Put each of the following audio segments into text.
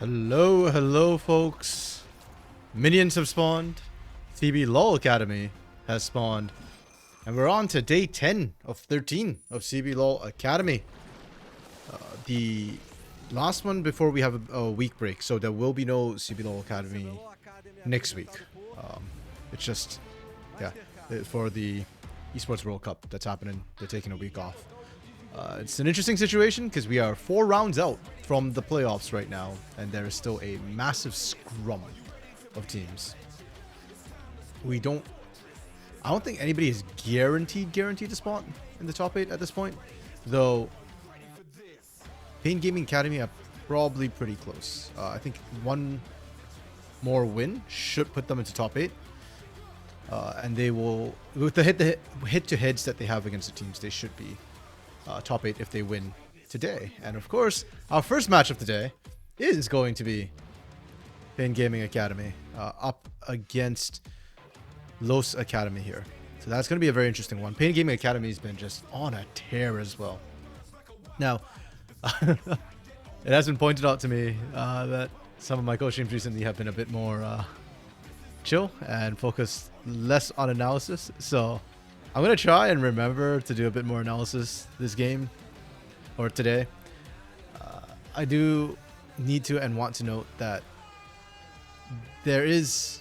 Hello folks. Minions have spawned. CBLOL Academy has spawned. And we're on to day 10 of 13 of CBLOL Academy. The last one before we have a week break, so there will be no CBLOL Academy next week. It's just, yeah, for the Esports World Cup that's happening, they're taking a week off. It's an interesting situation because we are 4 rounds out from the playoffs right now, and there is still a massive scrum of teams. I don't think anybody is guaranteed to spawn in the top 8 at this point, though Pain Gaming Academy are probably pretty close. I think one more win should put them into top 8. And they will, with the hit-to-heads that they have against the teams, they should be top 8 if they win today. And of course, our first match of the day is going to be Pain Gaming Academy up against Los Academy here. So that's going to be a very interesting one. Pain Gaming Academy has been just on a tear as well. Now, it has been pointed out to me that some of my co-streams recently have been a bit more chill and focused less on analysis. So I'm going to try and remember to do a bit more analysis this game or today. I do need to and want to note that there is,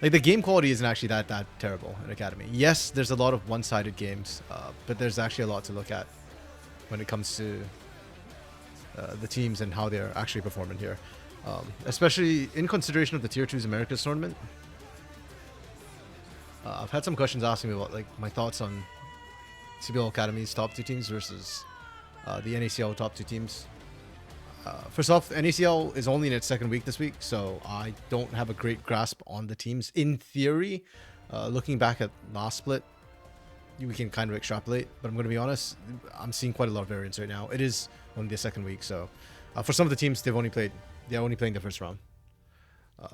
like, the game quality isn't actually that terrible in Academy. Yes, there's a lot of one-sided games, but there's actually a lot to look at when it comes to the teams and how they're actually performing here. Especially in consideration of the Tier 2's Americas tournament. I've had some questions asking me about, like, my thoughts on CBLOL Academy's top 2 teams versus the NACL top 2 teams. First off, NACL is only in its second week this week, so I don't have a great grasp on the teams. In theory, looking back at last split, we can kind of extrapolate, but I'm going to be honest, I'm seeing quite a lot of variance right now. It is only the second week, so for some of the teams, they're only playing the first round.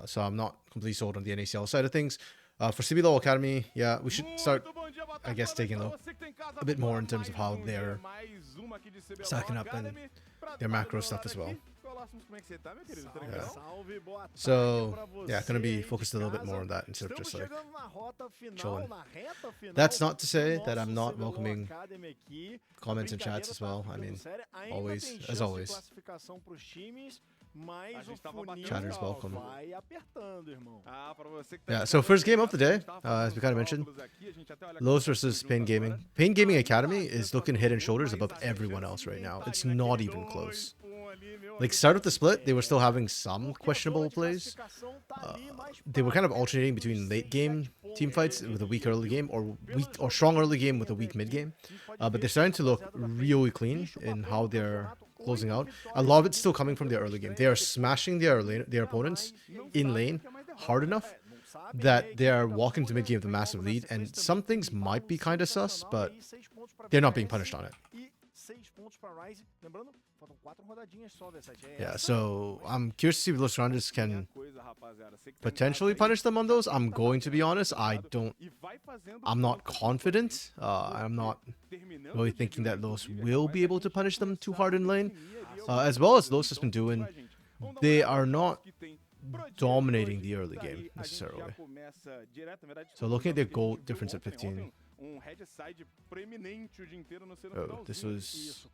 So I'm not completely sold on the NACL side of things. For CBLOL Academy, yeah, we should start, I guess, taking a bit more in terms of how they're stacking up and their macro stuff as well. Yeah. So, yeah, going to be focused a little bit more on that instead of just, like, chilling. That's not to say that I'm not welcoming comments and chats as well. I mean, always, as always. Chatter's welcome. Yeah, so first game of the day, as we kind of mentioned, Los versus Pain Gaming. Pain Gaming Academy is looking head and shoulders above everyone else right now. It's not even close. Like, start of the split, they were still having some questionable plays. They were kind of alternating between late game team fights with a weak early game or strong early game with a weak mid game. But they're starting to look really clean in how they're closing out. A lot of it's still coming from their early game. They are smashing their opponents in lane hard enough that they are walking to mid game with a massive lead, and some things might be kind of sus, but they're not being punished on it. Yeah, so I'm curious to see if Los Grandes can potentially punish them on those. I'm going to be honest, I'm not confident. I'm not really thinking that Los will be able to punish them too hard in lane. As well as Los has been doing, they are not dominating the early game necessarily. So looking at their goal difference at 15. Oh, this was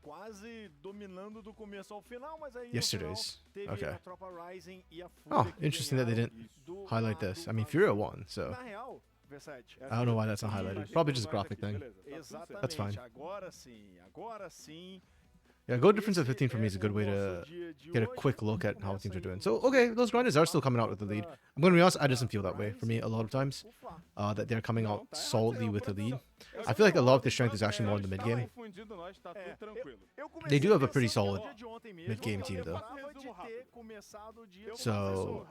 yesterday's. Okay. Oh, interesting that they didn't highlight this. I mean, Furia won, so I don't know why that's not highlighted. Probably just a graphic thing. That's fine. Yeah, goal difference at 15 for me is a good way to get a quick look at how teams are doing. So, okay, those grinders are still coming out with the lead. I'm going to be honest, it doesn't feel that way for me a lot of times, that they're coming out solidly with the lead. I feel like a lot of their strength is actually more in the mid game. They do have a pretty solid mid game team, though. So,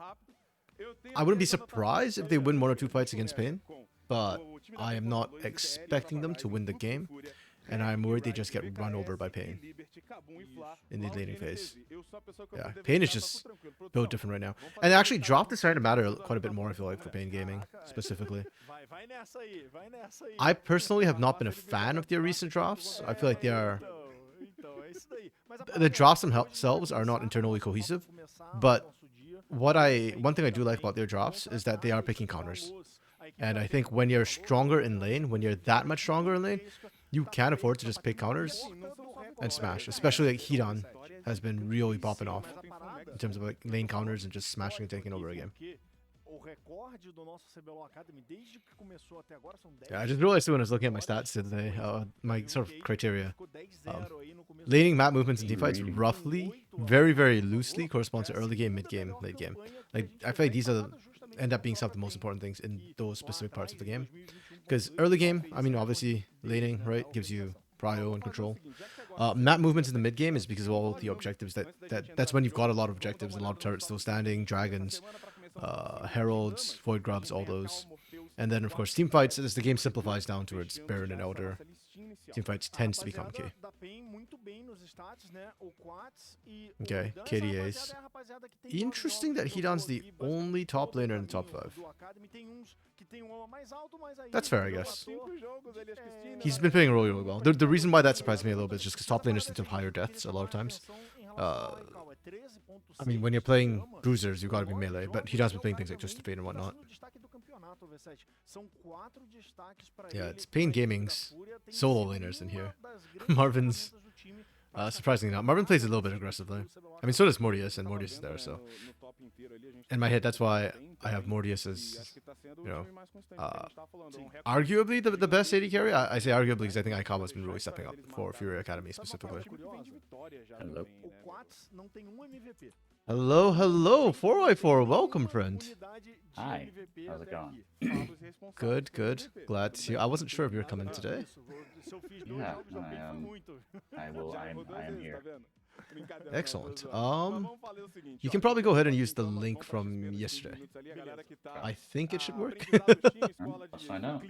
I wouldn't be surprised if they win 1 or 2 fights against Pain, but I am not expecting them to win the game. And I'm worried they just get run over by Pain in the laning phase. Yeah, Pain is just built different right now. And actually dropped the starting to matter quite a bit more, I feel like, for Pain Gaming, specifically. I personally have not been a fan of their recent drops. I feel like they are The drops themselves are not internally cohesive, but one thing I do like about their drops is that they are picking counters. And I think when you're stronger in lane, when you're that much stronger in lane, you can afford to just pick counters and smash. Especially like Hidan has been really popping off in terms of like lane counters and just smashing and taking over a game. Yeah, I just realized when I was looking at my stats today, my sort of criteria. Laning map movements in teamfights roughly, very, very loosely correspond to early game, mid game, late game. Like, I feel like these are end up being some of the most important things in those specific parts of the game. Because early game, I mean, obviously, laning, right, gives you prio and control. Map movements in the mid game is because of all the objectives that's when you've got a lot of objectives, a lot of turrets still standing, dragons, heralds, void grubs, all those. And then, of course, team fights, as the game simplifies down towards Baron and Elder, team fights tends to become key. Okay, KDAs. Interesting that Hidan's the only top laner in the top 5. That's fair, I guess. He's been playing really, really well. The reason why that surprised me a little bit is just because top laners tend to have higher deaths a lot of times. I mean, when you're playing bruisers, you've got to be melee, but he does be playing things like Just Fade and whatnot. Yeah, it's Pain Gaming's solo laners in here. Marvin's, surprisingly not. Marvin plays a little bit aggressively. I mean, so does Mortius, and Mortius is there, so. In my head, that's why I have Mortius as, you know, arguably the best AD carry. I say arguably because I think Aikawa's been really stepping up for Fury Academy specifically. Hello. Hello, hello, 4x4, welcome, friend. Hi, how's it going? Good, good. Glad to see you. I wasn't sure if you were coming today. Yeah, I am here. Excellent. You can probably go ahead and use the link from yesterday. I think it should work. Let's find out.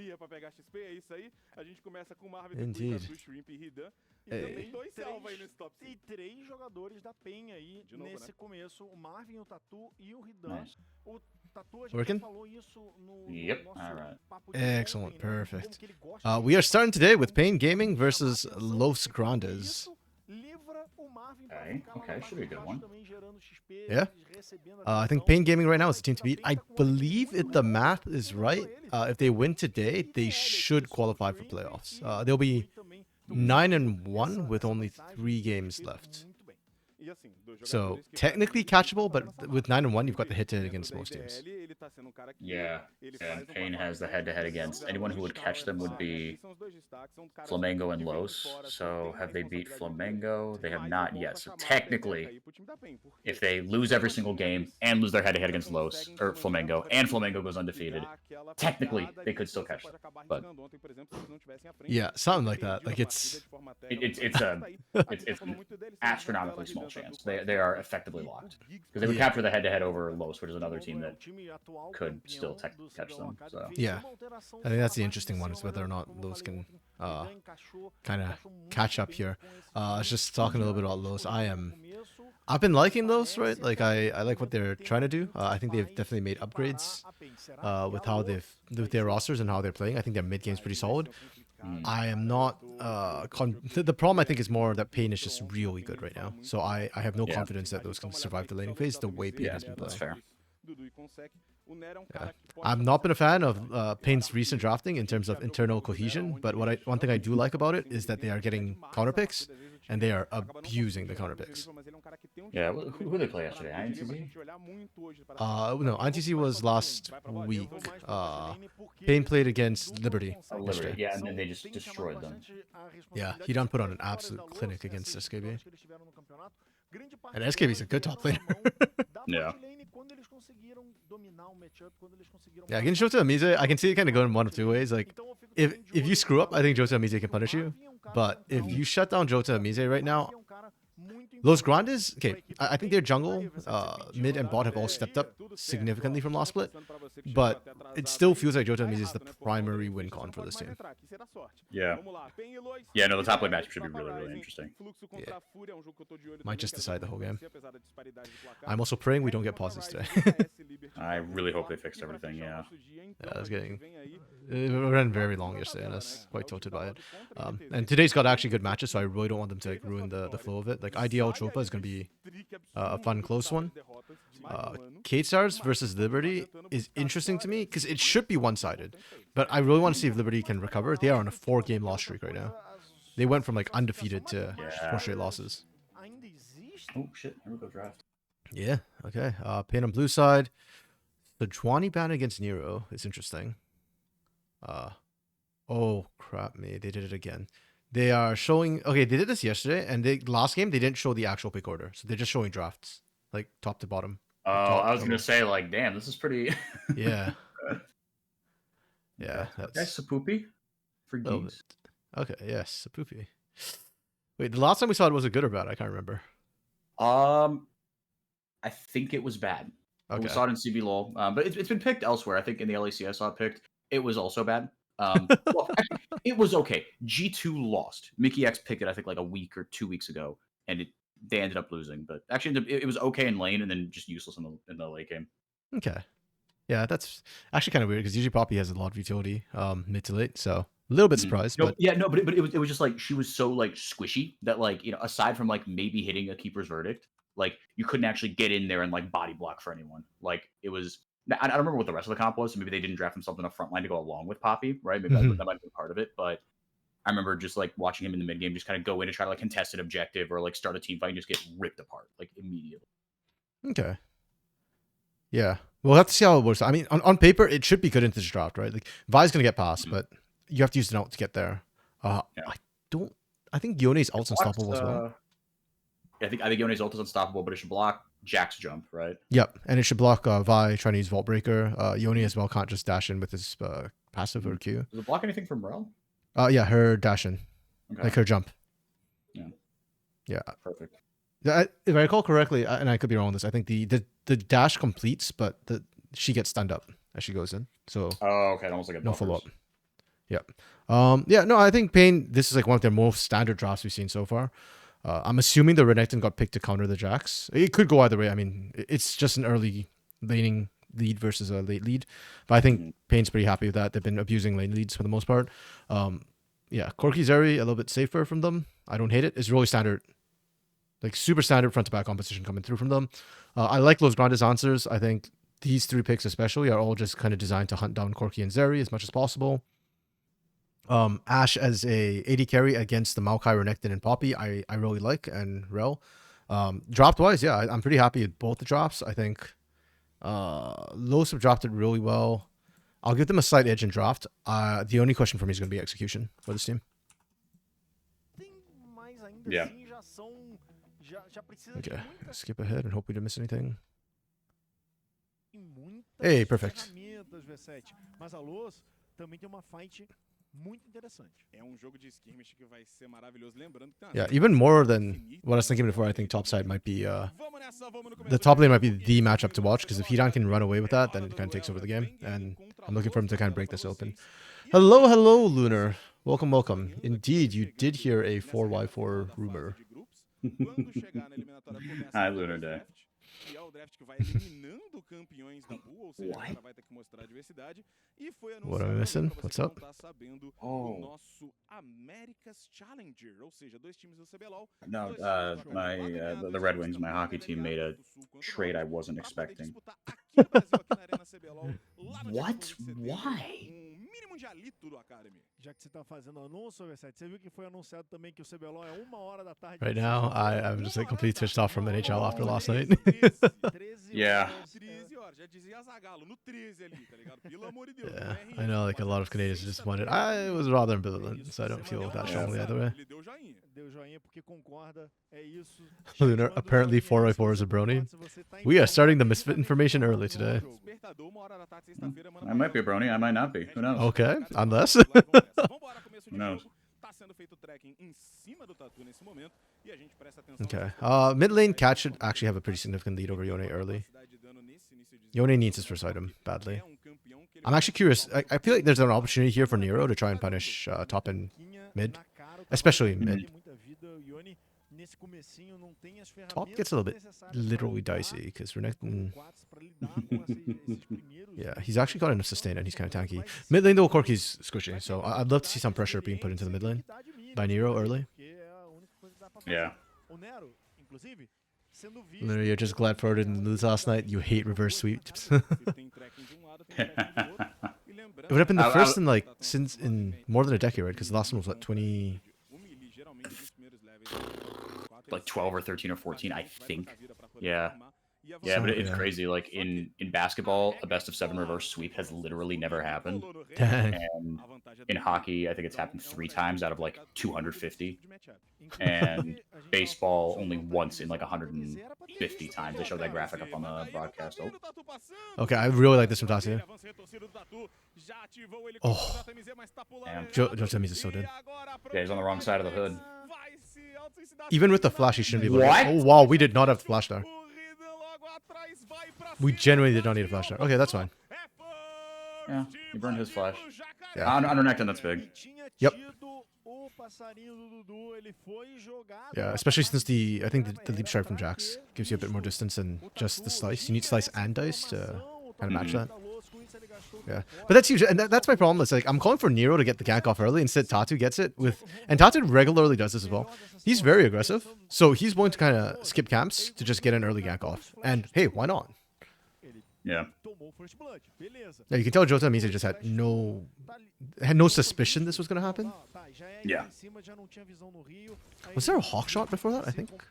Indeed. Hey. Nice. Working? Yep, alright. Excellent, perfect. We are starting today with Pain Gaming versus Los Grandes. Okay, should be a good one. Yeah. I think Pain Gaming right now is the team to beat. I believe if the math is right, if they win today, they should qualify for playoffs. They'll be 9-1 with only 3 games left. So technically catchable, but with 9-1, you've got the hit-to-hit against most teams. Yeah, and Pain has the head-to-head against anyone who would catch them would be Flamengo and Los. So have they beat Flamengo? They have not yet. So technically, if they lose every single game and lose their head-to-head against Los or Flamengo, and Flamengo goes undefeated, technically they could still catch them. But yeah, something like that. Like it's an astronomically small chance. They are effectively locked because they would capture the head-to-head over Los, which is another team that could still catch them. So yeah, I think that's the interesting one, is whether or not Los can kind of catch up here. I was just talking a little bit about Los. I've been liking Los, right? Like I like what they're trying to do. I think they've definitely made upgrades with how with their rosters and how they're playing. I think their mid game's pretty solid. I am not the problem I think is more that Pain is just really good right now. So I have no confidence that those can survive the laning phase the way Pain has been playing. That's fair. Yeah. I've not been a fan of Pain's recent drafting in terms of internal cohesion, but one thing I do like about it is that they are getting counter picks, and they are abusing the counter picks. Yeah, who did they play yesterday? INTZ? No, INTZ was last week. Pain played against Liberty. Liberty, yeah, and then they just destroyed them. Yeah, he done put on an absolute clinic against SKB. And SKB's a good top laner. Yeah. Yeah, against Jota Amize, I can see it kind of going one of two ways. Like, if you screw up, I think Jota Amize can punish you. But if you shut down Jota Amize right now, Los Grandes, okay, I think their jungle, mid and bot have all stepped up significantly from last split, but it still feels like Jota Amize is the primary win con for this team. Yeah. Yeah, no, the top lane matchup should be really, really interesting. Yeah. Might just decide the whole game. I'm also praying we don't get pauses today. I really hope they fixed everything, yeah. Yeah, I was getting It ran very long yesterday, and I was quite tilted by it. And today's got actually good matches, so I really don't want them to like ruin the flow of it. Like IDL Chopa is gonna be a fun close one. K-Stars versus Liberty is interesting to me because it should be one-sided, but I really want to see if Liberty can recover. They are on a 4-game loss streak right now. They went from like undefeated to 4 straight losses. Oh shit! Here we go draft. Yeah. Okay. Pain on blue side. The Dwani ban against Nero is interesting. Oh crap me! They did it again. They are showing. Okay, they did this yesterday, and last game they didn't show the actual pick order, so they're just showing drafts, like top to bottom. Oh, I was gonna say like, damn, this is pretty. Yeah. Yeah. That's Sapoopy for geeks. Okay. Yes, Sapoopy. Wait, the last time we saw it, was it good or bad? I can't remember. I think it was bad. Okay. We saw it in CBLOL, but it's been picked elsewhere. I think in the LAC I saw it picked. It was also bad. Well, actually, it was okay. G2 lost. Mickey X picked it, I think, like a week or 2 weeks ago, and they ended up losing. But actually, it was okay in lane, and then just useless in the late game. Okay. Yeah, that's actually kind of weird because usually Poppy has a lot of utility, mid to late. So a little bit surprised. No, but yeah, no, but it was just like she was so like squishy that like aside from like maybe hitting a keeper's verdict, like you couldn't actually get in there and like body block for anyone. Like it was. I don't remember what the rest of the comp was, so maybe they didn't draft himself in the front line to go along with Poppy, right? Maybe that might have been part of it, but I remember just like watching him in the mid game, just kind of go in and try to like contest an objective or like start a team fight and just get ripped apart like immediately. Okay. Yeah, we'll have to see how it works. I mean, on paper, it should be good into this draft, right? Like Vi's gonna get past, but you have to use the ult to get there. Yeah. I think Yone's ult's unstoppable as well. Yeah, I think Yone's ult is unstoppable, but it should block Jack's jump, right? Yep, and it should block Vi trying to use Vault Breaker. Yone as well can't just dash in with his passive or Q. Does it block anything from Morel? Yeah, her dash in, like her jump. Yeah. Perfect. If I recall correctly, and I could be wrong on this, I think the dash completes, but she gets stunned up as she goes in. So okay, almost like a no follow up. Yep. Yeah. No, I think Pain. This is like one of their most standard drafts we've seen so far. I'm assuming the Renekton got picked to counter the Jax. It could go either way. I mean, it's just an early laning lead versus a late lead, but I think Pain's pretty happy with that. They've been abusing lane leads for the most part. Yeah, Corki Zeri a little bit safer from them. I don't hate it. It's really standard. Like super standard front to back composition coming through from them. I like Los Grandes answers. I think these 3 picks especially are all just kind of designed to hunt down Corki and Zeri as much as possible. Ashe as a AD carry against the Maokai, Renekton, and Poppy, I really like, and Rel. Dropped wise, yeah, I'm pretty happy with both the drops. I think Los have dropped it really well. I'll give them a slight edge in draft. The only question for me is going to be execution for this team. Yeah. Okay, skip ahead and hope we didn't miss anything. Hey, perfect. Yeah, even more than what I was thinking before, I think top side might be the top lane might be the matchup to watch, because if Hidan can run away with that, then it kind of takes over the game, and I'm looking for him to kind of break this open. Hello, Lunar. Welcome. Indeed, you did hear a 4x4 rumor. Hi, Lunar Day. What am I missing? What's up? Oh. No, the Red Wings, my hockey team, made a trade I wasn't expecting. What? Why? Right now, I'm just like completely switched off from NHL after last night. Yeah. Yeah, I know like a lot of Canadians are disappointed. I was rather ambivalent, so I don't feel that strongly either way. Lunar, apparently 4x4 is a brony. We are starting the misfit information early today. I might be a brony, I might not be. Who knows? Okay, unless. Who knows? Okay. Mid lane, Cat should actually have a pretty significant lead over Yone early. Yone needs his first item badly. I'm actually curious. I feel like there's an opportunity here for Nero to try and punish top and mid, especially mid. Top gets a little bit literally dicey because Renekton. Yeah, he's actually got enough sustain and he's kind of tanky. Mid lane though, Corki's squishy, so I'd love to see some pressure being put into the mid lane by Nero early. Yeah. Literally, you're just glad for it didn't lose last night. You hate reverse sweeps. It would have been the first in like since in more than a decade, right? Because the last one was like 20. Like 12 or 13 or 14, I think. Yeah. Yeah, but it's crazy. Like in basketball, a best of 7 reverse sweep has literally never happened. Dang. And in hockey, I think it's happened 3 times out of like 250. And baseball only once in like 150 times. They showed that graphic up on the broadcast. Oh. Okay, I really like this from Tatsu. Oh, Jotami's is so dead. Yeah, he's on the wrong side of the hood. Even with the flash, he shouldn't be able to. What? Oh wow, we did not have the flash there. We genuinely did not need a flash there. Okay, that's fine. Yeah, he burned his flash. Yeah. Under Necton, that's big. Yep. Yeah, especially since I think the leap strike from Jax gives you a bit more distance than just the slice. You need slice and dice to kind of match that. Yeah, but that's huge, and that's my problem. It's like I'm calling for Nero to get the gank off early. Instead, Tatu gets it and Tatu regularly does this as well. He's very aggressive, so he's going to kind of skip camps to just get an early gank off. And hey, why not? Yeah. Yeah, you can tell Jota Mise just had no suspicion this was going to happen. Yeah. Was there a hawk shot before that? I think.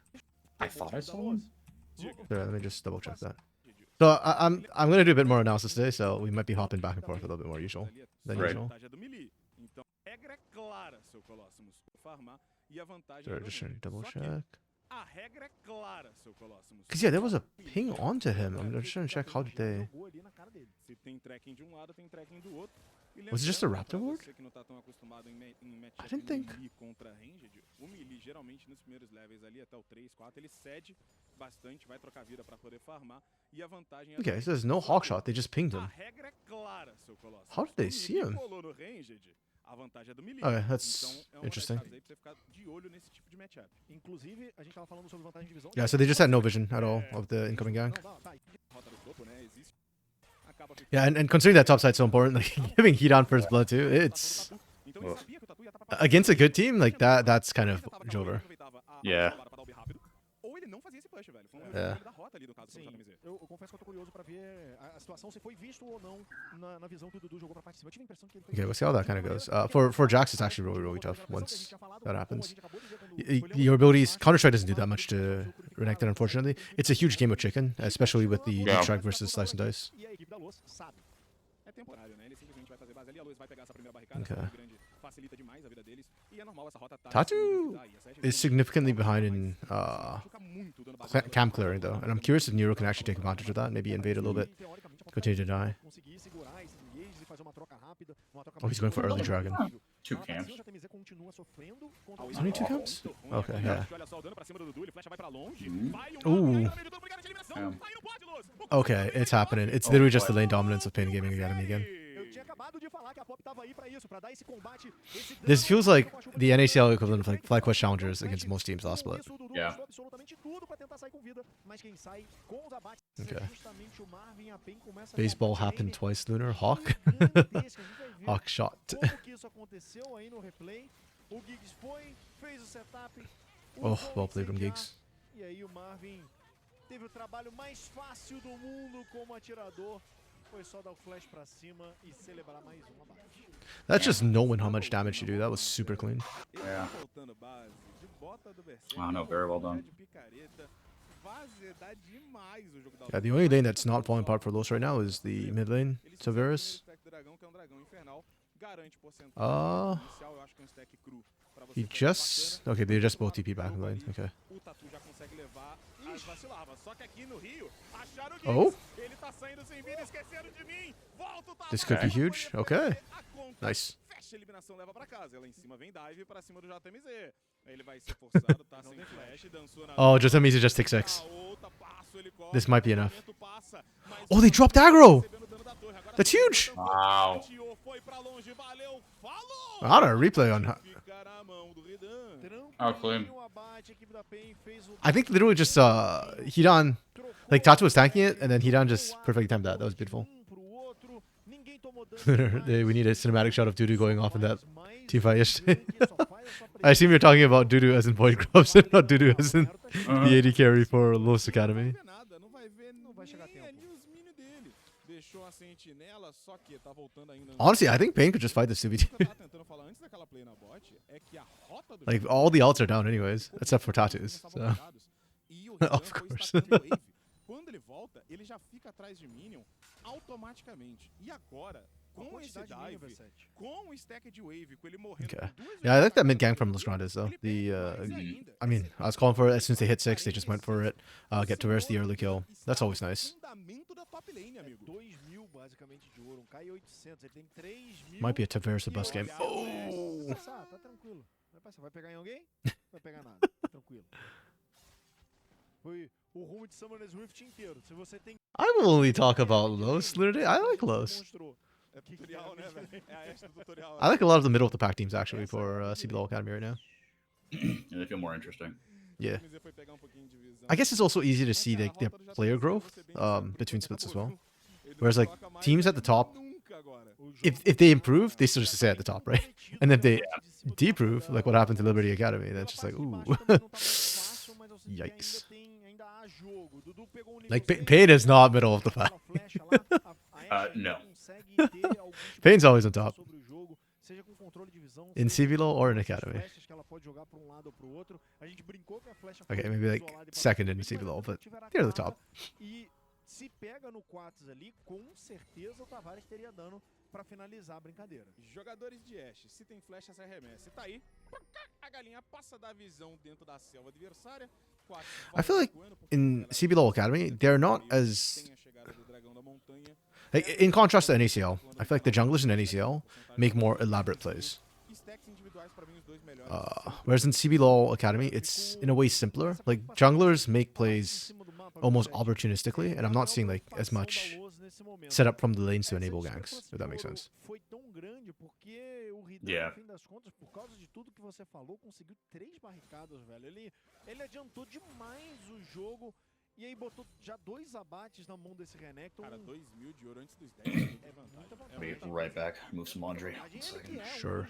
I thought I saw one. Yeah, let me just double check that. So I'm gonna do a bit more analysis today, so we might be hopping back and forth a little bit more usual than usual. Sorry, just trying to double check. Because yeah, there was a ping onto him. I'm just trying to check how did they. Was it just a Raptor ward? I didn't think. Okay, so there's no hawk shot. They just pinged him. How did they see him? Okay, that's interesting. Yeah, so they just had no vision at all of the incoming gang. Yeah, and considering that top side's so important, like giving heat on first blood too, it's against a good team like that. That's kind of Jover. Yeah. Yeah. Okay, we'll see how that kind of goes. For Jax, it's actually really tough once that happens. Your abilities, Counter-Strike doesn't do that much to Renekton, unfortunately. It's a huge game of chicken, especially with the Deep Strike versus Slice and Dice. Okay. Tatu is significantly behind in camp clearing though, and I'm curious if Nero can actually take advantage of that, maybe invade a little bit, continue to die. Oh, he's going for early dragon. 2 camps. Is only 2 camps? Okay, yeah. Ooh. Okay, it's happening. It's literally just the lane dominance of Pain Gaming Academy again. This feels like the NACL equivalent of like FlyQuest challengers against most teams last split. Yeah. Okay. Baseball happened twice, Lunar. Hawk. Hawk shot. Oh, well played from Giggs. That's just knowing how much damage you do. That was super clean. Yeah. I don't know, very well done. Yeah, the only lane that's not falling apart for Los right now is the mid lane, Severus. He just... Okay, they just both TP back in lane. Okay. Oh? This could be huge. Okay. Nice. Oh, just Amiza just takes 6. This might be enough. Oh, they dropped aggro! That's huge! Wow. I had a replay on Oh, clean. I think literally just Hidan, like Tatu was tanking it, and then Hidan just perfectly timed that. That was beautiful. We need a cinematic shot of Dudu going off in that team fight yesterday. I assume you're talking about Dudu as in Void Grubs and not Dudu as in the AD carry for Los Academy. Honestly, I think Pain could just fight this 2v2. Like, all the ults are down anyways, except for Tatu's, so... Of course. Quando ele volta, ele já fica atrás de Minion automaticamente. E agora, com esse dive, com o stack de wave, com ele morrendo Okay. Yeah, I like that mid gang from Los Grandes though. I mean, I was calling for it as soon as they hit 6, they just went for it. Get to reverse the early kill. That's always nice. Might be a Tavares bus game. Oh! I will only talk about Los, literally. I like Los. I like a lot of the middle of the pack teams actually for CBLOL Academy right now. Yeah, they feel more interesting. Yeah. I guess it's also easy to see their player growth between splits as well. Whereas like teams at the top, if they improve, they still just stay at the top, right? And if they deprove, like what happened to Liberty Academy, then it's just like, ooh. Yikes. Like, Pain is not middle of the pack. No. Pain's always on top. In CBLOL or in Academy. Okay, maybe like second in CBLOL, but they're the top. Se pega no Quatos ali, com certeza o Tavares teria dano pra finalizar a brincadeira. Jogadores de Ashe, se tem flecha, se arremessa. Tá aí, a galinha passa da visão dentro da selva adversária. I feel like in CBLOL Academy, they're not as... Like, in contrast to NACL, I feel like the junglers in NACL make more elaborate plays. Whereas in CBLOL Academy, it's in a way simpler. Like, junglers make plays almost opportunistically, and I'm not seeing like as much set up from the lanes to enable ganks, if that makes sense. Yeah. E aí botou já 2 abates na mão desse Renekton. Cara, 2.000 de ouro antes dos 10. Be right back. Move some laundry. Sure.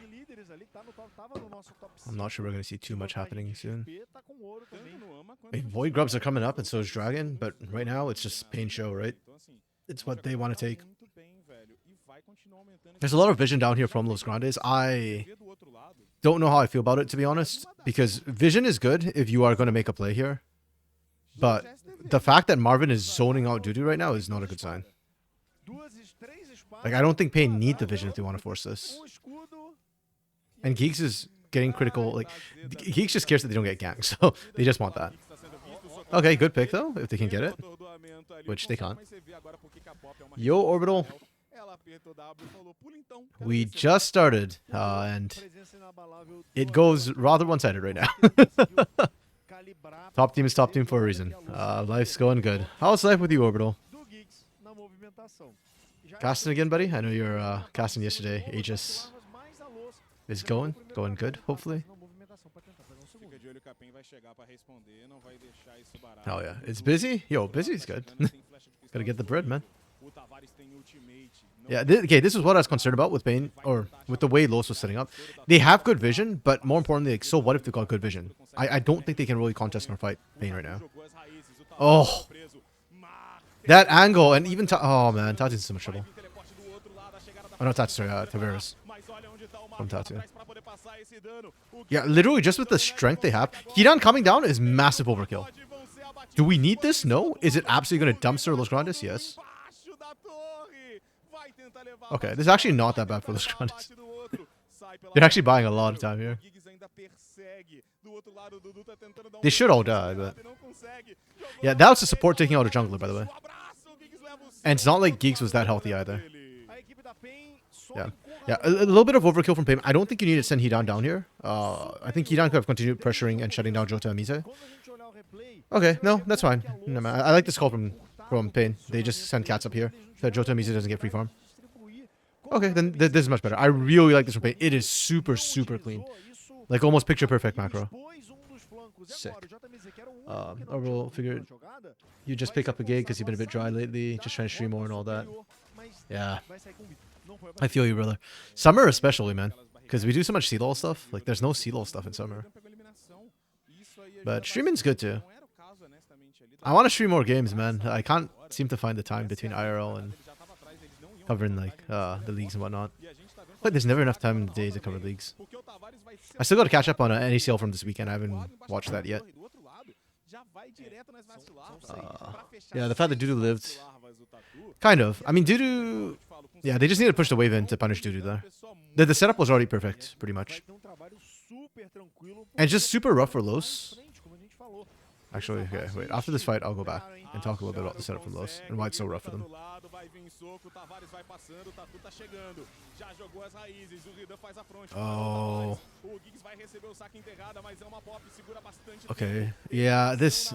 I'm not sure we're going to see too much happening soon. I mean, Void Grubs are coming up and so is Dragon, but right now it's just Pain Show, right? It's what they want to take. There's a lot of vision down here from Los Grandes. I don't know how I feel about it, to be honest, because vision is good if you are going to make a play here. But the fact that Marvin is zoning out Dudu right now is not a good sign. Like, I don't think Pain need the vision if they want to force this. And Geeks is getting critical. Like, Geeks just cares that they don't get ganked, so they just want that. Okay, good pick, though, if they can get it. Which they can't. Yo, Orbital. We just started, and it goes rather one-sided right now. Top team is top team for a reason. Life's going good. How's life with you, Orbital? Casting again, buddy? I know you're casting yesterday. Aegis is going good, hopefully. Oh yeah, it's busy? Yo, busy's good. Gotta get the bread, man. Yeah, okay, this is what I was concerned about with Pain, or with the way Los was setting up. They have good vision, but more importantly, like, so what if they got good vision? I don't think they can really contest nor fight Pain right now. Oh! That angle, and even... oh, man, Tatu's in so much trouble. Oh, no, Tatu, sorry, Tavares. From Tatu. Yeah, literally, just with the strength they have, Hidan coming down is massive overkill. Do we need this? No? Is it absolutely going to dumpster Los Grandes? Yes. Okay, this is actually not that bad for Los Grandes. They're actually buying a lot of time here. They should all die, but... yeah, that was the support taking out a jungler, by the way. And it's not like Geeks was that healthy either. Yeah, a little bit of overkill from Pain. I don't think you need to send Hidan down here. I think Hidan could have continued pressuring and shutting down Jota and Mise. Okay, no, that's fine. No, man, I like this call from Pain. They just send cats up here so that Jota and Mise doesn't get free farm. Okay, then this is much better. I really like this from Pain. It is super, super clean. Like almost picture perfect macro. Sick. Overall, figured you just pick up a gig because you've been a bit dry lately, just trying to stream more and all that. Yeah. I feel you, brother. Summer especially, man. Because we do so much CBLOL stuff. Like, there's no CBLOL stuff in summer. But streaming's good too. I want to stream more games, man. I can't seem to find the time between IRL and covering, like, the leagues and whatnot. Like, there's never enough time in the day to cover leagues. I still got to catch up on an NACL from this weekend. I haven't watched that yet. Yeah, the fact that Dudu lived... Kind of. I mean, Dudu... Yeah, they just need to push the wave in to punish Dudu there. The setup was already perfect, pretty much. And just super rough for Los. Actually, okay, wait. After this fight, I'll go back and talk a little bit about the setup for Los and why it's so rough for them. Oh. Okay. Yeah, this...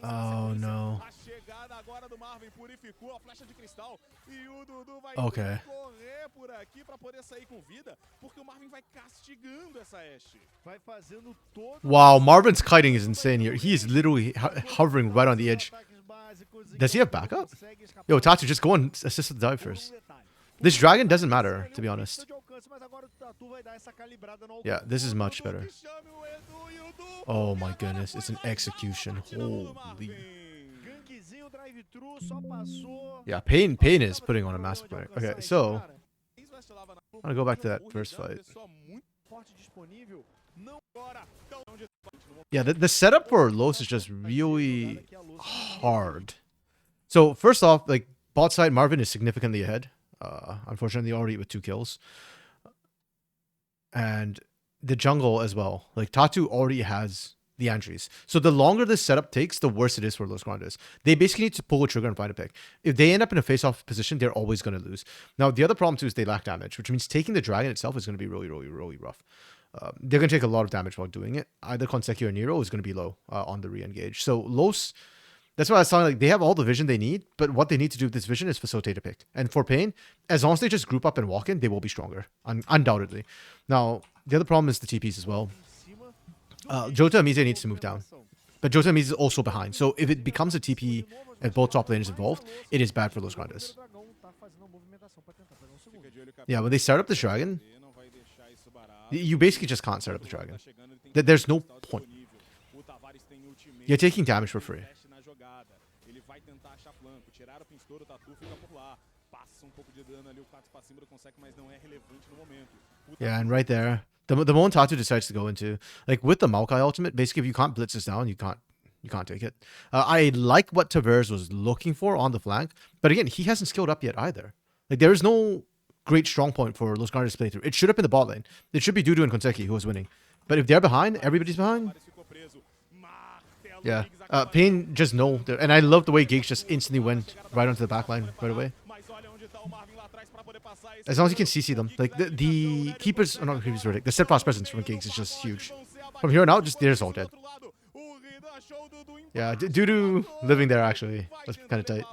Oh, no. Okay. Wow, Marvin's kiting is insane here. He is literally hovering right on the edge. Does he have backup? Yo, Tatu, just go and assist the dive first. This dragon doesn't matter, to be honest. Yeah, this is much better. Oh my goodness, it's an execution. Holy. Yeah, Pain is putting on a massive play. Okay, so I'm gonna go back to that first fight. Yeah, the setup for Los is just really hard. So first off, like bot side, Marvin is significantly ahead. Unfortunately, already with 2 kills. And the jungle as well. Like Tatu already has the entries. So the longer this setup takes, the worse it is for Los Grandes. They basically need to pull a trigger and find a pick. If they end up in a face-off position, they're always going to lose. Now, the other problem too is they lack damage, which means taking the dragon itself is going to be really, really, really rough. They're going to take a lot of damage while doing it. Either Konseki or Nero is going to be low on the re-engage. So Los... That's why I was telling, like, they have all the vision they need, but what they need to do with this vision is facilitate a pick. And for Pain, as long as they just group up and walk in, they will be stronger, undoubtedly. Now, the other problem is the TPs as well. Jota Amize needs to move down. But Jota Amize is also behind. So if it becomes a TP and both top laners involved, it is bad for Los Grandes. Yeah, when they start up the dragon, you basically just can't start up the dragon. There's no point. You're taking damage for free. Yeah, and right there, the moment Tatu decides to go into, like with the Maokai ultimate, basically if you can't blitz this down, you can't take it. I like what Tavares was looking for on the flank, but again, he hasn't skilled up yet either. Like there is no great strong point for Los Grandes playthrough. It should have been the bot lane. It should be Dudu and Konseki who was winning. But if they're behind, everybody's behind. Yeah, Pain just know, and I love the way Giggs just instantly went right onto the backline right away. As long as you can CC them, like the keepers, or not keepers, the set pass presence from Giggs is just huge. From here on out, just they're just all dead. Yeah, Dudu living there actually was kind of tight.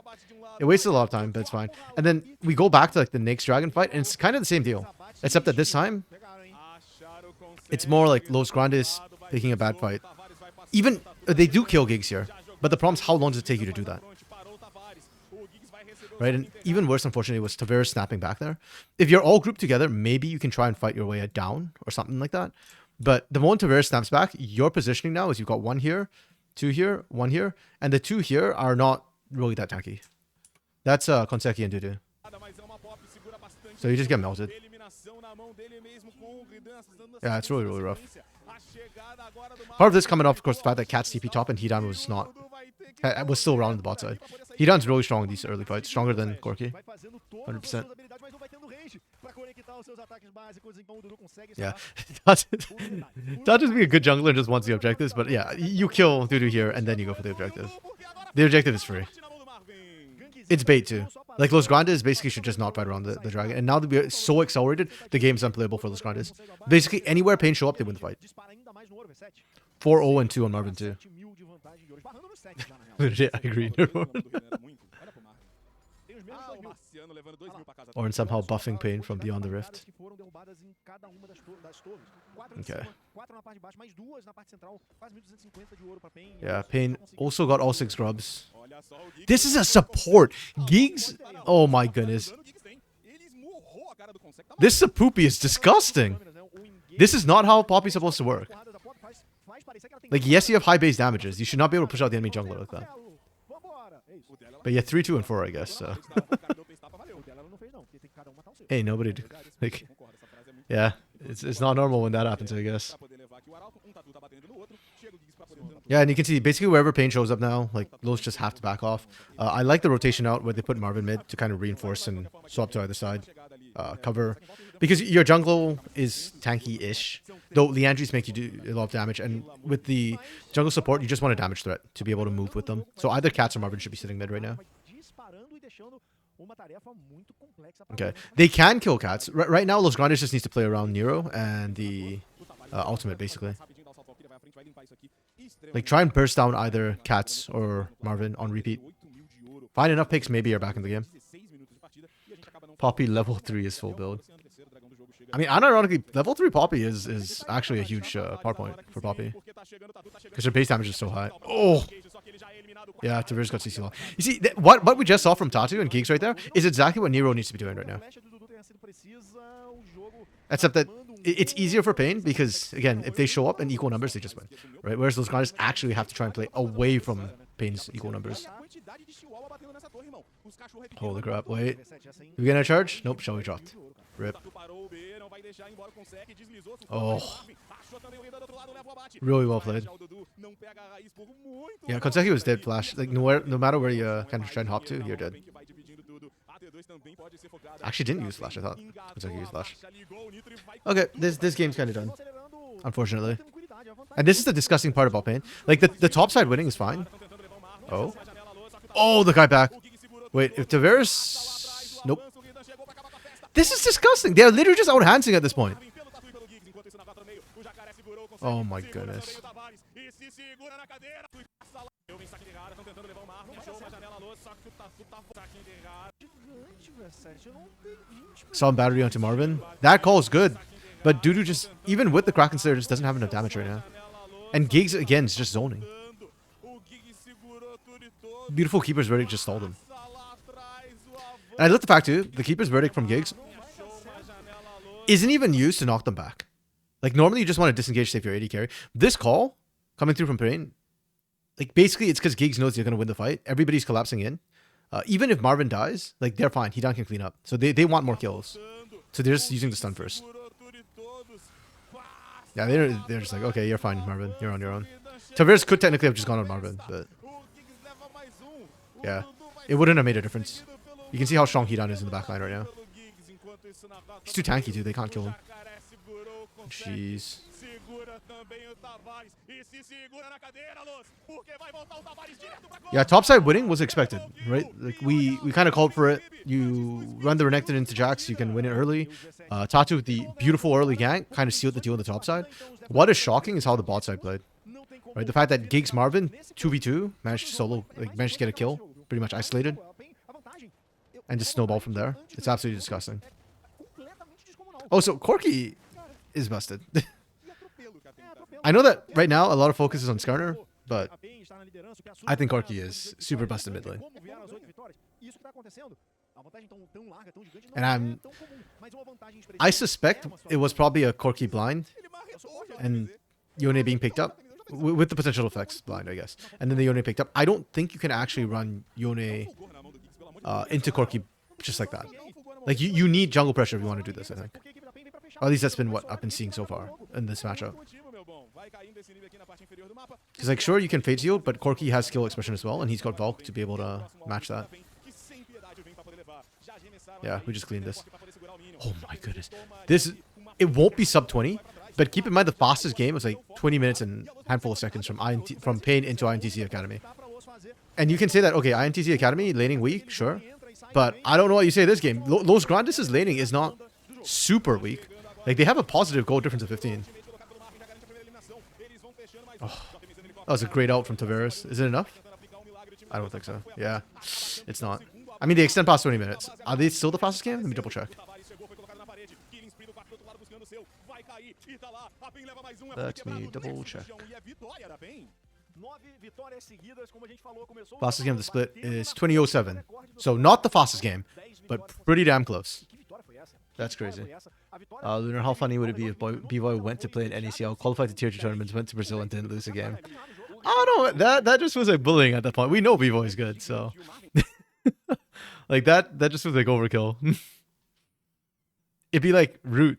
It wasted a lot of time, but it's fine. And then we go back to like the next dragon fight, and it's kind of the same deal, except that this time it's more like Los Grandes taking a bad fight. Even they do kill Giggs here, but the problem is how long does it take you to do that? Right, and even worse, unfortunately, was Tavares snapping back there. If you're all grouped together, maybe you can try and fight your way down or something like that. But the moment Tavares snaps back, your positioning now is you've got 1 here, 2 here, 1 here, and the 2 here are not really that tanky. That's Konseki and Dudu. So you just get melted. Yeah, it's really, really rough. Part of this coming off, of course, the fact that Cat's TP top and Hidan was not... was still around the bot side. Hidan's really strong in these early fights. Stronger than Gorky. 100%. Yeah. Not just being a good jungler and just wants the objectives, but yeah, you kill Dudu here and then you go for the objective. The objective is free. It's bait too. Like Los Grandes basically should just not fight around the dragon. And now that we're so accelerated, the game's unplayable for Los Grandes. Basically, anywhere Pain show up, they win the fight. 4-0 and 2 on Marvin too. Legit, I agree. Or in somehow buffing Pain from beyond the rift. Okay. Yeah, Pain also got all 6 grubs. This is a support. Gigs. Oh my goodness. This Sapoopy is disgusting. This is not how Poppy's supposed to work. Like, yes, you have high base damages. You should not be able to push out the enemy jungler like that. But yeah, 3, 2, and 4, I guess. So. Hey, nobody. Like, yeah, it's not normal when that happens, I guess. Yeah, and you can see basically wherever Pain shows up now, like, Los just have to back off. I like the rotation out where they put Marvin mid to kind of reinforce and swap to either side. Cover. Because your jungle is tanky-ish. Though Leandries make you do a lot of damage. And with the jungle support, you just want a damage threat to be able to move with them. So either Cats or Marvin should be sitting mid right now. Okay. They can kill Cats. Right now, Los Grandes just needs to play around Nero and the ultimate, basically. Like, try and burst down either Cats or Marvin on repeat. Find enough picks, maybe you're back in the game. Poppy level 3 is full build. I mean, unironically, level 3 Poppy is actually a huge power point for Poppy. Because her base damage is so high. Oh! Yeah, Tavera's got CC long. You see, what we just saw from Tatu and Geeks right there is exactly what Nero needs to be doing right now. Except that it's easier for Pain because, again, if they show up in equal numbers, they just win. Right? Whereas those guys actually have to try and play away from Pain's equal numbers. Holy crap, wait. We gonna charge? Nope, Shelly dropped. Rip. Oh. Really well played. Yeah, Konseki was dead flash. Like, no matter where you kind of try and hop to, you're dead. Actually didn't use flash, I thought. Konseki used flash. Okay, this game's kind of done. Unfortunately. And this is the disgusting part about Pain. Like, the top side winning is fine. Oh. Oh, the guy back. Wait, if Tavares... Nope. This is disgusting. They're literally just out-hansing at this point. Oh my goodness. Saw battery onto Marvin. That call is good. But Dudu just, even with the Kraken Slayer, just doesn't have enough damage right now. And Giggs, again, is just zoning. Beautiful Keeper's Verdict just stalled him. And I love the fact too, the Keeper's Verdict from Giggs isn't even used to knock them back. Like, normally you just want to disengage, save your AD carry. This call, coming through from Pain, like, basically it's because Giggs knows they're going to win the fight. Everybody's collapsing in. Even if Marvin dies, like, they're fine. Hidan can clean up. So they want more kills. So they're just using the stun first. Yeah, they're just like, okay, you're fine, Marvin. You're on your own. Tavares could technically have just gone on Marvin, but... yeah, it wouldn't have made a difference. You can see how strong Hidan is in the backline right now. He's too tanky, dude. They can't kill him. Jeez. Yeah, topside winning was expected, right? Like, we kind of called for it. You run the Renekton into Jax, you can win it early. Tatu with the beautiful early gank kind of sealed the deal on the top side. What is shocking is how the bot side played. Right, the fact that Giggs Marvin 2v2 managed to solo, like, managed to get a kill, pretty much isolated, and just snowball from there. It's absolutely disgusting. Oh, so Corki is busted. I know that right now a lot of focus is on Skarner, but I think Corki is super busted mid lane. And I suspect it was probably a Corki blind, and Yone being picked up. With the potential effects blind, I guess. And then the Yone picked up. I don't think you can actually run Yone into Corki just like that. Like, you need jungle pressure if you want to do this, I think. Or at least that's been what I've been seeing so far in this matchup. Because, like, sure, you can Fate Seal, but Corki has skill expression as well, and he's got Valk to be able to match that. Yeah, we just cleaned this. Oh my goodness. It won't be sub 20. But keep in mind, the fastest game was like 20 minutes and a handful of seconds from Pain into INTZ Academy. And you can say that, okay, INTZ Academy, laning weak, sure. But I don't know what you say this game. Los Grandes' laning is not super weak. Like, they have a positive goal difference of 15. Oh, that was a great ult from Tavares. Is it enough? I don't think so. Yeah, it's not. I mean, they extend past 20 minutes. Are they still the fastest game? Let me double check. Let me double check. Fastest game of the split is 2007. So not the fastest game, but pretty damn close. That's crazy. Lunar, how funny would it be if B-Boy went to play in NACL, qualified to Tier 2 tournaments, went to Brazil and didn't lose a game? I don't know. That just was like bullying at that point. We know B-Boy is good, so like that just was like overkill. It'd be like Root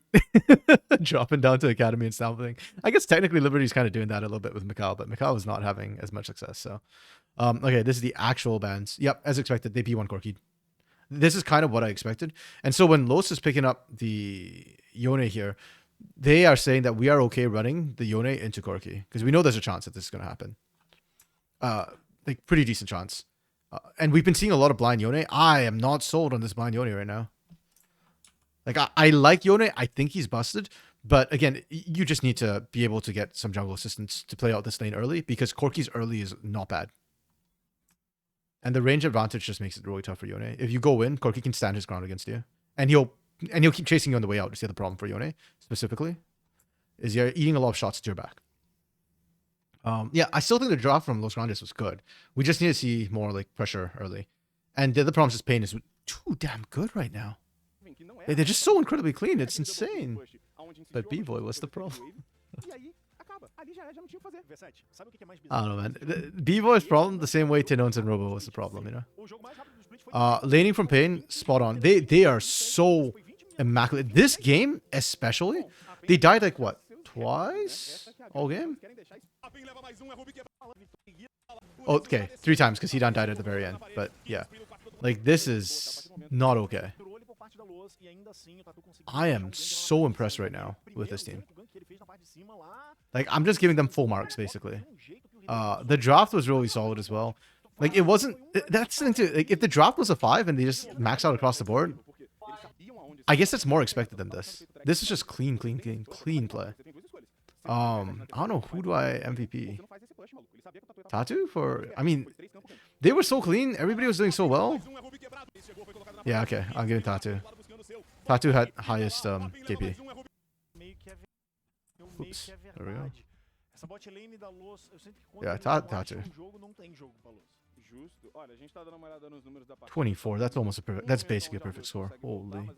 dropping down to Academy and something. I guess technically Liberty's kind of doing that a little bit with Macau, but Macau is not having as much success. So, okay, this is the actual bans. Yep, as expected, they P1 Corky. This is kind of what I expected. And so when Los is picking up the Yone here, they are saying that we are okay running the Yone into Corky because we know there's a chance that this is going to happen. Like pretty decent chance. And we've been seeing a lot of blind Yone. I am not sold on this blind Yone right now. Like, I like Yone. I think he's busted. But again, you just need to be able to get some jungle assistance to play out this lane early because Corky's early is not bad. And the range advantage just makes it really tough for Yone. If you go in, Corky can stand his ground against you. And he'll keep chasing you on the way out. That's the other problem for Yone, specifically, is you're eating a lot of shots to your back. Yeah, I still think the draft from Los Grandes was good. We just need to see more like pressure early. And the other problem is Pain is too damn good right now. They're just so incredibly clean. It's insane. But B-Boy, what's the problem? I don't know, man. B-Boy's problem, the same way Tinones and Robo was the problem, you know? Laning from Pain, spot on. They are so immaculate. This game, especially, they died like, what, twice? All game? Oh, okay, 3 times, because Hidan died at the very end. But, yeah. Like, this is not okay. I am so impressed right now with this team. Like, I'm just giving them full marks, basically. The draft was really solid as well. Like, it wasn't... That's the thing, too. Like, if the draft was a 5 and they just max out across the board, I guess that's more expected than this. This is just clean play. I don't know. Who do I MVP? Tatu? For... I mean, they were so clean. Everybody was doing so well. Yeah, okay. I'm giving Tatu. Tatu had highest KP. Oops. There we go. Yeah, Tatu. 24. That's almost a perfect. That's basically a perfect score. Holy.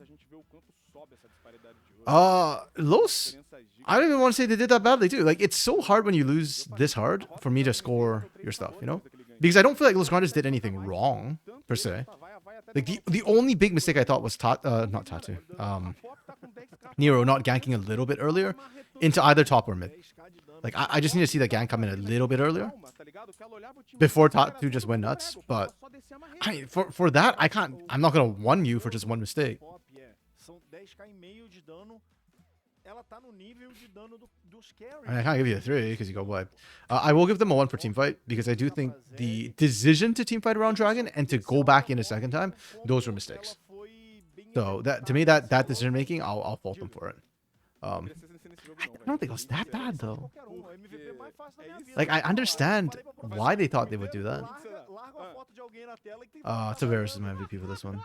Los. I don't even want to say they did that badly too. Like, it's so hard when you lose this hard for me to score your stuff, you know? Because I don't feel like Los Grandes did anything wrong per se. Like the only big mistake I thought was not Tatu. Nero not ganking a little bit earlier into either top or mid. Like, I just need to see the gank come in a little bit earlier before Tatu just went nuts. But I mean, for that, I'm not gonna 1 you for just one mistake. I mean, I can't give you a 3 because you got wiped. I will give them a 1 for teamfight because I do think the decision to teamfight around Dragon and to go back in a second time, those were mistakes. So that to me, that decision making, I'll fault them for it. I don't think it was that bad though. Like, I understand why they thought they would do that. Tavares is my MVP for this one.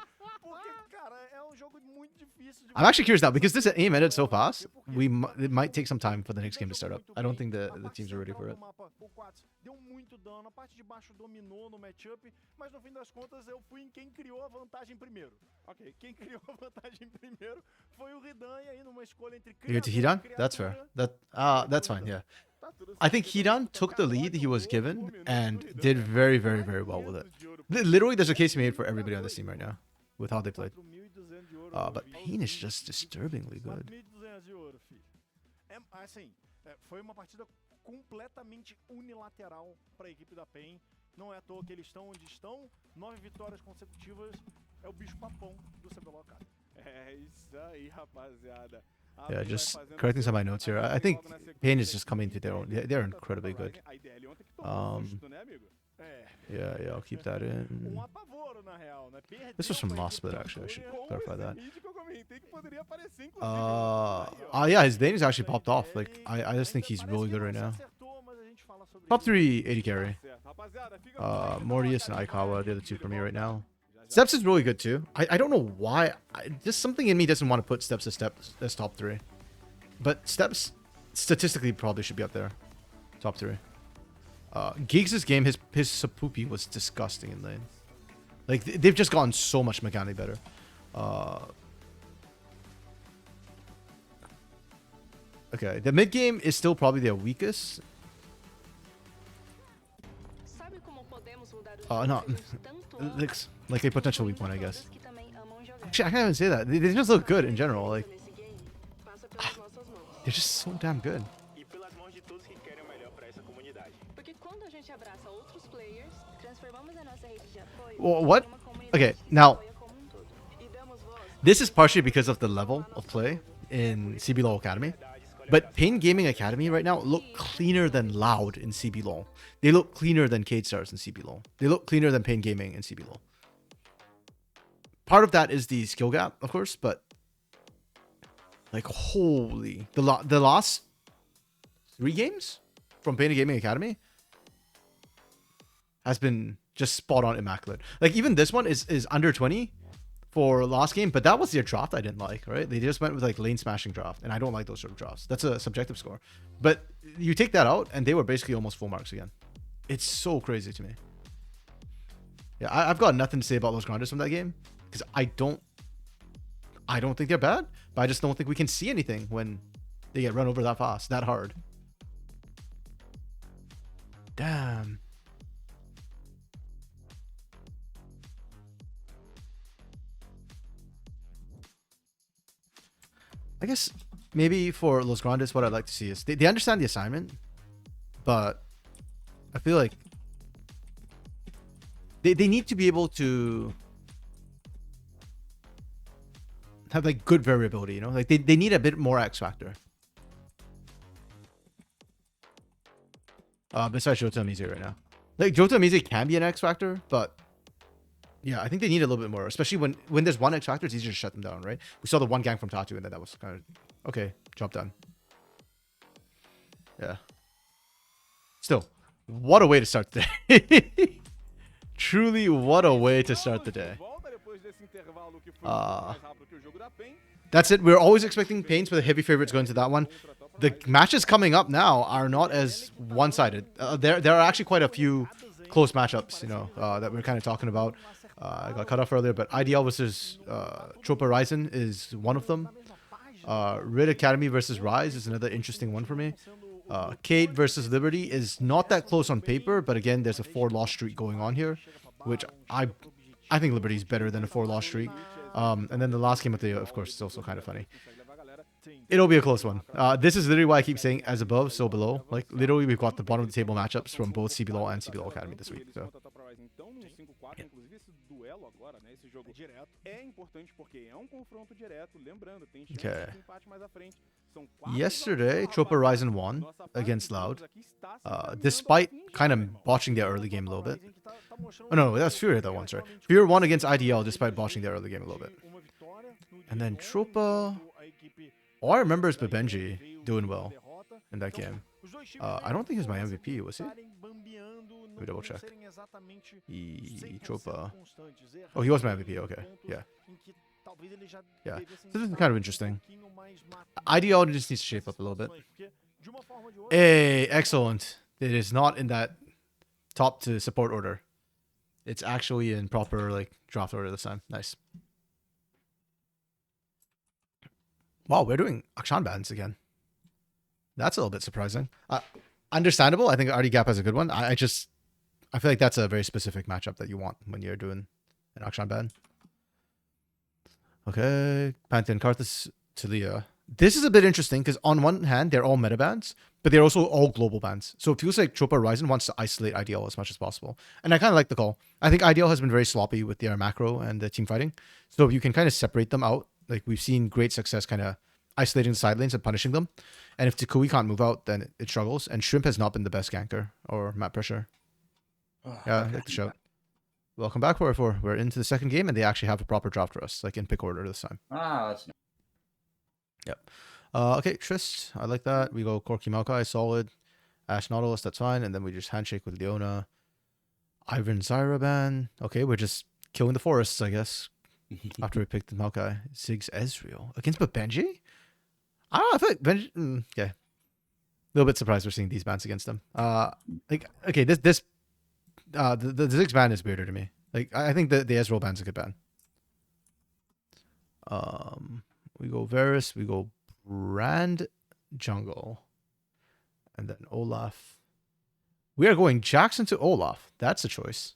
I'm actually curious now because this aim ended so fast. It might take some time for the next game to start up. I don't think the teams are ready for it. You get to Hidan? That's fair. That's fine. Yeah. I think Hidan took the lead he was given and did very, very, very well with it. Literally, there's a case made for everybody on this team right now with how they played. But Pain is just disturbingly good. Foi uma partida completamente unilateral para a equipe da PEN. Não é à toa que eles estão onde estão. 9 vitórias consecutivas. É o bicho papão do CBLOL, cara. É isso aí, rapaziada. Yeah, just correcting some of my notes here. I think Pain is just coming to their own. They're incredibly good. Yeah, I'll keep that in. This was from last split, actually. I should clarify that. Yeah, his Danish actually popped off. Like, I just think he's really good right now. Top 3 80 carry. Mortius and Aikawa, they're the 2 for me right now. Steps is really good too. I don't know why. Just something in me doesn't want to put Steps as top 3. But Steps statistically probably should be up there. Top 3. Giggs' game, his Sapupi was disgusting in lane. Like, they've just gotten so much mechanically better. Okay, the mid game is still probably their weakest. No. like a potential weak point, I guess. Actually, I can't even say that. They just look good in general. Like, they're just so damn good. Well, what? Okay, now, this is partially because of the level of play in CBLOL Academy. But Pain Gaming Academy right now look cleaner than Loud in CBLOL. They look cleaner than Cade Stars in CBLOL. They look cleaner than Pain Gaming in CBLOL. Part of that is the skill gap, of course, but like, holy, the last 3 games from Pain Gaming Academy has been just spot on immaculate. Like, even this one is under 20 for last game, but that was their draft I didn't like, right? They just went with like lane smashing draft, and I don't like those sort of drafts. That's a subjective score. But you take that out, and they were basically almost full marks again. It's so crazy to me. Yeah, I've got nothing to say about those grinders from that game, because I don't think they're bad, but I just don't think we can see anything when they get run over that fast, that hard. Damn. I guess maybe for Los Grandes, what I'd like to see is they understand the assignment, but I feel like they need to be able to have like good variability, you know? Like they need a bit more X factor. Besides Jota Amize right now. Like Jota Amize can be an X factor, but yeah, I think they need a little bit more, especially when there's one X factor, it's easier to shut them down, right? We saw the one gang from Tatu, and then that was kind of okay, job done. Yeah. Still, what a way to start the day. Truly, what a way to start the day. That's it. We're always expecting Pains, but the heavy favorites going to that one. The matches coming up now are not as one-sided. There are actually quite a few close matchups, you know, that we're kind of talking about. I got cut off earlier, but IDL versus Tropa Ryzen is one of them. Red Academy versus Rise is another interesting one for me. Cade versus Liberty is not that close on paper, but again, there's a 4-loss streak going on here, which I think Liberty is better than a 4-loss streak. And then the last game of the year, of course, is also kind of funny. It'll be a close one. This is literally why I keep saying as above, so below. Like, literally, we've got the bottom of the table matchups from both CBLOL and CBLOL Academy this week. So. Okay. Yesterday, Tropa Ryzen won against Loud, despite kind of botching their early game a little bit. Oh no, that's Fury that won, sorry. Fury won against IDL despite botching their early game a little bit. And then Tropa... All I remember is Babenji doing well in that game. I don't think he was my MVP, was he? Let me double check. Tropa. Oh, he was my MVP, okay. Yeah. Yeah. This is kind of interesting. IDL just needs to shape up a little bit. Hey, excellent. It is not in that top to support order. It's actually in proper like draft order this time. Nice. Wow, we're doing Akshan bans again. That's a little bit surprising. Understandable. I think RD Gap has a good one. I feel like that's a very specific matchup that you want when you're doing an Akshan ban. Okay, Pantheon, Karthus, Talia. This is a bit interesting because on one hand, they're all meta bans, but they're also all global bans. So it feels like Tropa Ryzen wants to isolate IDL as much as possible. And I kind of like the call. I think IDL has been very sloppy with their macro and the team fighting. So you can kind of separate them out. Like, we've seen great success kind of isolating the side lanes and punishing them. And if Takui can't move out, then it struggles. And Shrimp has not been the best ganker or map pressure. Yeah, I like the shout. Welcome back, we're into the second game, and they actually have a proper draft for us, like in pick order this time. That's nice. Yep. Okay, Trist, I like that. We go Corki Maokai, solid. Ash Nautilus, that's fine. And then we just handshake with Leona. Ivan Zyra ban. Okay, we're just killing the forests, I guess. After we picked the Maokai. Ziggs Ezreal. Against Benji? I don't know, I feel like Benji... okay. A little bit surprised we're seeing these bans against them. Like, okay, the Ziggs ban is weirder to me. Like, I think the Ezreal ban's a good ban. We go Varus, we go Brand, Jungle, and then Olaf. We are going Jackson to Olaf. That's a choice.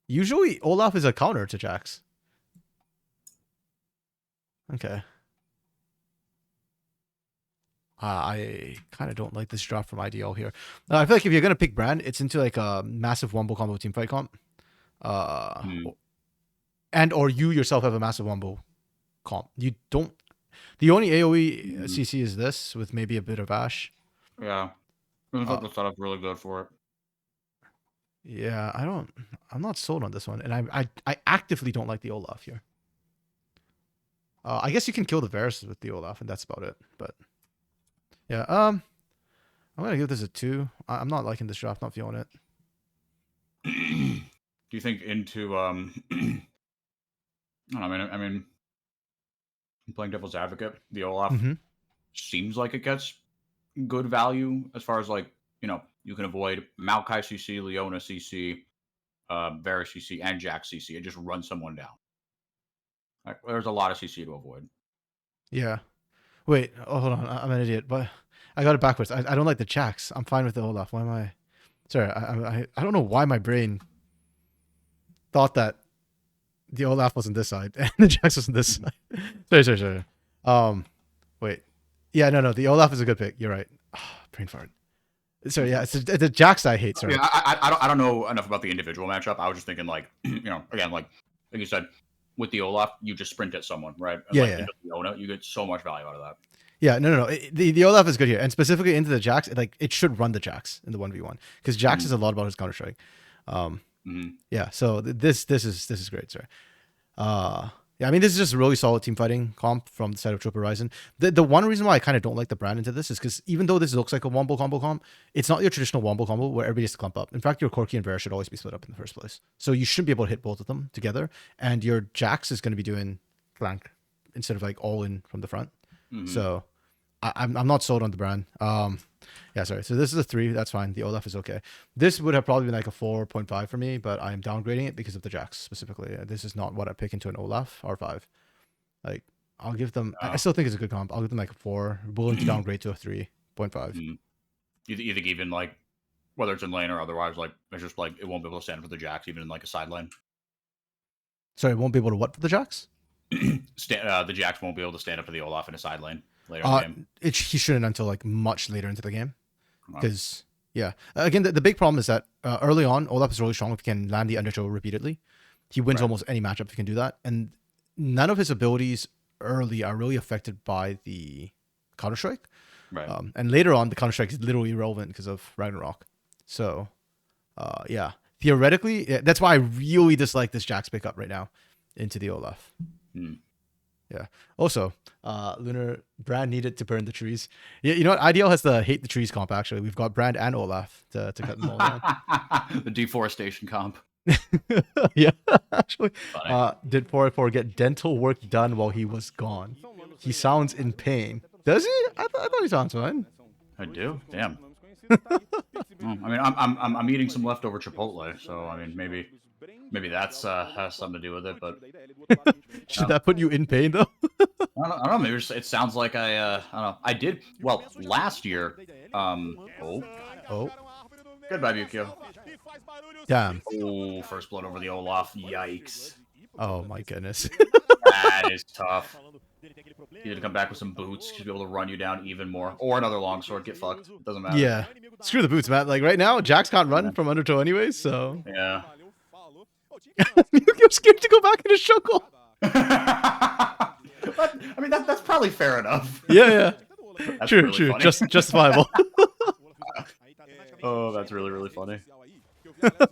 Usually, Olaf is a counter to Jax. Okay. I kind of don't like this drop from IDL here. I feel like if you're going to pick Brand, it's into like a massive Wombo combo teamfight comp. And or you yourself have a massive Wombo comp. You don't... The only AoE CC is this, with maybe a bit of Ash. Yeah. I thought the setup really good for it. Yeah, I'm not sold on this one. And I actively don't like the Olaf here. I guess you can kill the Varus with the Olaf, and that's about it. But yeah, I'm gonna give this a 2. I'm not liking this draft, not feeling it. Do you think into I mean playing devil's advocate, the Olaf seems like it gets good value as far as like, you know, you can avoid Maokai CC, Leona CC, Varus CC, and Jax CC, and just run someone down. Like, there's a lot of CC to avoid. Yeah. Wait, hold on. I'm an idiot, but I got it backwards. I don't like the Jax. I'm fine with the Olaf. Why am I... Sorry, I don't know why my brain thought that the Olaf was on this side and the Jax was on this side. Sorry. Wait. Yeah, no. The Olaf is a good pick. You're right. Brain fart. Sorry, yeah, it's the Jax I hate. Sorry. Yeah, I don't know enough about the individual matchup. I was just thinking, like, you know, again, like you said, with the Olaf, you just sprint at someone, right? And Yeah, like, yeah. into Leona, you get so much value out of that. Yeah, no. The Olaf is good here, and specifically into the Jax, like it should run the Jax in the 1v1 because Jax is a lot about his Counter Strike. Yeah, so this is great, sir. Yeah, I mean, this is just a really solid team fighting comp from the side of Troop Horizon. The one reason why I kind of don't like the Brand into this is because even though this looks like a Wombo combo comp, it's not your traditional Wombo combo where everybody has to clump up. In fact, your Corki and Varus should always be split up in the first place. So you shouldn't be able to hit both of them together, and your Jax is going to be doing flank instead of like all in from the front. So I'm not sold on the Brand. Yeah, sorry. So this is a 3. That's fine. The Olaf is okay. This would have probably been like a 4.5 for me, but I'm downgrading it because of the Jax specifically. This is not what I pick into an Olaf R5. Like, I'll give them... I still think it's a good comp. I'll give them like a 4. Willing to downgrade to a 3.5. You think even like, whether it's in lane or otherwise, like, it's just like, it won't be able to stand for the Jax even in like a side lane? Sorry, won't be able to what for the Jax? The Jax won't be able to stand up for the Olaf in a side lane later in the game? He shouldn't until like much later into the game. Because, yeah. Again, the big problem is that early on, Olaf is really strong if he can land the undertow repeatedly. He wins almost any matchup if he can do that. And none of his abilities early are really affected by the Counter-Strike. Right. And later on, the Counter-Strike is literally irrelevant because of Ragnarok. So, yeah. Theoretically, that's why I really dislike this Jax pickup right now into the Olaf. Yeah. Also, Lunar Brand needed to burn the trees. Yeah, you know what? IDL has the hate the trees comp, actually. We've got Brand and Olaf to cut them all down. The deforestation comp. Yeah, actually. Did 404 get dental work done while he was gone? He sounds in pain. Does he? I thought he sounds fine. I do? Damn. I mean, I'm eating some leftover Chipotle, so I mean, maybe that's has something to do with it, but should that put you in pain though? I don't know. Maybe it sounds like I don't know. I did well last year. Oh, goodbye, Bukio. Damn. Oh, first blood over the Olaf. Yikes. Oh my goodness. That is tough. You need to come back with some boots to be able to run you down even more, or another longsword. Get fucked. It doesn't matter. Yeah. Screw the boots, man. Like right now, Jax can't run from undertow anyways, so. Yeah. I'm scared to go back into Shuckle. I mean, that's probably fair enough. Yeah. That's True. really funny. Justifiable. Oh, that's really funny.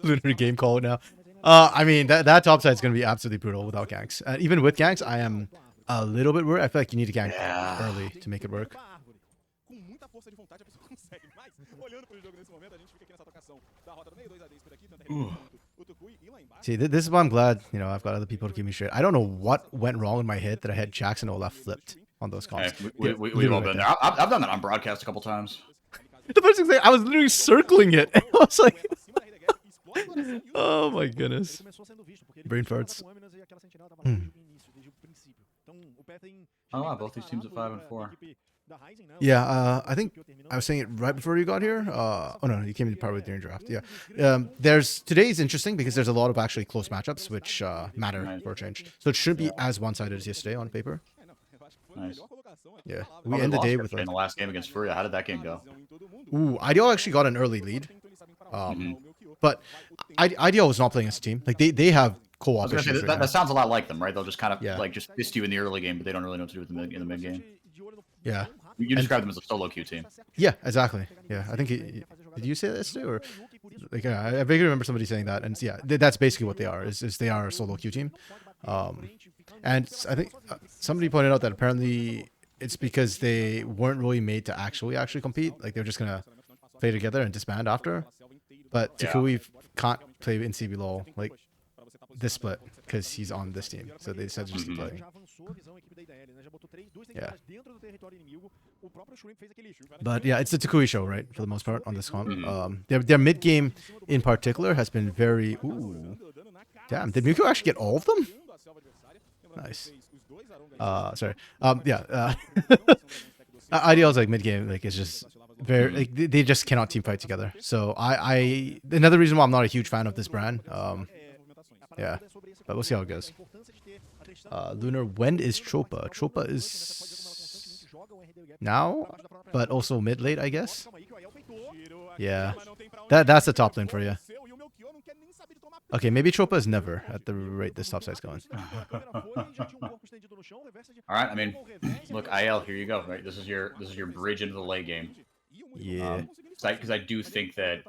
Lunar game call now. I mean, that top side is going to be absolutely brutal without ganks. Even with ganks, I am a little bit worried. I feel like you need to gank early to make it work. See, this is why I'm glad, you know, I've got other people to keep me straight. I don't know what went wrong in my head that I had Jackson Olaf flipped on those comps. Hey, we've all been there. I've done that on broadcast a couple times. The first thing I was literally circling it. I was like, oh my goodness. Brain farts. Oh wow, both these teams at 5 and 4. Yeah, I think I was saying it right before you got here. Oh no, you came in partway during draft. Yeah, today's interesting because there's a lot of actually close matchups which matter for a change. So it shouldn't be as one-sided as yesterday on paper. Nice. Yeah, we end the day with in the last game against Furia. How did that game go? Ooh, Ideal actually got an early lead. But Ideal was not playing as a team. Like they have co-op issues. That sounds a lot like them, right? They'll just kind of like just fist you in the early game, but they don't really know what to do with in the mid game. Yeah. You described them as a solo queue team. Yeah, exactly. Yeah, I think did you say this too, or like I vaguely remember somebody saying that, and yeah, that's basically what they are. Is they are a solo queue team, and I think somebody pointed out that apparently it's because they weren't really made to actually compete. Like they're just gonna play together and disband after. But Takui can't play in CBLOL like this split because he's on this team, so they decided to just keep playing. Yeah. But yeah, it's the Takui show, right? For the most part on this comp. Their mid game in particular has been very. Ooh, damn! Did Miko actually get all of them? Nice. Sorry. Yeah. Ideal's like mid game, like it's just very. Like, they just cannot team fight together. So another reason why I'm not a huge fan of this brand. Yeah, but we'll see how it goes. Lunar, when is Tropa? Tropa is now, but also mid-late, I guess. Yeah, that's the top lane for you. Okay, maybe Tropa is never at the rate this top site's going. All right, I mean, look, IL, here you go. Right, this is your bridge into the late game. Yeah. Because I do think that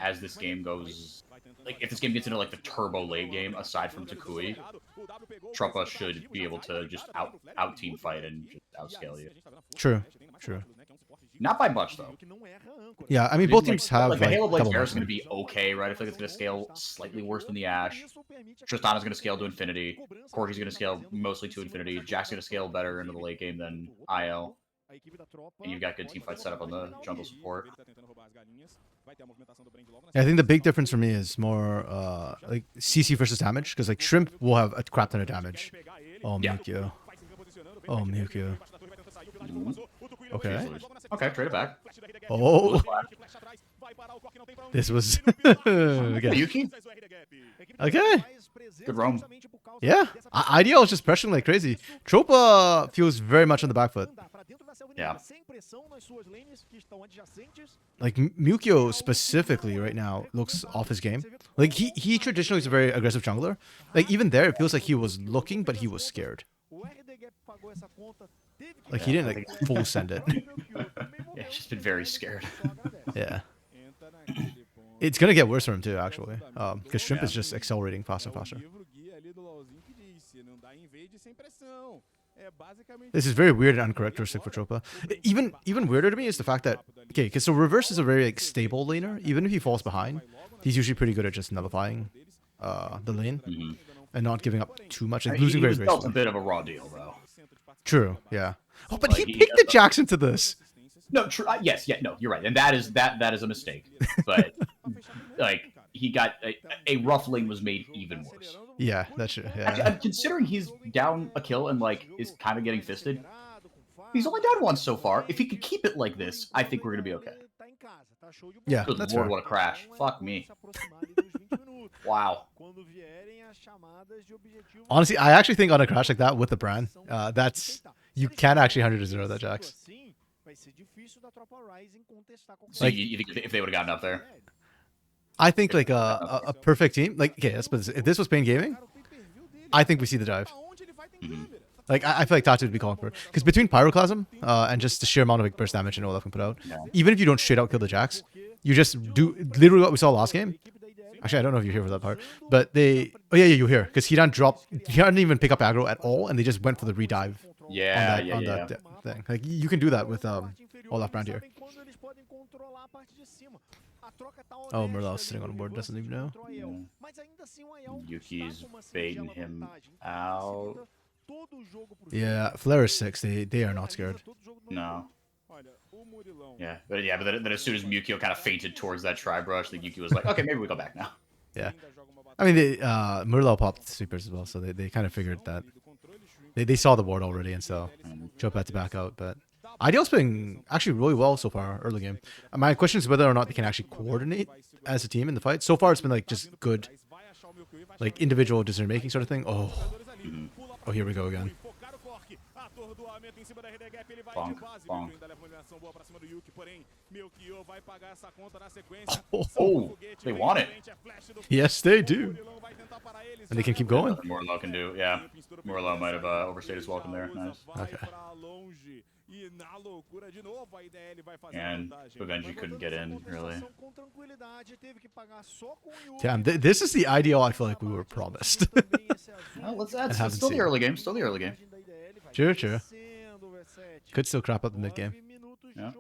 as this game goes, like if this game gets into like the turbo late game, aside from Takui, Tropa should be able to just out team fight and just outscale you. True. Not by much though. Yeah, I mean both teams have like the Halo Blade Bear is going to be okay, right? I feel like it's going to scale slightly worse than the Ashe. Tristana's going to scale to infinity. Corki's going to scale mostly to infinity. Jack's going to scale better into the late game than IL. And you've got good team fight set up on the jungle support. Yeah, I think the big difference for me is more like CC versus damage, because like Shrimp will have a crap ton of damage. Oh, Mukyo. Oh, Mukyo. Okay. Okay, trade it back. Oh. This was... okay. Yuki? Okay. Good roam. Yeah. Ideal is just pressuring like crazy. Tropa feels very much on the back foot. Yeah. Like Mukyo specifically right now looks off his game. Like he traditionally is a very aggressive jungler. Like even there it feels like he was looking but he was scared. Like he didn't like full send it. Yeah, he's just been very scared. Yeah. It's gonna get worse for him too, actually. Because Shrimp is just accelerating faster and faster. This is very weird and uncharacteristic for Tropa. Even weirder to me is the fact that because so Reverse is a very like stable laner. Even if he falls behind, he's usually pretty good at just nullifying the lane and not giving up too much and losing very gracefully. It's a bit of a raw deal though. True. Yeah. Oh, but like, he picked the Jackson to this. No, true. Yes, yeah, no, you're right, and that is a mistake. But like he got a rough lane was made even worse. Yeah, that's true. Yeah. Actually, considering he's down a kill and like is kind of getting fisted, he's only down once so far. If he could keep it like this, I think we're gonna be okay. Yeah, good that's Lord, fair. what a crash! Fuck me. Wow. Honestly, I actually think on a crash like that with the brand, that's you can actually 100-0 that Jax. So like, you think if they would have gotten up there? I think like a perfect team. Like okay, let's put this. If this was Pain Gaming, I think we see the dive. Like I feel like Tatu would be calling for it because between Pyroclasm and just the sheer amount of like, burst damage and all that can put out, even if you don't straight out kill the Jax, you just do literally what we saw last game. Actually, I don't know if you're here for that part, but they. Oh yeah, you're here because he didn't even pick up aggro at all, and they just went for the redive. Yeah, on that thing. Like you can do that with all that brand here. Oh, Merlau's sitting on board, doesn't even know. Yuki's baiting him out. Yeah, Flare is 6. They are not scared. No. Yeah, but then as soon as Mukio kind of fainted towards that Tri-Brush, the Yuki was like, okay, maybe we go back now. Yeah. I mean, Merlau popped sweepers as well, so they kind of figured that. They saw the ward already, and so Chope had to back out. But Ideal's playing actually really well so far early game. My question is whether or not they can actually coordinate as a team in the fight. So far, it's been like just good, like individual decision making sort of thing. Oh, oh, here we go again. Bonk, bonk. Oh, they want it. Yes, they do. And they can keep going. Morlow can do, yeah. Morlow might have overstayed his welcome there. Nice. Okay. And Benji couldn't get in, really. Damn, this is the ideal I feel like we were promised. Well, it's still the early game. Still the early game. True, true. Could still crap up the mid game. Yeah.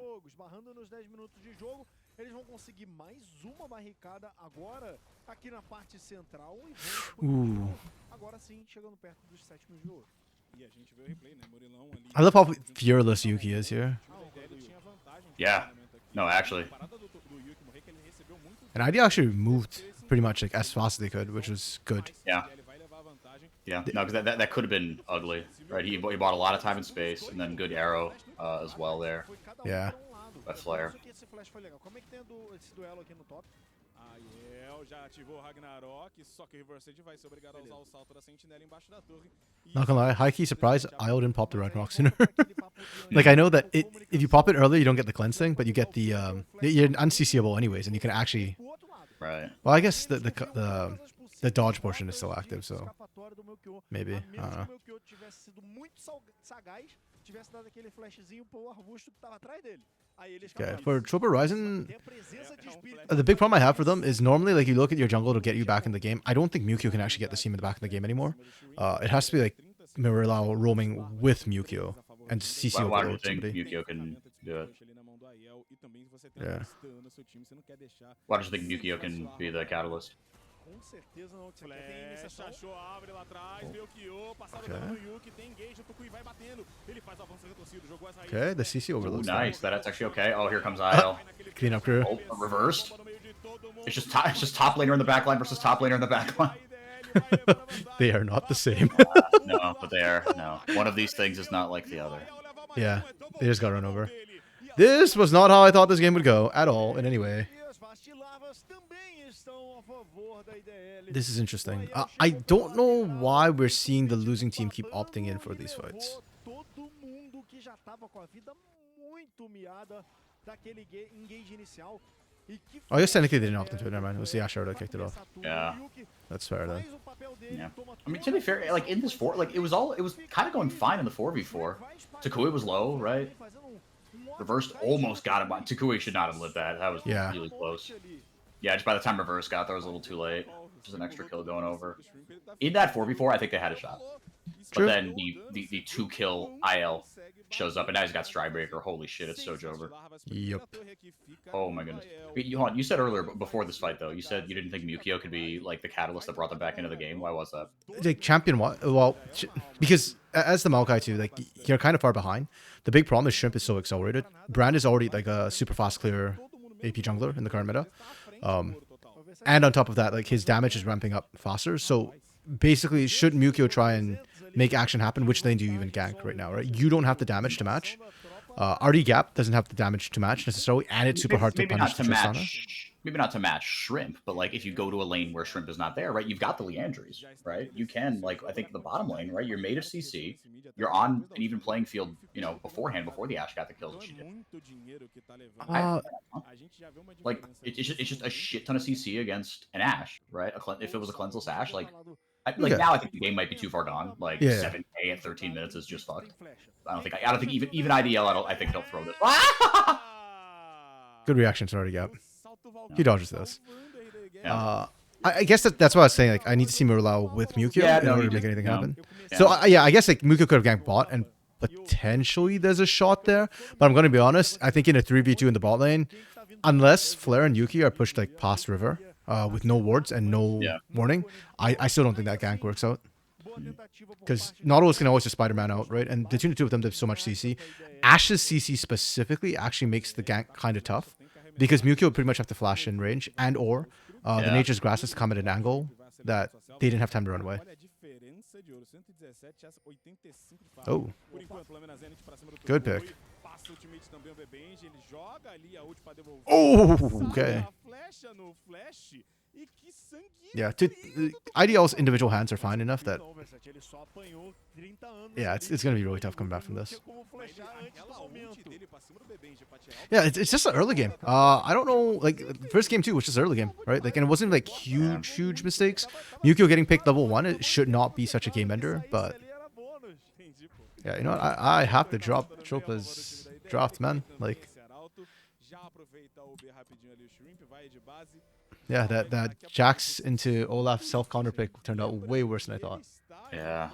Eles vão conseguir mais uma barricada agora aqui na parte central e Ooh. agora sim chegando perto dos 7.000 de ouro. E a gente vê o replay, né? Murilão ali. I love how fearless Yuki is here. Yeah. No, actually. And Ideal actually moved pretty much like as fast as they could, which was good. Yeah. Yeah. No, because that could have been ugly, right? He bought a lot of time and space, and then good arrow as well there. Yeah. By Flare. Not gonna lie, high-key surprised Isle didn't pop the Ragnarok sooner. Like, I know that if you pop it early, you don't get the cleanse thing, but you get the you're unCCable anyways, and you can actually. Right. Well, I guess the dodge portion is still active, so maybe I don't know. Okay, for Tropa Ryzen, the big problem I have for them is normally like you look at your jungle to get you back in the game. I don't think Mukio can actually get the team in the back in the game anymore. It has to be like Mirilao roaming with Mukio and CC Why do you overload think somebody. Mukio can do it? Yeah. Why do you think Mukio can be the catalyst? Okay, the CC Ooh, overload. nice. That's actually okay. Oh, here comes IL. Clean up crew. Oh, reversed. It's just top laner in the back line versus top laner in the back line. They are not the same. No, but they are. No. One of these things is not like the other. Yeah, they just got run over. This was not how I thought this game would go at all in any way. This is interesting. I don't know why we're seeing the losing team keep opting in for these fights. I guess technically they didn't opt into it. Never mind. It was the Asher that kicked it off. Yeah. That's fair then. Yeah. I mean, to be fair, like in this it was kind of going fine in the 4v4. Takui was low, right? Reversed almost got him. Takui should not have lived that. That was really close. Yeah, just by the time Reverse got there, it was a little too late. Just an extra kill going over. In that 4v4, I think they had a shot. True. But then the 2-kill IL shows up, and now he's got Strybreaker. Holy shit, it's so Jover. Yep. Oh my goodness. Wait, you said earlier, before this fight, though, you said you didn't think Mukio could be like the catalyst that brought them back into the game. Why was that? Like champion what? Well, because as the Maokai too, like you're kind of far behind. The big problem is Shrimp is so accelerated. Brand is already like a super fast clear AP jungler in the current meta. And on top of that, like his damage is ramping up faster. So basically, should Mukio try and make action happen, which lane do you even gank right now, right? You don't have the damage to match. RD Gap doesn't have the damage to match necessarily, and it's super hard to punish the Tristana. Maybe not to match Shrimp, but like if you go to a lane where Shrimp is not there, right? You've got the Leandries, right? You can, like, I think the bottom lane, right? You're made of CC. You're on an even playing field, you know, beforehand, before the Ashe got the kills that she did. Like, it's just a shit ton of CC against an Ashe, right? If it was a cleanseless Ashe, like now I think the game might be too far gone. Like 7K at 13 minutes is just fucked. I don't think even IDL. I think he'll throw this. Good reaction to RD Gap. He dodges this. Yeah. I guess that's why I was saying, like, I need to see Mirilao with Mukio in order to make anything happen. Yeah. So I guess like Mukio could have ganked bot, and potentially there's a shot there. But I'm going to be honest, I think in a 3v2 in the bot lane, unless Flare and Yuki are pushed like past river, with no wards and no Yeah. warning, I still don't think that gank works out. Because Nautilus can always just Spider-Man out, right? And between the two of them, there's so much CC. Ash's CC specifically actually makes the gank kind of tough. Because Mewtwo would pretty much have to flash in range, and or the Nature's Grass has to come at an angle that they didn't have time to run away. Oh. Good pick. Oh, okay. Yeah, IDL's individual hands are fine enough that... Yeah, it's going to be really tough coming back from this. Yeah, it's just an early game. I don't know, like, first game too, which is early game, right? Like, and it wasn't like huge mistakes. Mewtwo getting picked level 1, it should not be such a game ender, but... Yeah, you know what? I have to drop Chopa's draft, man. Like... Yeah, that Jax into Olaf self-counter pick turned out way worse than I thought. Yeah.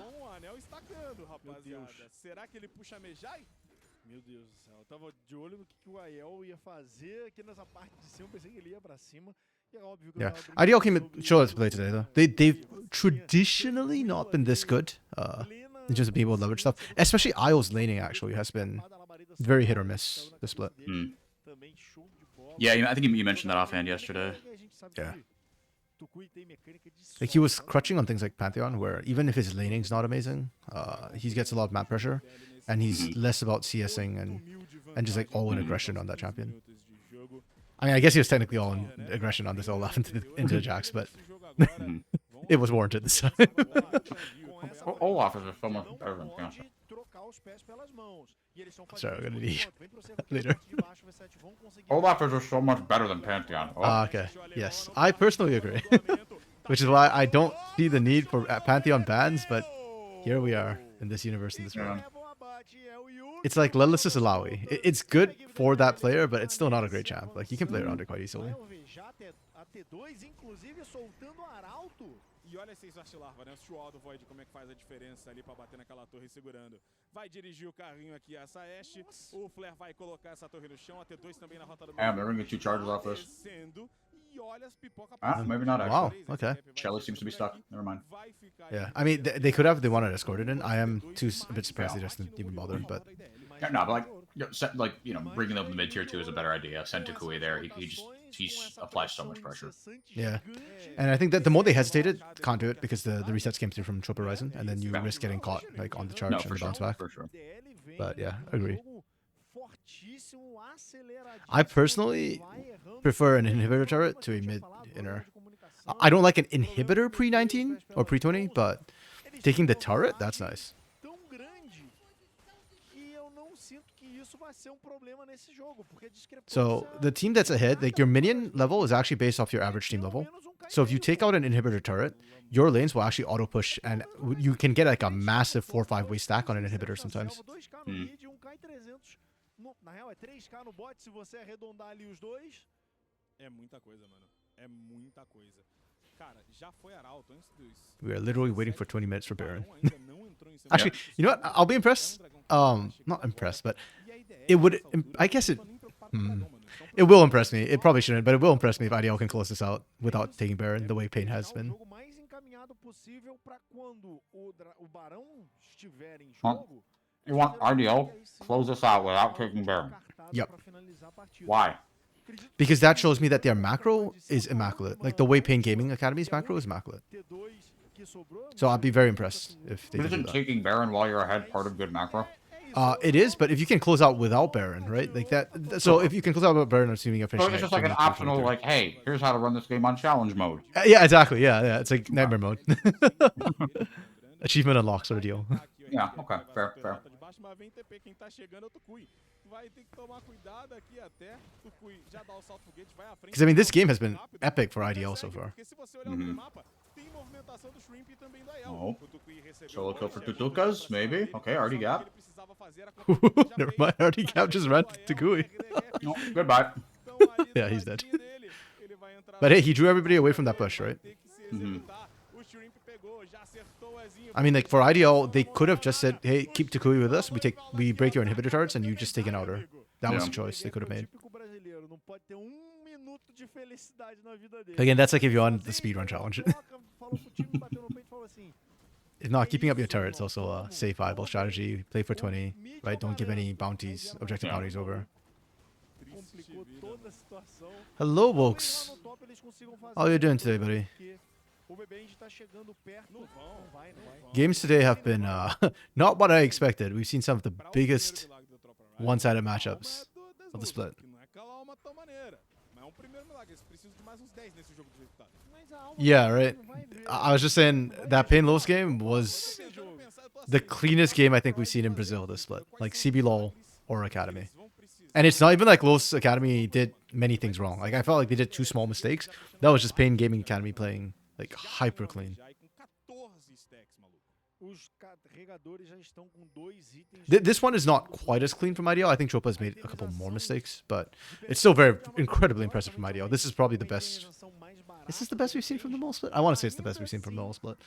Meu Deus do céu, eu tava de olho no que o Aiel ia fazer aqui nessa parte de cima, pensei que ele ia pra cima. E é óbvio que Yeah, IDL came at show us play today though. They've traditionally not been this good in terms of being able to leverage stuff. Especially IO's laning actually has been very hit or miss this split. Yeah, I think you mentioned that offhand yesterday. Yeah. Like he was crutching on things like Pantheon, where even if his laning's not amazing, he gets a lot of map pressure, and he's less about CSing and just like all in aggression on that champion. I mean, I guess he was technically all in aggression on this Olaf into the Jax, but it was warranted this time. Olaf is so much better than Panther. Sorry, I'm gonna need later. Olaf is just so much better than Pantheon. Oh. Okay, yes, I personally agree. Which is why I don't see the need for Pantheon bans, but here we are in this universe in this round. It's like Lelis Alawi. It's good for that player, but it's still not a great champ. Like you can play around it quite easily. E olha esse sorte larva, né? O Chual do Void, como é que faz a diferença ali pra bater naquela torre segurando. Vai dirigir o carrinho aqui, essa Ashe. O Flare vai colocar essa torre no chão. A T2 também na rota do meio. They're gonna get 2 charges off this. E olha as pipoca Maybe not actually. Wow, okay. Shelly seems to be stuck. Never mind. Yeah, I mean, they could have if they wanted escorted in. I am a bit surprised they just didn't even bother, but... No, but bringing them to mid tier 2 is a better idea. Send Takui there. He applies so much pressure. Yeah, and I think that the more they hesitated, can't do it because the resets came through from Chopper Ryzen, and then you risk getting caught like on the charge and the bounce back. For sure. But yeah, agree. I personally prefer an inhibitor turret to a mid inner. I don't like an inhibitor pre-19 or pre-20, but taking the turret, that's nice. So the team that's ahead, like your minion level is actually based off your average team level. So if you take out an inhibitor turret, your lanes will actually auto push, and you can get like a massive 4 or 5 way stack on an inhibitor sometimes. Na real é 3k no bot se você arredondar ali os dois. É muita coisa, mano. É muita coisa. Cara, já foi Arauto antes dos... We are literally waiting for 20 minutes for Baron. Actually, you know what? I'll be impressed. Not impressed, but it would... I guess it... It will impress me. It probably shouldn't, but it will impress me if IDL can close this out without taking Baron the way Pain has been. You want IDL close this out without taking Baron? Yep. Why? Because that shows me that their macro is immaculate. Like the way Pain Gaming Academy's macro is immaculate. So I'd be very impressed if they did Isn't that. taking Baron while you're ahead part of good macro? It is, but if you can close out without Baron, right? Like that. So if you can close out without Baron, assuming you're So finishing. it's just like an optional, like, hey, here's how to run this game on challenge mode. Yeah, exactly. Yeah. It's like nightmare mode. Achievement unlock sort of deal. Yeah, okay, fair. Because I mean, this game has been epic for IDL so far. Oh, solo kill for Tutukas, maybe. Okay, already gap. Never mind, already Cap just ran to Gui. No, goodbye. Yeah, he's dead. But hey, he drew everybody away from that push, right? I mean, like for IDL, they could have just said, "Hey, keep Takui with us. We break your inhibitor turrets, and you just take an outer." That was the choice they could have made. Again, that's like if you're on the speedrun challenge. If not, keeping up your turrets also a safe, viable strategy. Play for 20, right? Don't give any bounties, objective bounties over. Hello, folks. How are you doing today, buddy? Games today have been not what I expected. We've seen some of the biggest one-sided matchups of the split. Yeah, right. I was just saying that Pain Lowe's game was the cleanest game I think we've seen in Brazil this split. Like CBLOL or Academy. And it's not even like Lowe's Academy did many things wrong. Like I felt like they did 2 small mistakes. That was just Pain Gaming Academy playing like hyper clean. This one is not quite as clean from IDL. I think Chopa has made a couple more mistakes, but it's still very incredibly impressive from IDL. This is probably the best. Is this the best we've seen from the Mole Split? I want to say it's the best we've seen from the Mole Split.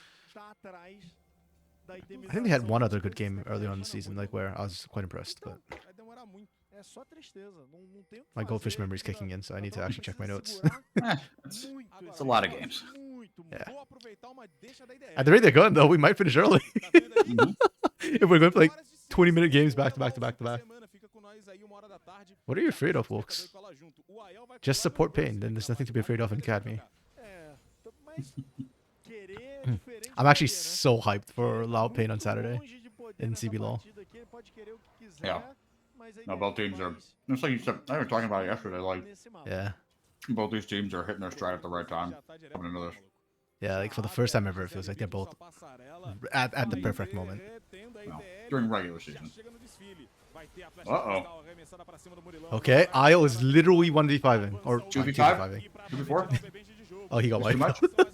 I think they had one other good game earlier on in the season, like where I was quite impressed, but my goldfish memory is kicking in, so I need to actually check my notes. It's a lot of games. Yeah. At the rate they're going, though, we might finish early. If we're going to play 20-minute games back to back to back to back. What are you afraid of, folks? Just support Pain, then there's nothing to be afraid of in Academy. I'm actually so hyped for Loud Pain on Saturday in CBLOL. Yeah. No, both teams are, just like you said, I was talking about it yesterday, like, Yeah. both these teams are hitting their stride at the right time. Coming into this. Yeah, like for the first time ever, it feels like they're both at the perfect moment. No, during regular season. Uh-oh. Okay, Isle is literally 1v5ing. Or 2v5? 2v4? Oh, he got Too wiped much? out.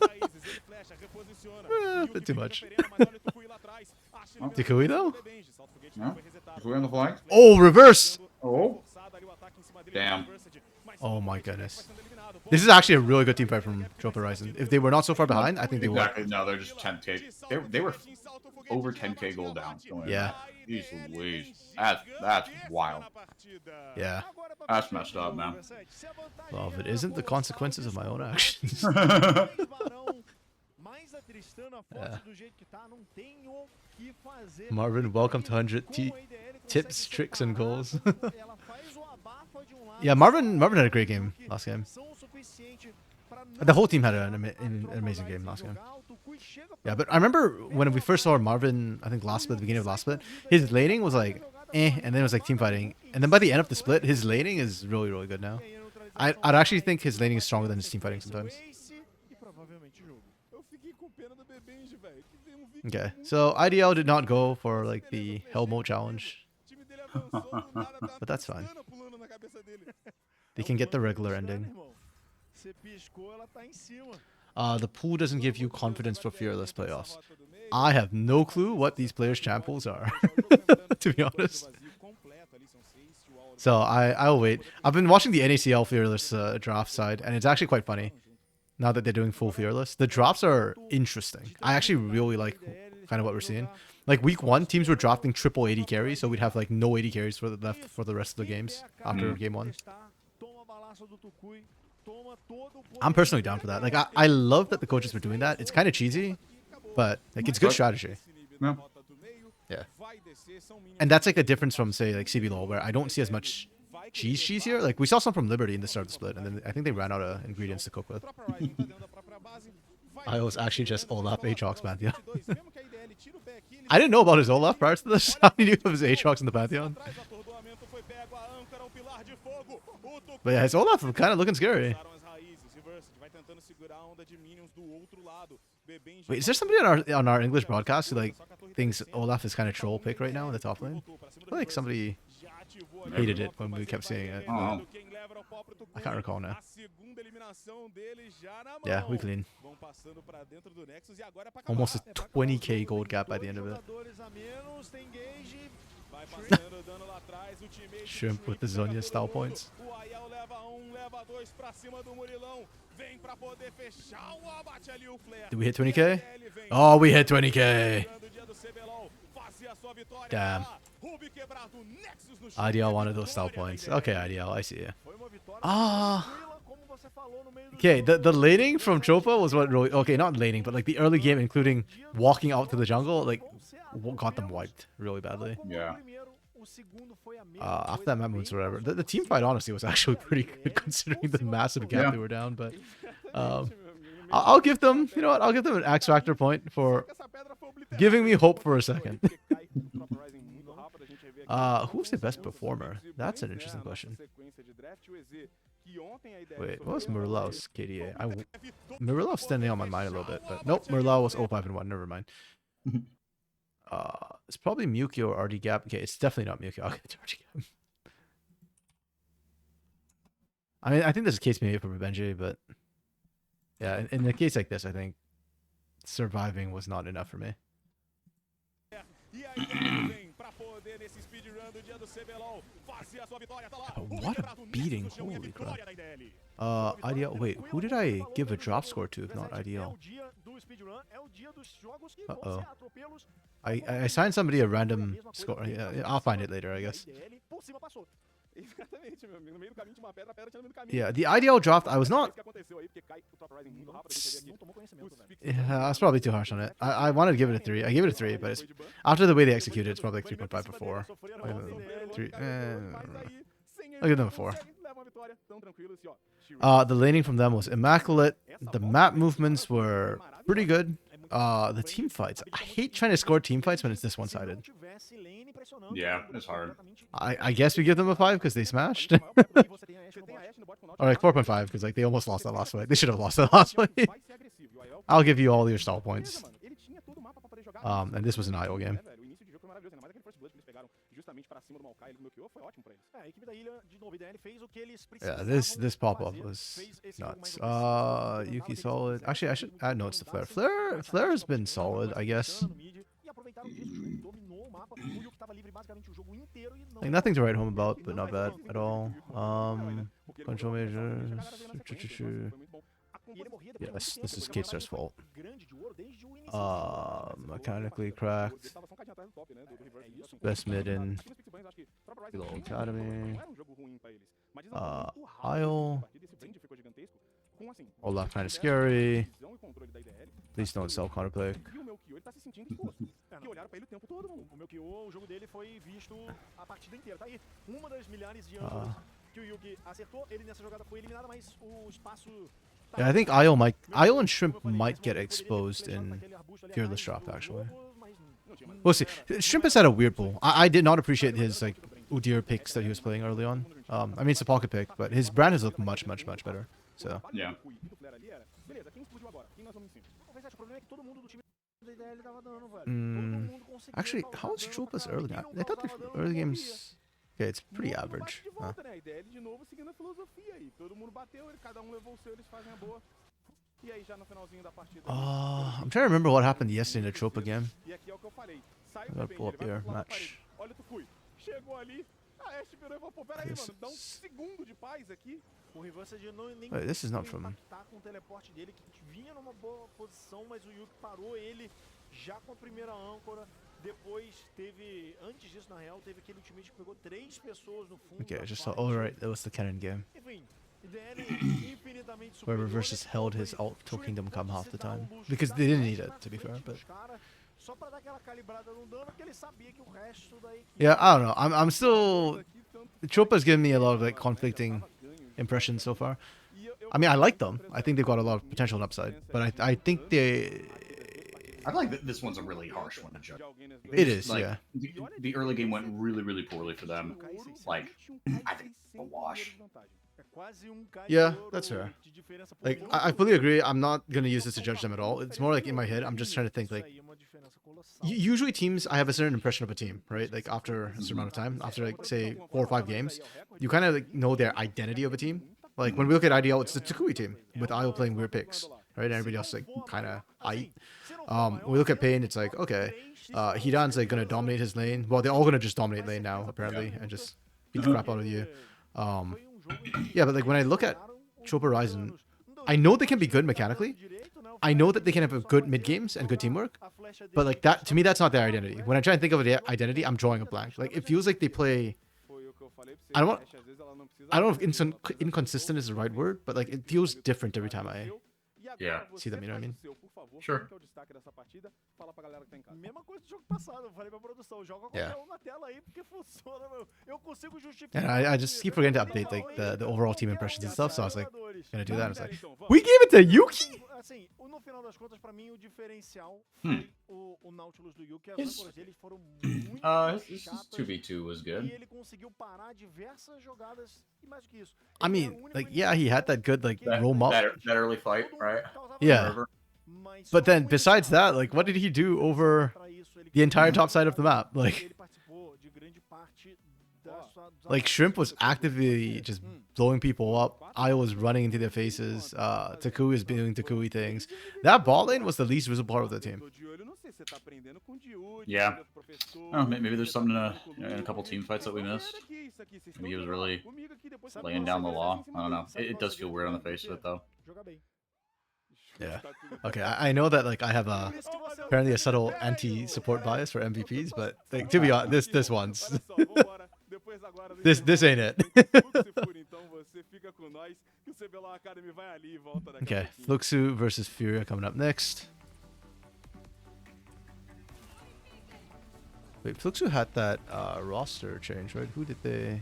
A bit too much. Tikui though? No? Is we on the flank? Oh, reverse! Oh. Damn. Oh my goodness. This is actually a really good team fight from Trope Horizon. If they were not so far behind, I think they would. Exactly. No, they're just 10k. They were over 10k gold down. Yeah. Jeez Louise. That's wild. Yeah. That's messed up, man. Well, if it isn't the consequences of my own actions. Yeah. Marvin, welcome to 100 tips, tricks, and goals. Yeah, Marvin had a great game last game. The whole team had an amazing game last game. Yeah, but I remember when we first saw Marvin, I think last split, the beginning of last split, his laning was like, and then it was like team fighting. And then by the end of the split, his laning is really, really good now. I'd actually think his laning is stronger than his team fighting sometimes. Okay, so IDL did not go for like the Hell Mode challenge. But that's fine. They can get the regular ending. The pool doesn't give you confidence for Fearless playoffs. I have no clue what these players' champ pools are, to be honest. So I'll wait. I've been watching the NACL Fearless draft side, and it's actually quite funny. Now that they're doing full Fearless, the drops are interesting. I actually really like kind of what we're seeing. Like week 1, teams were drafting triple 80 carries, so we'd have like no 80 carries for the left for the rest of the games after game 1. I'm personally down for that. Like I love that the coaches were doing that. It's kind of cheesy, but like it's good strategy. Yeah. Yeah. And that's like a difference from say like CBLOL, where I don't see as much cheese here. Like we saw some from Liberty in the start of the split, and then I think they ran out of ingredients to cook with. I was actually just Olaf Aatrox Pantheon. I didn't know about his Olaf prior to this. How did you know of his Aatrox in the Pantheon? But yeah, his Olaf kind of looking scary. Wait, is there somebody on our English broadcast who like thinks Olaf is kind of troll pick right now in the top lane? I feel like somebody hated it when we kept seeing it. Oh. I can't recall now. Yeah, we clean. Almost a 20k gold gap by the end of it. Shrimp with the Zonya style points. Did we hit 20k? Oh, we hit 20k. Damn. IDL wanted those style points. Okay, IDL, I see you. Okay, the laning from Chopa was what really... Okay, not laning, but like the early game, including walking out to the jungle, like got them wiped really badly. Yeah. After that map moves or whatever. The team fight honestly was actually pretty good considering the massive gap they were down, but I'll give them, you know what, I'll give them an X Factor point for giving me hope for a second. Who's the best performer? That's an interesting question. Wait, what was Murlow's KDA? Murlow's standing on my mind a little bit, but nope, Murlow was 0-5-1, never mind. It's probably Mukio or RD Gap. Okay, it's definitely not Mukio. I'll get to RD Gap. I mean, I think there's a case maybe for Benji, but yeah, in a case like this, I think surviving was not enough for me. What a beating, holy crap. IDL, wait, who did I give a drop score to if not IDL? Uh-oh. I assigned somebody a random score. Yeah, I'll find it later, I guess. Yeah, the IDL draft, I was not... Yeah, that's probably too harsh on it. I wanted to give it a 3. I gave it a 3, but it's, after the way they executed it, it's probably like 3.5 or 4. I'll give them a 4. The laning from them was immaculate. The map movements were pretty good. The team fights. I hate trying to score team fights when it's this one-sided. Yeah, it's hard. I guess we give them a 5 because they smashed. Or like 4.5 because like they almost lost that last fight. They should have lost that last fight. I'll give you all your stall points. And this was an IO game. Yeah, this pop-up was nuts. Yuki solid. Actually, I should add notes to Flare. Flare has been solid, I guess. Like nothing to write home about, but not bad at all. Control measures. Yes, this is K-Star's fault. Mechanically cracked. Best mid in VOL Academy. Isle. All that kind of scary. Please don't sell counterpick. Yeah, I think Isle and Shrimp might get exposed in Fearless Drop, actually. We'll see. Shrimp has had a weird pull. I did not appreciate his like Udyr picks that he was playing early on. I mean, it's a pocket pick, but his brand has looked much better. So yeah. Actually, how is Chupa's early? I thought the early games. Okay, it's pretty average. Huh. I'm trying to remember what happened yesterday in the Tropa game. I gotta pull up your match. Wait, this is not from... Okay, I just saw... Oh, right, that was the Cannon game. Where Reversus held his ult till Kingdom Come half the time. Because they didn't need it, to be fair, but... Yeah, I don't know. I'm still... Chopa's given me a lot of like conflicting impressions so far. I mean, I like them. I think they've got a lot of potential and upside. But I think they... I feel like this one's a really harsh one to judge. It is, like, yeah. The early game went really poorly for them. Like, I think a wash. Yeah, that's fair. Like, I fully agree. I'm not going to use this to judge them at all. It's more like in my head, I'm just trying to think like... Usually teams, I have a certain impression of a team, right? Like after a certain amount of time, after like say 4 or 5 games, you kind of like know their identity of a team. Like when we look at IDL, it's the Takui team with IO playing weird picks, right? And everybody else like kind of aight. When we look at Pain, it's like, okay, Hidan's like going to dominate his lane. Well, they're all going to just dominate lane now, apparently, and just beat the crap out of you. Yeah, but like when I look at Chopa Ryzen, I know they can be good mechanically, I know that they can have good mid games and good teamwork, but like that to me, that's not their identity. When I try and think of their identity, I'm drawing a blank. Like it feels like they play. I don't know if inconsistent is the right word, but like it feels different every time I Yeah. see them. You know what I mean? Sure. Yeah. And I just keep forgetting to update like the overall team impressions and stuff. So I was like, gonna do that. I was like, we gave it to Yuki. His 2v2 was good. I mean, like, yeah, he had that good like roam up. That early fight, right? Yeah. River. But then besides that, like, what did he do over the entire top side of the map? Like Shrimp was actively just blowing people up. I was running into their faces. Takui is doing Takui things. That bot lane was the least visible part of the team. Yeah. Oh, maybe there's something in a couple team fights that we missed. Maybe he was really laying down the law. I don't know. It does feel weird on the face of it, though. Yeah. Okay, I know that like I have apparently a subtle anti-support bias for MVPs, but like, to be honest, this one's this ain't it. Okay, Fluxu versus Furia coming up next. Wait, Fluxu had that roster change, right? Who did they?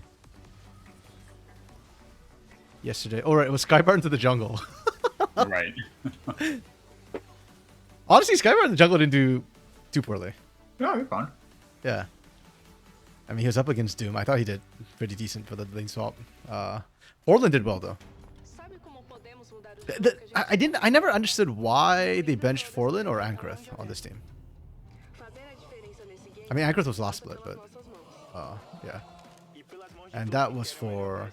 Yesterday. Oh, right, it was Skybar into the jungle. Right. Honestly, Skybar in the jungle didn't do too poorly. Yeah, you're fine. Yeah. I mean, he was up against Doom. I thought he did pretty decent for the lane swap. Orland did well, though. I never understood why they benched Forlin or Ankrith on this team. I mean, Ankrith was last split, but yeah. And that was for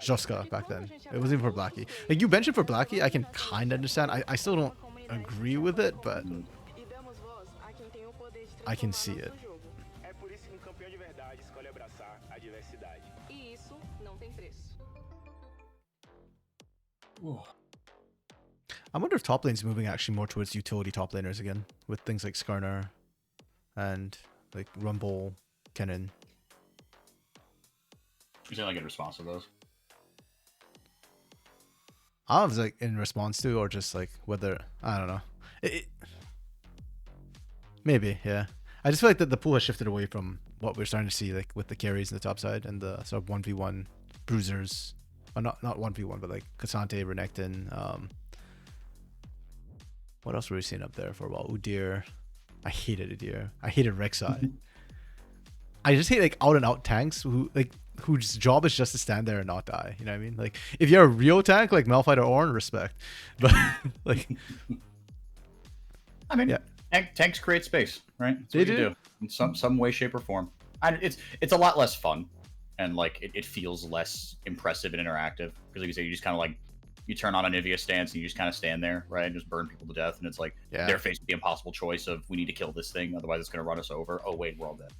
Joska back then. It wasn't even for Blackie. Like, you bench it for Blackie, I can kind of understand. I still don't agree with it, but I can see it. I wonder if top lane's moving actually more towards utility top laners again, with things like Skarner and like Rumble, Kennen. You're saying like in response to those? I was like in response to, or just like whether, I don't know. Maybe, yeah. I just feel like that the pool has shifted away from what we're starting to see, like with the carries in the top side and the sort of 1v1 bruisers. Well, not 1v1, but like Cassante, Renekton. What else were we seeing up there for a while? Udyr. I hated Udyr. I hated Rek'Sai. I just hate like out and out tanks whose job is just to stand there and not die. You know what I mean? Like if you're a real tank like Malphite or Ornn, respect. But like, I mean, yeah. Tanks create space, right? That's they what you do in some way, shape, or form. And it's a lot less fun, and like it feels less impressive and interactive because, like you say, you just kind of like you turn on a Nivea stance and you just kind of stand there, right, and just burn people to death. And it's like they're faced with the impossible choice of we need to kill this thing, otherwise it's going to run us over. Oh wait, we're all dead.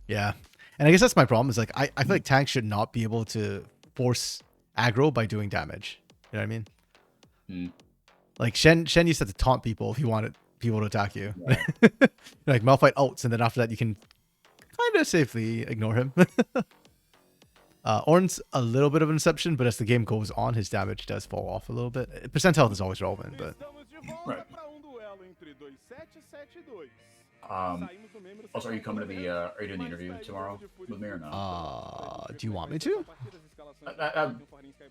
Yeah. And I guess that's my problem is like I feel like tanks should not be able to force aggro by doing damage. You know what I mean? Like Shen used to have to taunt people if he wanted people to attack you. Yeah. Like Malphite ults, and then after that you can kind of safely ignore him. Ornn's a little bit of an exception, but as the game goes on, his damage does fall off a little bit. Percent health is always relevant, but right. Also, are you coming to the? Are you doing the interview tomorrow with me or not? Do you want me to?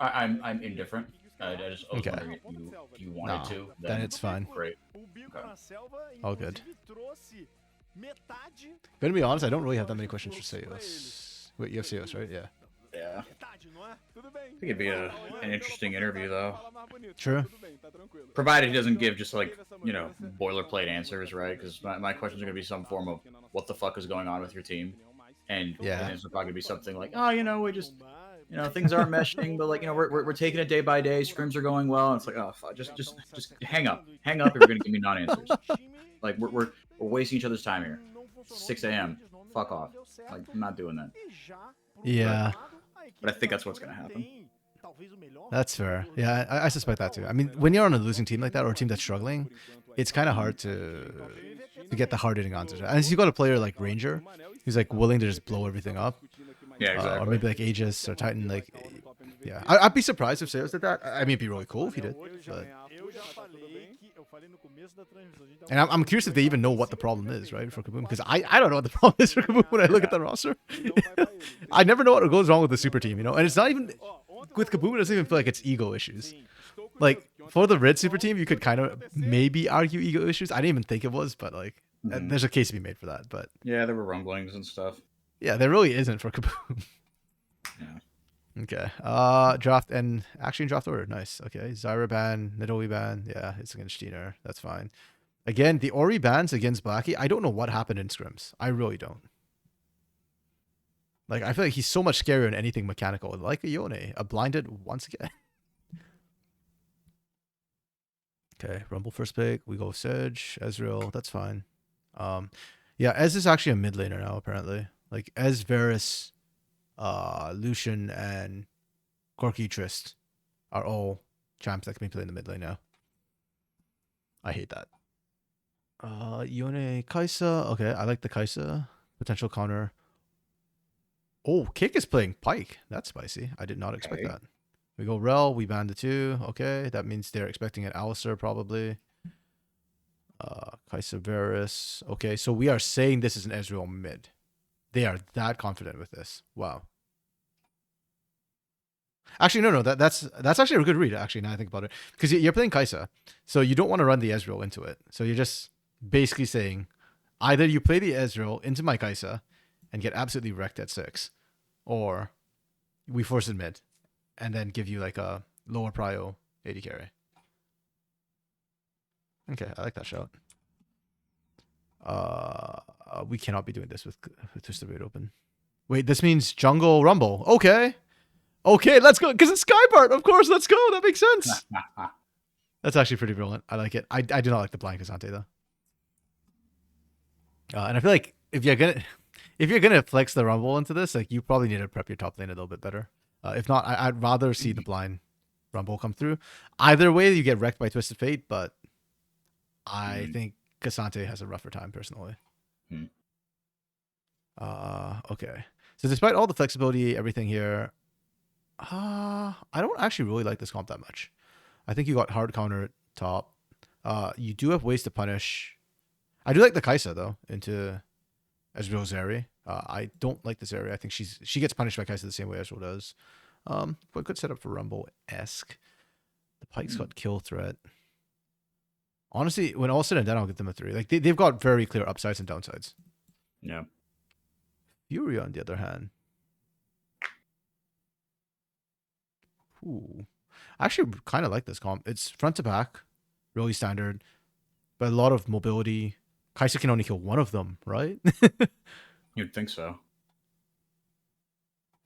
I'm indifferent. I just was wondering if you wanted to. Then it's fine. Great. Okay. All good. But to be honest, I don't really have that many questions for Seos. Wait, you have Seos, right? Yeah. Yeah. I think it'd be an interesting interview, though. True. Provided he doesn't give just like, boilerplate answers, right? Because my questions are going to be some form of what the fuck is going on with your team. And it's probably going to be something like, oh, we just, things aren't meshing, but like, we're taking it day by day. Scrims are going well. And it's like, oh, fuck, just hang up. Hang up if you're going to give me non-answers. Like, we're wasting each other's time here. 6 a.m. Fuck off. Like, I'm not doing that. Yeah. But I think that's what's going to happen. That's fair. Yeah, I suspect that too. I mean, when you're on a losing team like that, or a team that's struggling, it's kind of hard to get the hard hitting answers. Unless you got a player like Ranger, who's like willing to just blow everything up. Yeah, exactly. Or maybe like Aegis or Titan. Like, yeah, I'd be surprised if Seos did that. I mean, it'd be really cool if he did. But... And I'm curious if they even know what the problem is, right, for Kaboom, because I don't know what the problem is for Kaboom when I look at the roster. I never know what goes wrong with the super team, you know. And it's not even with Kaboom. It doesn't even feel like it's ego issues. Like for the red super team, you could kind of maybe argue ego issues. I didn't even think it was, but like there's a case to be made for that. But yeah, there were rumblings and stuff. Yeah, there really isn't for Kaboom. Yeah. Okay. Draft and action draft order. Nice. Okay. Zyra ban, Nidowi ban. Yeah, it's against Steiner. That's fine. Again, the Ori bans against Blackie. I don't know what happened in scrims. I really don't. Like, I feel like he's so much scarier than anything mechanical. Like a Yone, a blinded once again. Okay, Rumble first pick. We go Sedge, Ezreal. That's fine. Yeah, Ez is actually a mid laner now, apparently. Like, Ez, Varus, Lucian, and Corki Trist are all champs that can be played in the mid lane now. I hate that. Yone, Kaisa. Okay, I like the Kaisa. Potential counter. Oh, Kick is playing Pyke. That's spicy. I did not expect that. We go Rel. We ban the 2. Okay, that means they're expecting an Alistair probably. Kaisa Varus. Okay, so we are saying this is an Ezreal mid. They are that confident with this. Wow. Actually, no. That's actually a good read, actually, now I think about it. Because you're playing Kaisa, so you don't want to run the Ezreal into it. So you're just basically saying, either you play the Ezreal into my Kaisa and get absolutely wrecked at 6, or we force it mid and then give you like a lower prio AD carry. Okay, I like that shot. We cannot be doing this with Twisted Raid open. Wait, this means jungle rumble. Okay. Okay, let's go. Because it's Skybart, of course. Let's go. That makes sense. That's actually pretty brilliant. I like it. I do not like the blind Cassante though. And I feel like if you're gonna flex the rumble into this, like you probably need to prep your top lane a little bit better. If not, I'd rather see the blind rumble come through. Either way, you get wrecked by Twisted Fate, but I think Cassante has a rougher time personally. Okay. So despite all the flexibility, everything here, I don't actually really like this comp that much. I think you got hard counter at top. You do have ways to punish. I do like the Kaisa though into Ezreal Zeri. I don't like this area. I think she gets punished by Kaisa the same way Ezreal does. But good setup for Rumble-esque. The Pyke's got kill threat. Honestly, when all said and done, I'll give them a 3. Like they've got very clear upsides and downsides. Yeah. Fury, on the other hand. Ooh. I actually kind of like this comp. It's front to back, really standard, but a lot of mobility. Kaisa can only kill one of them, right? You'd think so.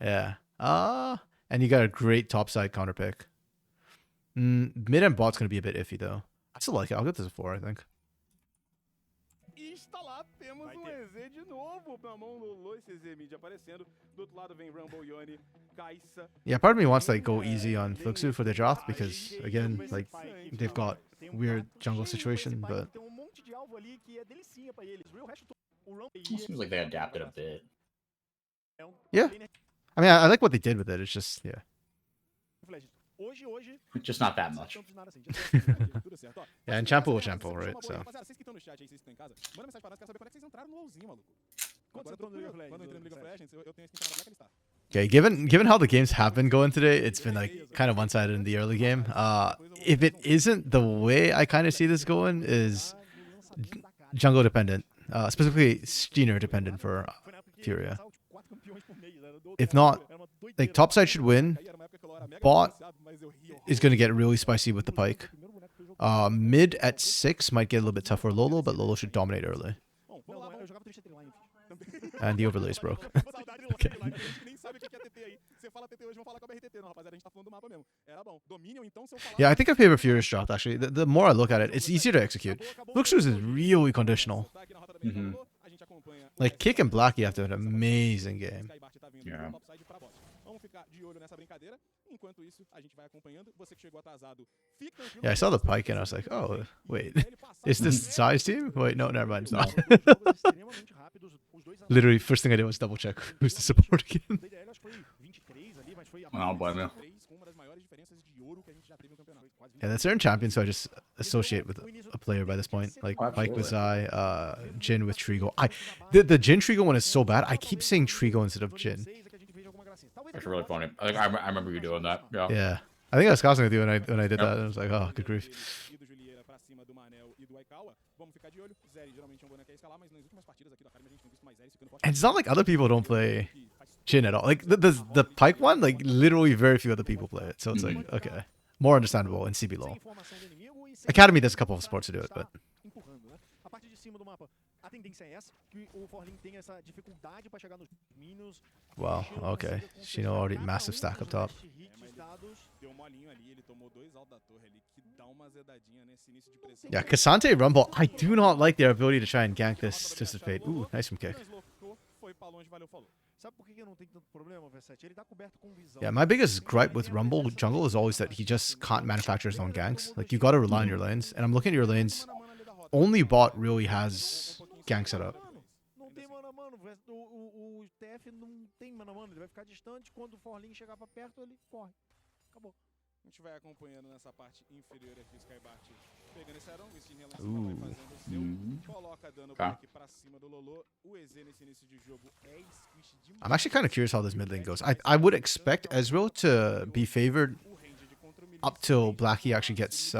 Yeah. And you got a great topside counter pick. Mid and bot's going to be a bit iffy, though. I still like it. I'll give this a 4, I think. Está lá, temos EZ de novo na mão do Lois EZ Mid aparecendo. Do outro lado vem Rumble, Yone, Kaisa. Yeah, part of me wants to like go easy on Fluxu for the draft because, again, like they've got weird jungle situation, but It seems like they adapted a bit. yeah. I mean, I like what they did with it. It's just, yeah. Just not that much. Yeah, and Champo will Champo, right? So. Okay, given how the games have been going today, it's been like kind of one-sided in the early game. If it isn't, the way I kind of see this going is jungle dependent, specifically Steiner dependent for Furia. If not, like topside should win. Bot is going to get really spicy with the Pyke. Mid at 6 might get a little bit tough for Lolo, but Lolo should dominate early. And the overlay is broke. Okay. Yeah, I think I favor Furious draft, actually. The more I look at it, it's easier to execute. Fluxus is really conditional. Like, Kick and Blackie have to have an amazing game. Yeah. Enquanto isso, a gente vai acompanhando. Você que chegou atrasado, fique tranquilo. Yeah, I saw the Pike and I was like, oh, wait. Is this Zai's team? Wait, no, never mind. It's not. Literally, first thing I did was double check who's the support again. Oh, blame you. Yeah, that's certain champions who I just associate with a player by this point. Like Oh, Pike with absolutely. Zai, Jin with Trigo. The Jin Trigo one is so bad. I keep saying Trigo instead of Jin. It's really funny. I remember you doing that. Yeah. Yeah. I think I was casting with you when I did that. And I was like, oh, good grief. And it's not like other people don't play Jin at all. Like the Pike one, like literally very few other people play it. So it's like, okay, more understandable in CBLOL. Academy, there's a couple of sports to do it, but wow, okay. Shino already massive stack up top. Yeah, Cassante Rumble. I do not like their ability to try and gank this Twisted Fate. Ooh, nice from kick. Yeah, my biggest gripe with Rumble Jungle is always that he just can't manufacture his own ganks. Like, you gotta rely on your lanes. And I'm looking at your lanes. Only bot really has gank set up. A gente vai acompanhando nessa parte inferior aqui o Skybart pegando esse Arão, vestindo relação, vai fazendo o seu, coloca dano aqui pra cima do Lolo. O EZ nesse início de jogo é squish demais. I'm actually kind of curious how this mid lane goes. I would expect Ezreal to be favored up till Blackie actually gets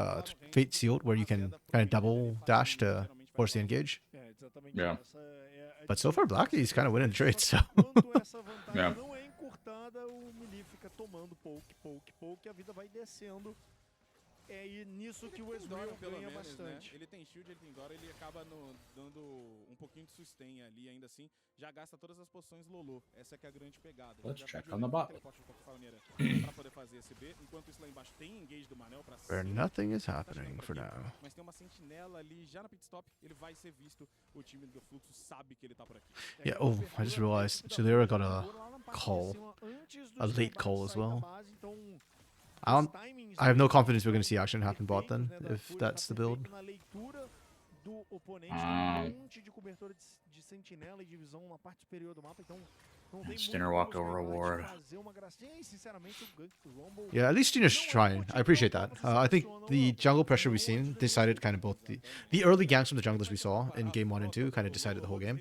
Fate Sealed, where you can kind of double dash to force the engage. Yeah. But so far, Blackie's kind of winning the trade, so. Yeah. E nisso que o Ezreal ganha bastante. Ele tem shield, ele tem Dora, ele acaba dando um pouquinho de sustain ali, ainda assim, já gasta todas as poções Lolo. Essa é que é a grande pegada. Let's check on the bot. Pra poder fazer esse B, enquanto isso lá embaixo tem engage do Manel pra cima. Where nothing is happening for now. Mas tem uma sentinela ali, já na pit stop, ele vai ser visto. O time do Fluxo sabe que ele tá por aqui. Yeah, oh, I just realized Jalera got a call. A late call as well. I have no confidence we're going to see action happen bot then, if that's the build. Stinner walked over a ward. Yeah, at least Gina's trying. I appreciate that. I think the jungle pressure we've seen decided kind of both the early ganks from the junglers we saw in game 1 and 2 kind of decided the whole game.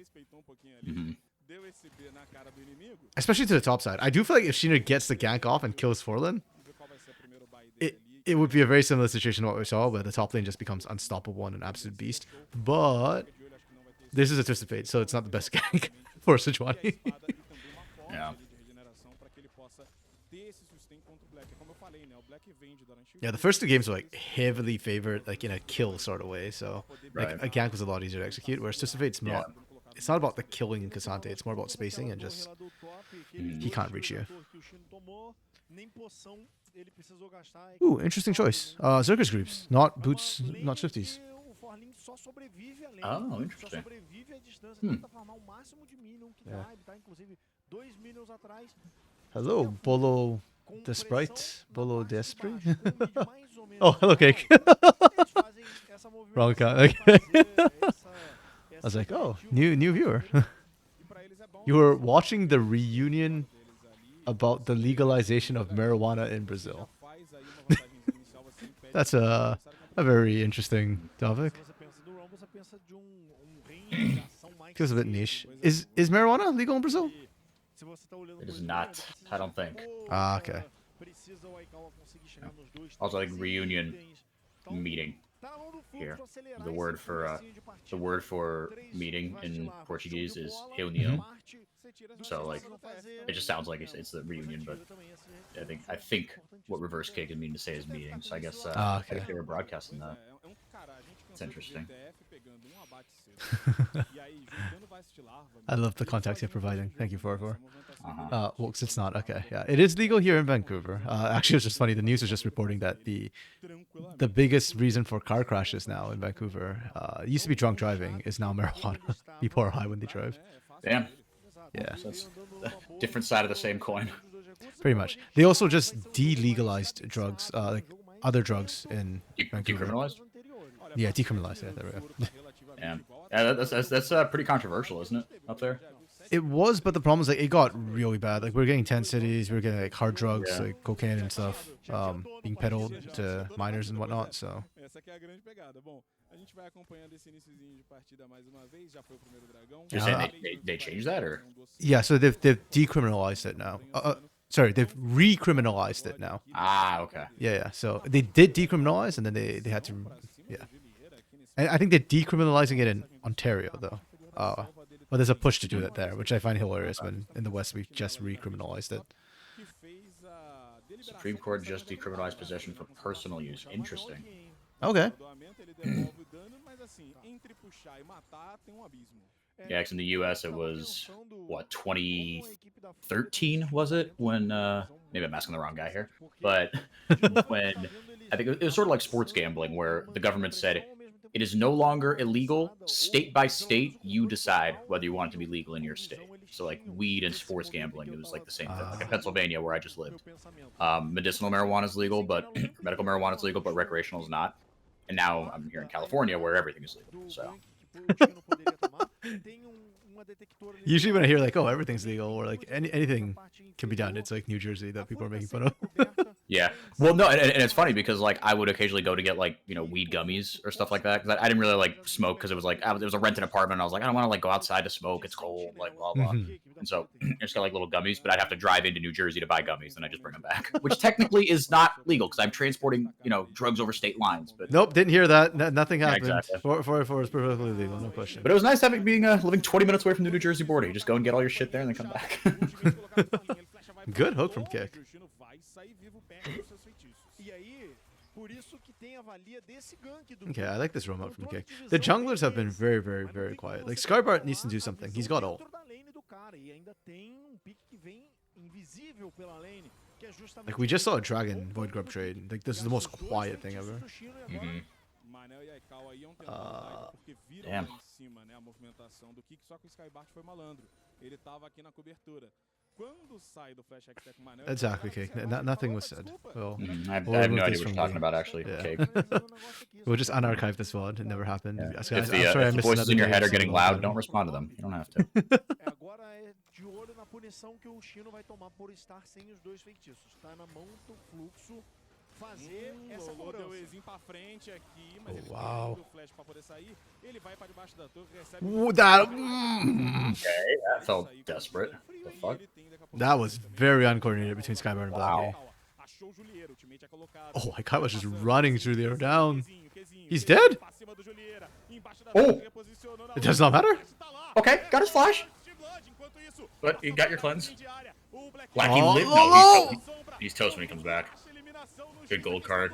Especially to the top side. I do feel like if Sheena gets the gank off and kills Forlin, it would be a very similar situation to what we saw, where the top lane just becomes unstoppable and an absolute beast. But this is a Twisted Fate, so it's not the best gank for Sejuani. Yeah. Yeah, the first two games were like heavily favored, like in a kill sort of way. So like a gank was a lot easier to execute, whereas Twisted Fate's not. It's not about the killing in Cassante, it's more about spacing and just he can't reach you. Ooh, interesting choice. Zerker's Groups, not Boots, not Swifties. Oh, interesting. Yeah. Hello, Bolo Desprite. Bolo Despre. Oh, hello, Cake. Wrong account. Okay. I was like, oh, new viewer. You were watching the reunion about the legalization of marijuana in Brazil. That's a very interesting topic. Feels a bit niche. Is marijuana legal in Brazil? It is not. I don't think. Ah, okay. Also, like reunion meeting here. The word for meeting in Portuguese is reunião. So like, it just sounds like it's the reunion, but I think what reverse cake is meaning to say is meeting. So I guess okay. they were broadcasting that. It's interesting. I love the context you're providing. Thank you, 4-4. Well, it's not. Okay, yeah. It is legal here in Vancouver. Actually, it's just funny. The news was just reporting that the biggest reason for car crashes now in Vancouver, it used to be drunk driving, is now marijuana. People are high when they drive. Damn. Yeah. So it's a different side of the same coin. pretty much. They also just de-legalized drugs, like other drugs in Vancouver. Decriminalized? Yeah, decriminalized. Yeah, there we go. Yeah, that's pretty controversial, isn't it, up there? It was, but the problem is like it got really bad. Like we were getting tent cities, we were getting like hard drugs, Yeah. like cocaine and stuff, being peddled to minors and whatnot. So Essa que é a grande pegada. Bom, a gente vai acompanhando esse iniciozinho de partida mais uma vez. Já foi o primeiro dragão. You're saying they changed that, or? yeah, so they've decriminalized it now. Sorry, they've recriminalized it now. Ah, okay. Yeah. So they did decriminalize, and then they had to, yeah. And I think they're decriminalizing it in Ontario though. But there's a push to do that there, which I find hilarious. When in the West we just recriminalized it. Supreme Court just decriminalized possession for personal use. Interesting. Okay. Yeah, 'cause in the U.S. it was what 2013 was it when maybe I'm asking the wrong guy here, but when I think it was sort of like sports gambling where the government said it is no longer illegal. State by state, you decide whether you want it to be legal in your state. So like weed and sports gambling, it was like the same thing. Like in Pennsylvania, where I just lived, medicinal marijuana is legal, but medical marijuana is legal, but recreational is not. And now I'm here in California, where everything is legal. So. Usually when I hear like, oh, everything's legal or like anything can be done, it's like New Jersey that people are making fun of. Yeah. Well, no, and it's funny because like I would occasionally go to get like weed gummies or stuff like that because I didn't really like smoke because it was like it was a rented apartment. And I was like I don't want to like go outside to smoke. It's cold, like blah blah. And so I just got like little gummies, but I'd have to drive into New Jersey to buy gummies, and I just bring them back, which technically is not legal because I'm transporting drugs over state lines. But Nope, didn't hear that. Nothing happened. Yeah, exactly. 444 is perfectly legal, no question. But it was nice living 20 minutes away from the New Jersey border. You just go and get all your shit there and then come back. Good hook from Kick. Okay, I like this roam up from Kick. The junglers have been very, very, very quiet. Like Skybart needs to do something. He's got ult. Like we just saw a Dragon Void Grub trade. Like this is the most quiet thing ever. Mm-hmm. Damn. Exactly, Cake. Nothing was said. Well, I have no idea what you're talking about, actually. Yeah. Cake. We'll just unarchive this VOD. It never happened. Yeah. If the voices in your head are getting loud, don't respond to them. You don't have to. Fazer essa cobrança. Pra frente aqui, mas ele wow. tem o flash pra poder sair. Ele vai pra debaixo da torre, recebe Okay, that felt desperate. The fuck? That was very uncoordinated between Skybart and Blackie. Oh, my God was just running through the air down. He's dead? Oh! It does not matter? Okay, got his flash. But you got your cleanse. Blackie Oh, lived. oh, No, he's toast when he comes back. Good gold card.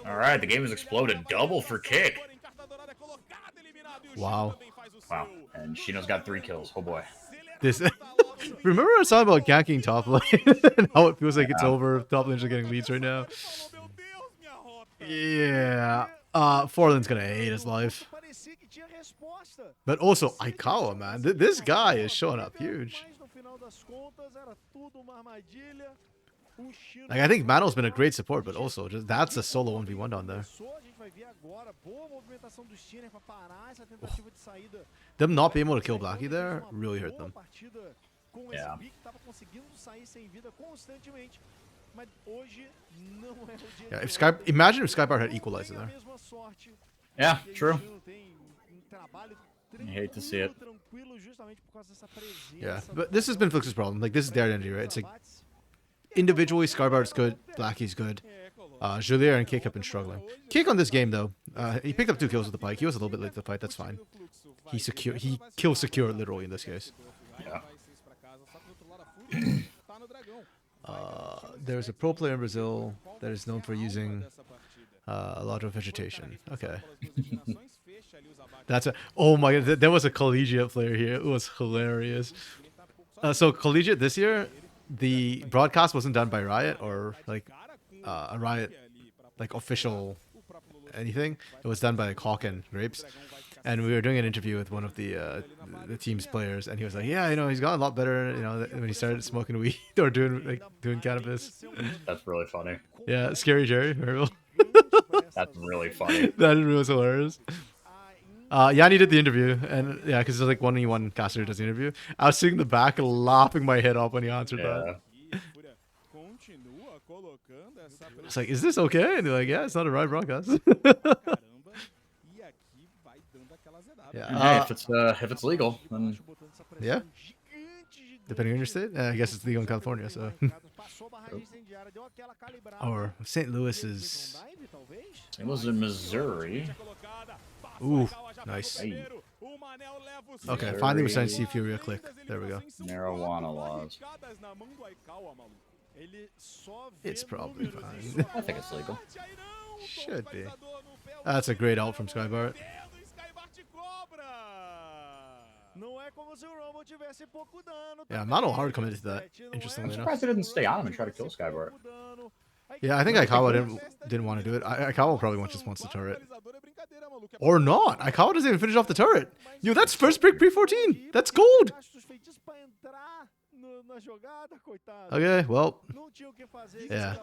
Alright, the game has exploded. Double for Kick. Wow. Wow. And Shino's got 3 kills. Oh boy. This. Remember I was talking about ganking top lane and how it feels like it's over. Top lanes are getting leads right now. Yeah. Forlan's gonna hate his life. But also Aikawa, man. This guy is showing up huge. Like I think Mano's been a great support, but also just that's a solo 1v1 down there. Them not being able to kill Blackie there really hurt them. Yeah. Yeah, imagine if Skybart had equalizer there. Yeah, true. I hate to see it. Yeah, but this has been Flux's problem. Like this is their identity, right? It's like individually Scarbart's good, Blackie's good. Julier and Kick have been struggling. Kick on this game though, he picked up 2 kills with the pike. He was a little bit late to the fight. That's fine. He kill secure literally in this case. Yeah. There's a pro player in Brazil that is known for using a lot of vegetation. Okay. That's a. Oh my God! There was a collegiate player here. It was hilarious. So collegiate this year, the broadcast wasn't done by Riot or like a Riot like official anything. It was done by Hawk and Grapes. And we were doing an interview with one of the team's players, and he was like, "Yeah, you know, he's got a lot better, you know, when he started smoking weed or doing cannabis." That's really funny. Yeah, Scary Jerry, very well. That's really funny. That was hilarious. Yanni did the interview, and yeah, because there's like 1v1 caster who does the interview. I was sitting in the back laughing my head off when he answered that. I was like, "Is this okay?" And they're like, "Yeah, it's not a right broadcast." Hey, if it's legal, then yeah. Depending on your state, I guess it's legal in California, so. Or St. Louis is. it was in Missouri. Ooh, nice. Hey, Okay, finally we're starting to see Furia click. There we go. marijuana laws. It's probably fine. I think it's legal. Should be. That's a great ult from Skybart. Yeah, Mono hard committed to that. I'm Interestingly enough. surprised they didn't stay on him and try to kill Skybart. Yeah, I think Aikawa didn't want to do it. Aikawa probably just wants the turret. Or not. Aikawa doesn't even finish off the turret. Yo, that's first pick pre-14. That's gold. Okay, well. Yeah.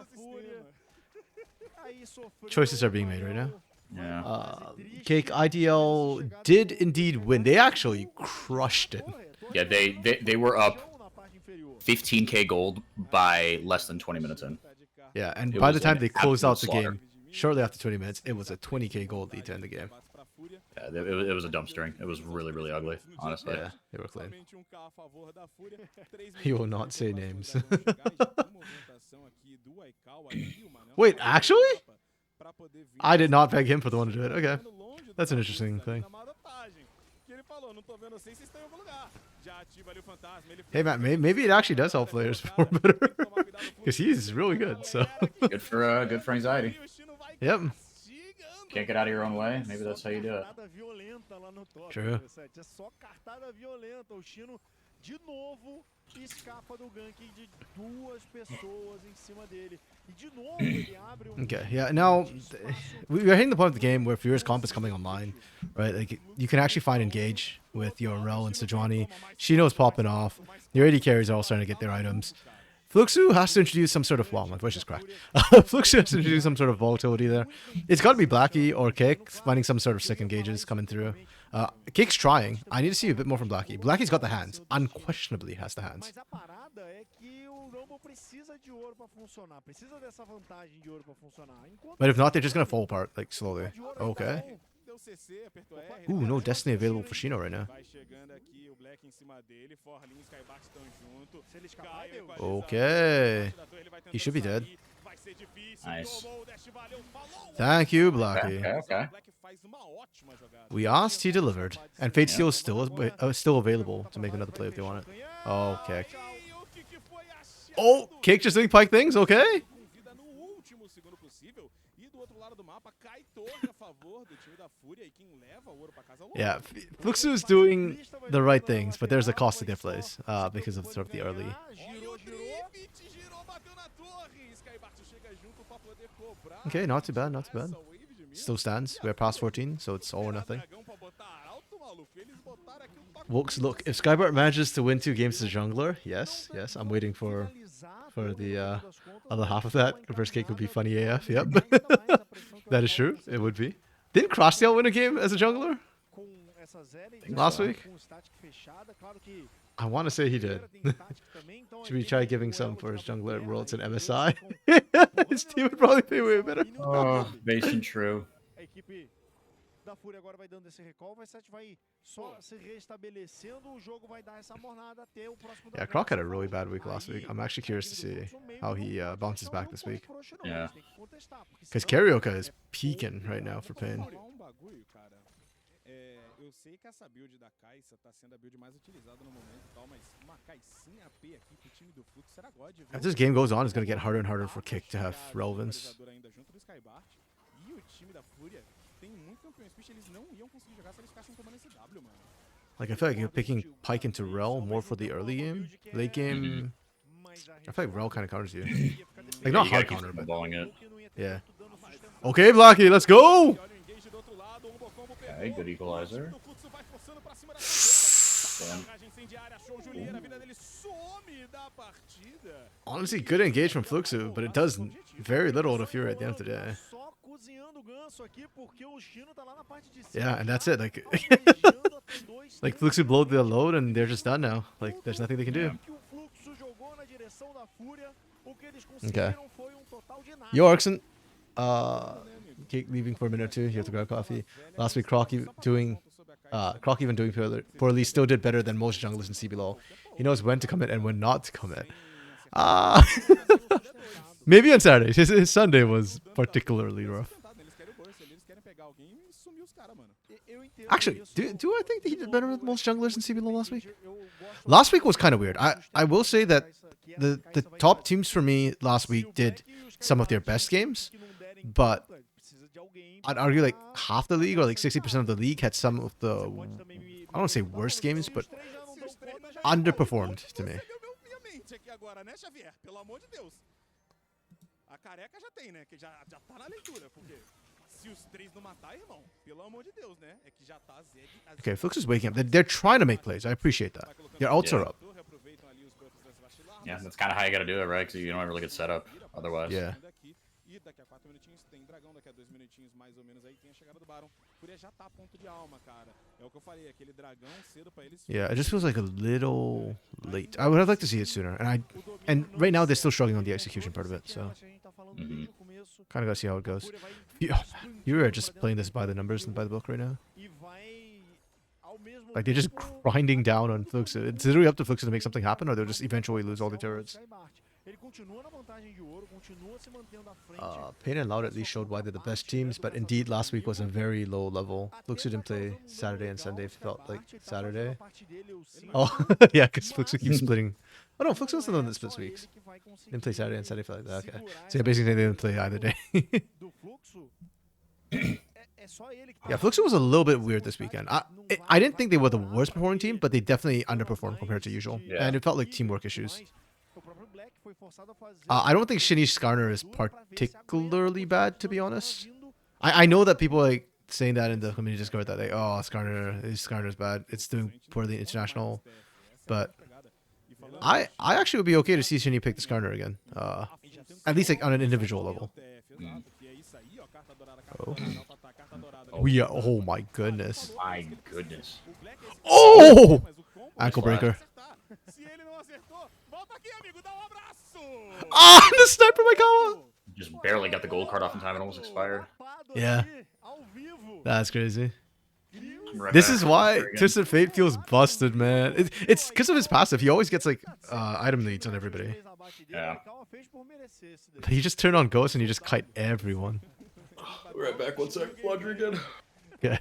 Choices are being made right now. Yeah. Cake IDL did indeed win. They actually crushed it. Yeah, they were up 15k gold by less than 20 minutes in. Yeah, and It by was the time an they closed out the absolute game, shortly after 20 minutes, it was a 20k gold lead to end the game. Yeah, it was a dumpstering. It was really, really ugly, honestly. Yeah, they were clean. He will not say names. Wait, actually? I did not beg him for the one to do it. Okay. That's an interesting thing. Hey, Matt, maybe it actually does help players perform better. Because he's really good, so. Good for anxiety. Yep. Can't get out of your own way. Maybe that's how you do it. True. Okay, yeah, now we are hitting the point of the game where Furious Comp is coming online, right? Like, you can actually find Engage with your Rel and Sejuani. Shino's popping off. Your AD carries are all starting to get their items. Fluxu has to introduce some sort of, well, my voice is cracked. Fluxu has to introduce some sort of volatility there. It's got to be Blackie or Cake finding some sort of sick engages coming through. Cake's trying. I need to see a bit more from Blackie. Blackie's got the hands. Unquestionably has the hands. But if not, they're just going to fall apart, like, slowly. Okay. Ooh, no Destiny available for Shino right now. Okay. He should be dead. Nice. Thank you, Blackie. Okay. We asked, he delivered. And Fate Steel is still available to make another play if they want it. Oh, Cake. Oh, Cake just doing pike things? Okay. Yeah, Fluxu is doing the right things, but there's a cost to their plays because of sort of the early. Okay, not too bad, not too bad. Still stands. We're past 14, so it's all or nothing. Wokes, look, if Skybart manages to win 2 games as a jungler, yes, I'm waiting for the other half of that. The first Cake would be funny AF, yep. That is true, it would be. Didn't Crosstail win a game as a jungler last week? I want to say he did. Should we try giving some for his jungler at Worlds and MSI? His team would probably pay way better. Oh, base and true. Yeah, Croc had a really bad week last week. I'm actually curious to see how he bounces back this week. Yeah. Because Carioca is peaking right now for Pain. Sei que essa build da Caixa tá sendo a build mais utilizada no momento e tal, mas uma Caixinha AP aqui pro time do Fluxo será God. As this game goes on, it's going to get harder and harder for Kick to have relevance. E o time da Fúria tem muito campeão speech, eles não iam conseguir jogar se eles ficassem tomando esse W, mano. Like, I feel like you're picking Pike into Rel more for the early game. Late game, I feel like Rel kind of counters you. Like, not hard counter, but Balling it. yeah. Okay, Blackie, let's go! Okay, good equalizer. Honestly, good engage from Fluxu, but it does very little to Fury at the end of the day. Yeah, and that's it. Like, like Fluxu blowed the load, and they're just done now. Like, there's nothing they can do. Okay. Yo, Arxon. Keep leaving for a minute or two. You have to grab coffee. Last week, Croc even doing poorly still did better than most junglers in CBLOL. He knows when to commit and when not to commit. Maybe on Saturday. His Sunday was particularly rough. Actually, do I think that he did better than most junglers in CBLOL last week? Last week was kind of weird. I will say that the top teams for me last week did some of their best games, but I'd argue like half the league or like 60% of the league had some of the, I don't want to say worst games, but underperformed to me. Okay, Flux is waking up. They're trying to make plays. I appreciate that. Their ults are up. Yeah, that's kind of how you got to do it, right? Because you don't really get set up otherwise. Yeah. E daqui a 4 minutinhos tem dragão, daqui a 2 minutinhos mais ou menos aí tem a chegada do Baron. Fúria já tá a ponto de alma, cara. É o que eu falei, aquele dragão cedo pra eles. Yeah, it just feels like a little late. I would have liked to see it sooner. And right now they're still struggling on the execution part of it, so kind of gotta see how it goes. You are just playing this by the numbers and by the book right now. Like they're just grinding down on Flux. It's literally up to Flux to make something happen, or they'll just eventually lose all the turrets. Pain and Loud at least showed why they're the best teams, but indeed last week was a very low level. Fluxu didn't play Saturday and Sunday, felt like Saturday. Oh, yeah, because Fluxu keeps splitting. Oh no, Fluxu was the one that splits weeks. Didn't play Saturday and Sunday, felt like that. Okay. So yeah, basically they didn't play either day. Yeah, Fluxu was a little bit weird this weekend. I didn't think they were the worst performing team, but they definitely underperformed compared to usual. Yeah. And it felt like teamwork issues. I don't think Shinish Skarner is particularly bad, to be honest. I know that people like saying that in the community Discord that like, oh, Skarner's bad. It's doing poorly in international. But I actually would be okay to see Shinny pick the Skarner again. At least like on an individual level. Oh my goodness. My goodness. Oh! Ankle breaker. Ah, the sniper my Kawa! Just barely got the gold card off in time. It almost expired. Yeah. That's crazy. Right This back. is why Twisted Fate feels busted, man. It's because of his passive. He always gets like item leads on everybody. Yeah. But he just turned on Ghost and he just kite everyone. Right back. 1 sec. Laundry again. Yeah.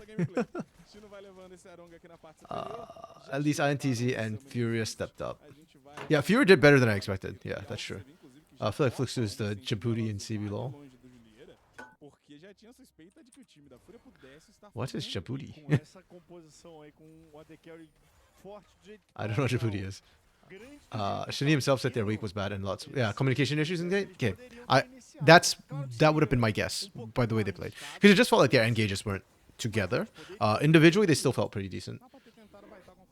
At least INTZ and Furia stepped up. Yeah, Furia did better than I expected. Yeah, that's true. I feel like Fluxu is the Djibouti in CBLOL. What is Djibouti? I don't know what Djibouti is. Shani himself said their week was bad and lots. Yeah, communication issues in the game. Okay, that would have been my guess by the way they played, because it just felt like their engages weren't together. Individually, they still felt pretty decent.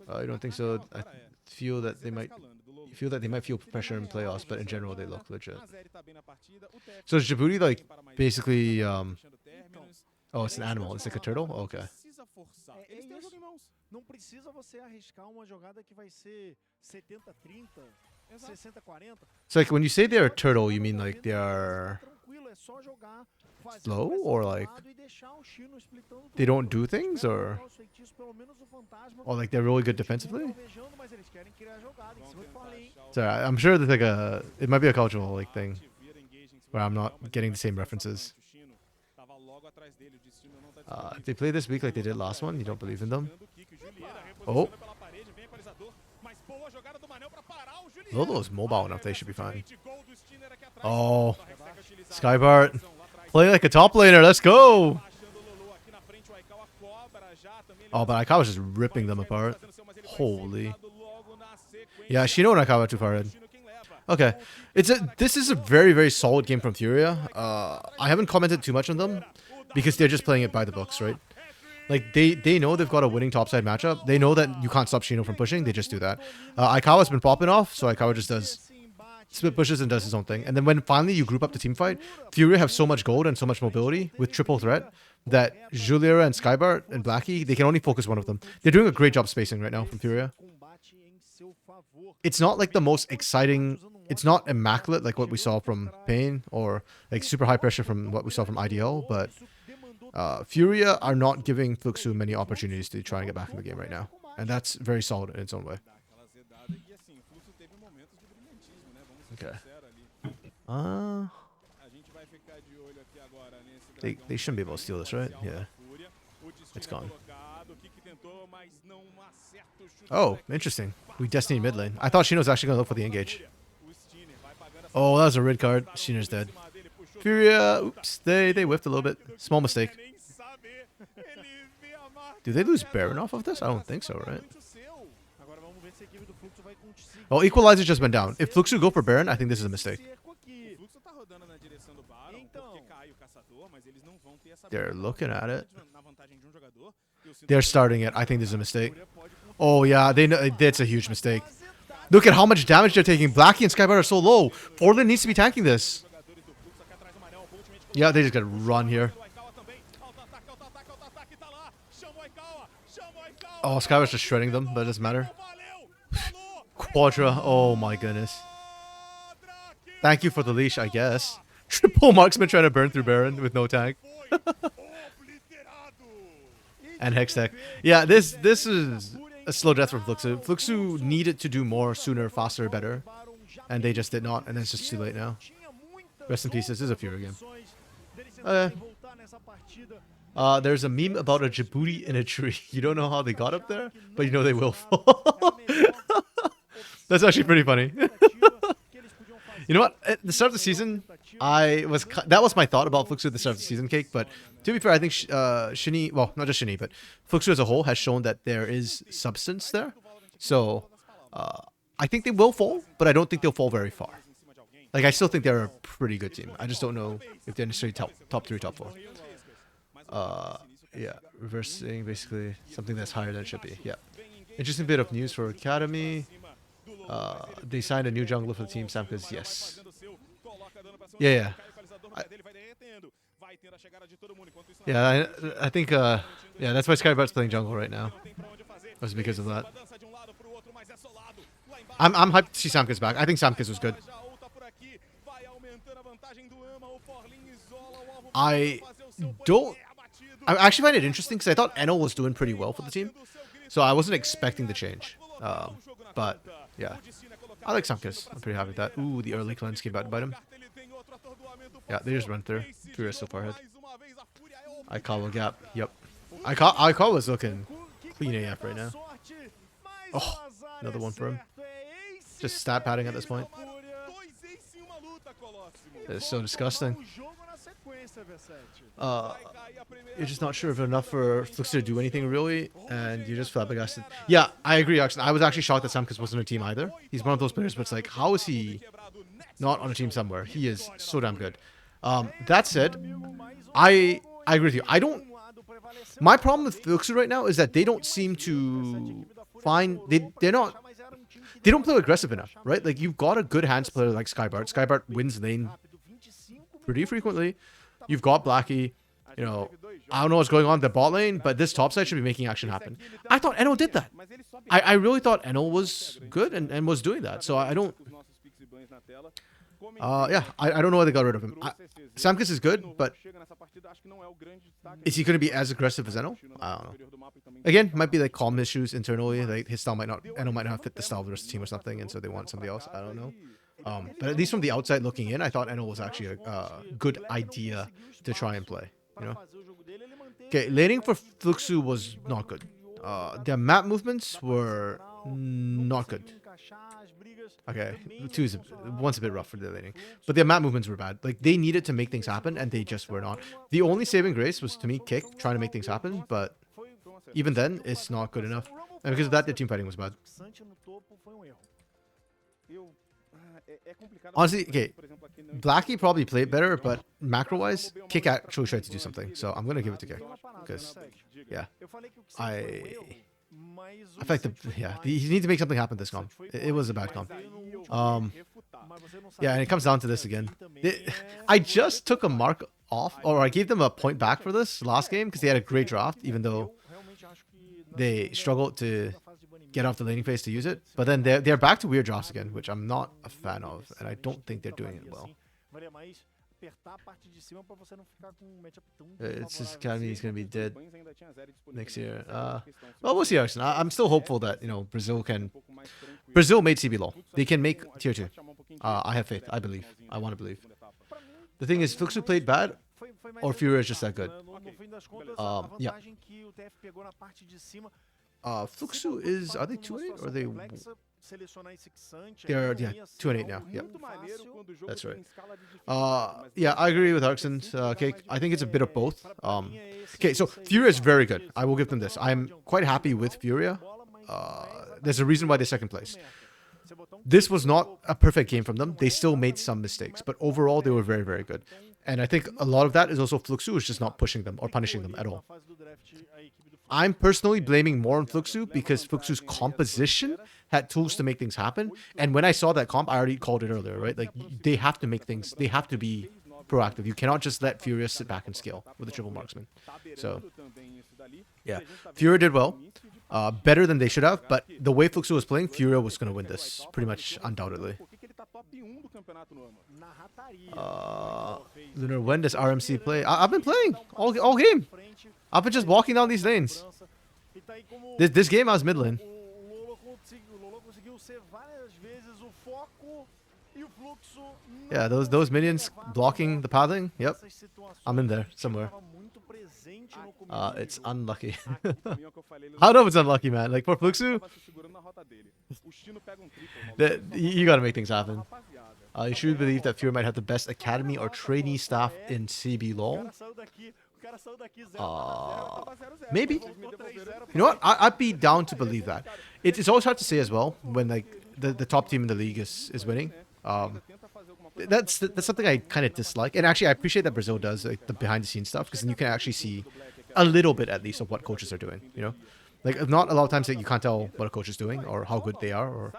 I don't think so. I feel that they might feel pressure in playoffs, but in general they look legit. So is Djibouti like basically oh, it's an animal. It's like a turtle? Oh, okay. Não precisa você arriscar uma jogada que vai ser 70-30, 60-40. So like when you say they're a turtle, you mean like they are slow, or like they don't do things, or like they're really good defensively? Sorry, I'm sure there's like it might be a cultural like thing where I'm not getting the same references. If they play this week like they did last one, you don't believe in them? Oh. Lolo is mobile enough, they should be fine. Oh. Skybart. Play like a top laner, let's go! Oh, but Aikawa was just ripping them apart. Holy. Yeah, Shino and Aikawa too far ahead. Okay. This is a very, very solid game from Furia. I haven't commented too much on them because they're just playing it by the books, right? Like, they know they've got a winning topside matchup. They know that you can't stop Shino from pushing. They just do that. Aikawa's been popping off, so Aikawa just does split pushes and does his own thing. And then when finally you group up the team fight, Furia have so much gold and so much mobility with triple threat that Juliera and Skybart and Blackie, they can only focus one of them. They're doing a great job spacing right now from Furia. It's not like the most exciting... It's not immaculate like what we saw from Pain or like super high pressure from what we saw from IDL, but Furia are not giving Fluxu many opportunities to try and get back in the game right now. And that's very solid in its own way. Okay. They shouldn't be able to steal this, right? Yeah. It's gone. Oh, interesting. We Destiny mid lane. I thought Shino's actually going to look for the engage. Oh, that was a red card. Shino's dead. Furia, oops, they whiffed a little bit. Small mistake. Do they lose Baron off of this? I don't think so, right? Well, Equalizer just went down. If Fluxu go for Baron, I think this is a mistake. They're looking at it. They're starting it. I think this is a mistake. Oh, yeah, they know it's a huge mistake. Look at how much damage they're taking. Blackie and Skybart are so low. Orlin needs to be tanking this. Yeah, they just gotta run here. Oh, Skybart's just shredding them, but it doesn't matter. Quadra. Oh my goodness. Thank you for the leash, I guess. Triple Marksman trying to burn through Baron with no tank. And Hextech. Yeah, this is a slow death from Fluxu. Fluxu needed to do more sooner, faster, better. And they just did not, and it's just too late now. Rest in peace, this is a Fury game. There's a meme about a Djibouti in a tree. You don't know how they got up there, but you know they will fall. That's actually pretty funny. You know what? At the start of the season, that was my thought about Fluxu at the start of the season, Cake. But to be fair, I think Shinny, well, not just Shinny, but Fluxu as a whole has shown that there is substance there. So I think they will fall, but I don't think they'll fall very far. Like, I still think they're a pretty good team. I just don't know if they're necessarily top 3, top 4. Yeah, reversing basically something that's higher than it should be. Yeah. Interesting bit of news for Academy. They signed a new jungler for the team, Samkas. Yes. Yeah. I think yeah, that's why Skybart's playing jungle right now. It was because of that. I'm hyped to see Samkas back. I think Samkas was good. I actually find it interesting because I thought Enel was doing pretty well for the team. So I wasn't expecting the change. But yeah. I like Samkas. I'm pretty happy with that. Ooh, the early cleanse came back to bite him. Yeah, they just run through. Furious so far ahead. Aikawa gap. Yep. Aikawa was looking clean AF right now. Oh, another one for him. Just stat padding at this point. It's so disgusting. You're just not sure if enough for Fluxu to do anything really, and you're just flabbergasted. Yeah, I agree, Oxen. I was actually shocked that Samkas wasn't on a team either. He's one of those players, but it's like, how is he not on a team somewhere? He is so damn good. That said, I agree with you. My problem with Fluxu right now is that they don't seem to find... They don't play aggressive enough, right? Like, you've got a good hands player like Skybart. Skybart wins lane pretty frequently. You've got Blackie. You know, I don't know what's going on in the bot lane, but this top side should be making action happen. I thought Enel did that. I really thought Enel was good and was doing that. So I don't... yeah, I don't know why they got rid of him. Samkas is good, but is he going to be as aggressive as Enel? I don't know. Again, might be like calm issues internally. Like his style might not, Enel might not fit the style of the rest of the team or something, and so they want somebody else. I don't know. But at least from the outside looking in, I thought Enel was actually a good idea to try and play. You know. Okay, laning for Fluxu was not good. Their map movements were not good. Okay, one's a bit rough for the laning. But their map movements were bad. Like, they needed to make things happen, and they just were not. The only saving grace was, to me, Kick trying to make things happen, but even then, it's not good enough. And because of that, their team fighting was bad. Honestly, okay, Blackie probably played better, but macro-wise, Kick actually tried to do something. So I'm going to give it to Kick. Because, yeah, I feel like he needs to make something happen this comp. It was a bad comp. Yeah, and it comes down to this again. I just took a mark off, or I gave them a point back for this last game because they had a great draft, even though they struggled to get off the laning phase to use it. But then they're back to weird drafts again, which I'm not a fan of, and I don't think they're doing it well. It's just Academy is going to be dead next year. Well, we'll see, Arson. I'm still hopeful that, Brazil made CBLOL. They can make tier 2. I have faith. I believe. I want to believe. The thing is, Fluxu played bad, or Furia is just that good. Yeah. Fluxu is, are they 2-8 or are they? They're 2-8 now. Yeah, that's right. Yeah, I agree with Arxon. Okay, I think it's a bit of both. Okay, so Furia is very good. I will give them this. I'm quite happy with Furia. There's a reason why they're second place. This was not a perfect game from them. They still made some mistakes, but overall they were very, very good. And I think a lot of that is also Fluxu is just not pushing them or punishing them at all. I'm personally blaming more on Fluxu because Fluxu's composition had tools to make things happen. And when I saw that comp, I already called it earlier, right? Like, they have to make things, they have to be proactive. You cannot just let Furia sit back and scale with a triple marksman. So, yeah. Furia did well. Better than they should have, but the way Fluxu was playing, Furia was going to win this, pretty much undoubtedly. Lunar, when does RMC play? I've been playing all game. I've been just walking down these lanes. This game I was mid lane. Yeah, those minions blocking the pathing. Yep, I'm in there somewhere. It's unlucky. I don't know if it's unlucky, man. Like, for Fluxu, you gotta make things happen. You should believe that Fury might have the best academy or trainee staff in CBLOL. Maybe. You know what? I'd be down to believe that. It's always hard to say as well when, like, the top team in the league is winning. That's something I kind of dislike. And actually, I appreciate that Brazil does, like, the behind the scenes stuff, because then you can actually see a little bit at least of what coaches are doing. Like, not a lot of times that you can't tell what a coach is doing or how good they are or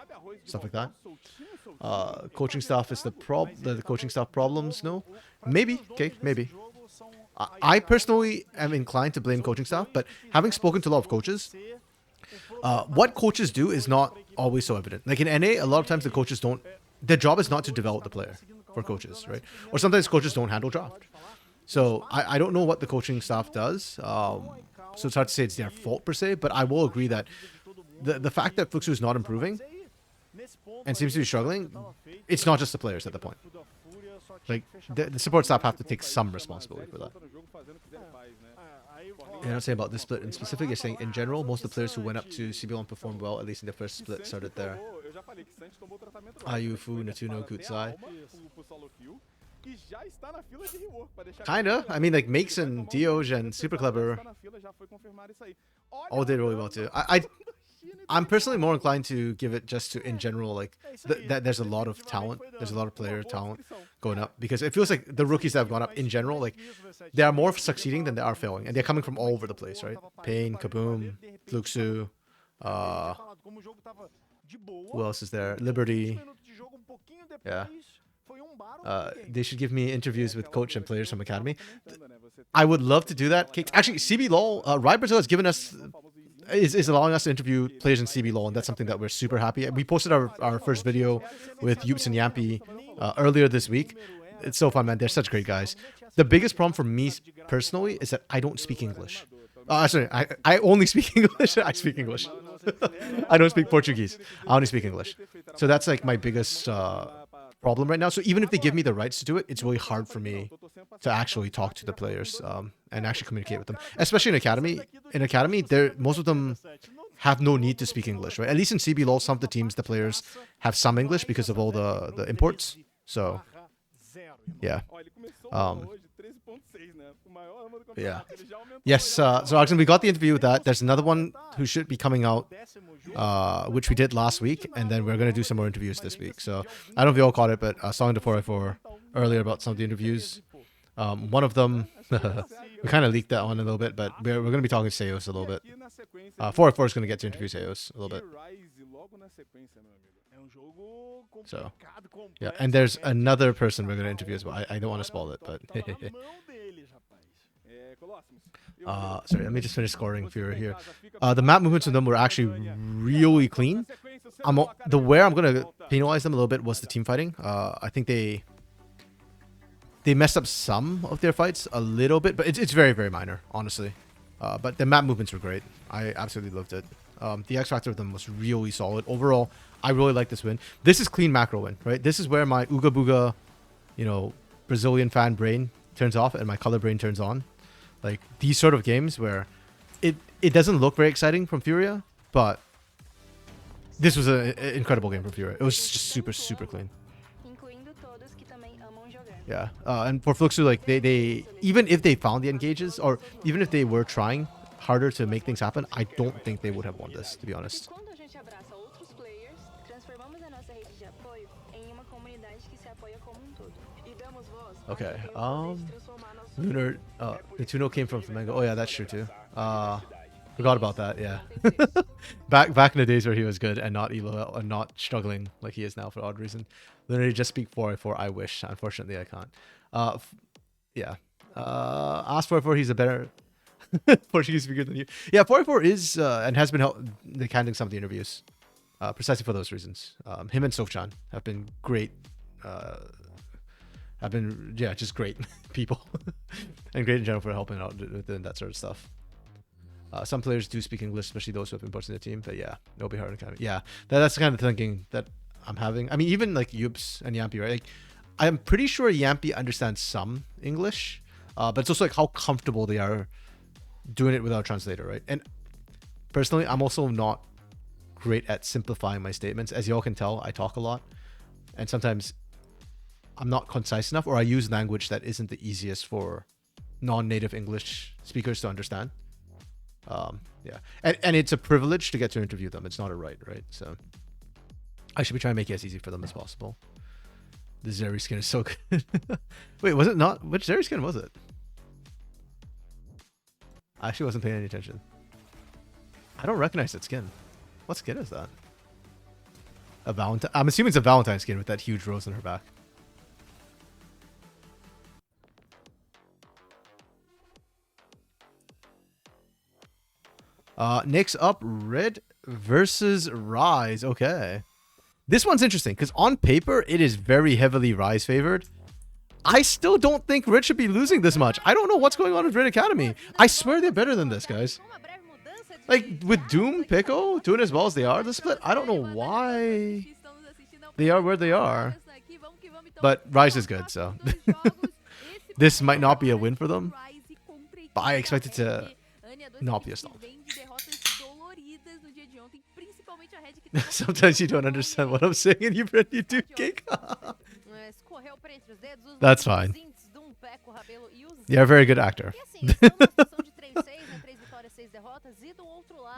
stuff like that. Coaching staff is the coaching staff problems. No, maybe. Okay, maybe. I personally am inclined to blame coaching staff, but having spoken to a lot of coaches, what coaches do is not always so evident. Like in NA, a lot of times the coaches don't. Their job is not to develop the player for coaches, right? Or sometimes coaches don't handle draft. So I don't know what the coaching staff does. So it's hard to say it's their fault per se, but I will agree that the fact that Fluxu is not improving and seems to be struggling, it's not just the players at the point. Like, the support staff have to take some responsibility for that. You're not saying about this split in specific, you're saying in general, most of the players who went up to CBLOL and performed well, at least in their first split, started there. Ayufu, Natuno, Kutsai. Kinda. I mean, like, Makes and Dioj and Super Clever all did really well too. I'm personally more inclined to give it just to, in general, like, that there's a lot of talent. There's a lot of player talent going up. Because it feels like the rookies that have gone up, in general, like, they are more succeeding than they are failing. And they're coming from all over the place, right? Pain, Kaboom, Fluxu, who else is there? Liberty. Yeah. They should give me interviews with coach and players from Academy. I would love to do that. Actually, CBLOL, Riot Brazil has given us... is allowing us to interview players in CBLOL, and that's something that we're super happy. We posted our first video with Yoops and Yampy earlier this week. It's so fun, man. They're such great guys. The biggest problem for me personally is that I don't speak English. Sorry, I only speak English. I speak English. I don't speak Portuguese. I only speak English. So that's like my biggest problem right now. So even if they give me the rights to do it, it's really hard for me to actually talk to the players and actually communicate with them. Especially in Academy. In Academy, most of them have no need to speak English, right? At least in CBLOL, some of the teams, the players have some English because of all the imports. So, yeah. Yeah. Yes, so Oxen, we got the interview with that. There's another one who should be coming out, which we did last week, and then we're going to do some more interviews this week. So, I don't know if you all caught it, but I was talking to 404 earlier about some of the interviews. One of them, we kind of leaked that on a little bit, but we're going to be talking to Seos a little bit. 404 is going to get to interview Seos a little bit. So, yeah, and there's another person we're going to interview as well. I don't want to spoil it, but... sorry, let me just finish scoring Fury here. The map movements of them were actually really clean. Where I'm going to penalize them a little bit was the team fighting. I think they messed up some of their fights a little bit, but it's very, very minor, honestly. But the map movements were great. I absolutely loved it. The X factor of them was really solid. Overall, I really like this win. This is clean macro win, right? This is where my Ooga Booga, Brazilian fan brain turns off and my color brain turns on. Like, these sort of games where it doesn't look very exciting from Furia, but this was an incredible game from Furia. It was just super, super clean. Yeah, and for Fluxu, like, they even if they found the engages, or even if they were trying harder to make things happen, I don't think they would have won this, to be honest. Okay, Lunar, the 2-0 came from Flamengo. Oh yeah, that's true too. Forgot about that, yeah. back in the days where he was good and not elo and not struggling like he is now for odd reason. Literally just speak 4-4, I wish. Unfortunately, I can't. Yeah. Ask 4-4, he's a better Portuguese speaker than you. Yeah, 4-4 is, and has been handling some of the interviews. Precisely for those reasons. Him and Sofchan have been great. Just great people. And great in general for helping out within that sort of stuff. Some players do speak English, especially those who have been put in the team. But yeah, it'll be hard to kind of... Yeah, that's the kind of thinking that I'm having. I mean, even like Yups and Yampy, right? Like, I'm pretty sure Yampy understands some English. But it's also like how comfortable they are doing it without a translator, right? And personally, I'm also not great at simplifying my statements. As y'all can tell, I talk a lot. And sometimes I'm not concise enough, or I use language that isn't the easiest for non-native English speakers to understand. Yeah, and it's a privilege to get to interview them. It's not a right? So I should be trying to make it as easy for them as possible. The Zeri skin is so good. Wait, was it not? Which Zeri skin was it? I actually wasn't paying any attention. I don't recognize that skin. What skin is that? A Valentine? I'm assuming it's a Valentine skin with that huge rose on her back. Next up, Red versus Rise. Okay. This one's interesting because on paper, it is very heavily Rise favored. I still don't think Red should be losing this much. I don't know what's going on with Red Academy. I swear they're better than this, guys. Like, with Doom, Pico doing as well as they are, the split, I don't know why they are where they are. But Rise is good, so. This might not be a win for them, but I expect it to not be a stall. Sometimes you don't understand what I'm saying and you pretty do cake. That's fine. You're a very good actor.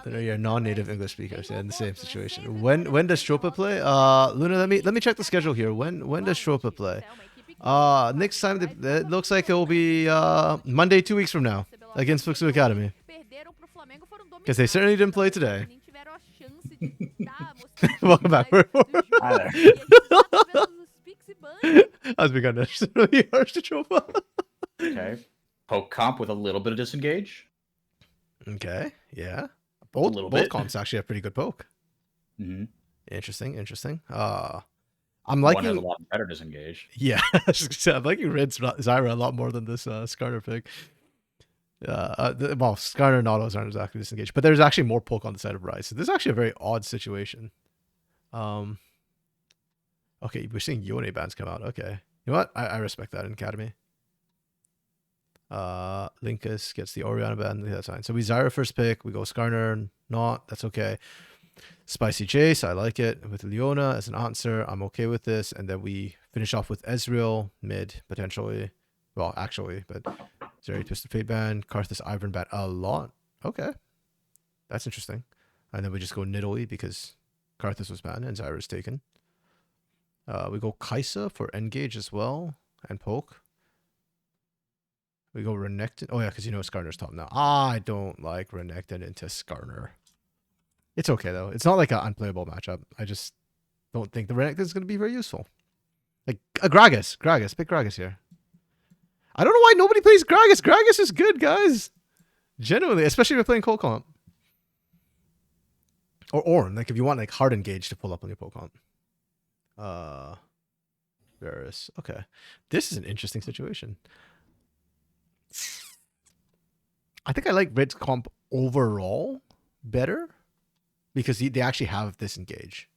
You're non-native English speakers in the same situation. When does Stropa play? Luna, let me check the schedule here. When does Stropa play? Next time it looks like it will be Monday 2 weeks from now against Fluxu Academy. Because they certainly didn't play today. Welcome back. As we got really harsh to Stropa. Okay. Poke comp with a little bit of disengage. Okay, yeah. Both comps actually have pretty good poke. Mm-hmm. Interesting. I'm liking... One has a lot better disengage. Yeah, I'm liking Red Zyra a lot more than this Skarner pick. Well, Skarner and Autos aren't exactly disengaged, but there's actually more poke on the side of Rise. So this is actually a very odd situation. Okay, we're seeing Yone bans come out. Okay. You know what? I respect that in Academy. Linkus gets the Oriana ban. That's fine. So we Zyra first pick. We go Skarner. Not. That's okay. Spicy Jace. I like it. With Leona as an answer. I'm okay with this. And then we finish off with Ezreal mid, potentially. Well, actually. But Zeri Twisted Fate ban. Karthus Ivern ban a lot. Okay. That's interesting. And then we just go Nidalee because Karthus was banned and Zyra's taken. We go Kaisa for Engage as well. And Poke. We go Renekton. Oh, yeah, because you know Skarner's top now. I don't like Renekton into Skarner. It's okay, though. It's not like an unplayable matchup. I just don't think the Renekton is going to be very useful. Like, Gragas. Gragas. Pick Gragas here. I don't know why nobody plays Gragas. Gragas is good, guys. Genuinely, especially if you're playing cold comp. Or Ornn. Like, if you want, like, hard engage to pull up on your cold comp. Varus. Okay. This is an interesting situation. I think I like Red's comp overall better because they actually have this engage.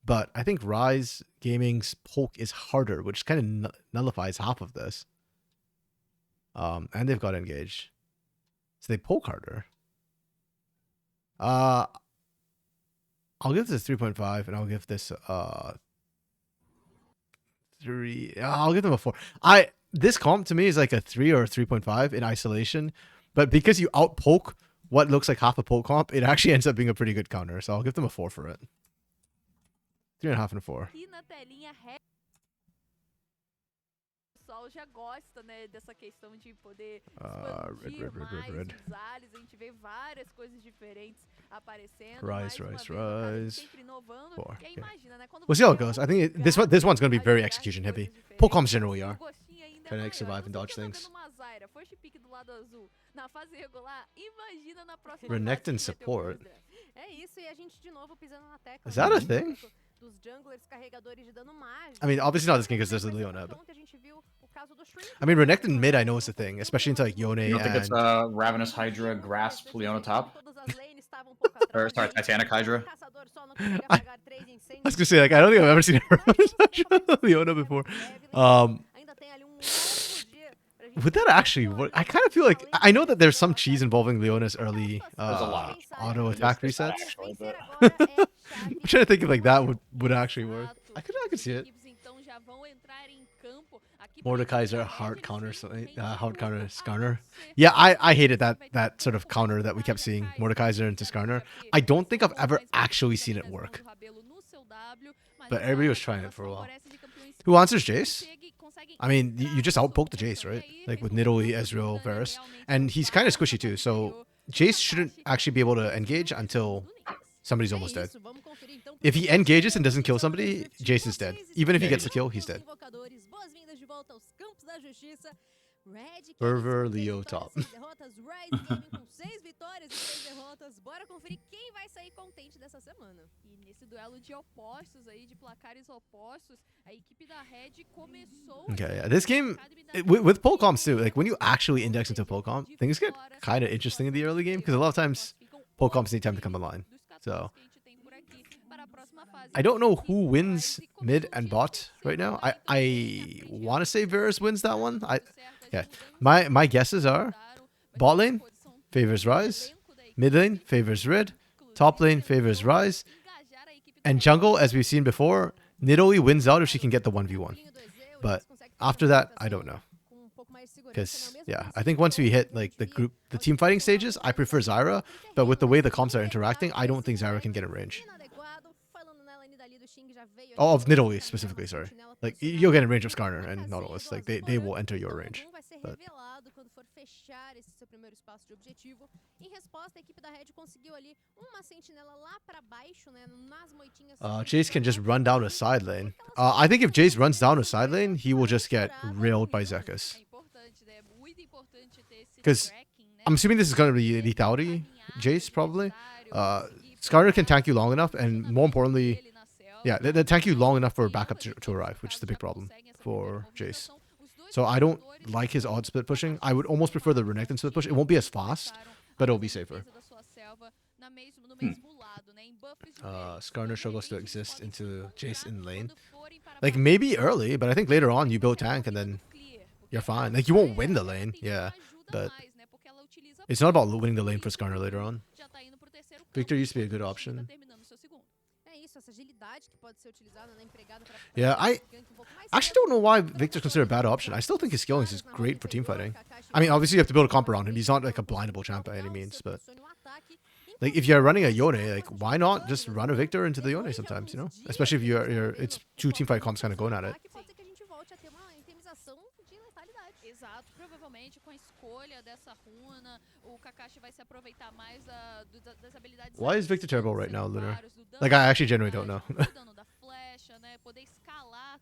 But I think Rise Gaming's poke is harder, which kind of nullifies half of this. And they've got engage. So they poke harder. I'll give this 3.5 and I'll give this 3. I'll give them a 4. This comp to me is like a 3 or a 3.5 in isolation, but because you outpoke what looks like half a poke comp, it actually ends up being a pretty good counter. So I'll give them a 4 for it. 3.5 and a 4. pessoal já gosta, né, dessa questão de poder Red. os alhos, a gente vê várias coisas diferentes aparecendo. Rise. Sempre inovando. Four. E aí, imagina, né, quando We'll see how it goes. I think this one's going to be very execution heavy. Poke comps generally are. Trying to survive and dodge things. First pick do lado azul na fase regular, imagina na próxima Renekton support. É isso, e a gente de novo pisando na tecla. Is that a thing? Dos junglers carregadores de dano mágico. I mean, obviously not this game because there's a Leona, but I mean, Renekton mid I know is a thing, especially into like Yone You don't think it's and Ravenous Hydra, Grasp, Leona top? Or sorry, Titanic Hydra? I was gonna say, like, I don't think I've ever seen a Leona before. Would that actually work? I kind of feel like I know that there's some cheese involving Leona's early There's a lot. auto attack resets. Actually, but I'm trying to think if like that would actually work. I could see it. Mordekaiser hard counter Skarner. Yeah, I hated that sort of counter that we kept seeing Mordekaiser into Skarner. I don't think I've ever actually seen it work. But everybody was trying it for a while. Who answers Jace? I mean, you just outpoke the Jace, right? Like with Nidalee, Ezreal, Varus. And he's kind of squishy too, so Jace shouldn't actually be able to engage until somebody's almost dead. If he engages and doesn't kill somebody, Jace is dead. Even if he gets the kill, he's dead. Fervor Leo top. Bora conferir quem vai sair contente dessa semana. E nesse duelo de opostos aí, de placares opostos, a equipe da Red começou. Okay, yeah. This game with pole comps too. Like when you actually index into pole comp, things get kind of interesting in the early game because a lot of times pole comps need time to come online. So I don't know who wins mid and bot right now. I want to say Varus wins that one. My guesses are bot lane favors Rise, mid lane favors Red, top lane favors Rise, and jungle, as we've seen before, Nidalee wins out if she can get the 1v1. But after that, I don't know. Because, yeah, I think once we hit like the team fighting stages, I prefer Zyra, but with the way the comps are interacting, I don't think Zyra can get in range. Oh, of Nidalee specifically, sorry. Like, you'll get in range of Skarner and Nautilus. Like, they will enter your range. But Jace can just run down a side lane. I think if Jace runs down a side lane, he will just get railed by Zekus. Because I'm assuming this is going to be lethality, Jace, probably. Skarner can tank you long enough, and more importantly, yeah, they tank you long enough for backup to arrive, which is the big problem for Jace. So I don't like his odd split pushing. I would almost prefer the Renekton split push. It won't be as fast, but it'll be safer. Skarner struggles to exist into Jace in lane. Like, maybe early, but I think later on you build tank and then... you're fine. Like, you won't win the lane, yeah, but it's not about winning the lane for Skarner later on. Victor used to be a good option. Yeah, I actually don't know why Victor's considered a bad option. I still think his skilling is great for teamfighting. I mean, obviously you have to build a comp around him. He's not like a blindable champ by any means, but like if you're running a Yone, like why not just run a Victor into the Yone sometimes, you know? Especially if you're it's two teamfight comps kind of going at it. Exato, provavelmente com a escolha dessa runa, o Kakashi vai se aproveitar mais das habilidades. Why is Victor terrible right now, Lunar? Like, I actually genuinely don't know.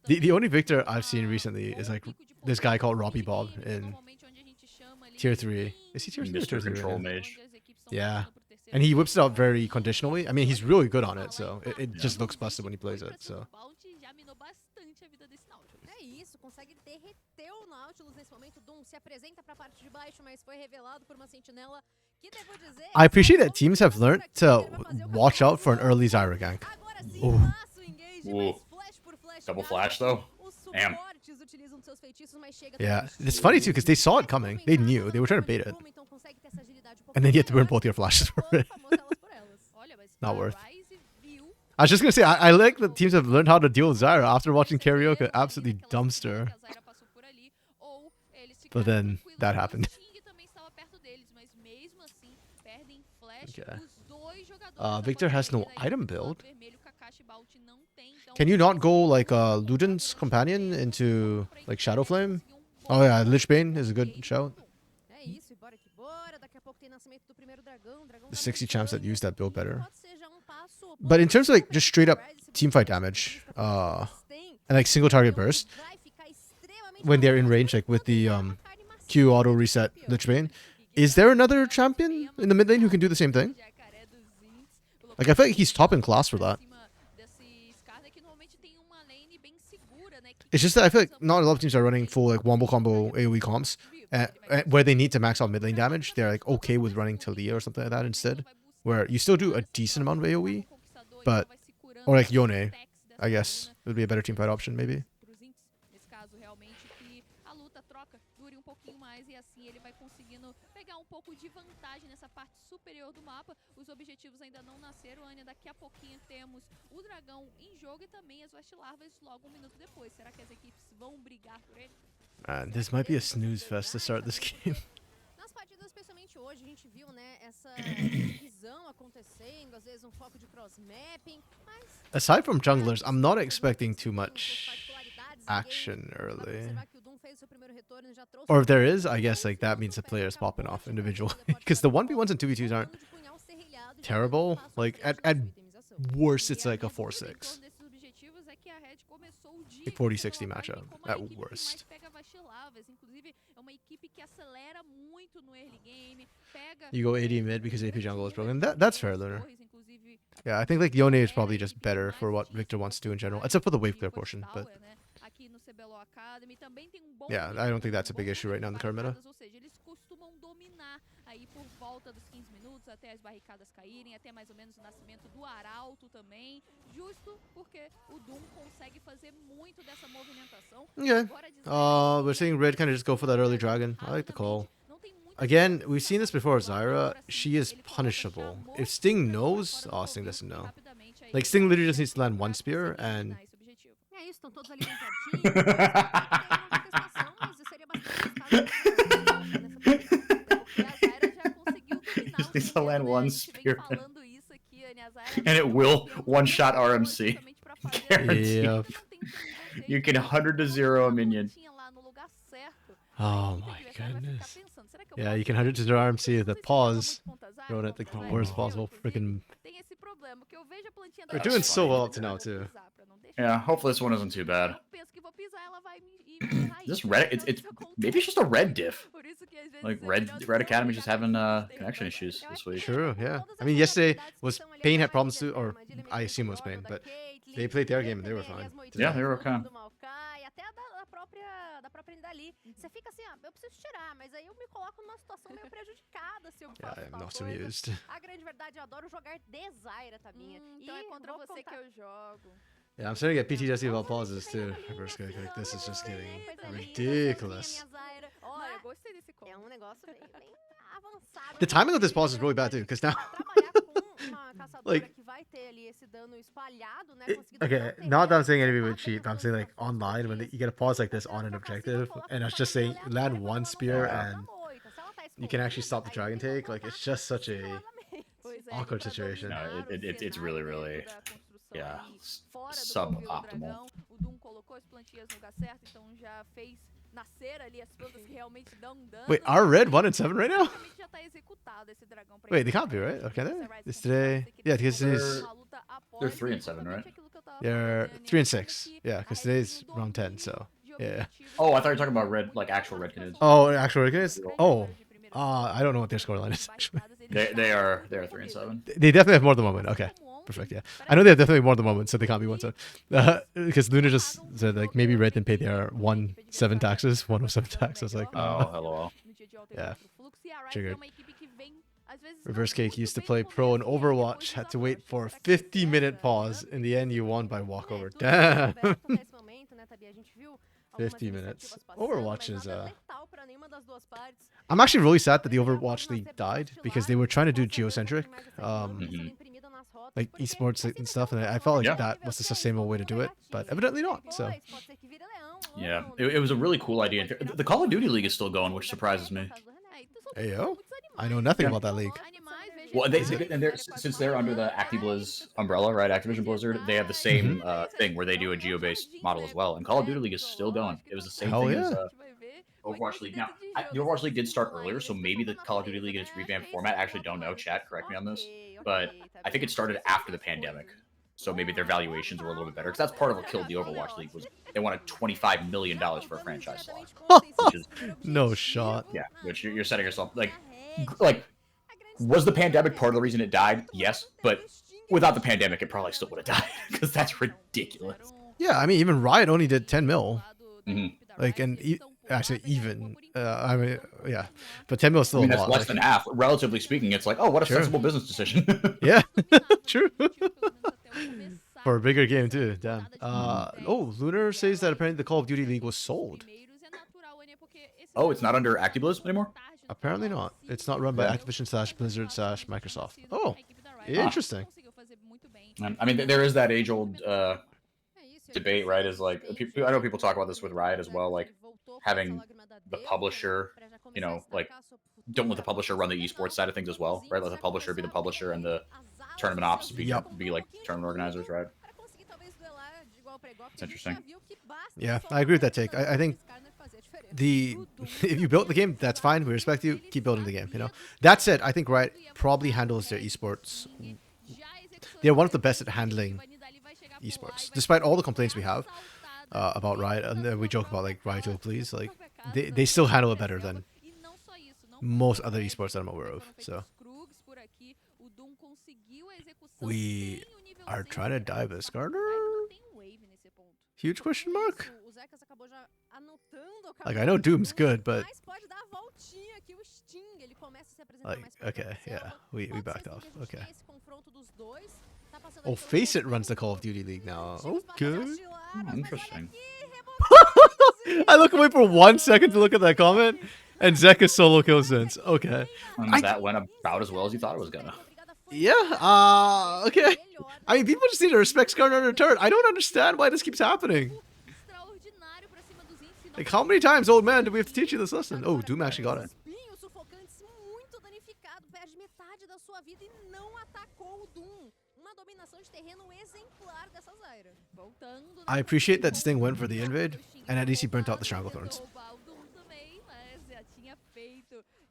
The only Victor I've seen recently is like this guy called Robbie Bob in tier 3. Is he tier 3 or tier 3? Control Mage. Yeah. And he whips it out very conditionally. I mean, he's really good on it, so it just looks busted when he plays it, so. Consegue derreter o Nautilus nesse momento. Doom se apresenta para a parte de baixo, mas foi revelado por uma sentinela que devo dizer. I appreciate that teams have learned to watch out for an early Zyra gank. Ooh. Double flash though. Damn. Yeah, it's funny too because they saw it coming. They knew they were trying to bait it, and then you have to burn both your flashes for it. Not worth. I was just gonna say, I like that teams have learned how to deal with Zyra after watching Karaoke absolutely dumpster. But then that happened. Okay. Victor has no item build. Can you not go like Luden's companion into like Shadow Flame? Oh yeah, Lich Bane is a good shout. The 60 champs that use that build better. But in terms of like just straight up teamfight damage, and like single target burst, when they're in range, like with the Q auto reset Lich Bane, is there another champion in the mid lane who can do the same thing? Like I feel like he's top in class for that. It's just that I feel like not a lot of teams are running full like wombo combo AoE comps, where they need to max out mid lane damage. They're like okay with running Talia or something like that instead, where you still do a decent amount of AoE. But, or like Yone, I guess, would be a better teamfight option, maybe. This might be a snooze fest to start this game. Especialmente hoje, a gente viu, né, essa visão acontecendo, às vezes foco de cross-mapping, mas aside from junglers, I'm not expecting too much action early. Or if there is, I guess like that means the player is popping off individually. Because the 1v1s and 2v2s aren't terrible. Like at worst, it's like a 4-6. Like 40-60 matchup at worst. You go AD mid because AP jungle is broken. That's fair, Lunar. Yeah, I think like Yone is probably just better for what Victor wants to do in general, except for the wave clear portion. But yeah, I don't think that's a big issue right now in the current meta. Okay. We're seeing Red kind of just go for that early dragon. I like the call. Again, we've seen this before with Zyra. She is punishable. If Sting knows, oh, Sting doesn't know. Like, Sting literally just needs to land one spear, and... Just needs to land one spear. And it will one-shot RMC. Guaranteed. Yep. You can 100-0 a minion. Oh my goodness. Yeah, you can 100 to the RMC with a pause. Throwing it the worst possible freaking... We're doing so well up to now, too. Yeah, hopefully this one isn't too bad. This red, it's maybe it's just a red diff. Like red Academy just having connection issues this week. True, yeah. I mean, yesterday was Pain had problems too, or I assume it was Pain, but they played their game and they were fine. Yeah, they were okay. Yeah, I'm not amused. A grande verdade, eu adoro jogar de Zyra, Tabinha. Então é contra você que eu jogo. Yeah, I'm starting to get PTSD about pauses too. Reverse kick, like this is just getting ridiculous. Olha, gostei desse É combo. negócio bem avançado. The timing of this pause is really bad too, because now, Trabalhar com uma caçadora like, que vai ter ali esse dano espalhado, né? it, Conseguindo okay, manter not that I'm saying essa anything would mata cheat, but I'm dentro saying da like sua online when you get a pause like this on an objective, and it's just saying land one spear and you can actually stop the dragon take. Like it's just such a Pois é, awkward pra situation. No, dominar o it's cenário, really, né, really, toda a construção yeah, ali fora do covil do suboptimal. dragão. O Doom colocou as plantinhas no lugar certo, então já fez nascer ali as plantas que realmente dão dano. Wait, are red 1 and 7 right now? Praticamente já tá executado esse dragão pra Wait, they ele. can't be, right? Okay, Essa they? Rise It's conquistada, today. tem que Yeah, because desenvolver today's uma luta após, They're 3 and 7, exatamente right? aquilo que eu tava they're falando, 3 and Dani, 6. que Yeah, a because Red today's tem um round 10, so domínio de yeah. objetivos Oh, I thought you were talking about muito red, like bom, actual red canoes. Oh, actual Rickets? Oh, I don't know what their scoreline is actually. They are 3 and 7. They definitely have more than 1 win. Okay, perfect. Yeah, I know they have definitely more than 1 win, so they can't be 1 7. Because Luna just said like maybe red didn't pay their 1 7 taxes, 107 taxes. Like, Oh, LOL. yeah, triggered. Reverse Cake used to play pro in Overwatch, had to wait for a 50-minute pause. In the end, you won by walkover. Damn. 50 minutes. Overwatch is I'm actually really sad that the Overwatch League died because they were trying to do geocentric, like esports and stuff, and I felt like Yeah. that was the sustainable way to do it, but evidently not. So Yeah, it was a really cool idea. The Call of Duty League is still going, which surprises me. Ayo, I know nothing about that league. Well, since they're under the ActiBliz umbrella, right? Activision Blizzard, they have the same thing where they do a geo-based model as well. And Call of Duty League is still going. It was the same Hell thing as yeah. Overwatch League. Now, the Overwatch League did start earlier, so maybe the Call of Duty League in its revamped format. I actually don't know. Chat, correct me on this. But I think it started after the pandemic. So maybe their valuations were a little bit better. Because that's part of what killed the Overwatch League was they wanted $25 million for a franchise slot. Which is, No shot. yeah, which you're setting yourself... Like, was the pandemic part of the reason it died? Yes. But without the pandemic, it probably still would have died. Because that's ridiculous. Yeah, I mean, even Riot only did 10 mil. Mhm. Like, and actually even, I mean, yeah, but 10 mil is still I mean, a that's lot. less Like, than half. Relatively speaking, it's like, oh, what a Sure. sensible business decision. yeah, true. For a bigger game too, damn. Oh, Lunar says that apparently the Call of Duty League was sold. Oh, it's not under ActiBliz anymore? Apparently not. It's not run by Yeah. Activision / Blizzard / Microsoft. Oh, interesting. I mean, there is that age-old debate, right? Is like, I know people talk about this with Riot as well, like having the publisher, you know, like don't let the publisher run the esports side of things as well, right? Let the publisher be the publisher and the tournament ops be like tournament organizers, right? It's interesting. Yeah, I agree with that take. I think if you built the game, that's fine. We respect you. Keep building the game. You know. That said, I think Riot probably handles their esports. They're one of the best at handling esports, despite all the complaints we have about Riot, and we joke about like Riot, please. Like they still handle it better than most other esports that I'm aware of. So we are trying to dive this Garter. Huge question mark. Like I know Doom's good, but like okay, yeah, we backed off. Okay. Oh, Face It runs the Call of Duty League now. Okay. Interesting. I look away for 1 second to look at that comment, and Zeka solo kill since. Okay. And that went about as well as you thought it was gonna. Yeah. Okay. I mean, people just need to respect Scar under turret. I don't understand why this keeps happening. Like, how many times, old man, do we have to teach you this lesson? Oh, Doom actually got it. I appreciate that Sting went for the invade, and at least he burnt out the Stranglethorns.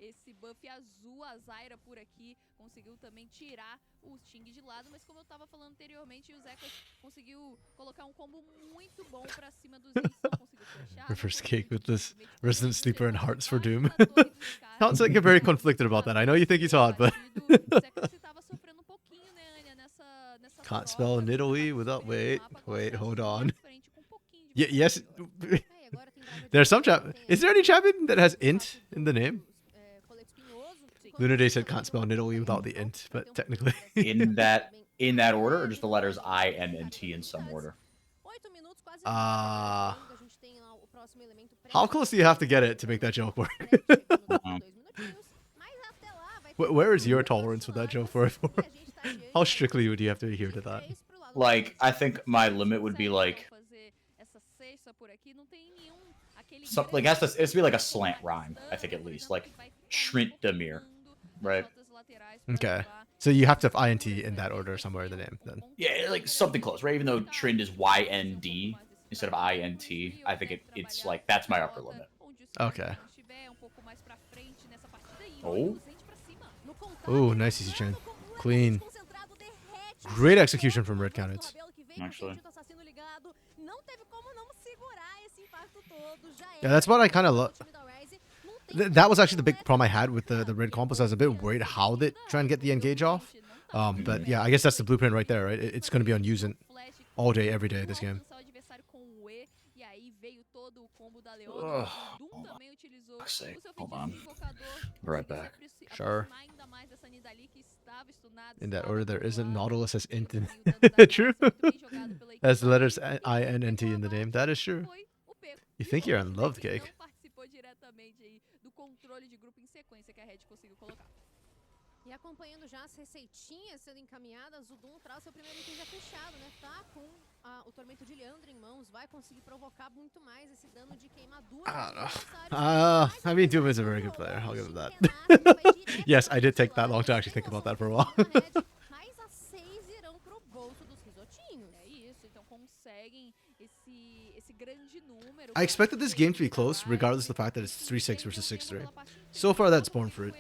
Esse buff azul, a Zyra por aqui conseguiu também tirar o Sting de lado, mas como eu tava falando anteriormente, o Zeca conseguiu colocar combo muito bom pra cima dos Zins, conseguiu fechar. Reverse Cake with this Resident Sleeper and Hearts for Doom. Sounds like you're very conflicted about that. I know you think he's hot, but can't spell Nidalee without wait, hold on. Yes, there's some champ. Is there any champion that has int in the name? Lunar Day said can't spell Nidalee without the int, but technically in that order, or just the letters I, N, and T in some order? Ah. A gente tem lá o próximo elemento How close do you have to get it to make that joke work? Where is your tolerance with that joke for? How strictly would you have to adhere to that? Like, I think my limit would be like something like it has to be like a slant rhyme. I think at least like Shrint Demir, right? Okay, so you have to have INT in that order somewhere in the name then. Yeah, like something close, right? Even though Trind is YND instead of INT, I think it's like that's my upper limit. Okay. Oh. Ooh, nice easy chain. Clean. Great execution from Red Canids. Actually. Yeah, that's what I kind of love. That was actually the big problem I had with the Red comp, was I was a bit worried how they try and get the engage off. But yeah, I guess that's the blueprint right there, right? It's going to be on using all day, every day this game. Ugh. Fuck's sake. Hold on. Be right back. Sure. In that order, there isn't Nautilus as int in true. As the letters I, N, and T in the name. That is true. You think you're in love, Cake. E acompanhando já as receitinhas sendo encaminhadas, o Doom traz seu primeiro item já fechado, né? Tá com o Tormento de Leandro em mãos, vai conseguir provocar muito mais esse dano de queimadura. I mean, Doom is a very good player. I'll give him that. Yes, I did take that long to actually think about that for a while. Mais a 6 irão pro bolso dos risotinhos. É isso, então conseguem esse grande número. I expected this game to be close, regardless of the fact that it's 3-6 versus 6-3. So far, that's borne fruit.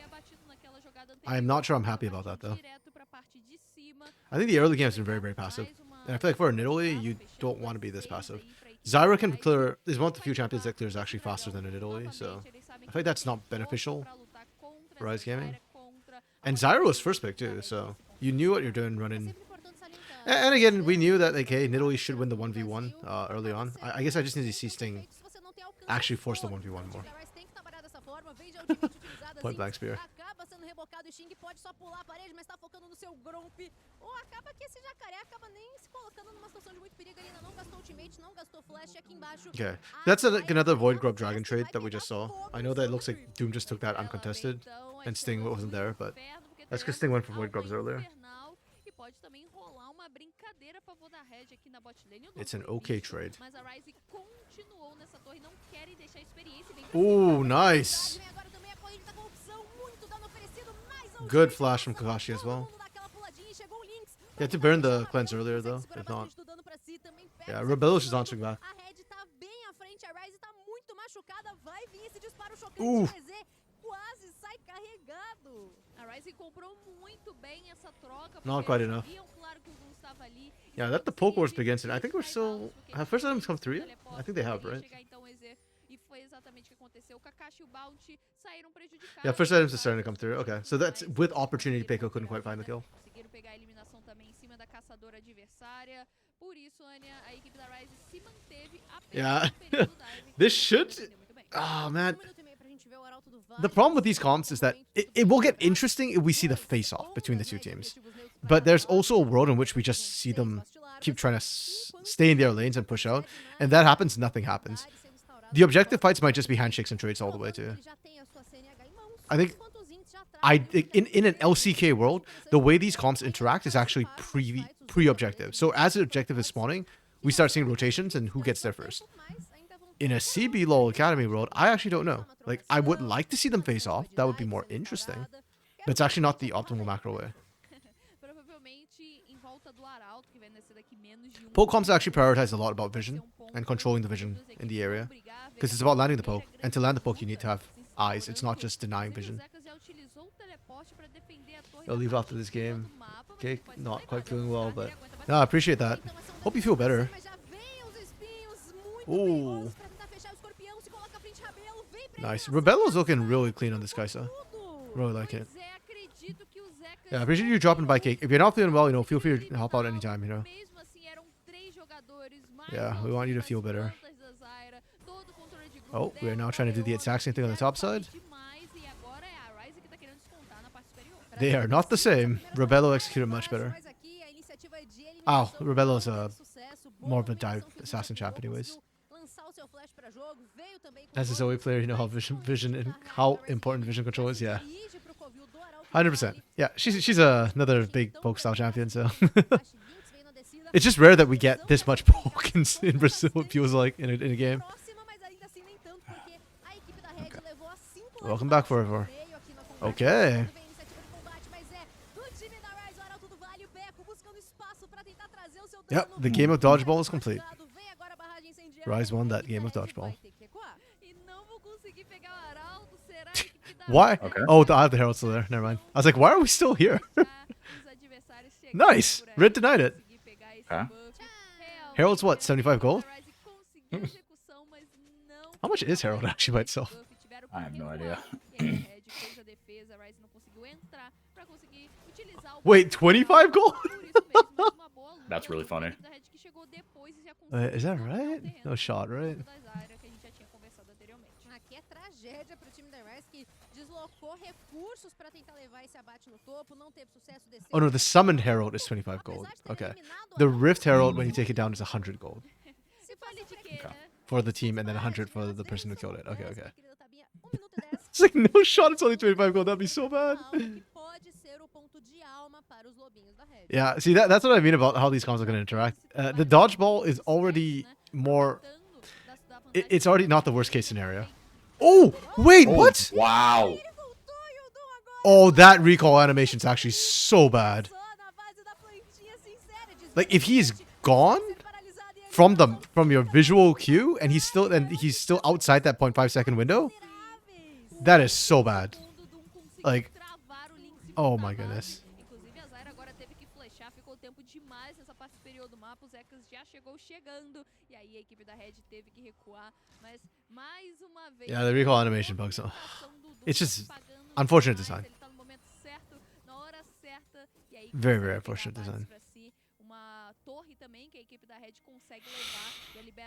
I am not sure I'm happy about that, though. I think the early game has been very, very passive. And I feel like for an Italy, you don't want to be this passive. Zyra can clear, is one of the few champions that clears actually faster than an Italy, so I feel like that's not beneficial for Rise Gaming. And Zyra was first pick too, so you knew what you're doing running. And again, we knew that, like, hey, Nidalee should win the 1v1 early on. I guess I just need to see Sting actually force the 1v1 more. Point blank spear. Acaba sendo rebocado e Sting pode só pular a parede, mas tá focando no seu Gromp. Ou acaba que esse jacaré acaba nem se colocando numa situação de muito perigo, ele ainda não gastou ultimate, não gastou flash aqui embaixo. Okay, that's another Void Grub Dragon trade that we just saw. I know that it looks like Doom just took that uncontested and Sting wasn't there, but that's because Sting went for Void Grubs earlier. It's an okay trade. Ooh, nice. Good flash from Kakashi as well. You had to burn the cleanse earlier though, if not. Yeah, Rebello's just answering back. Ooh. Not quite enough. Yeah, that the poke wars begins. I think we're still. Have first items come through yet? I think they have, right? Yeah, first items are starting to come through. Okay, so that's with opportunity. Peiko couldn't quite find the kill. Yeah, this should. Oh man. The problem with these comps is that it will get interesting if we see the face-off between the two teams. But there's also a world in which we just see them keep trying to stay in their lanes and push out. And that happens, nothing happens. The objective fights might just be handshakes and trades all the way too. I think in an LCK world, the way these comps interact is actually pre-objective. So as the objective is spawning, we start seeing rotations and who gets there first. In a CBLOL Academy world, I actually don't know. Like, I would like to see them face off. That would be more interesting. But it's actually not the optimal macro way. Poke comps actually prioritize a lot about vision and controlling the vision in the area. Because it's about landing the poke. And to land the poke, you need to have eyes. It's not just denying vision. I'll leave after this game. Okay, not quite feeling well, but... No, I appreciate that. Hope you feel better. Ooh. Nice. Rebello's looking really clean on this Kaisa. Really like it. Yeah, I appreciate you dropping by, Cake. If you're not feeling well, you know, feel free to help out anytime, you know. Yeah, we want you to feel better. Oh, we're now trying to do the exact same thing on the top side. They are not the same. Rebello executed much better. Ow, Rebello's more of a dive assassin champ anyways. As a Zoe player, you know how vision and how important vision control is. Yeah, 100%. Yeah, she's another big poke style champion. So it's just rare that we get this much poke in Brazil. It feels like in a game. Welcome back, forever. Okay. Yep, the game of dodgeball is complete. Rise won that game of dodgeball. Why? Okay. Oh, I have the Herald still there. Never mind. I was like, why are we still here? Nice. Red denied it. Okay. Herald's what? 75 gold? How much is Herald actually by itself? I have no idea. Wait, 25 gold? That's really funny. Is that right? No shot, right? Aqui é tragédia para o time da Rise que deslocou recursos para tentar levar esse abate no topo, não teve sucesso desse. Oh no, the summoned Herald is 25 gold. Okay. The Rift Herald, when you take it down, is 100 gold. For the team and then 100 for the person who killed it. Okay, okay. It's like, no shot, it's only 25 gold. That'd be so bad. Yeah, see, that's what I mean about how these comps are going to interact. The dodgeball is already more... It's already not the worst case scenario. Oh, wait, what? Wow. Oh, that recall animation is actually so bad. Like, if he's gone from your visual cue and he's still outside that 0.5 second window, that is so bad. Like, oh my goodness. Yeah, the recall animation bugs. It's just unfortunate design. Very, very unfortunate design.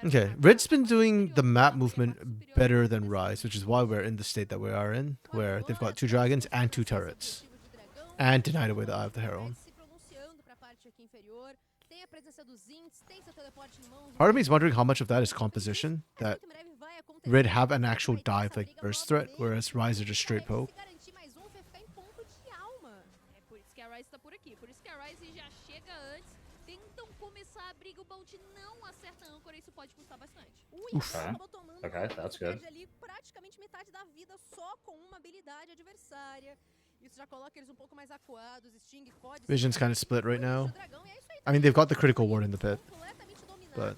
Okay, Red's been doing the map movement better than Rise, which is why we're in the state that we are in, where they've got 2 dragons and 2 turrets. And denied away the Eye of the Herald. Part of me is wondering how much of that is composition, that Red have an actual dive like burst threat, whereas Rise are just straight poke. Oof. Okay, that's good. Vision's kind of split right now. I mean, they've got the critical ward in the pit, but...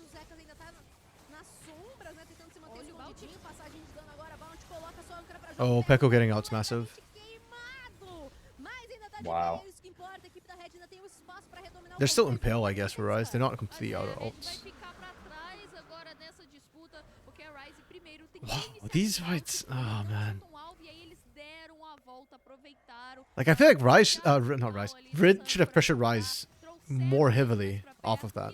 Oh, Pekko getting out's massive. Wow. They're still impale, I guess, for Rise. They're not completely out of ults. Wow, these fights... Oh, man. Like, I feel like Rise... not Rise. Rid should have pressured Rise more heavily off of that.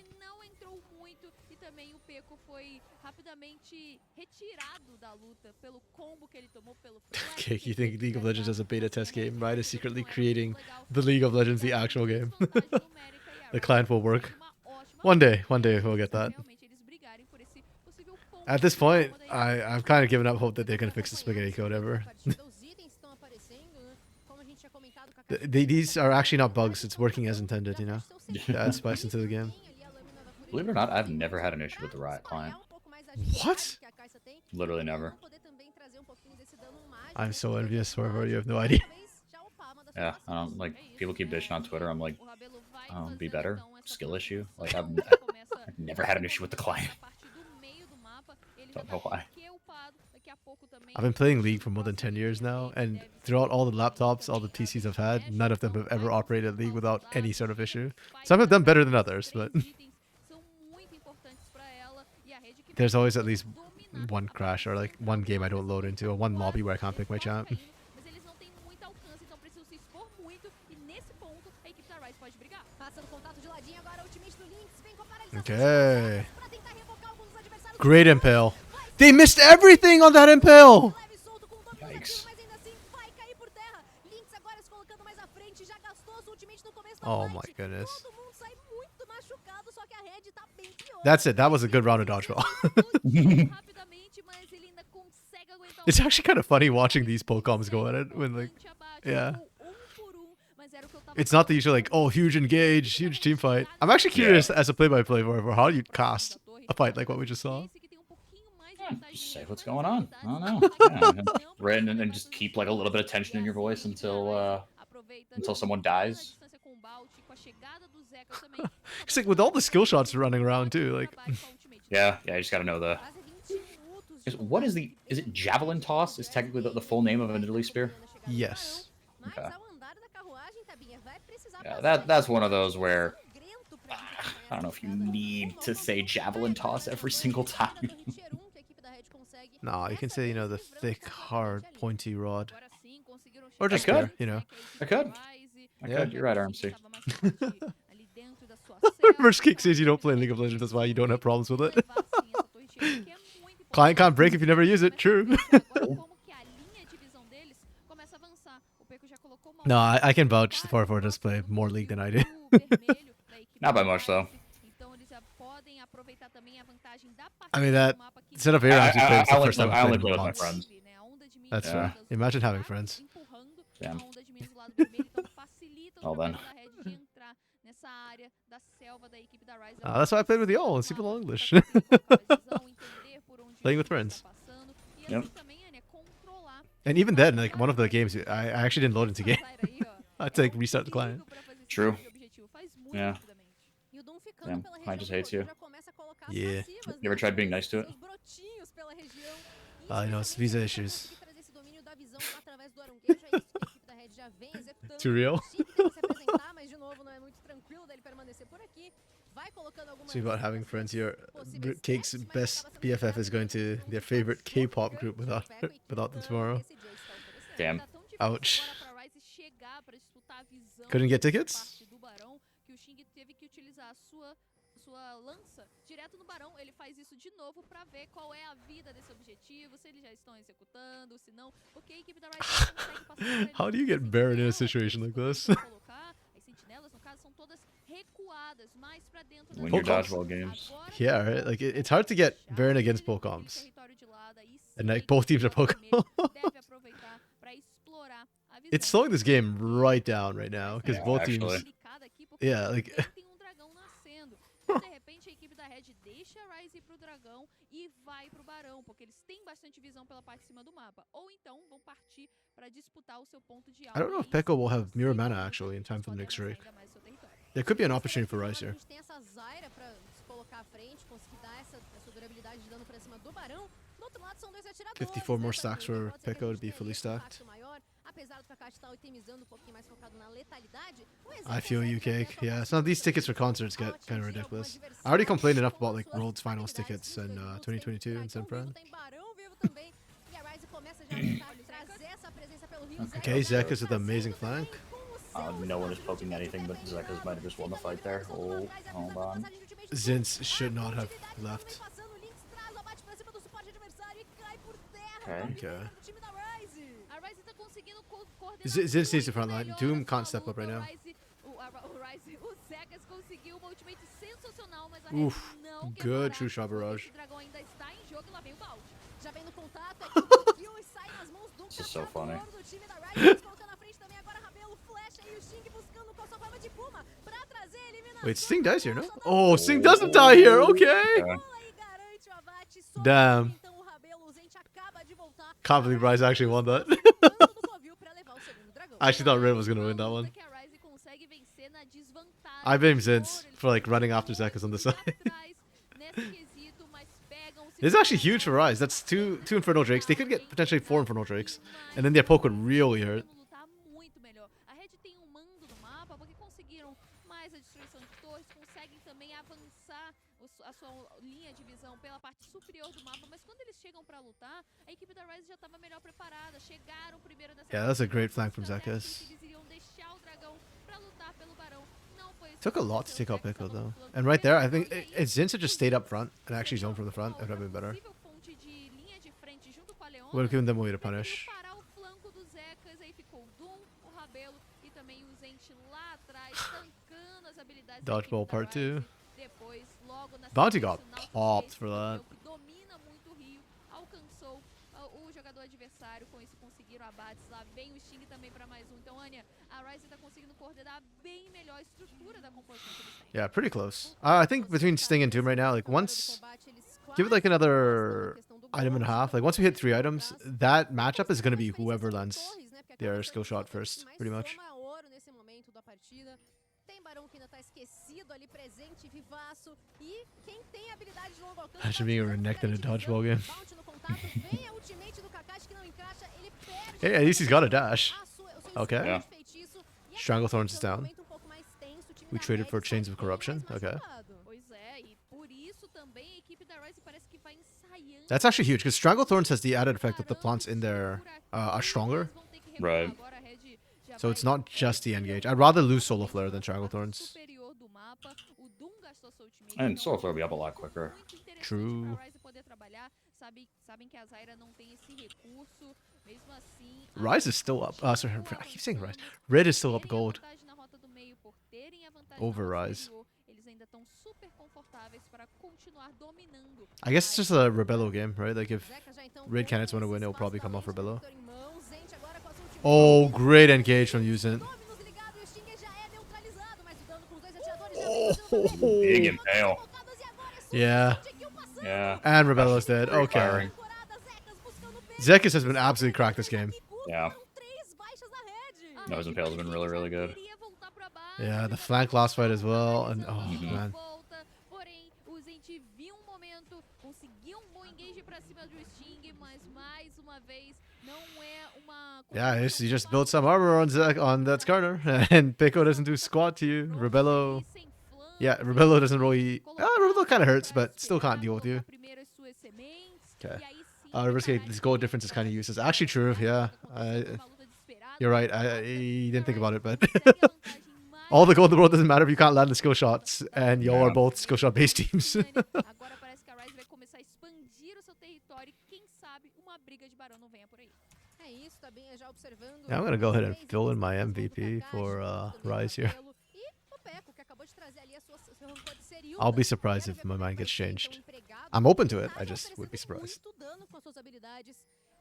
Okay, you think League of Legends has a beta test game? Riot is secretly creating the League of Legends, the actual game. The client will work. One day we'll get that. At this point, I've kind of given up hope that they're going to fix the spaghetti code ever. These are actually not bugs, it's working as intended, you know? To add spice into the game. Believe it or not, I've never had an issue with the Riot client. What? Literally never. I'm so envious, Forever, you have no idea. Yeah, like, people keep bitching on Twitter, I'm like, be better? Skill issue? Like, I've never had an issue with the client. Don't know why. I've been playing League for more than 10 years now, and throughout all the laptops, all the PCs I've had, none of them have ever operated League without any sort of issue. Some have done better than others, but there's always at least one crash or like one game I don't load into, or one lobby where I can't pick my champ. Okay. Great impale. They missed everything on that impale! Yikes. Oh my goodness. machucado, só que a Red tá bem pior. That's it. That was a good round of dodgeball. Rapidamente, mas ele ainda consegue aguentar It's actually kind of funny watching these Pokecoms go at it when, like, yeah. It's not the usual, like, oh, huge engage, huge team fight. I'm actually curious as a play-by-play for how you'd cast a fight like what we just saw. Just say what's going on. I don't know. Yeah, right, and just keep like a little bit of tension in your voice until someone dies. It's like with all the skill shots running around too, like. Yeah, you just gotta know the. What is the? Is it javelin toss? Is technically the full name of an Italy spear? Yes. Okay. Yeah, that's one of those where I don't know if you need to say javelin toss every single time. No, you can say, you know, the thick, hard, pointy rod. Or just spear, you know. I could. Yeah. You're right, RMC. Reverse kick says you don't play League of Legends, that's why you don't have problems with it. Client can't break if you never use it, true. No, I can vouch for does play more League than I do. Not by much, though. I mean, that set up here actually played the first time I only play in with my months. friends. That's Yeah. fair. Imagine having friends. Damn. Well then. That's why I played with y'all in CBLOL English. Playing with friends. Yep. And even then, like, one of the games, I actually didn't load into game. I had to, like, restart the client. True. Yeah. Damn, I just hates you. Yeah. You ever tried being nice to it? I know, it's visa issues. Too real? See about having friends here. Cake's best BFF is going to their favorite K-pop group without them tomorrow. Damn. Ouch. Couldn't get tickets? Sua lança direto no Barão, ele faz isso de novo pra ver qual é a vida desse objetivo, se eles já estão executando, se não, porque a equipe da Rice consegue passar. How do you get Baron in a situation like this? As sentinelas, no caso, são todas recuadas mais pra dentro da Win your dodgeball games. Yeah, right? Like, it's hard to get Baron against Pokecoms. And, like, both teams are Pokemon. It's slowing this game right down right now, because both teams... Yeah, like... De repente a equipe da Red deixa a Ryze ir pro dragão e vai pro Barão, porque eles têm bastante visão pela parte de cima do mapa. Ou então vão partir para disputar o seu ponto de alta. I don't know if Pekka will have Mirror Mana actually in time for the next raid. There could be an opportunity for Ryze here. 54 more stacks for Pekka to be fully stacked. I feel you, Cake. Yeah, some of these tickets for concerts get kind of ridiculous. I already complained enough about like World's Finals tickets in 2022 in San Fran. Okay, Zekka's with an amazing flank. No one is poking anything, but Zekka's might have just won the fight there. Oh, hold on. Zins should not have left. Okay. Zins needs the front line. Doom can't step up right now. Oof. Good true shot barrage. This is so funny. Wait, Sting dies here, no? Oh, Sting doesn't die here. Okay. Damn. Can't believe Ryze actually won that. I actually thought Red was going to win that one. I blame Zins for like running after Zekka's on the side. This is actually huge for Ryze. That's two Infernal Drakes. They could get potentially 4 Infernal Drakes. And then their poke would really hurt. A sua linha de visão pela parte superior do mapa, mas quando eles chegam pra lutar, a equipe da Ryze já estava melhor preparada, chegaram primeiro dessa. Yeah, that's a great flank from Zekka's. Eles iriam deixar o dragão pra lutar pelo Barão. Não foi. Took a lot to take out Pickle though. And right there, I think Zins had just stayed up front and actually zoned from the front. It would have been better. Would have given them a way to punish. Parar o flanco do Zekka's, aí ficou o Doom, o Rabelo e também o Zent lá atrás, tancando as habilidades da equipe Dodgeball da part Ryze. 2. Depois, logo na Bounty sequência, got o Nautilus, popped esse for that. campeão que domina muito o Rio, alcançou o jogador adversário, com isso conseguiram abates. Lá vem o Sting também para mais um. Então, Anya, a Ryze tá conseguindo coordenar bem melhor a estrutura da composição que eles têm. Yeah, pretty close. I think between Sting and Doom right now, like once, give it like another item and a half. Like once we hit 3 items, that matchup is going to be whoever lands their skill shot first, pretty much. Tem Barão que ainda tá esquecido ali, presente, vivaço. E quem tem habilidade de longo alcance... Imagine being reneked in a dodgeball game. Hey, at least he's got a dash. Okay. Yeah. Stranglethorns is down. We traded for Chains of Corruption. Okay. Pois é, e por isso também a equipe da Ryze parece que vai ensaiando. That's actually huge because Stranglethorns has the added effect that the plants in there are stronger. Right. So it's not just the engage. I'd rather lose Solar Flare than Stranglethorns. And Solar Flare will be up a lot quicker. True. Rise is still up. Sorry, I keep saying Rise. Red is still up gold. Over Rise. I guess it's just a Rebello game, right? Like if Red Canids want to win, it'll probably come off Rebello. Oh, great engage from Yuzen. Big impale. Yeah. Yeah. And Rebello's dead. Okay. Firing. Zekis has been absolutely cracked this game. Yeah. No, his impale's been really, really good. Yeah, the flank last fight as well. And oh, man. Yeah, he just built some armor on that Skarner, and Pico doesn't do squat to you. Rebello, yeah, Rebello doesn't really. Rebello kind of hurts, but still can't deal with you. Okay. Riverscape, this gold difference is kind of useless. Actually, true. Yeah, you're right. I didn't think about it, but all the gold in the world doesn't matter if you can't land the skill shots, and y'all are both skill shot based teams. Yeah, I'm gonna go ahead and fill in my MVP for Rise here. I'll be surprised if my mind gets changed. I'm open to it, I just would be surprised.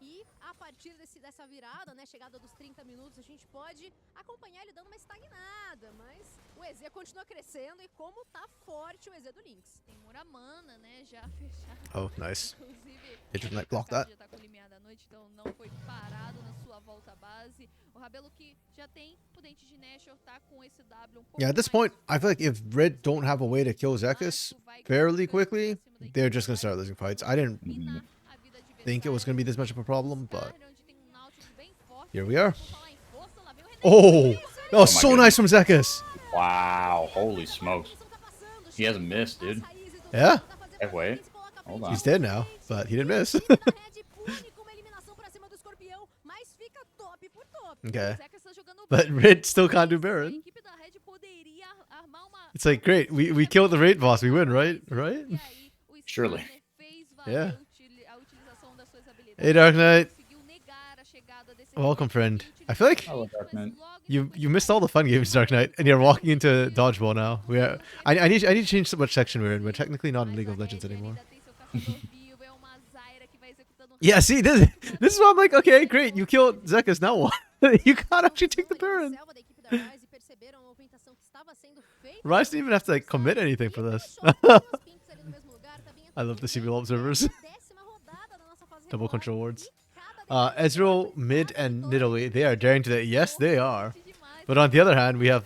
E a partir dessa virada, né, chegada dos 30 minutos, a gente pode acompanhar ele dando uma estagnada, mas o EZ continua crescendo e como tá forte o EZ do Lynx. Tem Muramana, né, já fechado. Oh, nice. Inclusive, They didn't like block that. Já tá com o limiar da noite, então não foi parado na sua volta à base. O Rabelo que já tem o dente de Nashor, tá com esse W um pouco. Yeah, at this point, I feel like if Red don't have a way to kill Zekis fairly quickly, they're just gonna start losing fights. I didn't think it was gonna be this much of a problem, but here we are. Oh, that was so nice from Zekis. Wow, holy smokes. He hasn't missed, dude. Yeah, Hey, wait. Hold on. he's dead now, but he didn't miss. Okay, but Red still can't do Baron. It's like, great, we killed the raid boss, we win, right? Right? Surely. Yeah. Hey, Dark Knight. Welcome, friend. I feel like Hello, Dark Knight. you missed all the fun games, Dark Knight, and you're walking into dodgeball now. I need to change which section we're in. We're technically not in League of Legends anymore. Yeah, see, this is why I'm like, okay, great, you killed Zekis, now what? You can't actually take the Baron. Rise didn't even have to like commit anything for this. I love the CBLOL observers. Double control wards. Ezreal, mid, and Nidalee, they are daring to that. Yes, they are. But on the other hand, we have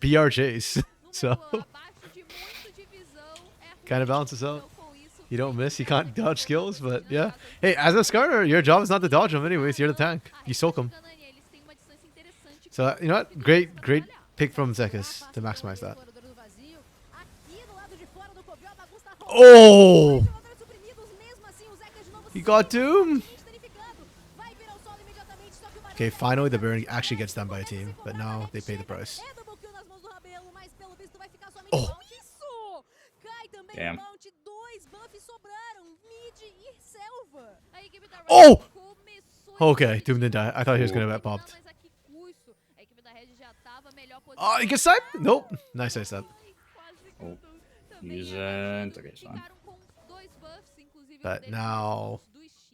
BRJs. So, kind of balances out. You don't miss, you can't dodge skills, but yeah. Hey, as a Skarner, your job is not to dodge them anyways. You're the tank. You soak them. So, you know what? Great pick from Zekis to maximize that. Oh! He got Doom! Okay, finally the Baron actually gets done by a team, but now they pay the price. Oh! Damn. Oh! Okay, Doom didn't die. I thought he was going to get popped. Oh, he gets sniped? Nope. Nice snap. Oh, he isn't. Okay, it's fine. But now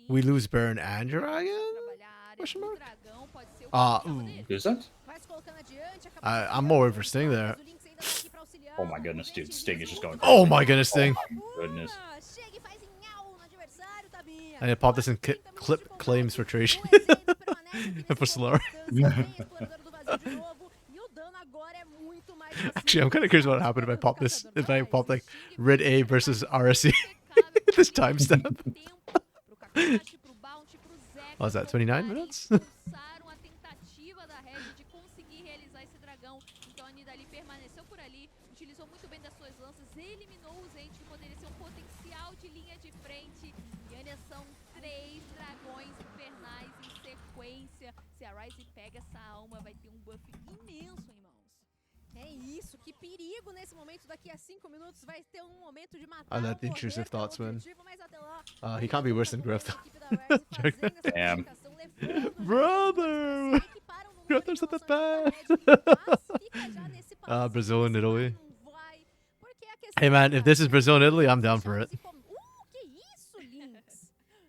we lose Burn and Dragon? Question mark? Ooh. Isn't? I'm more for Sting there. Oh my goodness, dude. Sting is just going crazy. Oh my goodness, Sting. Oh my goodness. I need to pop this in clip claims for Trajan. And for Solar. Actually, I'm kind of curious what would happen if I pop this. If I pop like Red A versus RSC. This timestamp. What was that, 29 minutes? Se a Ryze pega essa alma, vai ter buff imenso em mãos. É isso, que perigo nesse momento. Daqui a 5 minutos vai ter momento de matar. I let the intrusive thoughts win. He can't be worse than Griff though. Damn. Brother! Griff's not that bad. Brazil and Italy. Hey man, if this is Brazil and Italy, I'm down for it.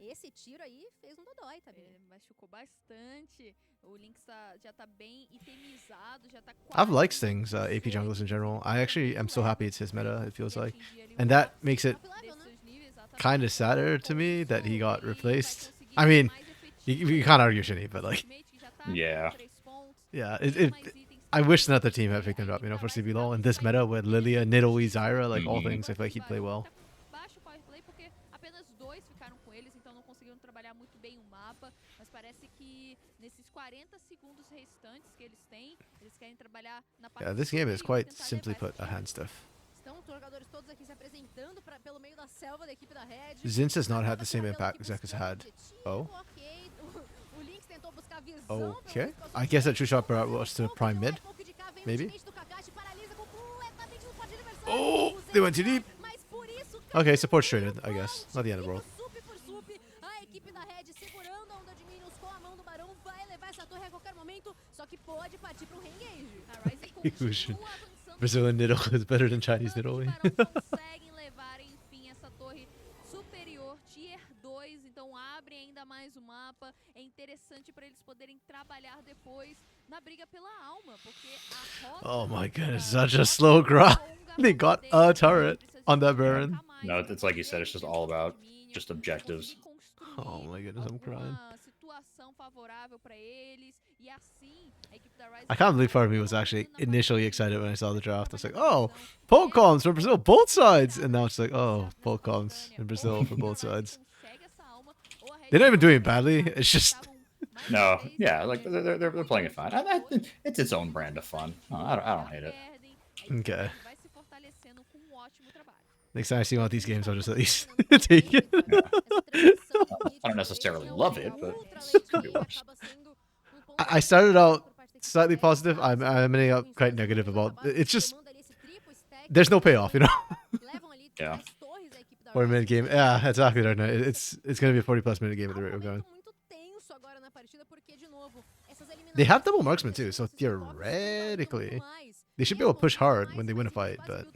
Esse tiro aí fez dodói, tá vendo? Machucou bastante. O Lynx já tá bem itemizado, já tá I've liked Sting's AP junglers in general. I actually am so happy it's his meta, it feels like. And that makes it kind of sadder to me that he got replaced. I mean, you can't argue Shinny, but like... Yeah. Yeah, I wish another team had picked him up, you know, for CBLOL. And this meta with Lilia, Nidalee, Zyra, like all things, I feel like he'd play well. Yeah, this game is quite simply put a hand stuff. Zinz has not had the same impact Zek has had. Oh. Okay. I guess that true shot was to prime mid. Maybe. Oh, they went too deep. Okay, support traded, I guess. Not the end of the world. Brazilian Nidalee is better than Chinese Nidalee. Oh my goodness, such a slow grind. They got a turret on that Baron. No, it's like you said, it's just all about just objectives. Oh my goodness, I'm crying. I can't believe part of me was actually initially excited when I saw the draft. I was like, oh, poke comms for Brazil, both sides. And now it's like, oh, poke comms in Brazil for both sides. They're not even doing it badly. It's just... No, yeah, like they're playing it fine. It's its own brand of fun. Oh, I don't hate it. Okay. Next time I see one of these games, I'll just at least take it. Yeah. I don't necessarily love it, but it's gonna be worse. I started out slightly positive. I'm ending up quite negative about it. It's just there's no payoff, you know. Yeah. 40 minute game. Yeah, exactly right now. It's gonna be a 40+ minute game at the rate we're going. They have double marksman too, so theoretically they should be able to push hard when they win a fight, but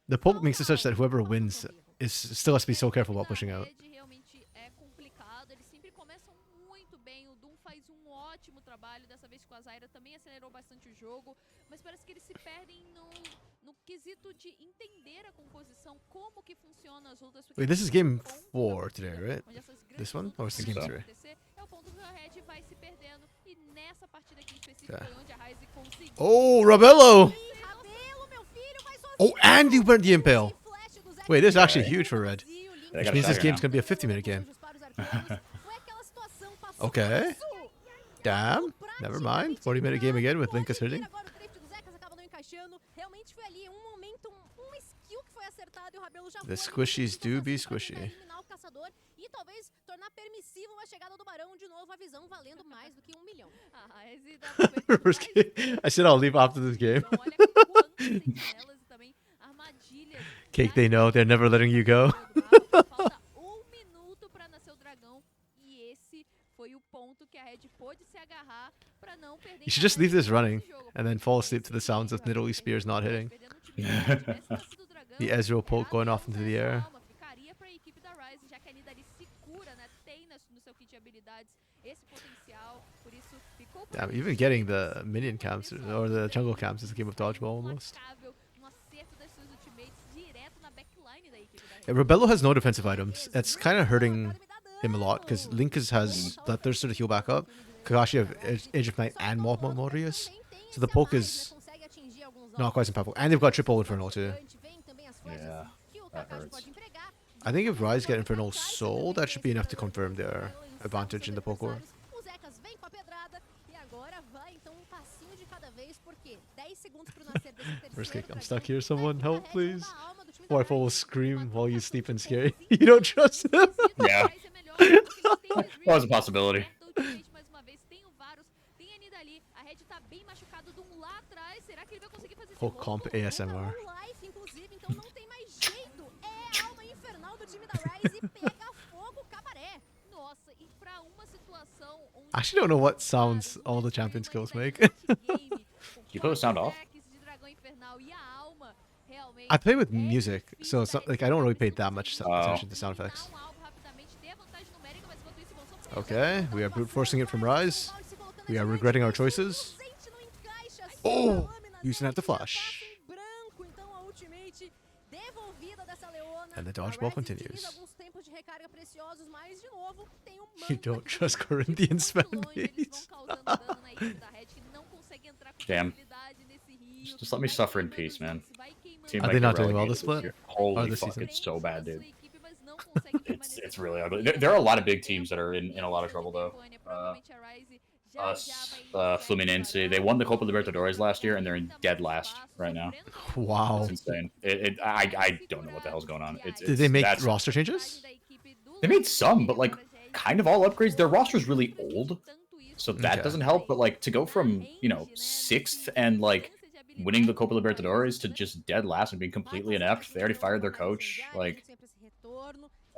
the poke makes it such that whoever wins still has to be so careful about pushing out. Wait, this is game 4 today, right? This one? Or is it game 3? Okay. Oh, Rabello! Oh, and you burnt the Impale! Wait, this is actually huge for Red. Which means this game's gonna be a 50-minute game. Okay. Damn. Never mind. 40-minute game again with Linkus hitting. The squishies do be squishy. I said I'll leave after this game. Cake, they know. They're never letting you go. You should just leave this running. and then fall asleep to the sounds of Nidalee spears not hitting. The Ezreal poke going off into the air. Damn, even getting the minion camps or the jungle camps is a game of dodgeball almost. Yeah, Rebello has no defensive items. It's kind of hurting him a lot because Link has Bloodthirster to heal back up. Kakashi have Age of Night and Morius. So the poke is not quite as impactful. And they've got triple Infernal too. Yeah, that hurts. I think if Ryze get Infernal Soul, that should be enough to confirm their advantage in the poke war. First kick, I'm stuck here. Someone help, please. Warful will scream while you sleep and scare you. You don't trust him? Yeah. Was a possibility. Whole comp ASMR. I actually don't know what sounds all the champion skills make. You put the sound off? I play with music, so it's not like I don't really pay that much attention to sound effects. Okay, we are brute forcing it from Ryze. We are regretting our choices. Oh, using that to flash. And the dodgeball continues. You don't trust Corinthians fanbase. Damn. Just let me suffer in peace, man. Team Are they not doing well this split? Holy fuck, it's so bad, dude. It's really ugly. There are a lot of big teams that are in a lot of trouble, though. Fluminense, they won the Copa Libertadores last year, and they're in dead last right now. Wow. It's insane. I don't know what the hell's going on. Did they make roster changes? They made some, but like kind of all upgrades. Their roster's really old, so that doesn't help. But like to go from 6th and like winning the Copa Libertadores to just dead last and being completely inept. They already fired their coach. Like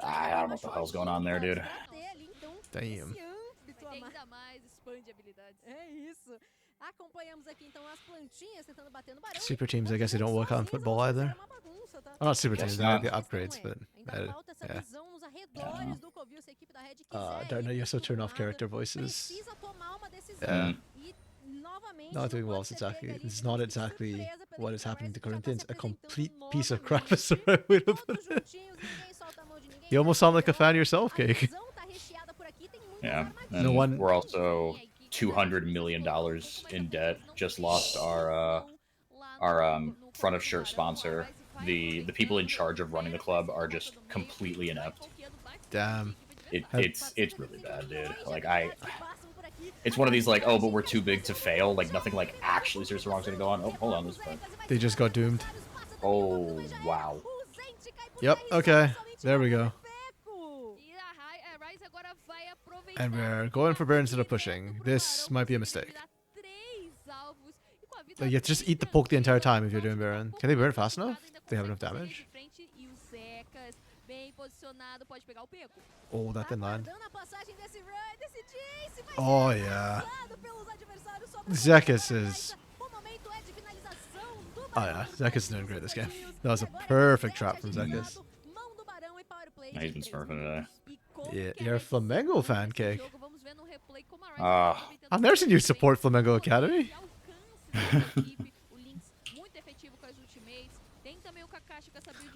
I don't know what the hell's going on there, dude. Damn. Super teams, I guess they don't work on football either. Oh, not super teams, they have the upgrades, but yeah. Darna, you also turn off character voices. Yeah. Not doing well. It's not exactly what is happening to Corinthians. A complete piece of crap is the right way to put it. You almost sound like a fan yourself, Cake. Yeah. And we're also $200 million in debt. Just lost our front of shirt sponsor. The people in charge of running the club are just completely inept. Damn. It's really bad, dude. Like it's one of these like, oh, but we're too big to fail. Like nothing like actually seriously wrong's gonna go on. Oh, hold on, this part. They just got doomed. Oh wow. Yep. Okay. There we go. And we're going for Baron instead of pushing. This might be a mistake. Like, you have to just eat the poke the entire time if you're doing Baron. Can they Baron fast enough? They have enough damage? Oh, that didn't land. Oh, yeah. Zekis is... Oh, yeah. Zekis is doing great this game. That was a perfect trap from Zekis. He's been smurfing today. Yeah, you're a Flamengo fan, Cake. I've never seen you support Flamengo Academy.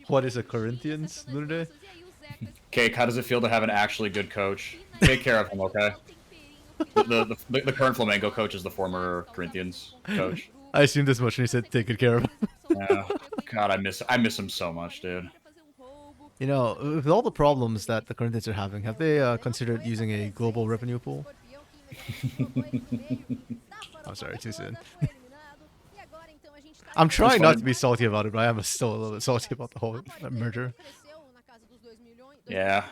What is a Corinthians, Lunade? Cake, how does it feel to have an actually good coach? Take care of him, okay? The current Flamengo coach is the former Corinthians coach. I assumed as much when he said take good care of him. Yeah. God, I miss him so much, dude. You know, with all the problems that the Corinthians are having, have they considered using a global revenue pool? I'm sorry, too soon. I'm trying not to be salty about it, but I am still a little bit salty about the whole merger. Yeah.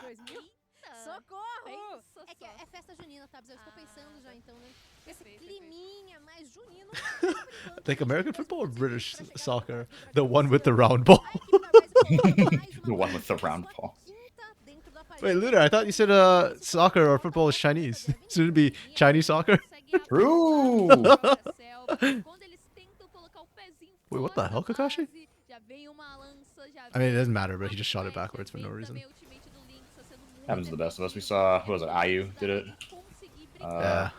Like American football or British soccer? The one with the round ball. The one with the round ball. Wait, Luna, I thought you said soccer or football is Chinese. Shouldn't it be Chinese soccer? True. Wait, what the hell, Kakashi? I mean, it doesn't matter, but he just shot it backwards for no reason. Happens to the best of us. We saw, who was it, IU did it? Yeah.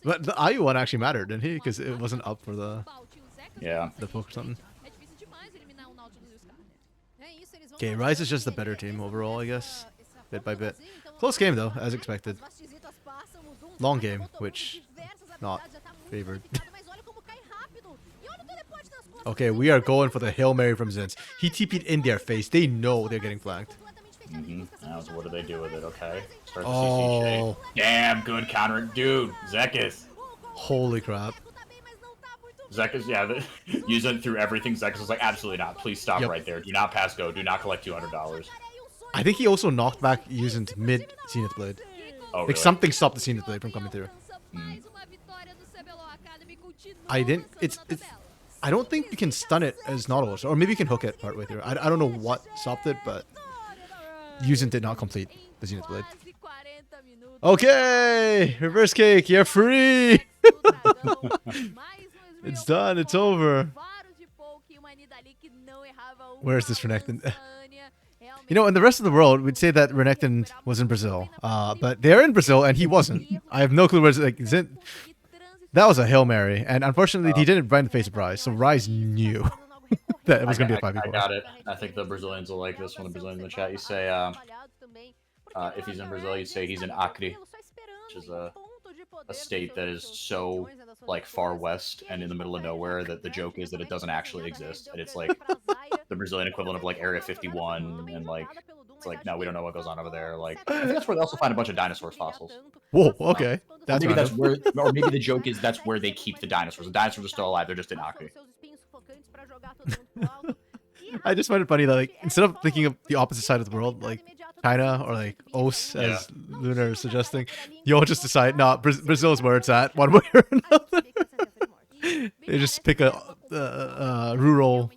But the IU one actually mattered, didn't he? Because it wasn't up for the poke or something. Okay, Rise is just the better team overall, I guess. Bit by bit. Close game, though, as expected. Long game, which not favored. Okay, we are going for the Hail Mary from Zinz. He TP'd in their face. They know they're getting flanked. Now, so what do they do with it? Okay. Start the CC shake. Damn, good counter. Dude, Zekis. Holy crap. Zekis, yeah, use it through everything. Zekis was like, absolutely not. Please stop right there. Do not pass go. Do not collect $200. I think he also knocked back using mid Zenith Blade. Oh, like really? something stopped the Zenith Blade from coming through. I didn't. I don't think you can stun it as Nautilus, or maybe you can hook it partway through. I don't know what stopped it, but Yuzen did not complete the Zenith Blade. Okay, reverse cake, you're free. It's done. It's over. Where's this Renekton? You know, in the rest of the world, we'd say that Renekton was in Brazil, but they're in Brazil and he wasn't. I have no clue where. Like, that was a Hail Mary, and unfortunately, he didn't blind the face of Rise, so Rise knew that it was going to be a 5v4. I got it. I think the Brazilians will like this one. The Brazilians in the chat, you say, if he's in Brazil, you say he's in Acre, which is a state that is so, like, far west and in the middle of nowhere that the joke is that it doesn't actually exist, and it's, like, the Brazilian equivalent of, like, Area 51, and, like, it's like, no, we don't know what goes on over there. Like, I think that's where they also find a bunch of dinosaurs fossils. Whoa, okay. That's maybe that's where, or maybe the joke is that's where they keep the dinosaurs. The dinosaurs are still alive. They're just in Acre. I just find it funny that, like, instead of thinking of the opposite side of the world, like China or like OS, as Lunar is suggesting, you all just decide, nah, Brazil is where it's at, one way or another. They just pick a rural,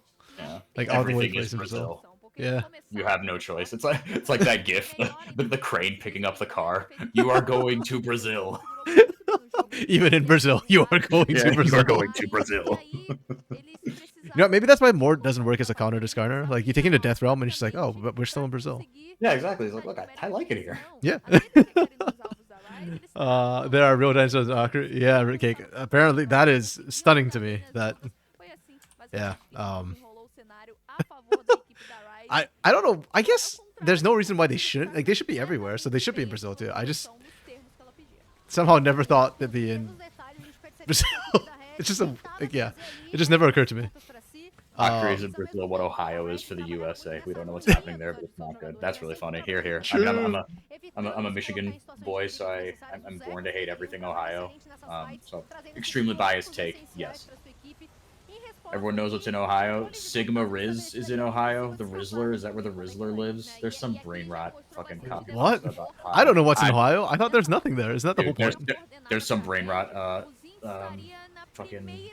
like, out of the way place in Brazil. Yeah. You have no choice. It's like that GIF, the crane picking up the car. You are going to Brazil. Even in Brazil, you are going to Brazil. You are going to Brazil. You know, maybe that's why Mort doesn't work as a counter to Skarner. Like, you take him to Death Realm and he's just like, oh, but we're still in Brazil. Yeah, exactly. He's like, look, I like it here. Yeah. There are real dinosaurs in Acre. Yeah, Cake. Apparently, that is stunning to me. That, yeah. I don't know. I guess there's no reason why they shouldn't. Like, they should be everywhere, so they should be in Brazil too. I just somehow never thought they'd be in Brazil. It's just like, yeah. It just never occurred to me. Acre is in Brazil what Ohio is for the USA. We don't know what's happening there, but it's not good. That's really funny. Here. I mean, I'm a Michigan boy, so I'm born to hate everything Ohio. So extremely biased take. Yes. Everyone knows what's in Ohio. Sigma Riz is in Ohio. The Rizzler, is that where the Rizzler lives? There's some brain rot fucking copy. What? I don't know what's in Ohio. I thought there's nothing there. Isn't that the whole point? There's some brain rot fucking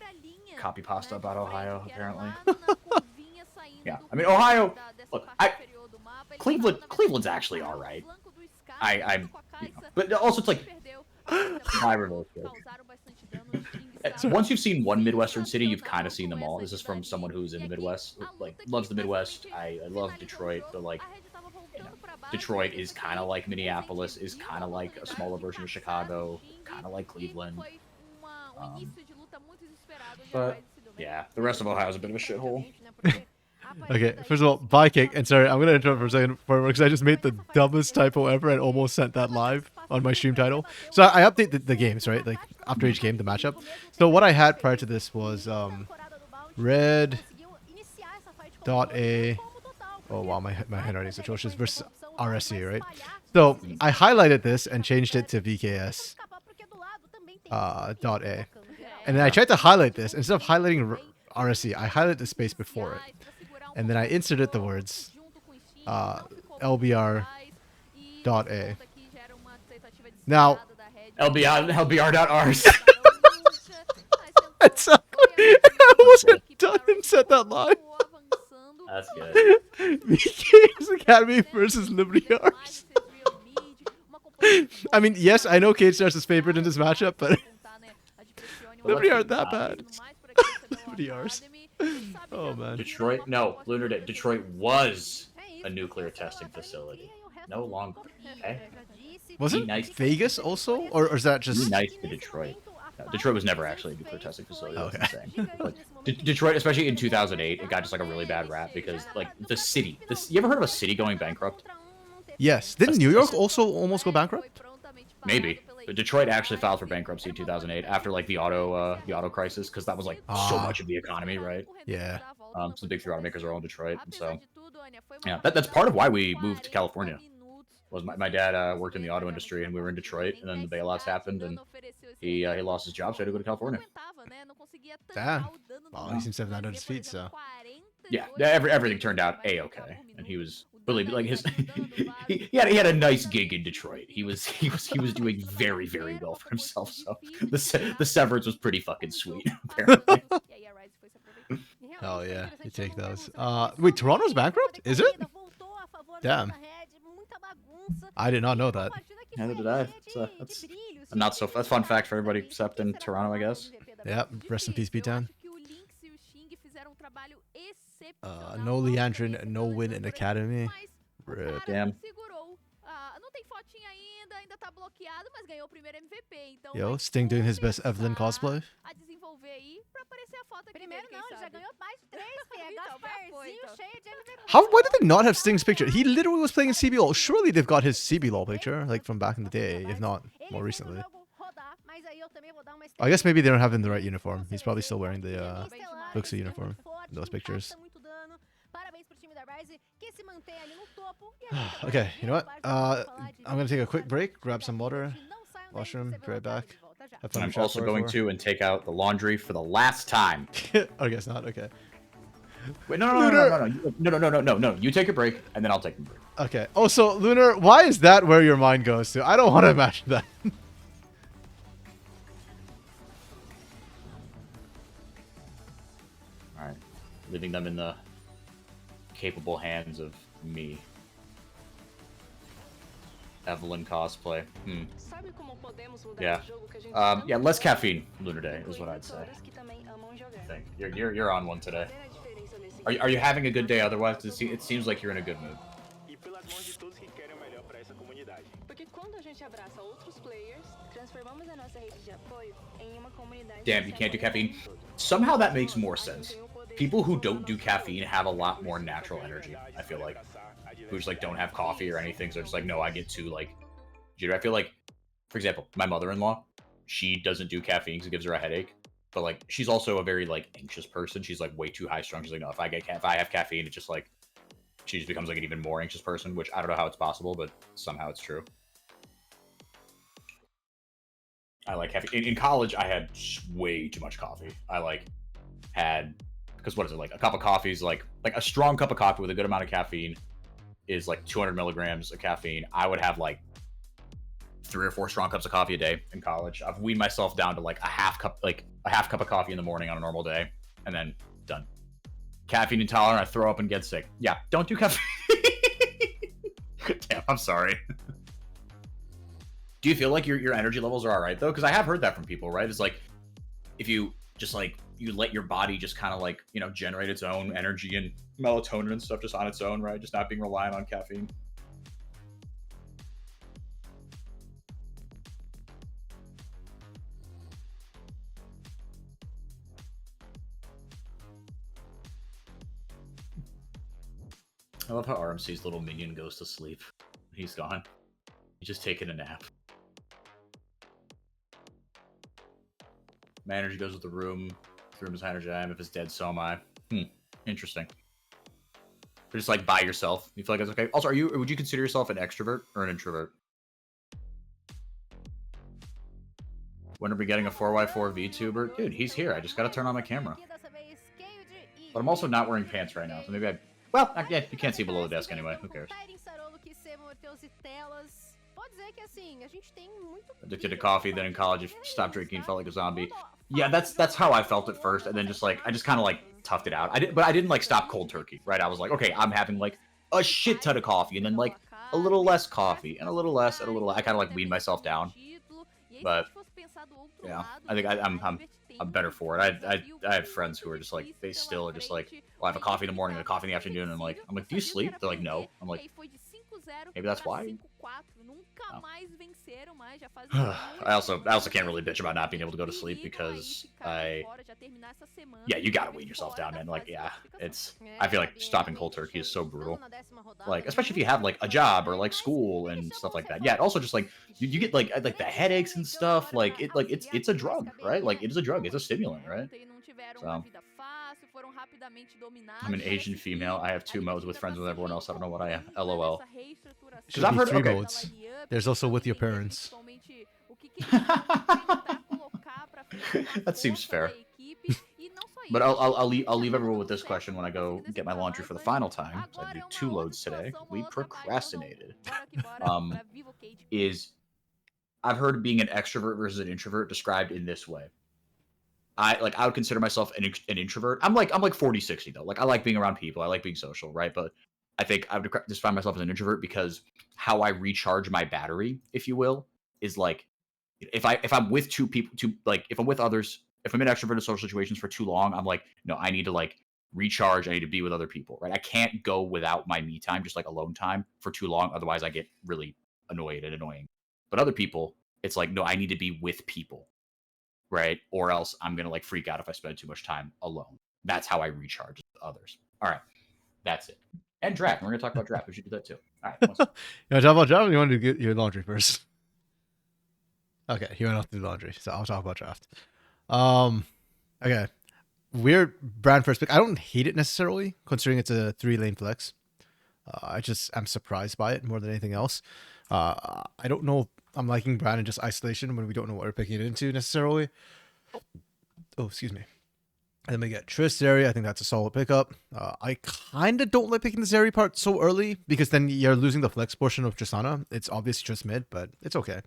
copy pasta about Ohio, apparently. Yeah, I mean, Ohio, look, Cleveland's actually all right. But also it's like, once you've seen one Midwestern city, you've kind of seen them all. This is from someone who's in the Midwest, like, loves the Midwest. I love Detroit, but, like, you know, Detroit is kind of like Minneapolis, is kind of like a smaller version of Chicago, kind of like Cleveland. But yeah, the rest of Ohio is a bit of a shithole. Okay, first of all, bye Cake, and sorry, I'm gonna interrupt for a second because I just made the dumbest typo ever and almost sent that live on my stream title. So I update the games, right? Like, after each game, the matchup. So what I had prior to this was red dot A. Oh wow, my handwriting is atrocious. Versus RSC, right? So I highlighted this and changed it to VKS dot A, and then I tried to highlight this instead of highlighting RSC. I highlighted the space before it. And then I inserted the words LBR.A. Now, LBR.rs. I wasn't done and said that live. That's good. VK's Academy versus Liberty Arts. I mean, yes, I know Cage Star's his favorite in this matchup, but Liberty aren't that bad. Liberty Arts. Oh, man. Detroit? No, Lunar Day. Detroit was a nuclear testing facility. No longer. Okay. Wasn't nice. Vegas also? Or is that Be just... nice to Detroit. No, Detroit was never actually a nuclear testing facility. That's Okay. insane. But Detroit, especially in 2008, it got just like a really bad rap because like the city. You ever heard of a city going bankrupt? Yes. Didn't New York also almost go bankrupt? Maybe. But Detroit actually filed for bankruptcy in 2008 after like the auto crisis because that was like so much of the economy, right? Yeah. So the big three automakers are all in Detroit, and so yeah, that's part of why we moved to California. Was my dad worked in the auto industry and we were in Detroit, and then the bailouts happened and he lost his job, so he had to go to California. Damn. Well, he seems to have that on his feet, so... Yeah, everything turned out a-okay, and he was really like his he had a nice gig in Detroit. He was doing very, very well for himself. So the severance was pretty fucking sweet, apparently. Oh yeah, you take those. Wait, Toronto's bankrupt? Is it? Damn. I did not know that. Neither did I. That's a fun fact for everybody except in Toronto, I guess. Yep. Rest in peace, Beatdown. No Leandrin, no win in Academy. Rip. Damn. Yo, Sting doing his best Evelyn cosplay. Why did they not have Sting's picture? He literally was playing in CBLOL. Surely they've got his CBLOL picture, like from back in the day, if not more recently. I guess maybe they don't have him in the right uniform. He's probably still wearing the Luxa uniform in those pictures. Okay, you know what? I'm gonna take a quick break, grab some water, washroom, be right back. I'm also going to and take out the laundry for the last time. I guess not. Okay. Wait, no. You take a break, and then I'll take a break. Okay. Oh, so Lunar, why is that where your mind goes to? I don't want to imagine that. All right, leaving them in the capable hands of me. Evelyn cosplay. Yeah. Yeah, less caffeine, Lunar Day, is what I'd say. I think. You're on one today. Are you having a good day otherwise? It seems like you're in a good mood. Damn, you can't do caffeine. Somehow that makes more sense. People who don't do caffeine have a lot more natural energy, I feel like. Who just like don't have coffee or anything, so they're just like, no, I get too like jittery. I feel like, for example, my mother-in-law, she doesn't do caffeine because it gives her a headache. But like she's also a very like anxious person. She's like way too high strung. She's like, no, if I have caffeine, it's just like she just becomes like an even more anxious person, which I don't know how it's possible, but somehow it's true. I like caffeine. In college, I had way too much coffee. I like had, because what is it, like a cup of coffee is like a strong cup of coffee with a good amount of caffeine is like 200 milligrams of caffeine. I would have like 3 or 4 strong cups of coffee a day in college. I've weaned myself down to like a half cup of coffee in the morning on a normal day, and then done. Caffeine intolerant, I throw up and get sick. Yeah, don't do caffeine. Damn, I'm sorry. Do you feel like your energy levels are all right though? Because I have heard that from people, right? It's like if you just like you let your body just kind of like, you know, generate its own energy and melatonin and stuff just on its own, right? Just not being reliant on caffeine. I love how RMC's little minion goes to sleep. He's gone. He's just taking a nap. My energy goes with the room. The room is high energy. If it's dead, so am I. Interesting. But just like by yourself, you feel like that's okay. Also, would you consider yourself an extrovert or an introvert? When are we getting a 4x4 VTuber? Dude, he's here. I just gotta turn on my camera. But I'm also not wearing pants right now, so maybe well, yeah, you can't see below the desk anyway. Who cares? Addicted to coffee, then in college, if stopped drinking, felt like a zombie. Yeah, that's how I felt at first, and then just like I just kind of like toughed it out. But I didn't like stop cold turkey, right? I was like, okay, I'm having like a shit ton of coffee, and then like a little less coffee, and a little less, and a little less. I kind of like weaned myself down. But yeah, I think I'm I'm better for it. I have friends who are just like, they still are just like, well, I have a coffee in the morning, a coffee in the afternoon, and I'm like, do you sleep? They're like, no. I'm like, maybe that's why. I also can't really bitch about not being able to go to sleep because yeah, you gotta wean yourself down, man. Like, yeah, I feel like stopping cold turkey is so brutal. Like, especially if you have like a job or like school and stuff like that. Yeah, also just like you get like the headaches and stuff. Like it's a drug, right? Like it is a drug. It's a stimulant, right? So I'm an Asian female. I have 2 modes with friends with everyone else. I don't know what I am. LOL. Should be 3 modes. There's also with your parents. That seems fair. But I'll leave everyone with this question when I go get my laundry for the final time. So I do 2 loads today. We procrastinated. Is I've heard being an extrovert versus an introvert described in this way. I would consider myself an introvert. I'm like 40-60 though. Like I like being around people. I like being social, right? But I think I would describe myself as an introvert because how I recharge my battery, if you will, is like if I'm with 2 people, if I'm with others, if I'm in extroverted social situations for too long, I'm like, no, I need to like recharge. I need to be with other people, right? I can't go without my me time, just like alone time for too long. Otherwise, I get really annoyed and annoying. But other people, it's like, no, I need to be with people, right? Or else I'm gonna like freak out if I spend too much time alone. That's how I recharge with others. All right, that's it. And draft. We're gonna talk about draft. We should do that too. All right. You want to talk about draft? Or you want to do your laundry first? Okay, you want to do laundry, so I'll talk about draft. Okay, weird brand first pick. I don't hate it necessarily, considering it's a 3-lane flex. I just am surprised by it more than anything else. I don't know if I'm liking brand in just isolation when we don't know what we're picking it into necessarily. Oh, excuse me. And then we get Triss Zeri. I think that's a solid pickup. I kind of don't like picking the Zeri part so early because then you're losing the flex portion of Tristana. It's obviously Triss mid, but it's okay.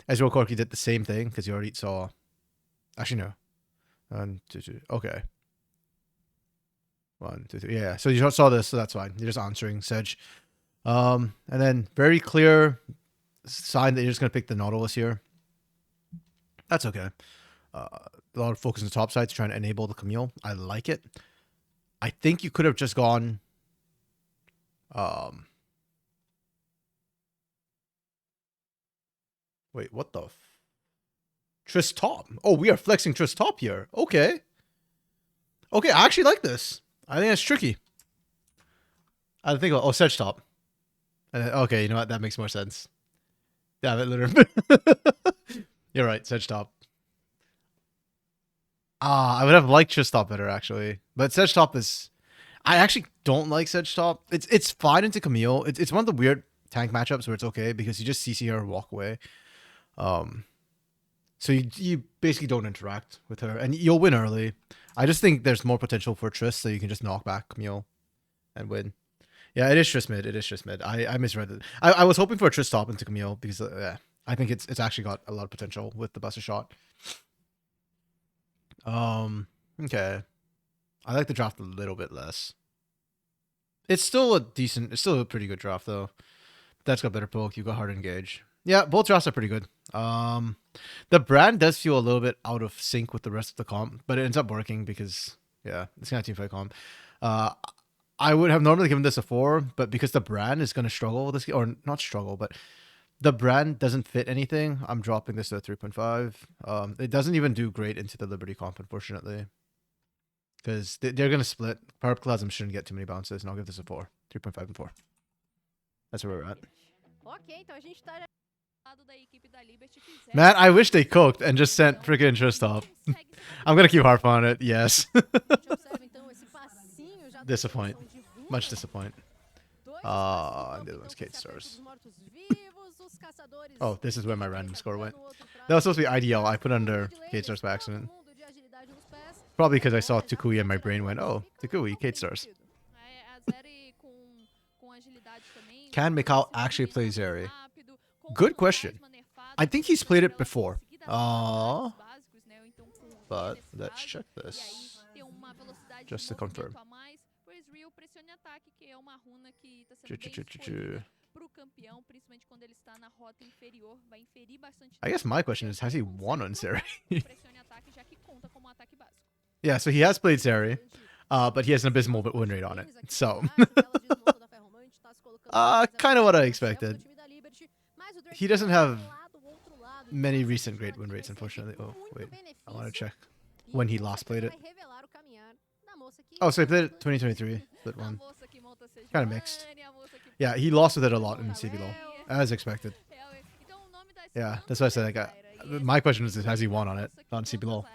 Ezreal Corki did the same thing because you already saw. Actually, no. 1, 2, 3. Okay. 1, 2, 3. Yeah. So you saw this, so that's fine. You're just answering Sedge. And then very clear sign that you're just gonna pick the Nautilus here. That's okay. A lot of focus on the top side to try and enable the Camille. I like it. I think you could have just gone. Wait, what the? Triss top. Oh, we are flexing Triss top here. Okay. Okay, I actually like this. I think it's tricky. I think. Oh, Sedge top. Okay, you know what? That makes more sense. Yeah, that literally. You're right, Sedge top. I would have liked Triss top better actually, but Sedge top is. I actually don't like Sedge top. It's fine into Camille. It's one of the weird tank matchups where it's okay because you just CC her and walk away. So you basically don't interact with her and you'll win early. I just think there's more potential for Triss, so you can just knock back Camille and win. Yeah, it is Triss mid. It is Triss mid. I misread it. I was hoping for a Triss top into Camille because I think it's actually got a lot of potential with the Buster shot. Okay. I like the draft a little bit less. It's still a pretty good draft though. That's got better poke. You got hard engage. Yeah, both drafts are pretty good. The brand does feel a little bit out of sync with the rest of the comp, but it ends up working because yeah, it's kind of teamfight comp. I would have normally given this a 4, but because the brand is going to struggle with this, or not struggle, but the brand doesn't fit anything, I'm dropping this to a 3.5. It doesn't even do great into the Liberty comp, unfortunately. Because they're going to split. Paraplasm shouldn't get too many bounces, and I'll give this a 4. 3.5 and 4. That's where we're at. Man, I wish they cooked and just sent freaking interest top. I'm going to keep harping on it, yes. Disappoint. Much disappoint. And the other one's Kate Stars. Oh, this is where my random score went. That was supposed to be IDL. I put under Kate Stars by accident. Probably because I saw Tukui and my brain went, oh, Tukui, Kate Stars. Can Mikal actually play Zeri? Good question. I think he's played it before. But let's check this. Just to confirm. pro campeão, principalmente quando ele está na rota inferior, vai inferir bastante. I guess my question is, has he won on Seri? Pressione ataque, já que conta como ataque básico. Yeah, so he has played Seri, but he has an abysmal win rate on it. So, kind of what I expected. He doesn't have many recent great win rates, unfortunately. Oh, wait, I want to check when he last played it. Oh, so he played it 2023, split one. Kind of mixed. Yeah, he lost with it a lot in CBLOL, as expected. Yeah, that's why I said, like, my question is, has he won on it, not in CBLOL?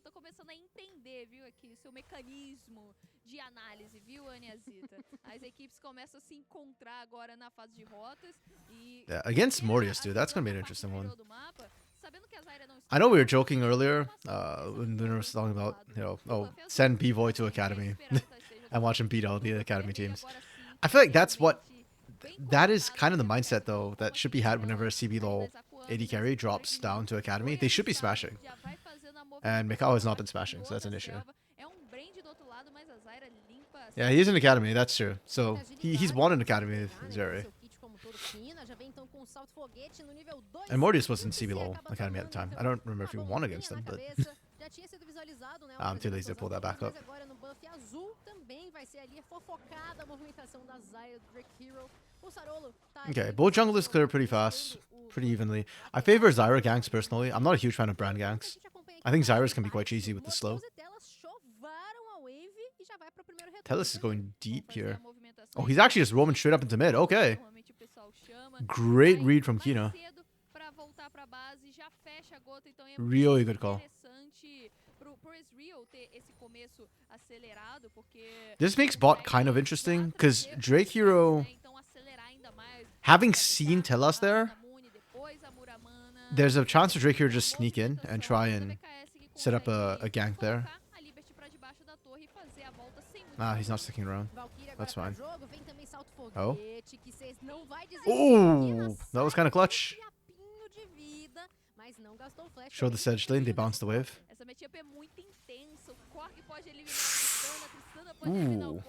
Tô começando a entender, viu, aqui, seu mecanismo de análise, viu, Aniazita? As equipes começam a se encontrar agora na fase de rotas e... Yeah, against Mortius, dude, that's gonna be an interesting one. I know we were joking earlier, when we were talking about, you know, oh, send BVOD to Academy and watch him beat all the Academy teams. I feel like that is kind of the mindset, though, that should be had whenever a CBLOL AD carry drops down to Academy. They should be smashing. And Mikao has not been smashing, so that's an issue. Yeah, he is in Academy, that's true. So, he's won in Academy with Zeri. And Mortius was in CBLOL Academy at the time. I don't remember if he won against them, but... I'm too lazy to pull that back up. Okay, both junglers clear pretty fast, pretty evenly. I favor Zyra ganks personally. I'm not a huge fan of Brand ganks. I think Zyra's can be quite cheesy with the slow. Tellus is going deep here. Oh, he's actually just roaming straight up into mid. Okay. Great read from Kina. Really good call. This makes bot kind of interesting, because Drake Hero, having seen Tellus there, there's a chance for Drake Hero to just sneak in and try and set up a gank there. Nah, he's not sticking around. That's fine. Oh. Oh, that was kind of clutch. Show the Sedge lane, they bounced the wave. Ooh.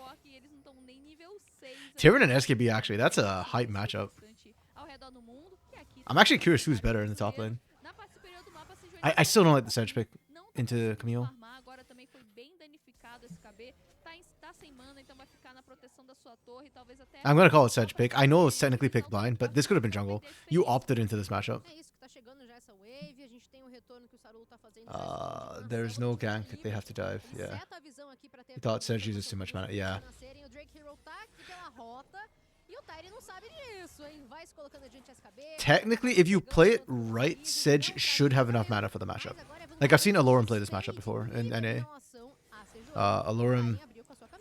Tyrion and SKB, actually, that's a hype matchup. I'm actually curious who's better in the top lane. I still don't like the Sedge pick into Camille. I'm gonna call it Sedge pick. I know it's technically pick blind, but this could have been jungle. You opted into this matchup. There's no gank. They have to dive. Yeah. He thought Sedge uses too much mana. Yeah. Technically, if you play it right, Sedge should have enough mana for the matchup. Like, I've seen Alorum play this matchup before in NA. Alorum,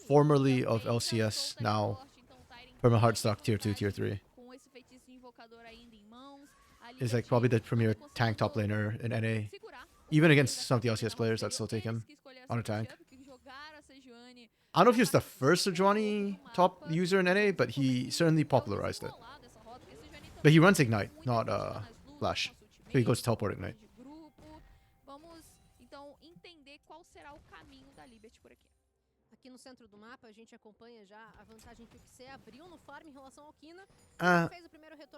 formerly of LCS, now Perma Heartstock tier 2, tier 3. Is like probably the premier tank top laner in NA. Even against some of the LCS players that still take him on a tank. I don't know if he was the first Sejuani top user in NA, but he certainly popularized it. But he runs Ignite, not Flash. So he goes teleport Ignite. Aqui no centro do mapa, a gente acompanha já a vantagem que o XC abriu no farm em relação ao Kina.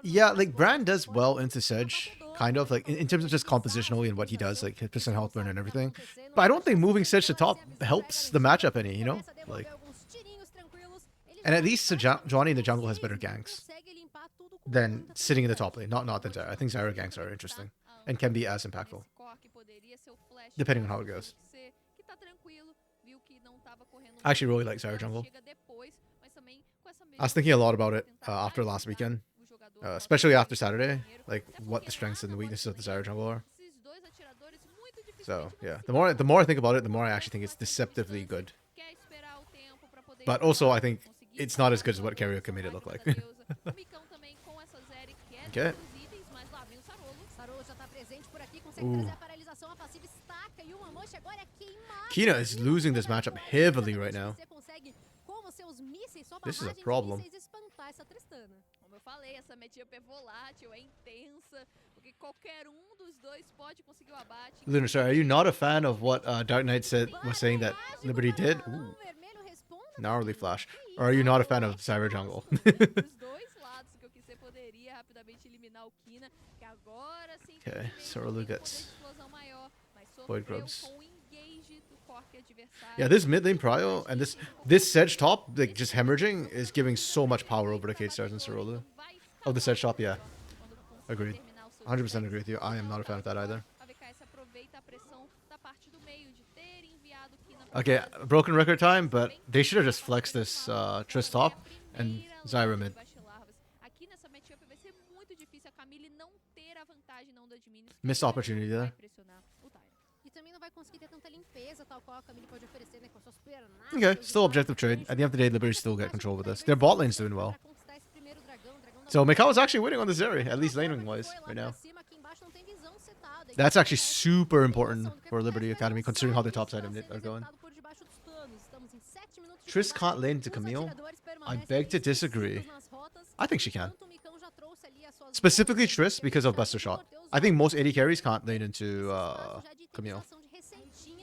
Yeah, like Brand does well into Sedge, kind of, like in terms of just compositionally and what he does, like his percent health burn and everything. But I don't think moving Sedge to top helps the matchup any, you know? Like, and at least Sejuani in the jungle has better ganks than sitting in the top lane. Not than Zyra. I think Zyra ganks are interesting and can be as impactful, depending on how it goes. I actually really like Zyra jungle. I was thinking a lot about it after last weekend, especially after Saturday, like what the strengths and the weaknesses of the Zyra jungle are. So yeah, the more I think about it, the more I actually think it's deceptively good. But also, I think it's not as good as what Karaoke made it look like. Okay. Ooh. Kina is losing this matchup heavily right now. This is a problem. Como eu falei, essa matchup é volátil, é intensa, porque qualquer dos dois pode conseguir o abate. Lunar, sorry, are you not a fan of what Dark Knight was saying that Liberty did? Ooh. Gnarly flash. Or are you not a fan of Zyra jungle? Okay, Sorolu gets Void Grubs. Yeah, this mid lane prio and this Sedge top, like just hemorrhaging, is giving so much power over to Kate Stars and Sorolu. Oh, the Sedge top, yeah. Agreed. 100% agree with you. I am not a fan of that either. Okay, broken record time, but they should have just flexed this Triss top and Zyra mid. Missed opportunity there. Okay, still objective trade. At the end of the day, Liberty still get control with this. Their bot lane's doing well. So Mikhail's actually winning on this area, at least laning wise, right now. That's actually super important for Liberty Academy, considering how the top side of it are going. Triss can't lane to Camille. I beg to disagree. I think she can. Specifically Triss because of Buster Shot. I think most AD carries can't lane into Camille.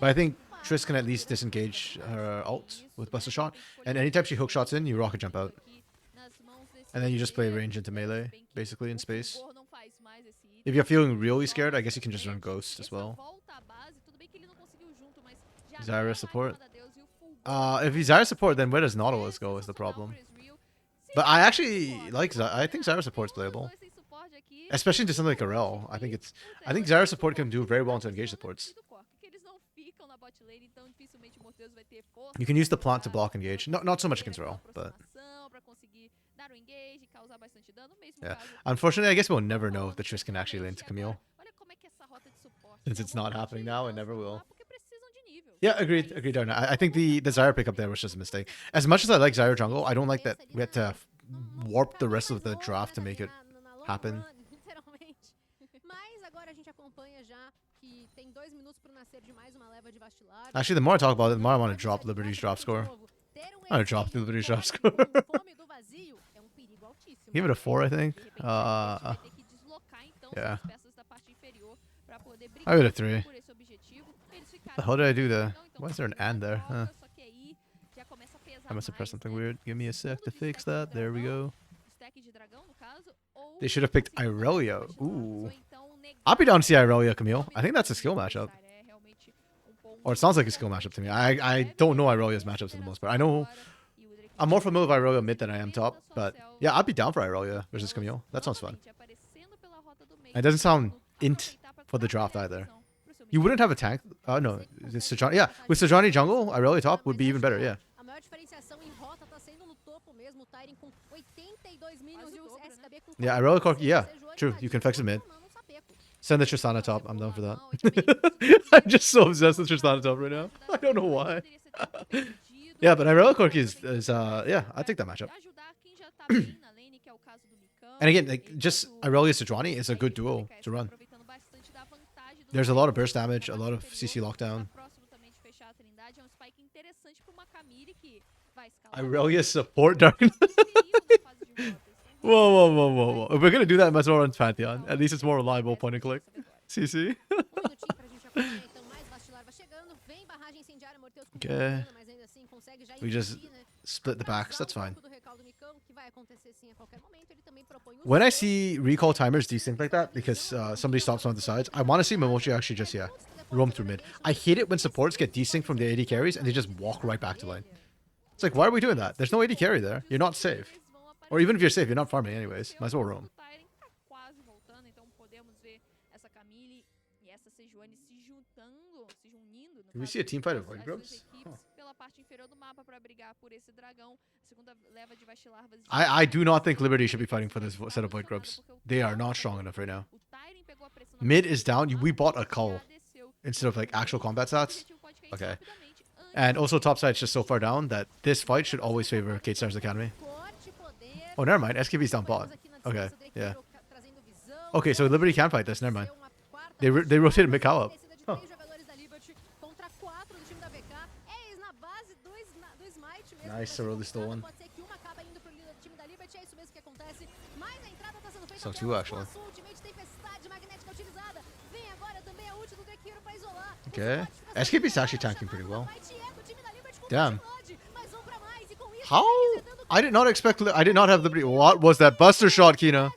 But I think Triss can at least disengage her ult with Buster Shot. And anytime she hook shots in, you rocket jump out. And then you just play range into melee, basically, in space. If you're feeling really scared, I guess you can just run Ghost as well. Zyra support. If he's Zyra support, then where does Nautilus go is the problem. But I actually like Zyra. I think Zyra support's playable. Especially into something like Arel. I think Zyra support can do very well into engage supports. You can use the plant to block engage. Not so much against Arel, but yeah. Unfortunately, I guess we'll never know if the Triss can actually lane to Camille. Since it's not happening now, it never will. Yeah, agreed, Darna. I think the Zyra pickup there was just a mistake. As much as I like Zyra jungle, I don't like that we had to warp the rest of the draft to make it happen. Actually, the more I talk about it, the more I want to drop Liberty's drop score. I want to drop the Liberty's drop score. Give it a 4, I think. Yeah. I give it a 3. How did I do that? Why is there an and there? Huh. I must have pressed something weird. Give me a sec to fix that. There we go. They should have picked Irelia. Ooh. I'll be down to see Irelia, Camille. I think that's a skill matchup. Or it sounds like a skill matchup to me. I don't know Irelia's matchups for the most part. I know I'm more familiar with Irelia mid than I am top. But yeah, I'd be down for Irelia versus Camille. That sounds fun. It doesn't sound int for the draft either. You wouldn't have a tank. No. Sejani, yeah, with Sejani jungle, Irelia top would be even better, yeah. Yeah, Irelia Cork, yeah, true. You can flex it mid. Send the Tristana top. I'm down for that. I'm just so obsessed with Tristana top right now. I don't know why. Yeah, but Irelia Cork is yeah, I take that matchup. And again, like, just Irelia Sejani is a good duo to run. There's a lot of burst damage, a lot of CC lockdown. Irelia support darkness. Whoa. If we're gonna do that, might as well run Pantheon. At least it's more reliable point and click. CC. Okay. We just split the backs, that's fine. When I see recall timers desync like that, because somebody stops on the sides, I want to see Momochi actually just, yeah, roam through mid. I hate it when supports get desynced from the AD carries and they just walk right back to lane. It's like, why are we doing that? There's no AD carry there. You're not safe. Or even if you're safe, you're not farming anyways. Might as well roam. Can we see a team fight of Void Grubs? Huh. I do not think Liberty should be fighting for this set of Void Grubs. They are not strong enough right now. Mid is down. We bought a cull instead of like actual combat stats. Okay. And also top side's just so far down that this fight should always favor Kate Stars Academy. Oh, never mind. SKB's down bot. Okay, yeah. Okay, so Liberty can fight this. Never mind. They rotated Mikau up. Huh. Nice, Soroli stole one. So 2 actually. Okay. SKB's actually tanking pretty well. Damn. How? I did not expect. I did not have Liberty. What was that buster shot, Kina?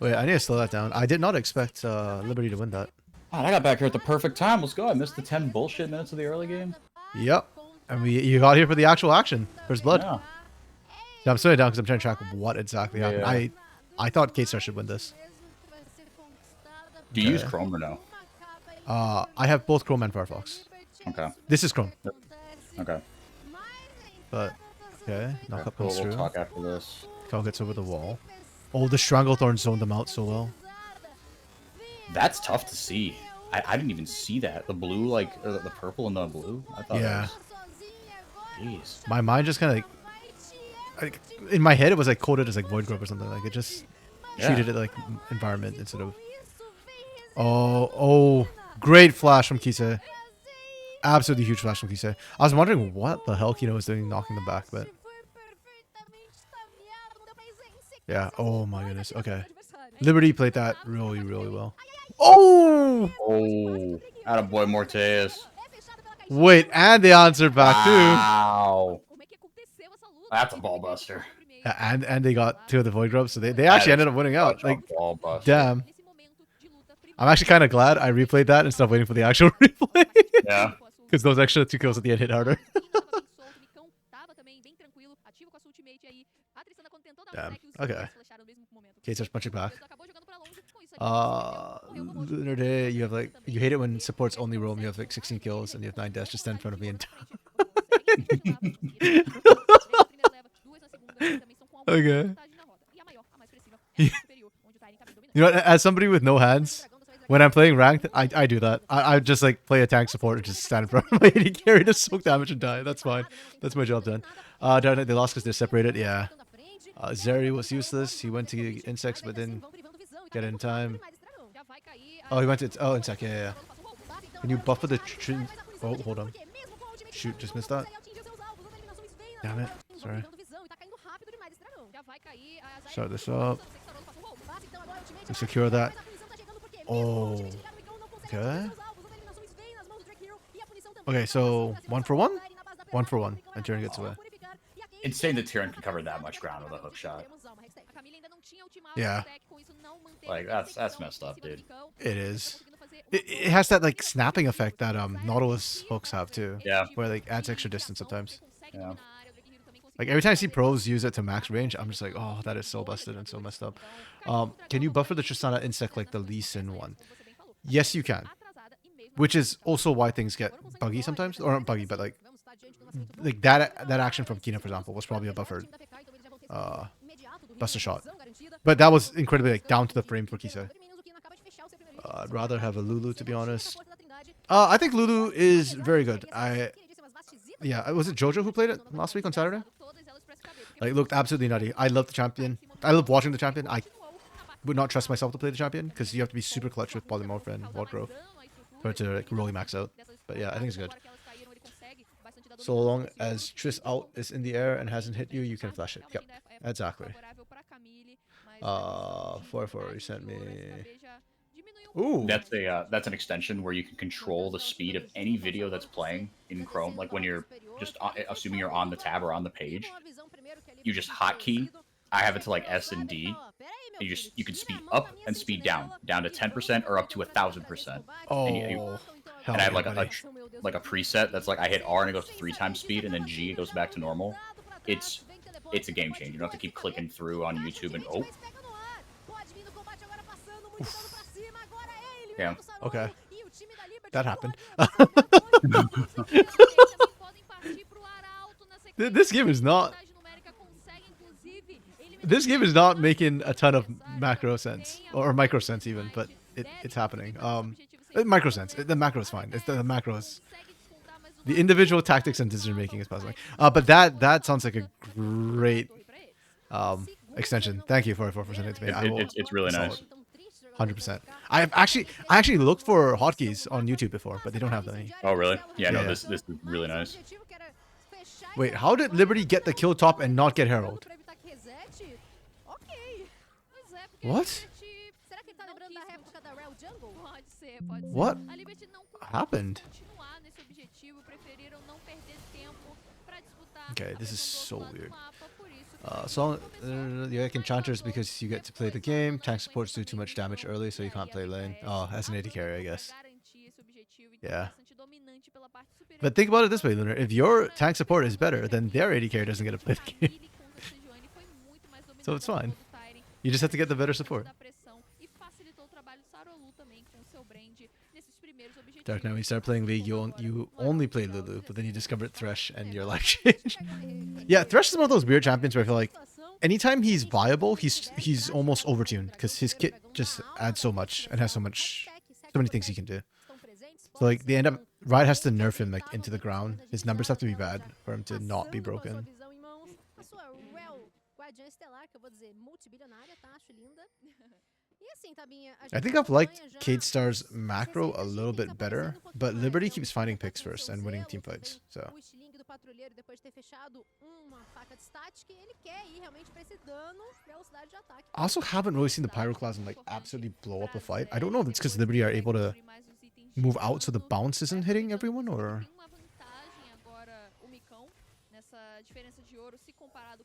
Wait, I need to slow that down. I did not expect Liberty to win that. God, I got back here at the perfect time. Let's go. I missed the 10 bullshit minutes of the early game. Yep. And you got here for the actual action. First blood. Yeah. Yeah, I'm slowing it down because I'm trying to track what exactly happened. Yeah. I thought K-Star should win this. Do you use Chrome or no? I have both Chrome and Firefox. Okay. This is Chrome. Okay. But, okay. Knock up We'll goes through. talk after this. Cal gets over the wall. Oh, the Stranglethorn zoned them out so well. That's tough to see. I didn't even see that. The blue, like, or the purple and the blue. I thought Yeah. Jeez. My mind just kind of like, in my head, it was like coded as like Void Grub or something. Like it just treated it like environment instead of. Oh, great flash from Kise. Absolutely huge flash from Kise. I was wondering what the hell Kino was doing knocking them back, but. Yeah, oh my goodness. Okay. Liberty played that really, really well. Oh! Oh, attaboy Morteus. Wait, and they answered back too. Wow. That's a ball buster. Yeah, and they got 2 of the Void Grubs, so they actually ended up winning out. Like, ball buster. damn. I'm actually kind of glad I replayed that instead of waiting for the actual replay. Yeah. Because those extra 2 kills at the end hit harder. Damn. Okay. Okay, so punching back. Lunar Day, you have like, you hate it when supports only roam. You have like 16 kills and you have 9 deaths. Just stand in front of me and. Okay. You know, as somebody with no hands, when I'm playing ranked, I do that. I just like play a tank support and just stand in front of my AD carry to soak damage and die. That's fine. That's my job done. They lost because they're separated. Yeah. Zeri was useless. He went to insects but didn't get in time. Oh, he went to insect. Yeah. Can you buffer the oh, hold on. Shoot, just missed that. Damn it. Sorry. Start this up. To secure that. Oh. Okay. Okay, so 1 for 1? 1 for 1. And Tyrion gets away. Insane that Tyrion can cover that much ground with a hook shot. Yeah. Like, that's messed up, dude. It is. It has that like snapping effect that Nautilus hooks have too. Yeah. Where like adds extra distance sometimes. Yeah. Like every time I see pros use it to max range, I'm just like, oh, that is so busted and so messed up. Can you buffer the Tristana insect like the Lee Sin one? Yes, you can. Which is also why things get buggy sometimes, or not buggy, but like that action from Kina, for example, was probably a buffered buster shot. But that was incredibly like down to the frame for Kisa. I'd rather have a Lulu, to be honest. I think Lulu is very good. Yeah, was it Jojo who played it last week on Saturday? Like, it looked absolutely nutty. I love the champion. I love watching the champion. I would not trust myself to play the champion because you have to be super clutch with Polymorph and Ward Growth for it to like really max out. But yeah, I think it's good. So long as Triss out is in the air and hasn't hit you, you can flash it. Yep, exactly. 4-4, you sent me. Ooh. That's an extension where you can control the speed of any video that's playing in Chrome. Like when you're just assuming you're on the tab or on the page, you just hotkey. I have it to like S and D. And you can speed up and speed down to 10% or up to 1,000%. Oh, and I have like a preset that's like I hit R and it goes to 3 times speed, and then G it goes back to normal. It's a game changer. You don't have to keep clicking through on YouTube and oh. Yeah. Okay. That happened. This game is not. This game is not making a ton of macro sense or micro sense even, but it's happening. Micro sense. The macro is fine. It's the macros. The individual tactics and decision making is puzzling. But that sounds like a great extension. Thank you for sending it to me. It's really nice. 100%. I actually looked for hotkeys on YouTube before, but they don't have any. Oh really? Yeah, no, this is really nice. Wait, how did Liberty get the kill top and not get Herald? What? What happened? Okay, this is so weird. You like enchanters because you get to play the game. Tank supports do too much damage early, so you can't play lane. Oh, as an AD carry, I guess. Yeah. But think about it this way, Lunar. If your tank support is better, then their AD carry doesn't get to play the game. So it's fine. You just have to get the better support. Dark, now when you start playing League, you only play Lulu, but then you discover Thresh and your life change. Yeah, Thresh is one of those weird champions where I feel like anytime he's viable, he's almost overtuned because his kit just adds so much and has so many things he can do. So like they end up Riot has to nerf him like into the ground. His numbers have to be bad for him to not be broken. I think I've liked Kate Star's macro a little bit better, but Liberty keeps finding picks first and winning team fights. So I also haven't really seen the Pyroclasm like absolutely blow up a fight. I don't know if it's because Liberty are able to move out so the bounce isn't hitting everyone, or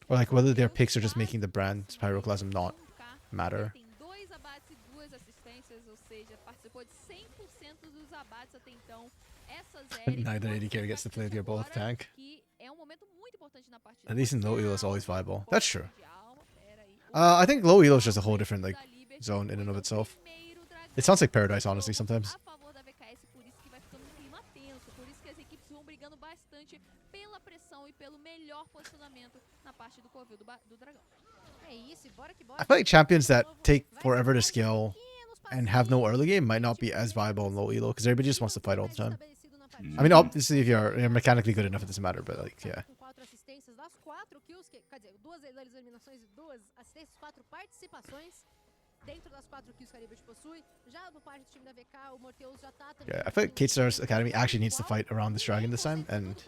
like whether their picks are just making the brand Pyroclasm not matter. Neither AD carry gets to play with your both tank. At least in low elo is always viable. That's true. I think low elo is just a whole different like zone in and of itself. It sounds like Paradise, honestly, sometimes. I feel like champions that take forever to scale and have no early game might not be as viable in low elo because everybody just wants to fight all the time. I mean, obviously, if you're mechanically good enough, it doesn't matter, but like, yeah. Yeah, I feel like Kate Star's Academy actually needs to fight around this dragon this time and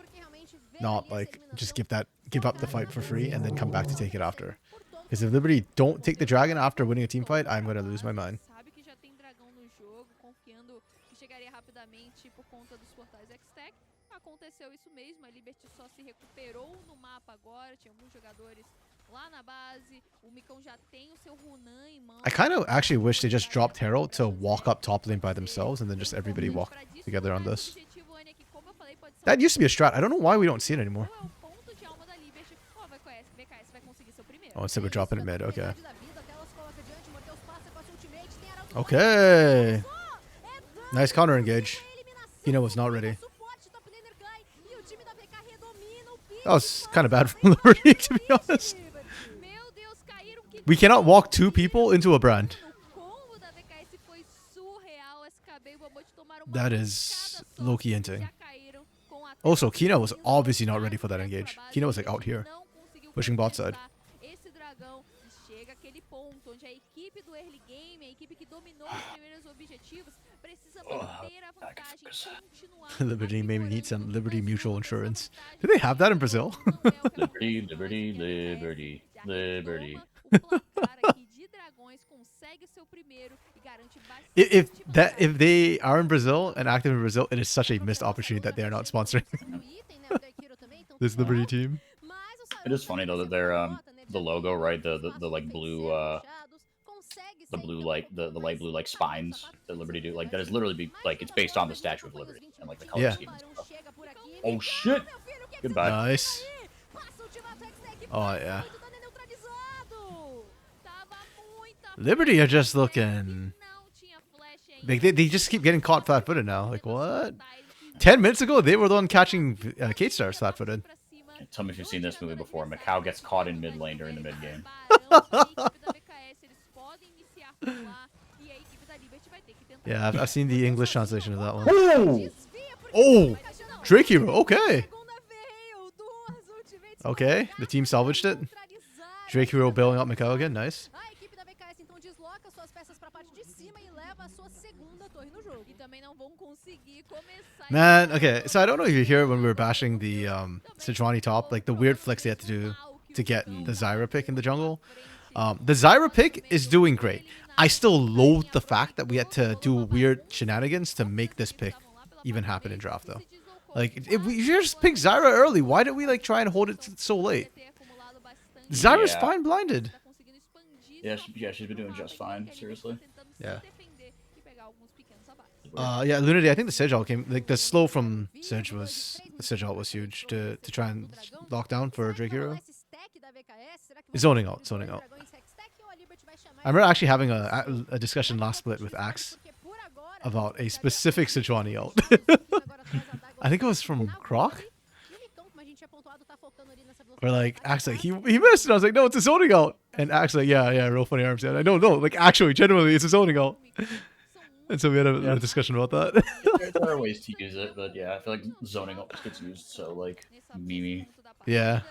not like just give up the fight for free and then come back to take it after. Because if Liberty don't take the dragon after winning a team fight, I'm gonna lose my mind. I kind of actually wish they just dropped Herald to walk up top lane by themselves and then just everybody walk together on this. That used to be a strat. I don't know why we don't see it anymore. Oh, instead we're dropping it mid. Okay. Okay. Nice counter engage. Kino was not ready. That was kind of bad for Liberty, to be honest. We cannot walk two people into a brand. That is low-key hinting. Also, Kino was obviously not ready for that engage. Kino was like out here, pushing bot side. Liberty maybe needs some Liberty mutual insurance. Do they have that in Brazil? Liberty, liberty, liberty, liberty. If they are in Brazil and active in Brazil, it is such a missed opportunity that they are not sponsoring this Liberty team. It is funny though that they're the logo, right? The like blue the blue like the light blue like spines that Liberty do, like that is literally like it's based on the Statue of Liberty and like the color scheme and stuff. Oh shit! Goodbye. Nice. Oh yeah. Liberty are just looking. They just keep getting caught flat-footed now. Like what? 10 minutes ago they were the one catching Kate Stars flat-footed. Tell me if you've seen this movie before. Macau gets caught in mid lane during the mid game. Yeah, I've seen the English translation of that one. Oh! Oh! Drake Hero, okay. Okay, the team salvaged it. Drake Hero bailing out Macau again, nice. Man, okay, so I don't know if you hear when we were bashing the Sejuani top, like the weird flex they had to do to get the Zyra pick in the jungle. The Zyra pick is doing great. I still loathe the fact that we had to do weird shenanigans to make this pick even happen in draft, though. Like, if we should just pick Zyra early. Why did we like try and hold it so late? Zyra's Yeah. fine blinded. Yeah, she's been doing just fine. Seriously. Yeah. Yeah, Lunity, I think the Sedge ult came, like, the slow from Sedge was, the Sedge ult was huge to try and lock down for Drake Hero. Zoning out, zoning out. I remember actually having a discussion last split with Axe about a specific Sejuani ult. I think it was from Croc. Or like, Axe like, he missed, and I was like, no, it's a zoning out. And Axe like, yeah, real funny arms. Yeah, no, like, actually, genuinely, it's a zoning out. And so we had a discussion about that. There are ways to use it, but yeah, I feel like zoning just gets used so like memey. Yeah.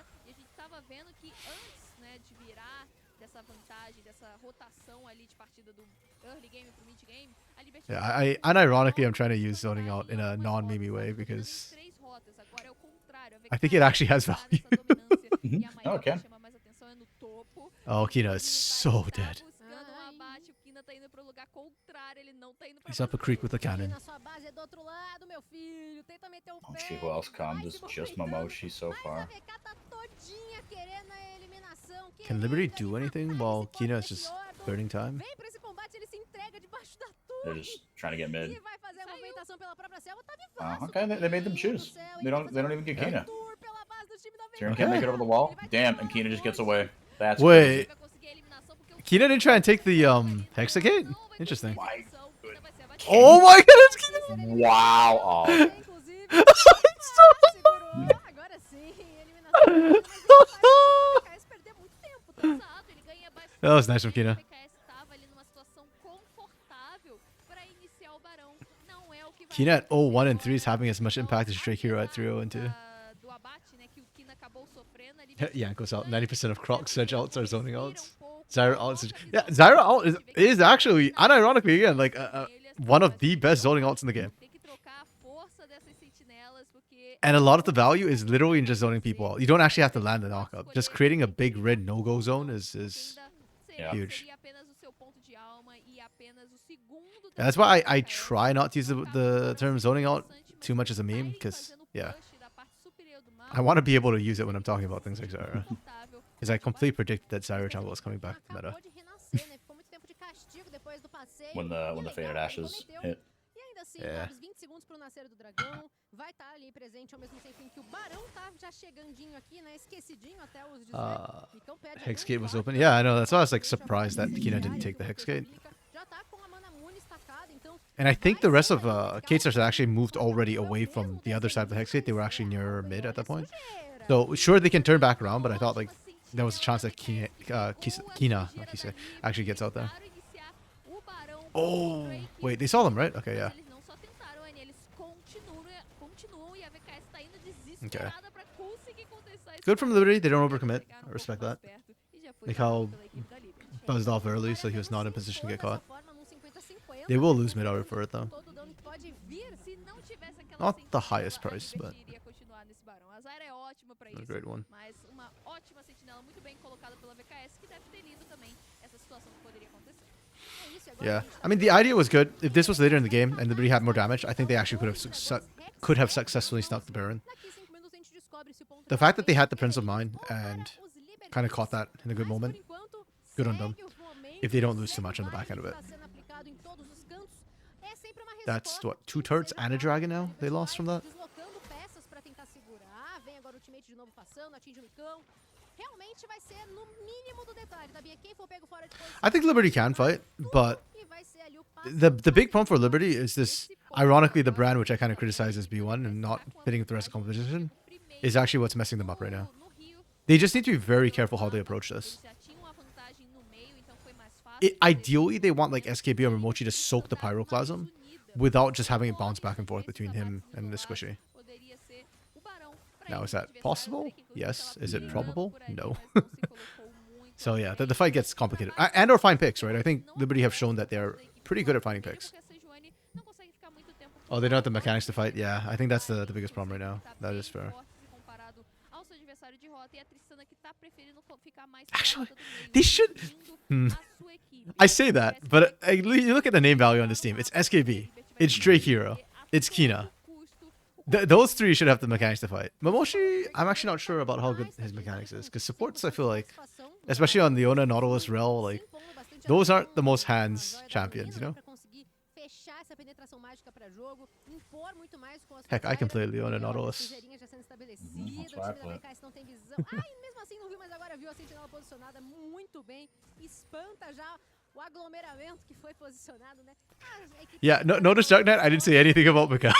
Yeah, I unironically I'm trying to use zoning out in a non-meme way because I think it actually has value. Oh, okay. Oh, Kina is so dead. He's up a creek with a cannon. Let's see who else comes. It's just Momoshi so far. Can Liberty do anything while Kina is just burning time? They're just trying to get mid. Okay, they made them choose. They don't even get Kina. Tyrion can't make it over the wall. Damn, and Kina just gets away. That's Wait. crazy. Kina didn't try and take the Hexagate? Interesting. My Oh my god, it's Kina! Wow. Oh. That was nice from Kina. Kina at 0-1 and 3 is having as much impact as Drake Hero at 3-0 and 2. Yeah, it goes out. 90% of Croc Sedge ults are zoning ults. Zyra ult. Yeah, Zyra ult is actually, unironically, again, like one of the best zoning ults in the game. And a lot of the value is literally in just zoning people out. You don't actually have to land the knockup. Just creating a big red no-go zone is huge. Yeah, that's why I try not to use the term zoning out too much as a meme, because, yeah. I want to be able to use it when I'm talking about things like Zyra. Because I completely predicted that Zyra jungle is coming back to meta. when the faded ashes hit. Yeah. Hexgate was open. Yeah, I know. That's why I was like surprised that Kina didn't take the Hexgate. And I think the rest of K-Stars had actually moved already away from the other side of the Hexgate. They were actually near mid at that point. So sure they can turn back around, but I thought like there was a chance that Kina actually gets out there. Oh, wait, they saw them, right? Okay, yeah. Okay. Good from Liberty. They don't overcommit. I respect that. Like how buzzed off early, so he was not in position to get caught. They will lose mid for it though. Not the highest price, but a great one. Yeah, I mean the idea was good. If this was later in the game and Liberty had more damage, I think they actually could have successfully snuck the Baron. The fact that they had the Prince of Mine and kind of caught that in a good moment, good on them. If they don't lose too much on the back end of it. That's what, 2 turrets and a dragon now they lost from that? I think Liberty can fight, but the big problem for Liberty is this, ironically the brand which I kind of criticize as B1 and not fitting with the rest of the competition, is actually what's messing them up right now. They just need to be very careful how they approach this. Ideally, they want like SKB or Momochi to soak the Pyroclasm without just having it bounce back and forth between him and the Squishy. Now, is that possible? Yes. Is it probable? No. So yeah, the fight gets complicated. And or find picks, right? I think Liberty have shown that they're pretty good at finding picks. Oh, they don't have the mechanics to fight? Yeah, I think that's the biggest problem right now. That is fair. Actually, they should... I say that, but you look at the name value on this team. It's SKB. It's Drake Hero. It's Kina. Those three should have the mechanics to fight. Momoshi, I'm actually not sure about how good his mechanics is. Because supports, I feel like, especially on Leona, Nautilus, Rel, like, those aren't the most hands champions, you know? Heck, I can play Leona, Nautilus. That's why I play. Yeah, no, notice Dark Knight, I didn't say anything about Mikau.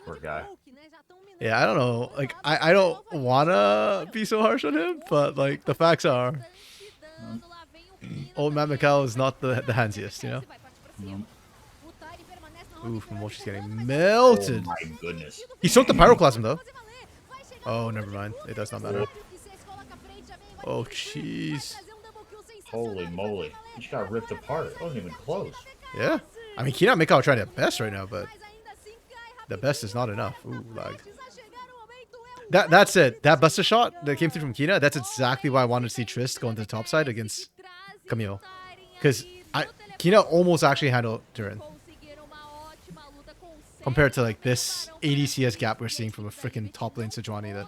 Poor guy. Yeah, I don't know. Like, I don't wanna be so harsh on him, but like the facts are, old man Mikau is not the handsiest, you know. Oof, Momoshi's getting melted. Oh my goodness. He soaked the pyroclasm though. Oh, never mind. It does not matter. Oh, jeez. Holy moly. He just got ripped apart. It wasn't even close. Yeah. I mean, Kina and Mikau are trying their best right now, but the best is not enough. Ooh, lag. That's it. That buster shot that came through from Kina, that's exactly why I wanted to see Trist go into the top side against Camille. Because Kina almost actually handled Durin. Compared to like this 80 CS gap we're seeing from a freaking top lane Sejuani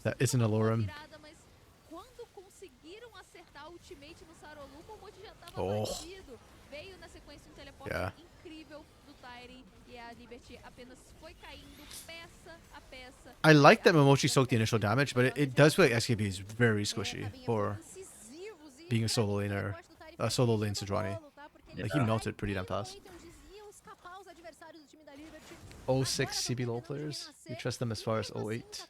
that isn't a Lorem. Oh. Yeah. I like that Momoshi soaked the initial damage, but it does feel like SKB is very squishy for being a solo laner, a solo lane Sejuani. Like, he melted pretty damn fast. 06 CBLOL players? You trust them as far as 08?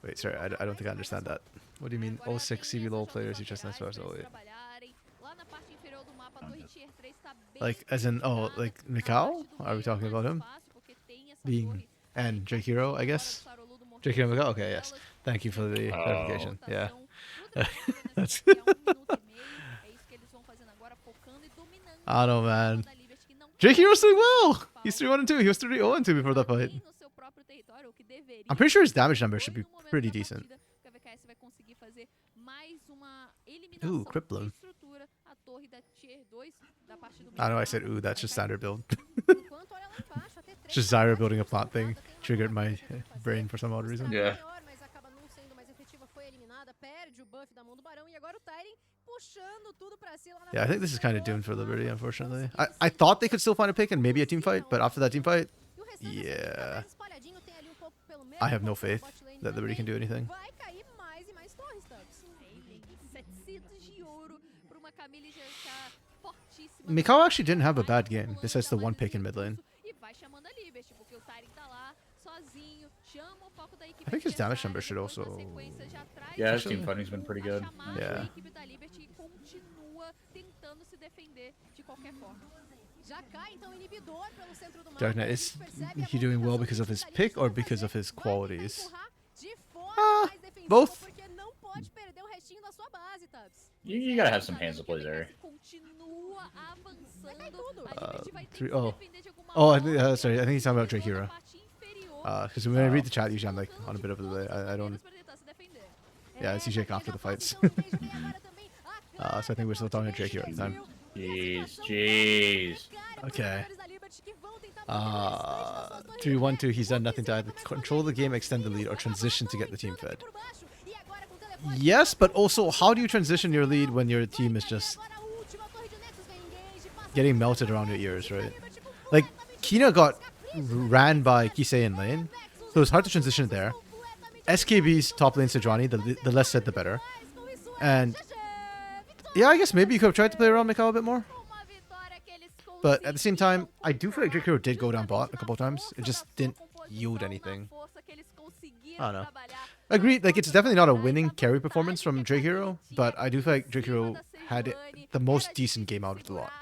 Wait, sorry, I don't think I understand that. What do you mean 06 CBLOL players you trust them as far as 08? Like, as in, oh, like Mikau? Are we talking about him? Being, and Drake Hero, I guess? Drake Hero Mikau? Okay, yes. Thank you for the clarification. Yeah. That's I don't know, man. Drake Hero's doing well! He's 3-1-2. He was 3-0-2 before that fight. I'm pretty sure his damage number should be pretty decent. Ooh, Crypt Bloom. I know I said ooh, that's just standard build. Just Zyra building a plot thing triggered my brain for some odd reason. Yeah. Yeah, I think this is kind of doomed for Liberty, unfortunately. I thought they could still find a pick and maybe a team fight, but after that team fight, yeah. I have no faith that Liberty can do anything. Mikau actually didn't have a bad game, besides the one pick in mid lane. I think his damage number should also... Yeah, his team fighting's been pretty good. Yeah. Dark Knight, is he doing well because of his pick or because of his qualities? Both. You gotta have some hands to play there. Sorry, I think he's talking about Drake Hero. Because when I read the chat, usually I'm like on a bit of a delay. I don't... Yeah, it's usually like after the fights. So I think we're still talking to Drake Hero at the time. Jeez. Okay. 3-1-2, he's done nothing to either control the game, extend the lead, or transition to get the team fed. Yes, but also, how do you transition your lead when your team is just getting melted around your ears, right? Like, Kina got ran by Kisei in lane, so it's hard to transition there. SKB's top lane Sejuani, the less said the better. And yeah, I guess maybe you could have tried to play around Mikau a bit more. But at the same time, I do feel like Drake Hero did go down bot a couple of times. It just didn't yield anything. I don't know. Agreed, like it's definitely not a winning carry performance from Drake Hero, but I do feel like Drake Hero had the most decent game out of the lot.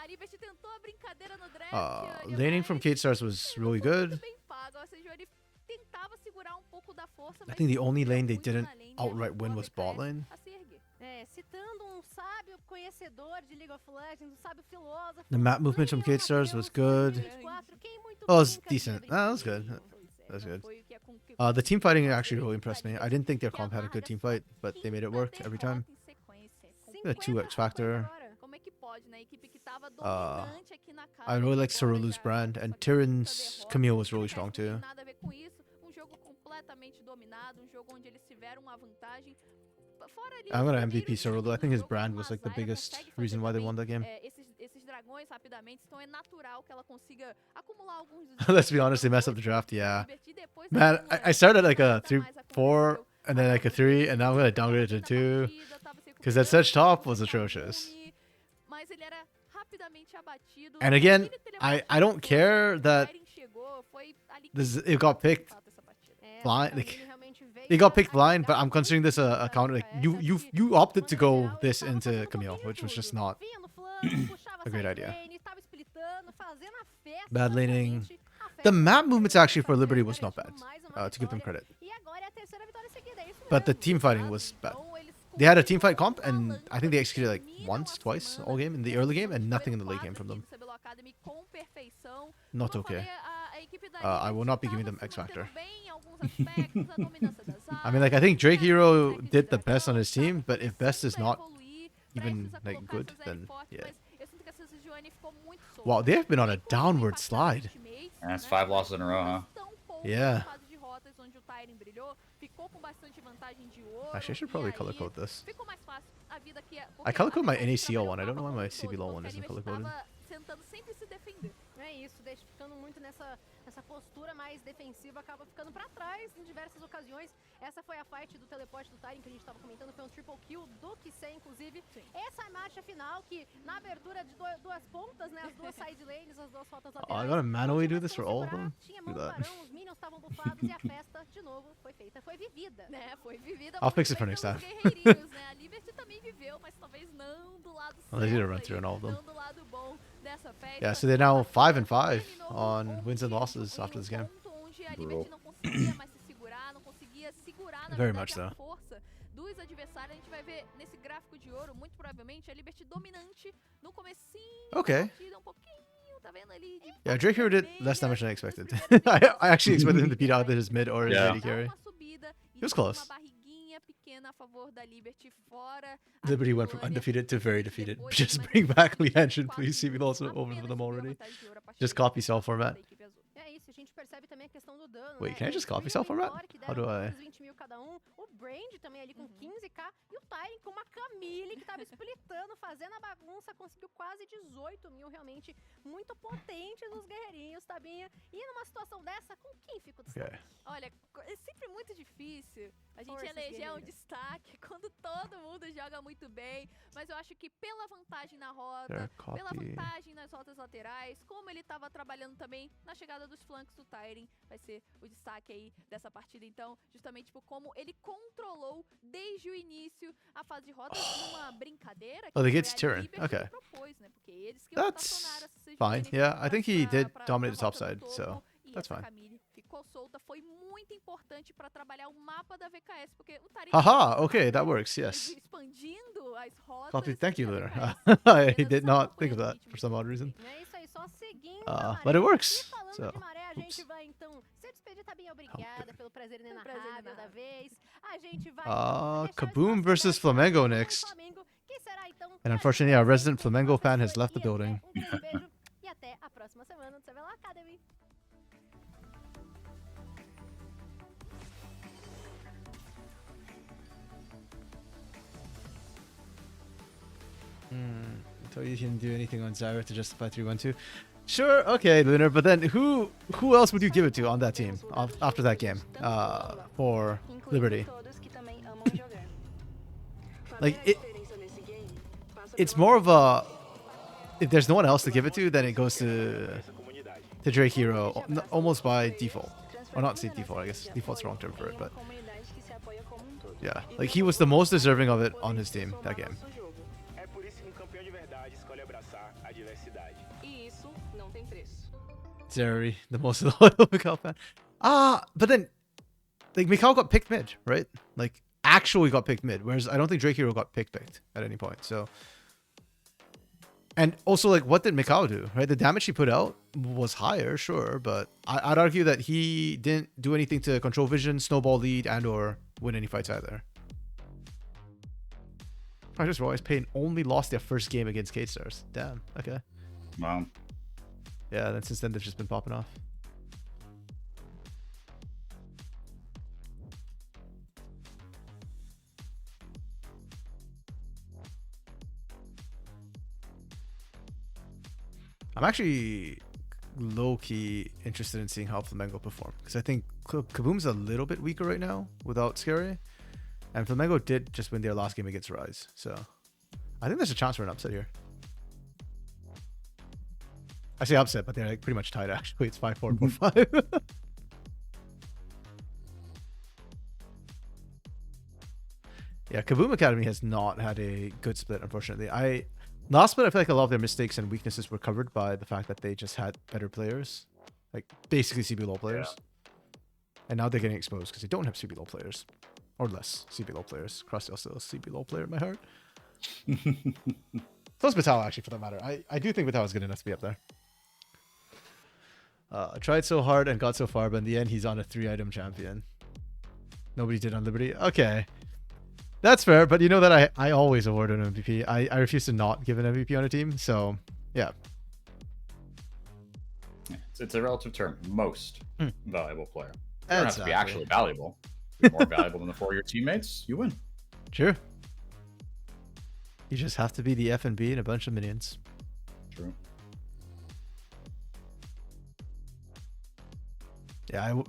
Laning from Kate Stars was really good. I think the only lane they didn't outright win was bot lane. The map movement from Kate Stars was good. Oh, it was decent. That was good. That was good. The team fighting actually really impressed me. I didn't think their comp had a good team fight, but they made it work every time. The 2x factor. VOD, né? A equipe que tava dominante aqui na casa. I really like Cerulu's brand, and Tyran's Camille was really strong too. Nada a ver com isso. Um jogo completamente dominado, um jogo onde eles tiveram uma vantagem. Fora ali, I'm gonna os MVP poderes Cerulu. I think his do jogo, brand como was a like the Zyra biggest consegue reason fazer why they também, won that game. esses dragões rapidamente, então é natural que ela consiga acumular alguns Let's be honest, they messed up the draft. Yeah, Liberty depois man, da I started like a nada 3-4, mais aconteceu. and then like a 3, and now I'm gonna downgrade it to 2. Because that Sedge top was atrocious. Mas ele era rapidamente abatido. And again, I don't care that it got picked blind. Like, it got picked blind, but I'm considering this a counter. Like you opted to go this into Camille, which was just not a great idea. Bad laning. The map movements actually for Liberty was not bad, to give them credit. But the team fighting was bad. They had a team fight comp, and I think they executed like once, twice all game in the early game, and nothing in the late game from them. Not okay. I will not be giving them X Factor. I mean, like, I think Drake Hero did the best on his team, but if best is not even like good, then yeah. Wow, they have been on a downward slide. And that's 5 losses in a row, huh? Yeah. Actually, I should probably color code this. I color code my NACL one. I don't know why my CBLOL one isn't color coded. É isso, deixa ficando muito nessa postura mais defensiva, acaba ficando pra trás em diversas ocasiões. Essa foi a fight do teleporte do Tyrion que a gente tava comentando, foi um triple kill do Kisei, inclusive. Sim. Essa é a marcha final que, na abertura de duas pontas, né, as duas side lanes, as duas rotas laterais. Oh, I gotta manually do this for all of them? Tinha mão do barão, os minions estavam bufados e a festa, de novo, foi feita, foi vivida. Né, foi vivida. I'll fix it for next time. Né? A Liberty também viveu, mas talvez não do lado certo. I'll let you run through on all of them. Não do lado bom dessa festa. Yeah, so they're now 5-5 on wins and losses after this game. Very much so. Dos adversários, a gente vai ver nesse gráfico de ouro, muito provavelmente a Liberty dominante no comecinho Okay. da partida, um pouquinho, tá vendo ali? Yeah, Drake Hero did less damage than I expected. I actually expected him to beat out his mid or his AD carry. He was close. Liberty went from undefeated to very defeated. Just bring back Lee Henshin, please. CBLOL's over for them already. Just copy cell format. Wait, can I just copy cell format? How do I? O Brand também ali com 15k e o Tyrion com uma Camille que tava splitando, fazendo a bagunça, conseguiu quase 18 mil, realmente muito potente dos guerreirinhos, Tabinha. E numa situação dessa, com quem fica o destaque? Okay. Olha, é sempre muito difícil a gente eleger um destaque quando todo mundo joga muito bem, mas eu acho que pela vantagem na rota, pela vantagem nas rotas laterais, como ele tava trabalhando também na chegada dos flancos do Tyrion, vai ser o destaque aí dessa partida. Então, justamente por como ele controlou desde o início a fase de rotas numa brincadeira. Oh, they get Tyrion. Okay. That's fine. Yeah, I think he did dominate the top side, so that's fine. Ficou solta, foi muito importante para trabalhar o mapa da VKS, porque o Tyrion. Haha, okay, that works. Yes. Expandindo as rotas. Copy. Thank you, Lunar. I did not think of that for some odd reason. É isso aí, só seguindo But it works. So. A gente vai então se despedir, tá bem? Obrigada pelo prazer inenarrável da vez. A gente vai Kaboom versus Flamengo next. And unfortunately, our resident Flamengo fan has left the building. Beijo e até a próxima semana do CBLOL Academy. So you can do anything on Zyra to justify 3-1-2. Sure, okay, Lunar, but then who else would you give it to on that team after that game for Liberty? Like it's more of a, if there's no one else to give it to, then it goes to Drake Hero almost by default. Or not say default, I guess default's the wrong term for it, but yeah, like he was the most deserving of it on his team that game. Zeri, the most loyal Mikau fan. But then, like, Mikau got picked mid, right? Like, actually got picked mid, whereas I don't think Drake Hero got picked at any point, so. And also, like, what did Mikau do, right? The damage he put out was higher, sure, but I'd argue that he didn't do anything to control vision, snowball lead, and or win any fights either. I just realized Pain only lost their first game against K-Stars. Damn. Okay. Wow. Yeah, then since then they've just been popping off. I'm actually low-key interested in seeing how Flamengo perform, because I think Kaboom's a little bit weaker right now without Scary, and Flamengo did just win their last game against Rise, so I think there's a chance for an upset here. I say upset, but they're like pretty much tied actually. It's 5-4, 4-5. Yeah, Kaboom Academy has not had a good split, unfortunately. Last split, I feel like a lot of their mistakes and weaknesses were covered by the fact that they just had better players. Like, basically CBLOL players. Yeah. And now they're getting exposed because they don't have CBLOL players. Or less CBLOL players. Crusty still a CBLOL player in my heart. So is Batal, actually, for that matter. I do think Batal is good enough to be up there. I tried so hard and got so far, but in the end, he's on a 3-item champion. Nobody did on Liberty. Okay. That's fair, but you know that I always award an MVP. I refuse to not give an MVP on a team, so yeah. It's a relative term. Most valuable player. You Exactly. don't have to be actually valuable. If you're more valuable than the 4 of your teammates, you win. Sure. You just have to be the F&B and a bunch of minions. True. Yeah,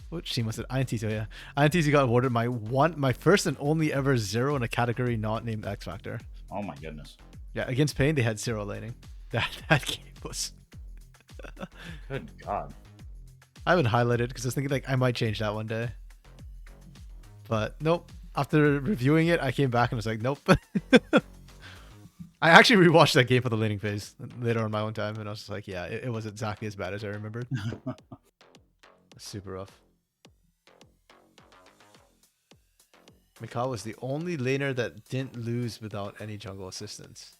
which team was it? INTZ, yeah. INTZ got awarded my first and only ever 0 in a category not named X Factor. Oh my goodness. Yeah, against Pain, they had 0 laning. That game was... Good God. I haven't highlighted because I was thinking like I might change that one day. But nope. After reviewing it, I came back and was like, nope. I actually rewatched that game for the laning phase later on my own time, and I was just like, yeah, it was exactly as bad as I remembered. Super rough. Mikal was the only laner that didn't lose without any jungle assistance.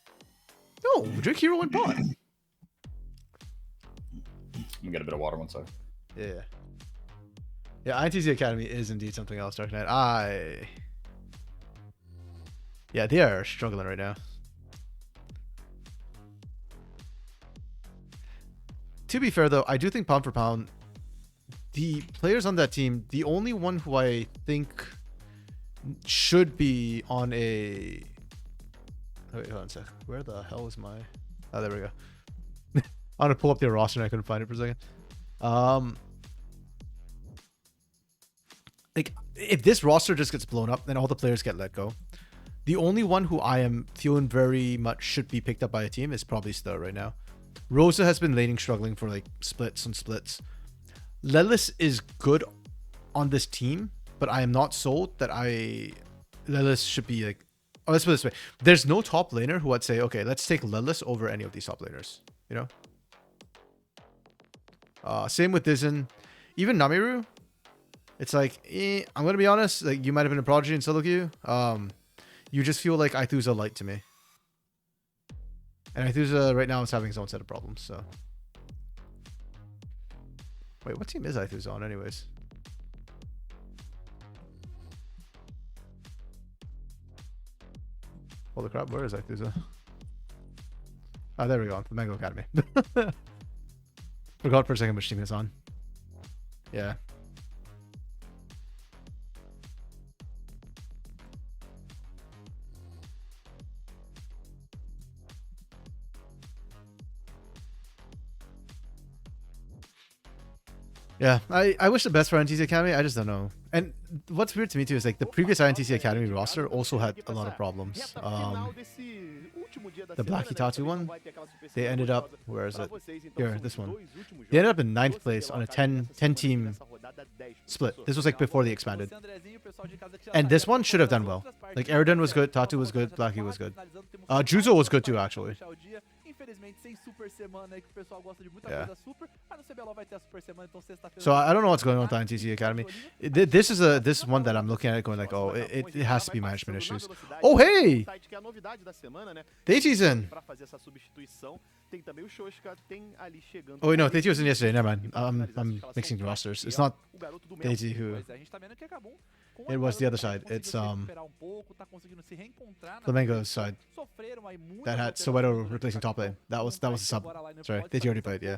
No, Drake Hero went bot. Let me get a bit of water one side. Yeah. Yeah, INTZ Academy is indeed something else, Dark Knight. Yeah, they are struggling right now. To be fair, though, I do think pound for pound, the players on that team, the only one who I think should be on a... Wait, hold on a sec. Where the hell is my... Oh, there we go. I'm going to pull up their roster and I couldn't find it for a second. Like, if this roster just gets blown up, then all the players get let go. The only one who I am feeling very much should be picked up by a team is probably Star right now. Rosa has been laning struggling for like splits and splits. Lelis is good on this team, but I am not sold that Lelis should be like... Oh, let's put it this way. There's no top laner who I'd say, okay, let's take Lelis over any of these top laners. You know? Same with Dizen. Even Namiru. It's like, I'm going to be honest, like you might have been a prodigy in solo queue. You just feel like Aithuza light to me. And Aithuza right now is having his own set of problems, so... Wait, what team is Aithuza on anyways? Holy crap, where is Aithuza? Oh, there we go, the Mango Academy. Forgot for a second which team is on. Yeah. Yeah, I wish the best for INTZ Academy. I just don't know. And what's weird to me too is like the previous INTZ Academy roster also had a lot of problems. The Black Hitatu one, they ended up, where is it? Here, this one. They ended up in 9th place on a 10 team split. This was like before they expanded. And this one should have done well. Like Eridan was good, Tatu was good, Blackie was good. Juzo was good too, actually. Yeah. So I don't know what's going on with the INTZ Academy. This is one that I'm looking at it going like, oh, it has to be management issues. Oh, hey! Teichi's in. Oh, wait, no, Teichi was in yesterday. Never mind. I'm mixing the rosters. It's not Teichi who... It was the other side. It's Flamengo's side. That had Soweto replacing top lane. That was the sub. Sorry, TT already played, yeah.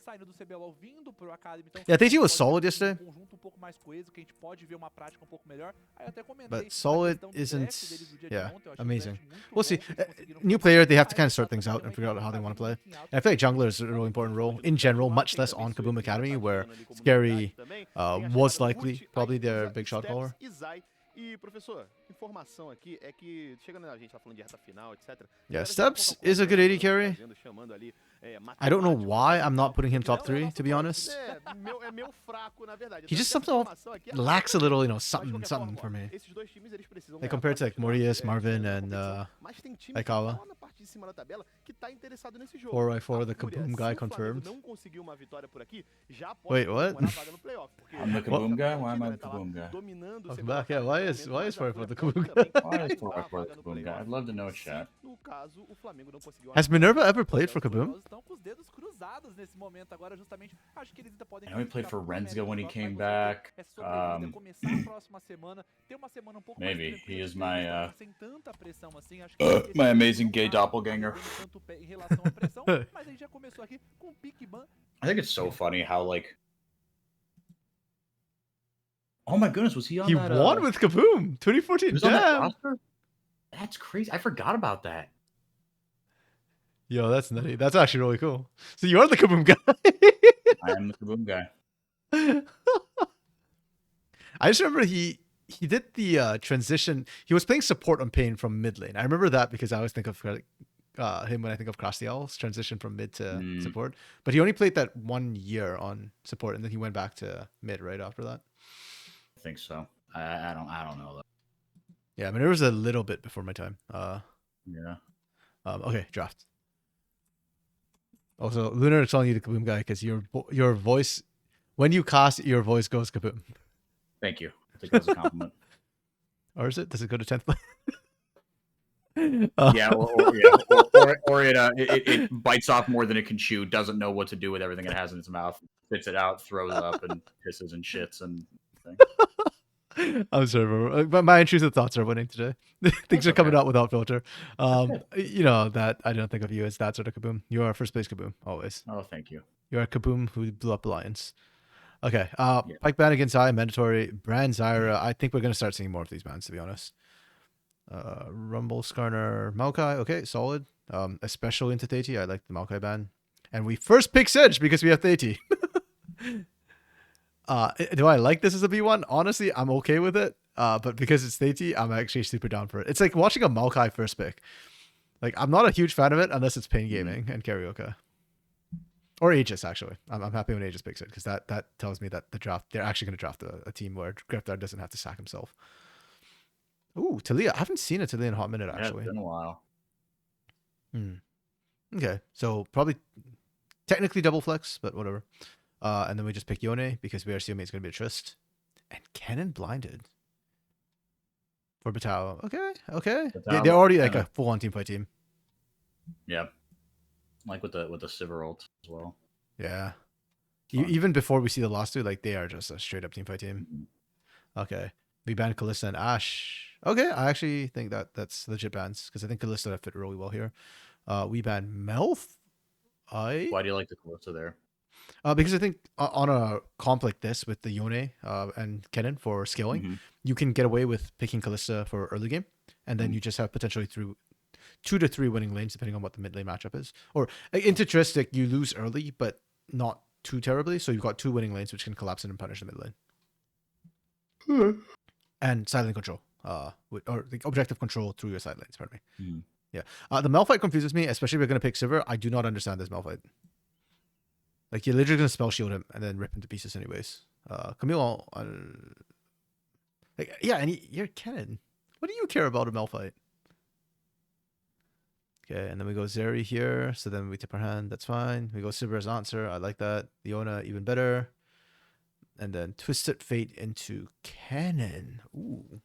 Saindo do CBLOL, vindo pro Academy. Então, yeah, TT was solid yesterday. Conjunto pouco mais coeso, que a gente pode ver uma prática pouco melhor. Aí eu até comentei, But solid a questão do isn't, draft deles do dia de yeah, ontem, eu achei o amazing. draft muito We'll see. bom, eles conseguiram New fazer player, they have to aí kind of sort tá things out and figure out how they want to play. em alta. And I feel like jungler is a really important role in general, much less on Kaboom Academy, where Scary was likely probably their big shot caller. E, professor, informação aqui é que, chegando a gente tá falando de reta final, etc. Yeah, Steps is a good AD carry. I don't know why I'm not putting him top 3, to be honest. He just somehow lacks a little, you know, something for me. Like compared to like Morias, Marvin, and Aikawa. 4x4, the Kaboom guy confirmed. Wait, what? I'm the Kaboom guy? Why am I the Kaboom guy? Welcome back. Yeah, why is 4x4 the Kaboom guy? Why is 4x4 the Kaboom guy? I'd love to know, chat. Has Minerva ever played for Kaboom? Estão com os dedos cruzados nesse momento agora, justamente. Acho que eles ainda podem. I know he played for Renzga when he came back. É sobre ele começar a próxima semana, ter uma semana um pouco mais Maybe tranquila, he is my sem tanta pressão assim. Acho que my amazing gay doppelganger. tanto pé em relação à pressão, mas a gente já começou aqui com Big Ban. I think it's so funny how like. Oh my goodness, was he on He that? won with Kaboom 2014. He was on that Damn. roster? That's crazy. I forgot about that. Yo, that's nutty. That's actually really cool. So you're the Kaboom guy. I am the Kaboom guy. I just remember he did the transition. He was playing support on Pain from mid lane. I remember that because I always think of him when I think of Cross the Owls, transition from mid to support. But he only played that 1 year on support, and then he went back to mid right after that. I think so. I don't know though. Yeah, I mean, it was a little bit before my time. Yeah. Okay, draft. Also, Lunar is calling you the Kaboom guy because your voice, when you cast, your voice goes Kaboom. Thank you. I think that's a compliment. Or is it? Does it go to 10th place? Yeah, or it bites off more than it can chew, doesn't know what to do with everything it has in its mouth, spits it out, throws up, and pisses and shits and things. I'm sorry, bro. But my intrusive thoughts are winning today. Things are coming out without filter. You know that I don't think of you as that sort of Kaboom. You are first place Kaboom, always. Oh, thank you. You're a Kaboom who blew up Alliance. Okay, Pike ban against Zaya, mandatory. Brand Zyra, I think we're going to start seeing more of these bans, to be honest. Rumble, Skarner, Maokai, okay, solid. Especially into Theti, I like the Maokai ban. And we first pick Sedge because we have Theti. Do I like this as a B1? Honestly, I'm okay with it. But because it's Theti, I'm actually super down for it. It's like watching a Maokai first pick. Like, I'm not a huge fan of it unless it's Pain Gaming and Karaoke. Or Aegis, actually. I'm happy when Aegis picks it because that tells me that the draft, they're actually going to draft a team where Greftar doesn't have to sack himself. Ooh, Talia. I haven't seen a Talia in a hot minute, actually. Yeah, it's been a while. Okay, so probably technically double flex, but whatever. And then we just pick Yone because we are assuming it's going to be a Trist. And Kennen blinded. For Batao. Okay. They're already like a full-on teamfight team. Yeah. Like with the Sivir ult as well. Yeah. Even before we see the last two, like they are just a straight-up teamfight team. Okay. We banned Kalista and Ashe. Okay, I actually think that's legit bans because I think Kalista would fit really well here. We banned Melf. Why do you like the Kalista there? Because I think on a comp like this with the Yone and Kennen for scaling, you can get away with picking Kalista for early game, and then you just have potentially through 2 to 3 winning lanes depending on what the mid lane matchup is. Or into Tristic, you lose early, but not too terribly, so you've got 2 winning lanes which can collapse in and punish the mid lane. And silent control, or the objective control through your side lanes, pardon me. Yeah. The Malphite confuses me, especially if we're going to pick Sivir. I do not understand this Malphite. Like, you're literally going to spell shield him and then rip him to pieces anyways. Camille, yeah, and you're Kennen. What do you care about a Malphite? Okay, and then we go Zeri here. So then we tip our hand. That's fine. We go Sivir as answer. I like that. Leona, even better. And then Twisted Fate into Kennen. Ooh.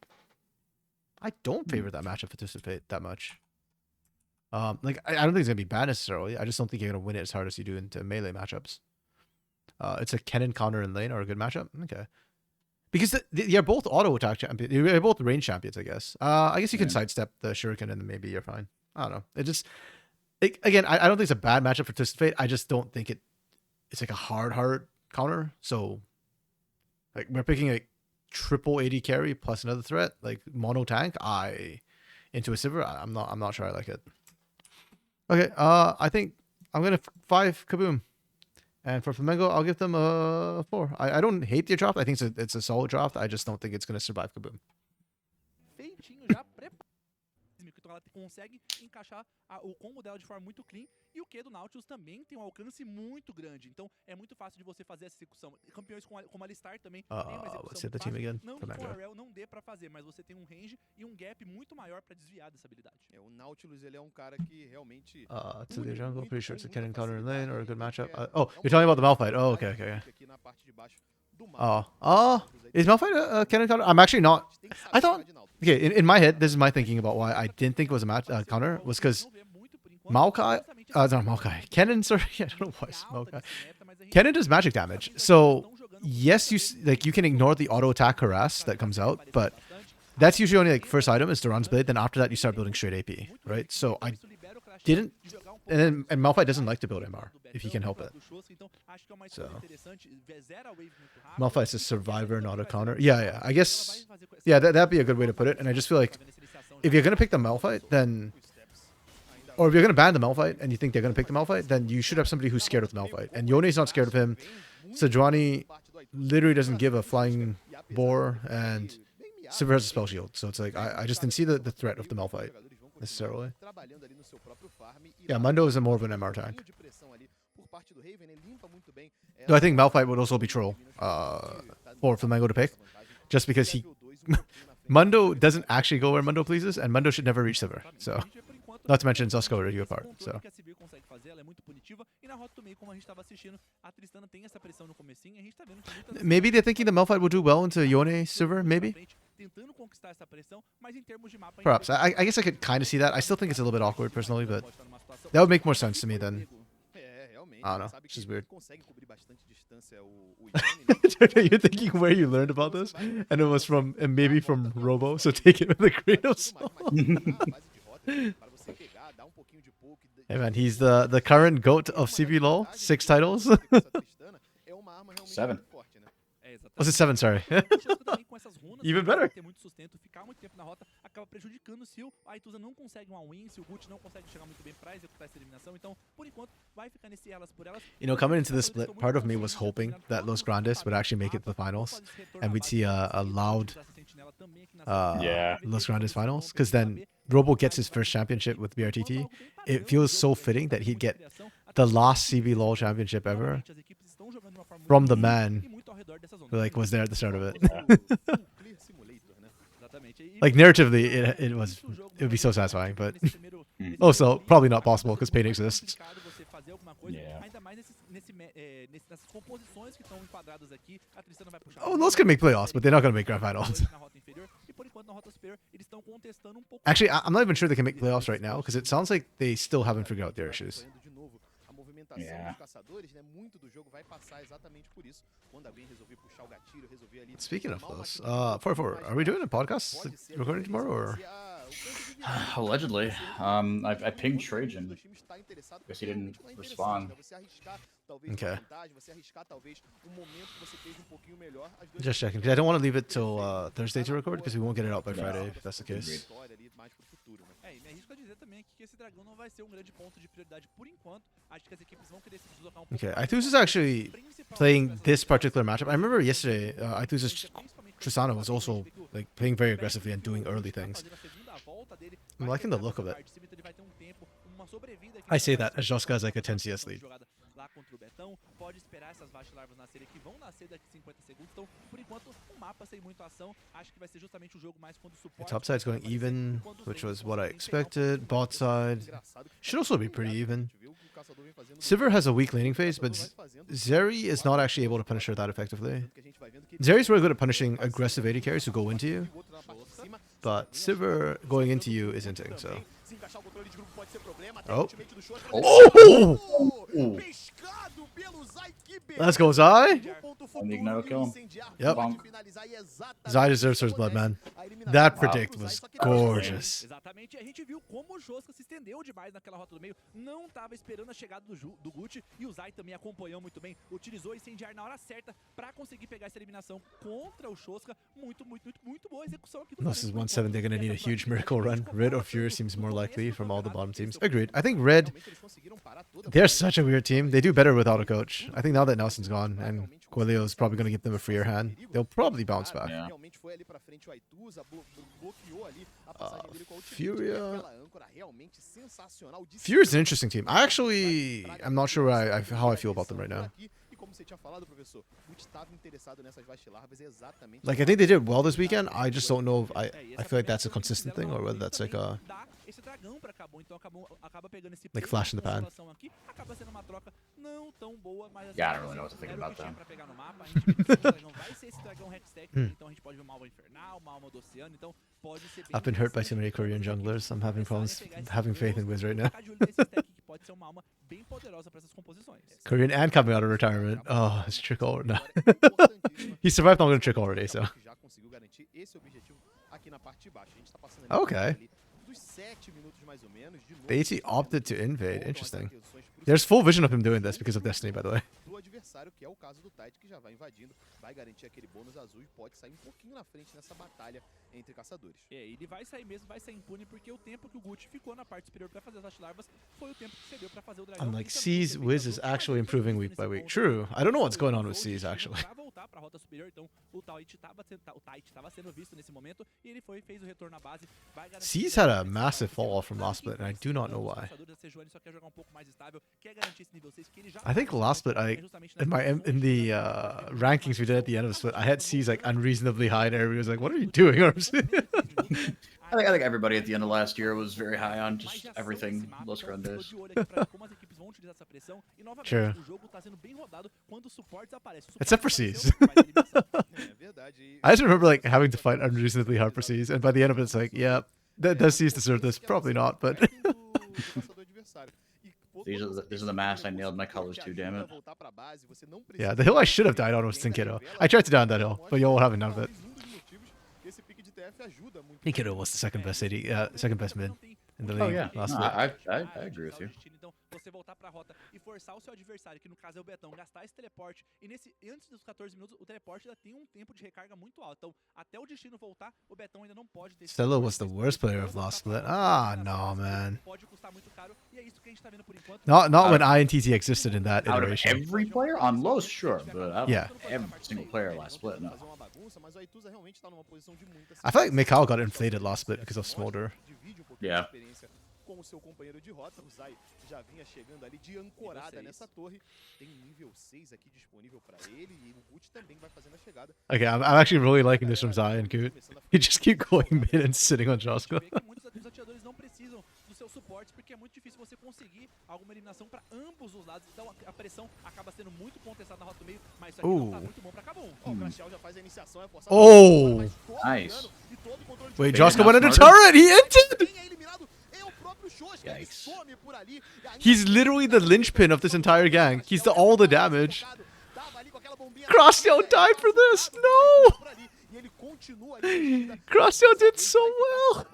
I don't favor that matchup for Twisted Fate that much. Like, I don't think it's going to be bad necessarily. I just don't think you're going to win it as hard as you do into melee matchups. It's a Kennen counter in lane or a good matchup. Okay. Because you're both auto attack champions. You're both range champions, I guess. I guess you can sidestep the shuriken and then maybe you're fine. I don't know. Again, I don't think it's a bad matchup for Twisted Fate. I just don't think it's like a hard counter. So like we're picking a triple 80 carry plus another threat, like mono tank. Into a Sivir. I'm not sure I like it. Okay, I think I'm gonna 5 Kaboom. And for Flamengo, I'll give them a 4. I don't hate the draft. I think it's a solid draft. I just don't think it's going to survive Kaboom. Feitinho já preparado. Então ela consegue encaixar o combo dela de forma muito clean. E o Q do Nautilus também tem um alcance muito grande. Então é muito fácil de você fazer essa execução. Campeões como a Alistar também tem uma execução the team again? Não que com a Rel não dê pra fazer, mas você tem um range e um gap muito maior pra desviar dessa habilidade. O Nautilus, ele é um cara que realmente... To the jungle, pretty sure it's a cannon counter in lane or a good matchup. Oh, you're talking about the Malphite. Oh, okay. Is Malphite a cannon counter? I'm actually not. I thought... Okay, in my head, this is my thinking about why I didn't think it was a counter, was because Maokai... not Maokai. Cannon, sorry. I don't know why it's Maokai. Cannon does magic damage. So, yes, you can ignore the auto attack harass that comes out, but that's usually only like first item is Duran's Blade, then after that you start building straight AP, right? So I didn't... And Malphite doesn't like to build MR, if he can help it. So Malphite's a survivor, not a counter. Yeah, I guess... Yeah, that'd be a good way to put it. And I just feel like if you're going to pick the Malphite, then... Or if you're going to ban the Malphite and you think they're going to pick the Malphite, then you should have somebody who's scared of the Malphite. And Yone's not scared of him. Sejuani literally doesn't give a flying boar, and Sivir has a spell shield. So it's like, I just didn't see the threat of the Malphite necessarily. Yeah, Mundo is more of an MR tank. Though I think Malphite would also be troll for Flamengo to pick, just because Mundo doesn't actually go where Mundo pleases, and Mundo should never reach Sivir. So, not to mention Zosco or you apart. So. Maybe they're thinking the Malphite will do well into Yone Sivir, maybe? Perhaps. I guess I could kind of see that. I still think it's a little bit awkward personally, but that would make more sense to me than... I don't know. It's just weird. You're thinking where you learned about this? And it was from, and maybe from Robo, so take it with a grain of salt. Hey man, he's the current GOAT of CBLOL. 6 titles. 7. Was it 7? Sorry. Even better. You know, coming into this split, part of me was hoping that Los Grandes would actually make it to the finals, and we'd see a loud Los Grandes finals, because then Robo gets his first championship with BRTT. It feels so fitting that he'd get the last CBLOL championship ever from the man who was there at the start of it. Like narratively, it would be so satisfying, but also probably not possible because pain exists. Yeah. Oh, those can make playoffs, but they're not going to make grand finals. Actually, I'm not even sure they can make playoffs right now because it sounds like they still haven't figured out their issues. Yeah. Speaking of those, 44, are we doing a podcast recording tomorrow or? Allegedly. I pinged Trajan. Guess he didn't respond. Okay. Just checking, because I don't want to leave it till Thursday to record, because we won't get it out by Friday, if that's the case. Okay, Ithus is actually playing this particular matchup. I remember yesterday, Ithus' Tristana was also playing very aggressively and doing early things. I'm liking the look of it. I say that as Joska has a 10 CS lead. The top side's going even, which was what I expected. Bot side should also be pretty even. Sivir has a weak laning phase, but Zeri is not actually able to punish her that effectively. Zeri's really good at punishing aggressive AD carries who go into you, but Sivir going into you is inting, so... Oh! Let's go, Zai. And the Ignite will kill him. Yep. Bonk. Zai deserves first blood, man. That predict was É, gorgeous. exatamente, a gente viu como o Josca se estendeu demais naquela rota do meio, não tava esperando a chegada do Gucci, e o Zai também acompanhou muito bem, utilizou o incendiar na hora certa pra conseguir pegar essa eliminação contra o Josca. Muito boa execução aqui do This is Flamengo. 1-7. They're gonna need a huge miracle run. Red or Fury seems more likely from all the bottom teams. Agreed. I think Red, they're such a weird team. They do better without a coach. I think now that Nelson's gone and Coelho is probably gonna give them a freer hand, they'll probably bounce back. Yeah. Furia. Furia's an interesting team. I'm not sure how I feel about them right now. Like, I think they did well this weekend. I just don't know if I feel like that's a consistent thing or whether that's like a like flash in the pan. Yeah, I don't really know what to think about that. I've been hurt by too many Korean junglers. I'm having problems having faith in Wiz right now. Korean and coming out of retirement. Oh, it's Trick over now. He survived longer than Trick already, so. Okay. They actually opted to invade. Interesting. There's full vision of him doing this because of Destiny, by the way. Ele vai sair mesmo, vai sair impune, porque o tempo que o Gucci ficou na parte superior pra fazer as larvas foi o tempo que cedeu pra fazer o dragão. I'm like, C's Wiz is actually improving week by week. True. I don't know what's going on with C's actually. Pra voltar pra rota superior, então o Tite tava sendo visto nesse momento e ele fez o retorno à base. C's had a massive fall off from last split, and I do not know why. I think last split, in the rankings we did at the end of the split, I had C's like unreasonably high, and everybody was like, "What are you doing, Arms?" I think everybody at the end of last year was very high on just everything Los Grandes. True. Except for C's. I just remember like having to fight unreasonably hard for C's, and by the end of it, it's like, yeah, does C's deserve this? Probably not, but. These are the mass I nailed my colors to, damn it. Yeah, the hill I should have died on was Tinkito. I tried to die on that hill, but y'all haven't none of it. Tinkito was the second best second best mid in the league. Oh yeah, last no, split. I agree with you. Você voltar pra rota e forçar o seu adversário, que no caso é o Betão, gastar esse teleporte, e antes dos 14 minutos, o teleporte ainda tem tempo de recarga muito alto. Então, até o destino voltar, o Betão ainda não pode ter. Stella was the worst player of last split. Ah, no, man. Pode custar muito caro, e é isso que a gente tá vendo por enquanto. Not when INTZ existed in that Out of iteration. every player on Los, sure, but out Yeah. of every single player last split, no. I feel like Mikhail got inflated last split because of Smolder. Yeah. Com o seu companheiro de rota, o Zai já vinha chegando ali de ancorada nessa torre. Tem nível 6 aqui disponível para ele e o Gucci também vai fazendo a chegada. Okay, I'm actually really liking this from Zai and Coot. You just keep going mid and sitting on Josko. Muitos atiradores não precisam do seu suporte, porque é muito difícil você conseguir alguma eliminação para ambos os lados. Então a pressão acaba sendo muito contestada na rota do meio, mas isso aqui não tá muito bom para Kabum. O Crashel já faz a iniciação, é forçado. Oh! Nice. Wait, Josko went into turret! He entered! Yikes. He's literally the linchpin of this entire gang. He's all the damage. Crossio died for this! No! Crossio did so well!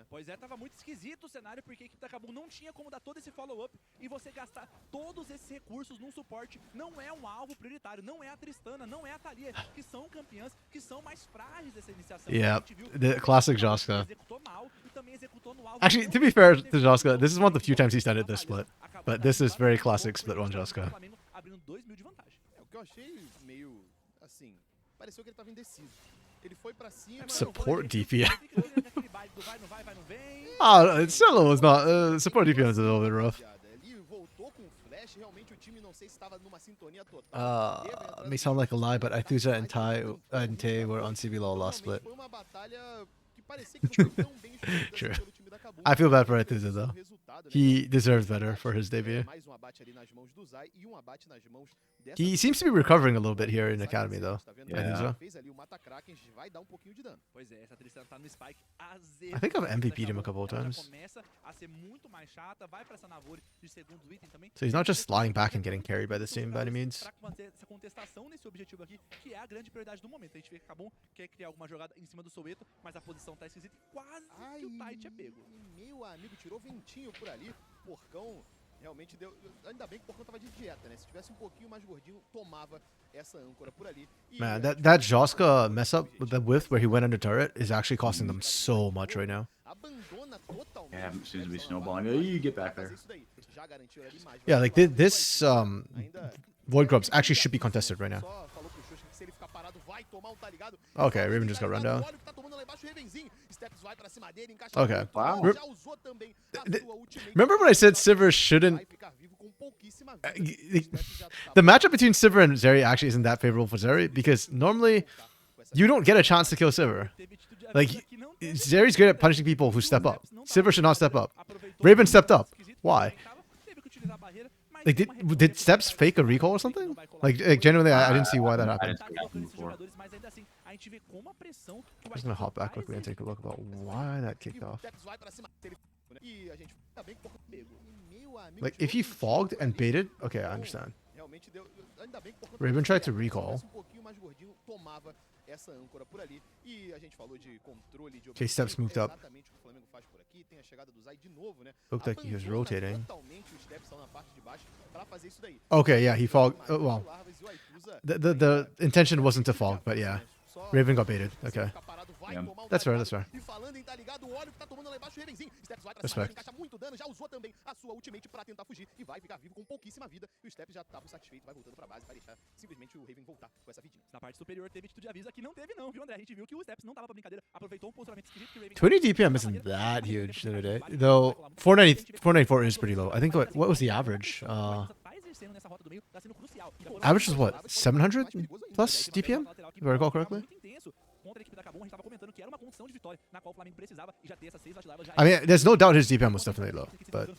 Pois é, tava muito esquisito o cenário, porque a equipe da Kabum não tinha como dar todo esse follow-up e você gastar todos esses recursos num suporte não é um alvo prioritário, não é a Tristana, não é a Thalia, que são campeãs, que são mais frágeis dessa iniciação. Yeah, the classic Joska. Executou mal e também executou no alvo. Actually, to be fair to Joska, this is one of the few times he's done it this split. But this is very classic split one Joska. Abrindo 2.000 de vantagem. O que eu achei meio assim, pareceu que ele tava indeciso. Ele foi pra cima. Support DPM. Oh, Stella was not. Support DPM is a little bit rough. May sound like a lie, but Ithusa and Tay were on CBLOL last split. True. I feel bad for Aituza though. He deserves better for his debut. He seems to be recovering a little bit here in Academy though. Yeah. I think I've MVP'd him a couple of times. So he's not just lying back and getting carried by the team by any means. Essa contestação nesse objetivo aqui, que é a grande prioridade do momento. A gente vê que Cabum quer criar alguma jogada em cima do Soweto, mas a posição tá esquisita e quase que o Tite é pego. Meu amigo, tirou ventinho por ali. Porcão realmente deu... Ainda bem que o Porcão tava de dieta, né? Se tivesse um pouquinho mais gordinho, tomava essa âncora por ali. Man, that Joska mess up with the whiff where he went under turret is actually costing them so much right now. Yeah, it seems to be snowballing. Oh, you get back there. Yeah, like this Void Grubs actually should be contested right now. Okay, Raven just got run down. Okay. Wow. Remember when I said Sivir shouldn't... The matchup between Sivir and Zeri actually isn't that favorable for Zeri because normally you don't get a chance to kill Sivir. Like, Zeri's great at punishing people who step up. Sivir should not step up. Raven stepped up. Why? Like, did Steps fake a recall or something? Like genuinely, I didn't see why that I happened. didn't see that before. I'm just gonna hop back quickly and take a look about why that kicked off. Like, if he fogged and baited, okay, I understand. Raven tried to recall. Okay, Steps moved up. Looked like he was rotating. Okay, yeah, he fogged. Well, the intention wasn't to fog, but yeah, Raven got baited. Okay, Yeah. that's fair. That's fair. Respect. Na parte superior teve atitude de aviso, aqui não teve não, viu André? A gente viu que o Steps não tava pra brincadeira, aproveitou um posicionamento esquisito que o Raven... 20 DPM isn't that huge the other day, though. 494 is pretty low. I think what was the average? Average was what, 700 plus DPM, if I recall correctly. I mean, there's no doubt his DPM was definitely low, but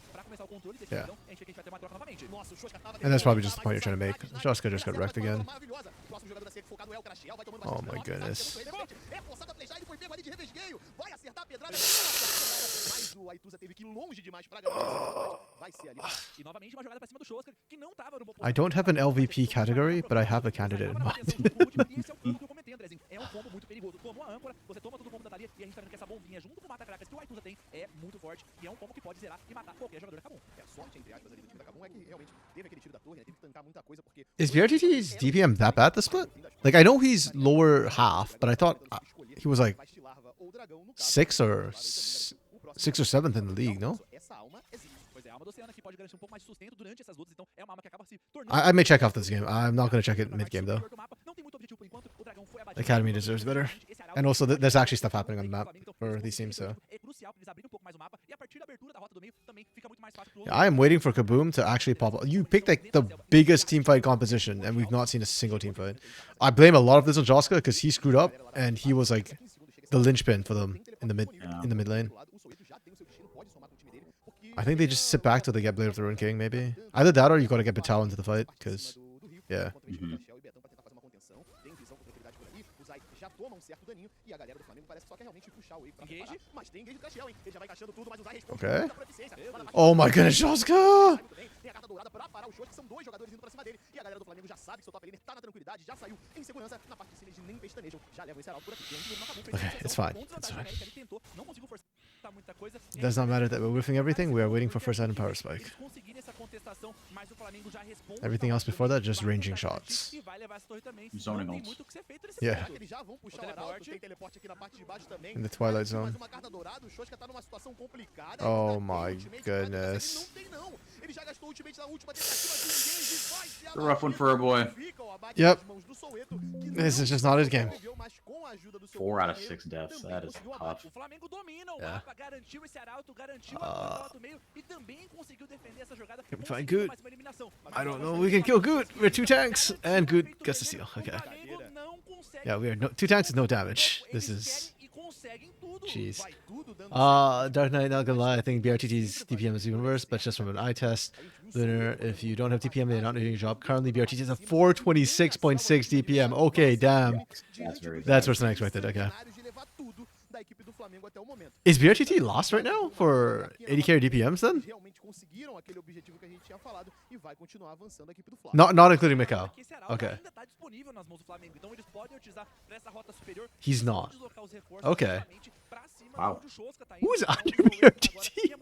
yeah. And that's probably just the point you're trying to make. Joska just got wrecked again. Oh my goodness. I don't have an LVP category, but I have a candidate in mind. Is BRTT's DPM that bad this split? Like, I know he's lower half, but I thought he was like 6th or 7th in the league, no? I may check off this game. I'm not going to check it mid-game, though. Academy deserves better. And also, there's actually stuff happening on the map for these teams, so... Yeah, I am waiting for Kaboom to actually pop up. You picked like the biggest teamfight composition, and we've not seen a single teamfight. I blame a lot of this on Joska because he screwed up, and he was like the linchpin for them in the mid lane. I think they just sit back till they get Blade of the Ruin King, maybe. Either that or you got to get Batal into the fight, because, yeah. Okay. Oh my goodness, Joska! Okay, it's fine. It's fine. It does not matter that we're whiffing everything. We are waiting for first item power spike. Everything else before that, just ranging shots. Zoning ults. Yeah. In the Twilight Zone. Oh my goodness. A rough one for our boy. Yep. This is just not his game. 4 out of 6 deaths. That is tough. Yeah. Can we find Goot? I don't know. We can kill Goot. We're 2 tanks, and Goot gets the steal. Okay. Yeah, we are 2 tanks with no damage. This is... Jeez. Dark Knight, not gonna lie, I think BRTT's DPM is even worse, but just from an eye test. Lunar, if you don't have DPM, they're not doing your job. Currently, BRTT is a 426.6 DPM. Okay, damn. That's very That's bad. worse than I expected, okay. Is BRTT lost right now for 80 carry DPMs then? Not including Mikau. Okay. He's not. Okay. Wow. Who's under BRTT?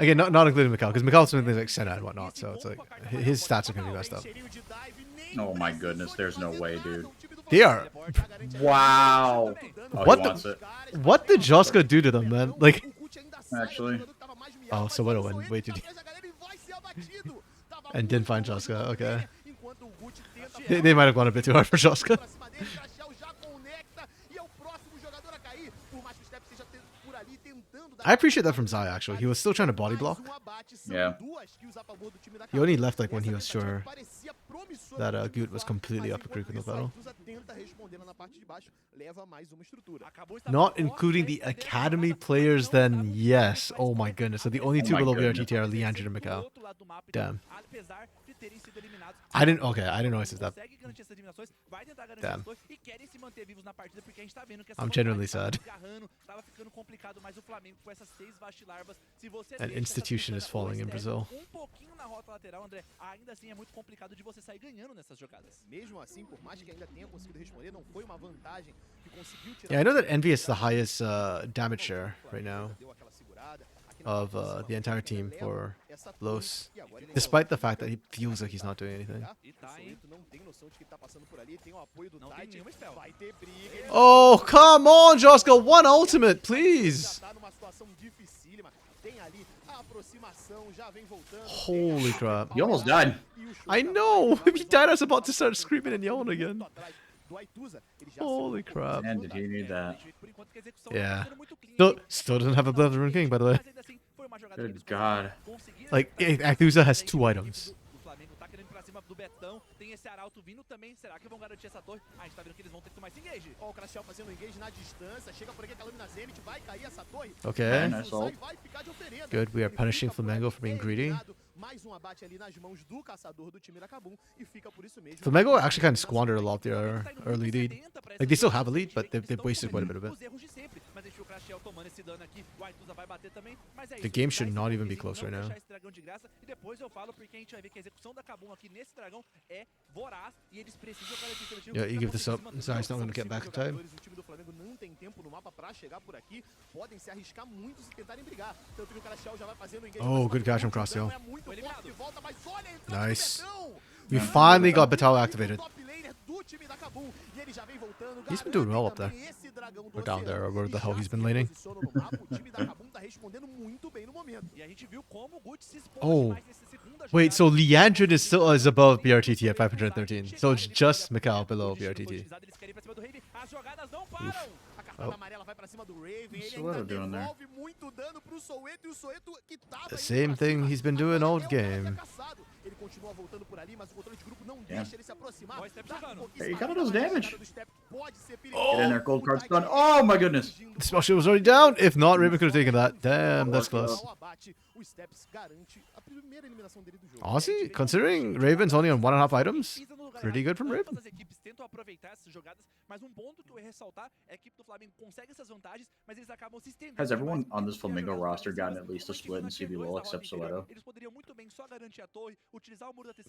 Again, not including Mikau, because Mikau's doing things like Senna and whatnot, so it's like his stats are gonna be messed up. Oh my goodness, there's no way, dude. They are. Wow. Oh, What he the- wants it. What did Joska do to them, man? Like, Actually. oh, so what went way too deep. And didn't find Joska, okay. They might have gone a bit too hard for Joska. I appreciate that from Zai, actually. He was still trying to body block. Yeah. He only left like when he was sure that Goot was completely up a creek in the battle. Not including the academy players, then yes. Oh my goodness. So the only two my below goodness. BRTT are Leandro and Mikau. Damn. I didn't notice that. Damn. I'm genuinely sad. An institution is falling in Brazil. Yeah, I know that Envy is the highest damage share right now of the entire team for Los, despite the fact that he feels like he's not doing anything. Oh, come on, Joska, one ultimate, please. Holy crap. He almost died. I know. If he died, I was about to start screaming and yelling again. Holy crap. And did he need that? Yeah. Still doesn't have a Blood of the Rune King, by the way. Good God. Like, Acthusa has 2 items. Okay. Nice ult. Good, we are punishing Flamengo for being greedy. Flamengo actually kind of squandered a lot of their early lead. Like, they still have a lead, but they've wasted quite a bit of it. The game should not even be close right now. Yeah, you give this up. Zai's not going to get back in time. Oh, good catch from Crossdale. Nice. We finally got Batal activated. He's been doing well up there. Or down there, or where the hell he's been laning. Oh. Wait, so Leandrin is still above BRTT at 513. So it's just Mikau below BRTT. Oof. Oh. What's Soweto doing there? The same thing he's been doing all game. Yeah. Hey, he got all those damage. Get in there, gold card's done. Oh my goodness. The spell shield was already down. If not, Raven could have taken that. Damn, that's close. Honestly, considering Raven's only on 1.5 items, pretty good from Raven. Has everyone on this Flamengo roster gotten at least a split in CBLOL except Soweto?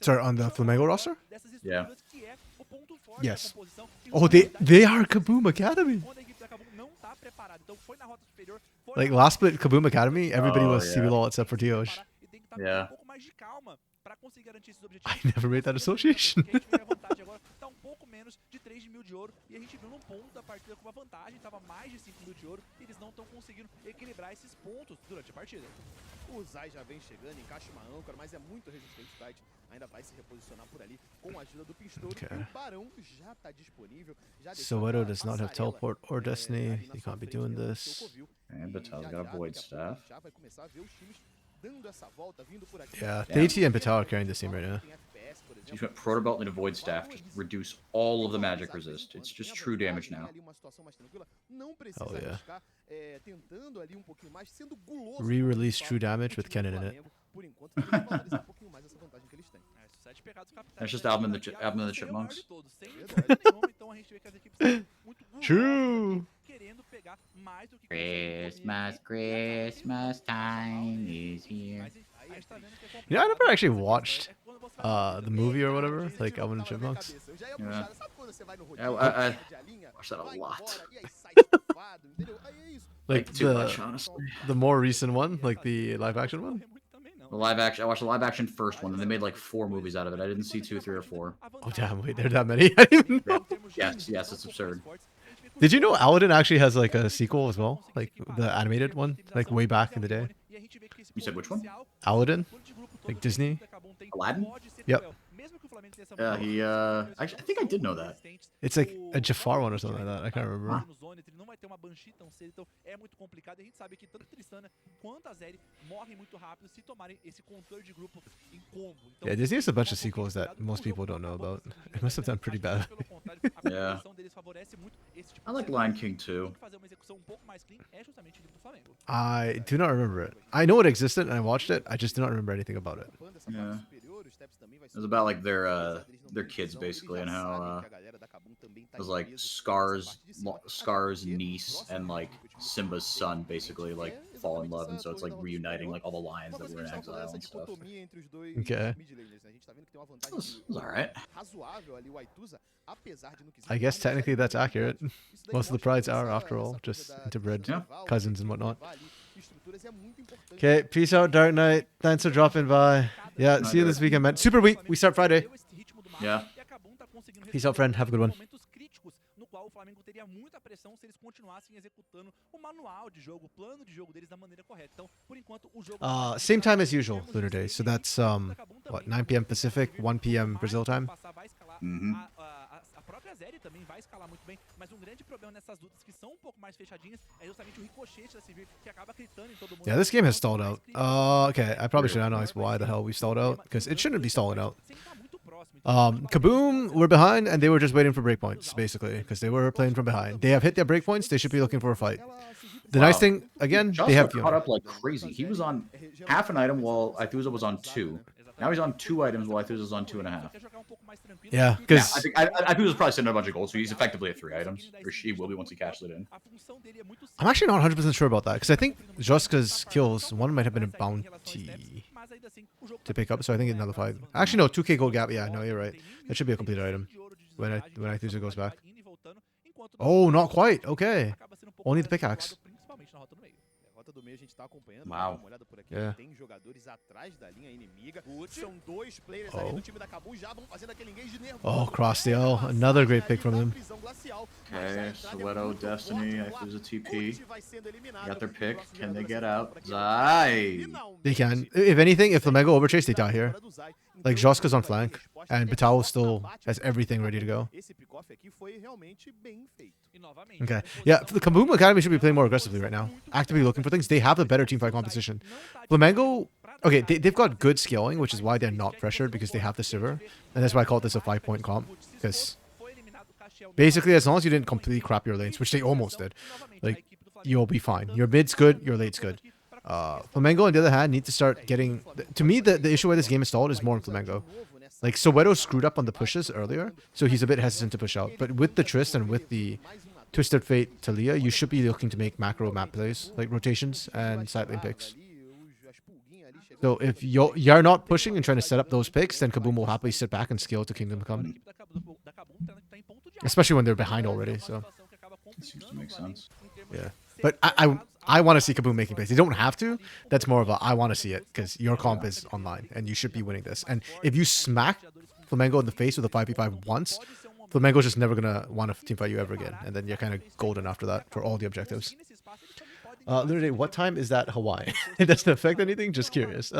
Sorry, on the Flamengo roster? Yeah. Yes. Oh, they are Kaboom Academy. Like last split Kaboom Academy, everybody Oh, was yeah. CBLOL except for Dioj. Yeah. I never made that association. O Zai já vem chegando, encaixa uma âncora, mas é muito resistente, Tide. Ainda vai se reposicionar por ali com a ajuda do Pistouro. Okay. O Barão já tá disponível. Soweto does not have teleport or destiny. He can't be doing this. And Batal's got a void staff. Já vai começar a ver os times dando essa volta, vindo por aqui. Yeah, TT and Batal are carrying this team right now. Tem FPS, por exemplo, So you went Proto Belt into Void Staff, just reduce all of the magic resist. It's just true damage now. Oh yeah. Re-release True Damage with Kennen in it. That's just Alvin and the Chipmunks. True. Christmas time is here. You know, I never actually watched the movie or whatever, like Alvin and Chipmunks. Yeah. I watched that a lot. Like Too much, honestly. the more recent one, like the live action one. The live action. I watched the live action first one, and they made like 4 movies out of it. I didn't see 2, 3, or 4. Oh damn! Wait, there are that many? I didn't even know. Yes, it's absurd. Did you know Aladdin actually has like a sequel as well, like the animated one, like way back in the day? You said which one? Aladdin, like Disney. Aladdin? Yep. I think I did know that. It's like a Jafar one or something like that. I can't remember. Yeah, Disney has a bunch of sequels that most people don't know about. It must have done pretty bad. Yeah. I like Lion King too. I do not remember it. I know it existed and I watched it. I just do not remember anything about it. Yeah. It was about like their kids basically, and how it was like Scar's niece and like Simba's son basically like fall in love, and so it's like reuniting like all the lions that were in exile and stuff. Okay. It was alright. I guess technically that's accurate. Most of the prides are, after all, just interbred cousins and whatnot. Okay, peace out, Dark Knight. Thanks for dropping by. Yeah, see you this weekend, man. Super week. We start Friday. Yeah. Peace out, friend. Have a good one. Same time as usual, Lunar Day. So that's what, 9 p.m. Pacific, 1 p.m. Brazil time. Mm-hmm. Zeri também vai escalar muito bem, mas grande problema nessas lutas que são pouco mais fechadinhas é justamente o ricochete da Sivir que acaba gritando em todo mundo. Yeah, this game has stalled out. Okay, I probably should analyze why the hell we stalled out, because it shouldn't be stalling out. Kaboom were behind, and they were just waiting for breakpoints, basically, because they were playing from behind. They have hit their breakpoints. They should be looking for a fight. The nice thing, again, they have caught up like crazy. He was on half an item while Aithusa was on 2. Now he's on 2 items while Aithusa's on 2.5. Yeah, because I think Aithusa's probably sitting on a bunch of gold, so he's effectively at 3 items, or she will be once he cashes it in. I'm actually not 100% sure about that, because I think Joska's kills, one might have been a bounty to pick up, so I think another 5. Actually, no, 2k gold gap. Yeah, no, you're right. That should be a completed item when Aithusa goes back. Oh, not quite. Okay. Only the pickaxe. Wow. Yeah. Oh, cross the L. Another great pick from them. Okay, Soweto, Destiny, Aithusa TP. Got their pick. Can they get out? Zai! They can. If anything, if Flamengo overchase, they die here. Like, Joska's on flank, and Batal still has everything ready to go. Okay. Yeah, the Kaboom Academy should be playing more aggressively right now. Actively looking for things. They have the better teamfight composition. Flamengo, okay, they've got good scaling, which is why they're not pressured, because they have the Sivir. And that's why I call this a 5-point comp. Because basically, as long as you didn't completely crap your lanes, which they almost did, like, you'll be fine. Your mid's good, your late's good. Flamengo, on the other hand, need to start getting... To me, the issue where this game is stalled is more in Flamengo. Like, Soweto screwed up on the pushes earlier, so he's a bit hesitant to push out. But with the Trist and with the Twisted Fate Talia, you should be looking to make macro map plays, like rotations and side lane picks. So if you're not pushing and trying to set up those picks, then Kaboom will happily sit back and scale to Kingdom Come. Especially when they're behind already, so... Seems to make sense. Yeah. But I want to see Kaboom making plays. They don't have to. That's more of a I want to see it, because your comp is online and you should be winning this. And if you smack Flamengo in the face with a 5v5 once, Flamengo's just never going to want to teamfight you ever again. And then you're kind of golden after that for all the objectives. Literally, what time is that Hawaii? It doesn't affect anything? Just curious.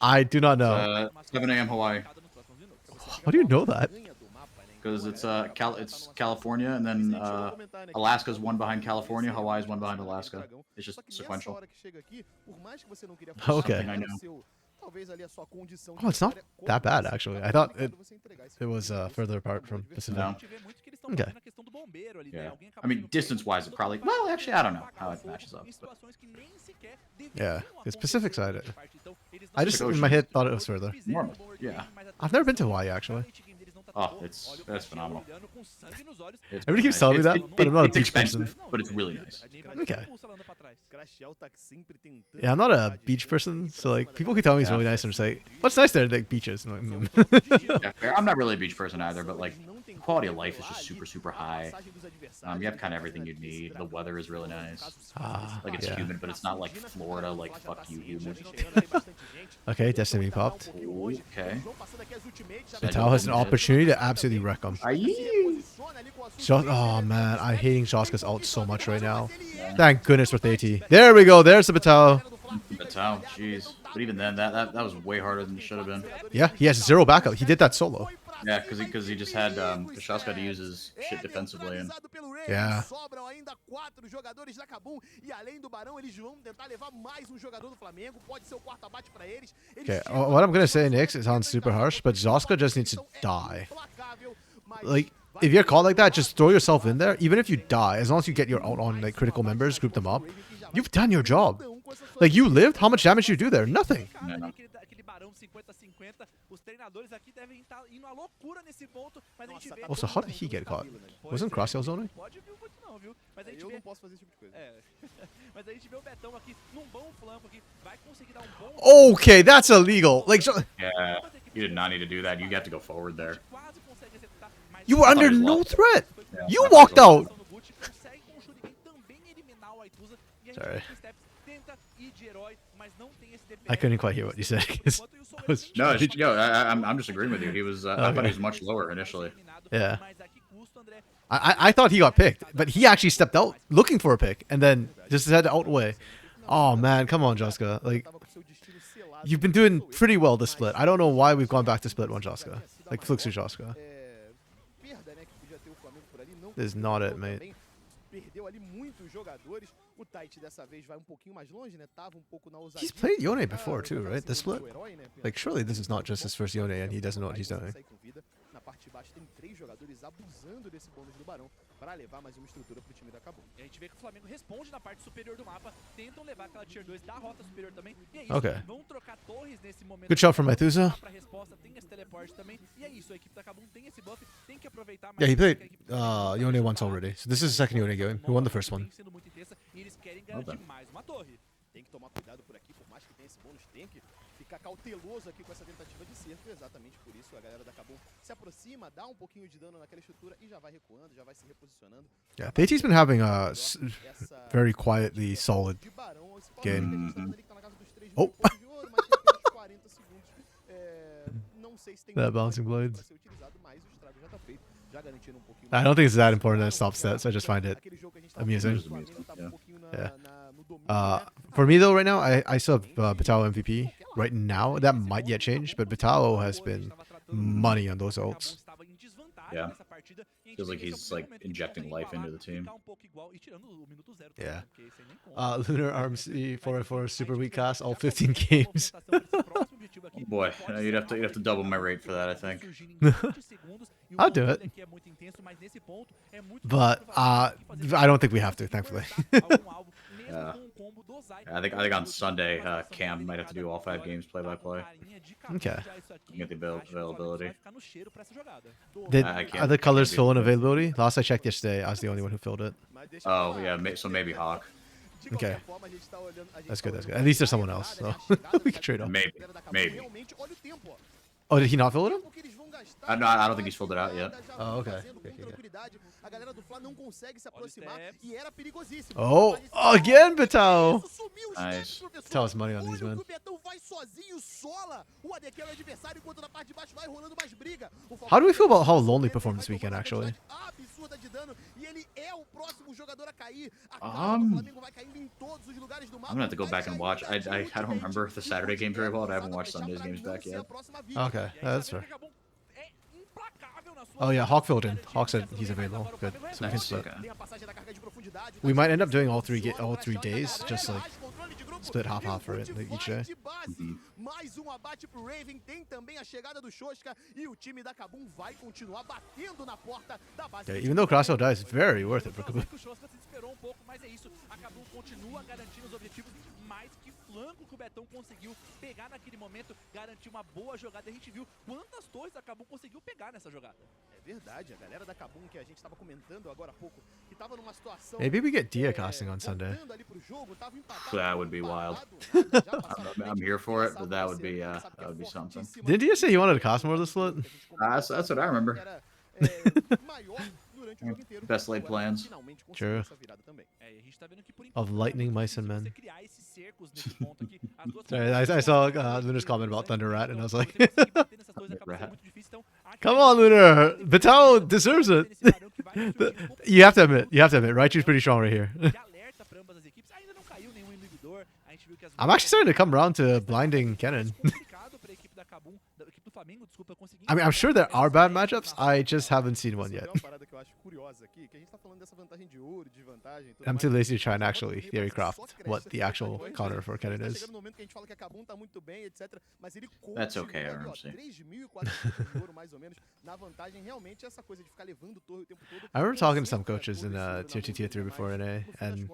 I do not know. 7 a.m. Hawaii. How do you know that? Because it's California, and then Alaska's 1 behind California, Hawaii's 1 behind Alaska. It's just sequential. Okay. I know. Oh, it's not that bad, actually. I thought it was further apart from Pacific. No. Okay. Yeah. I mean, distance-wise, it probably... Well, actually, I don't know how it matches up. But... Yeah, it's Pacific side. I just, in my head, thought it was further. Normal. Yeah. I've never been to Hawaii, actually. Oh, that's phenomenal. Everybody keeps telling me that, but I'm not a beach expensive, person. but it's really nice. Okay. Yeah, I'm not a beach person, so like people keep telling me it's really nice, and I'm just like, what's nice there? Like beaches. I'm like, Yeah, fair. I'm not really a beach person either, but like quality of life is just super, super high. You have kind of everything you need. The weather is really nice. Like it's yeah. humid, but it's not like Florida, like fuck you humid. Okay, Destiny popped. Okay. Vital has an opportunity to absolutely wreck him. Oh man, I'm hating Joska's ult so much right now. Thank goodness for AT. There we go. There's the Vital. Vital, jeez. But even then, that was way harder than it should have been. Yeah, he has 0 backup. He did that solo. Yeah, because he just had Shoska had to use his shit defensively and yeah. Okay, what I'm gonna say next is on super harsh, but Zoska just needs to die. Like, if you're caught like that, just throw yourself in there. Even if you die, as long as you get your ult on like critical members, group them up, you've done your job. Like you lived, how much damage did you do there? Nothing. no. Also, how did he get caught? Wasn't Crosshail zoning? Okay, that's illegal. Like, Yeah, you did not need to do that. You have to go forward there. you were under no threat. Yeah, You walked out. Sorry. I couldn't quite hear what you said. No, I'm just agreeing with you. He was, I thought he was much lower initially. Yeah. I thought he got picked, but he actually stepped out looking for a pick and then just had to outweigh. Oh man, come on, Joska. Like, you've been doing pretty well this split. I don't know why we've gone back to split one Joska. Like Fluxu Joska. This is not it, mate. He's played Yone before too, right? This split? Like, surely this is not just his first Yone and he doesn't know what he's doing. Okay. Good shot from Methusa. Yeah, he played Yone once already. So this is the second Yone game. Who won the first one? Tem que tomar cuidado por aqui, por mais que tenha esse bônus, tem que ficar cauteloso aqui com essa tentativa de cerco, exatamente por isso a galera da Kabum se aproxima, dá pouquinho de dano naquela estrutura e já vai recuando, já vai se reposicionando. Yeah, PT's been having a very quietly solid game. Oh! That bouncing blades. I don't think it's that important that it stops that, so I just find it amusing. Yeah. For me though, right now, I still have Batao MVP. Right now, that might yet change, but Batao has been money on those ults. Yeah. Feels like he's like injecting life into the team. Yeah. Lunar RMC 404 super weak cast, all 15 games. Boy, you'd have to double my rate for that, I think. I'll do it. But I don't think we have to, thankfully. Yeah. I think on Sunday, Cam might have to do all 5 games play-by-play. Okay. Get the availability. Are the colors fill in availability? Last I checked yesterday, I was the only one who filled it. Oh, yeah, so maybe Hawk. Okay. That's good, that's good. At least there's someone else, so we can trade off. Maybe. Oh, did he not fill it in? I don't think he's filled it out yet. Oh, okay. Oh, again, Batao! Nice. Tell us money on these, man. How do we feel about how Lonely performed this weekend, actually? I'm gonna have to go back and watch. I don't remember the Saturday games very well, and I haven't watched Sunday's games back yet. Okay, that's fair. Oh yeah, Hawk filled in. Hawk said he's available. Good. So we can split. We might end up doing all three days, just like split half for it like, each day. Mais abate pro Raven, tem também a chegada do Shoshka e o time da Kabum vai continuar batendo na porta da base. Okay, even though Crasso dies, very worth it for Kabum. O Shoshka se esperou pouco, mas é isso. A Kabum continua garantindo os objetivos, mais que flanco que o Betão conseguiu pegar naquele momento, garantir uma boa jogada. A gente viu quantas torres a Kabum conseguiu pegar nessa jogada. É verdade, a galera da Kabum que a gente estava comentando agora há pouco, que tava numa situação Maybe we get Dia casting on Sunday. That would be wild. I'm here for it, but that would be something. Didn't Dia say he wanted to cast more of the split? That's what I remember. Best laid plans. True. Of lightning, mice, and men. Sorry, I saw Lunar's comment about Thunder Rat, and I was like, "Come on, Lunar! Vital deserves it." You have to admit, Raichu's pretty strong right here. I'm actually starting to come around to blinding Kennen. I mean, I'm sure there are bad matchups. I just haven't seen one yet. I'm too lazy to try and actually theorycraft what the actual counter for Kennen is. That's okay, RMC. I remember talking to some coaches in Tier 2, Tier 3 before NA, and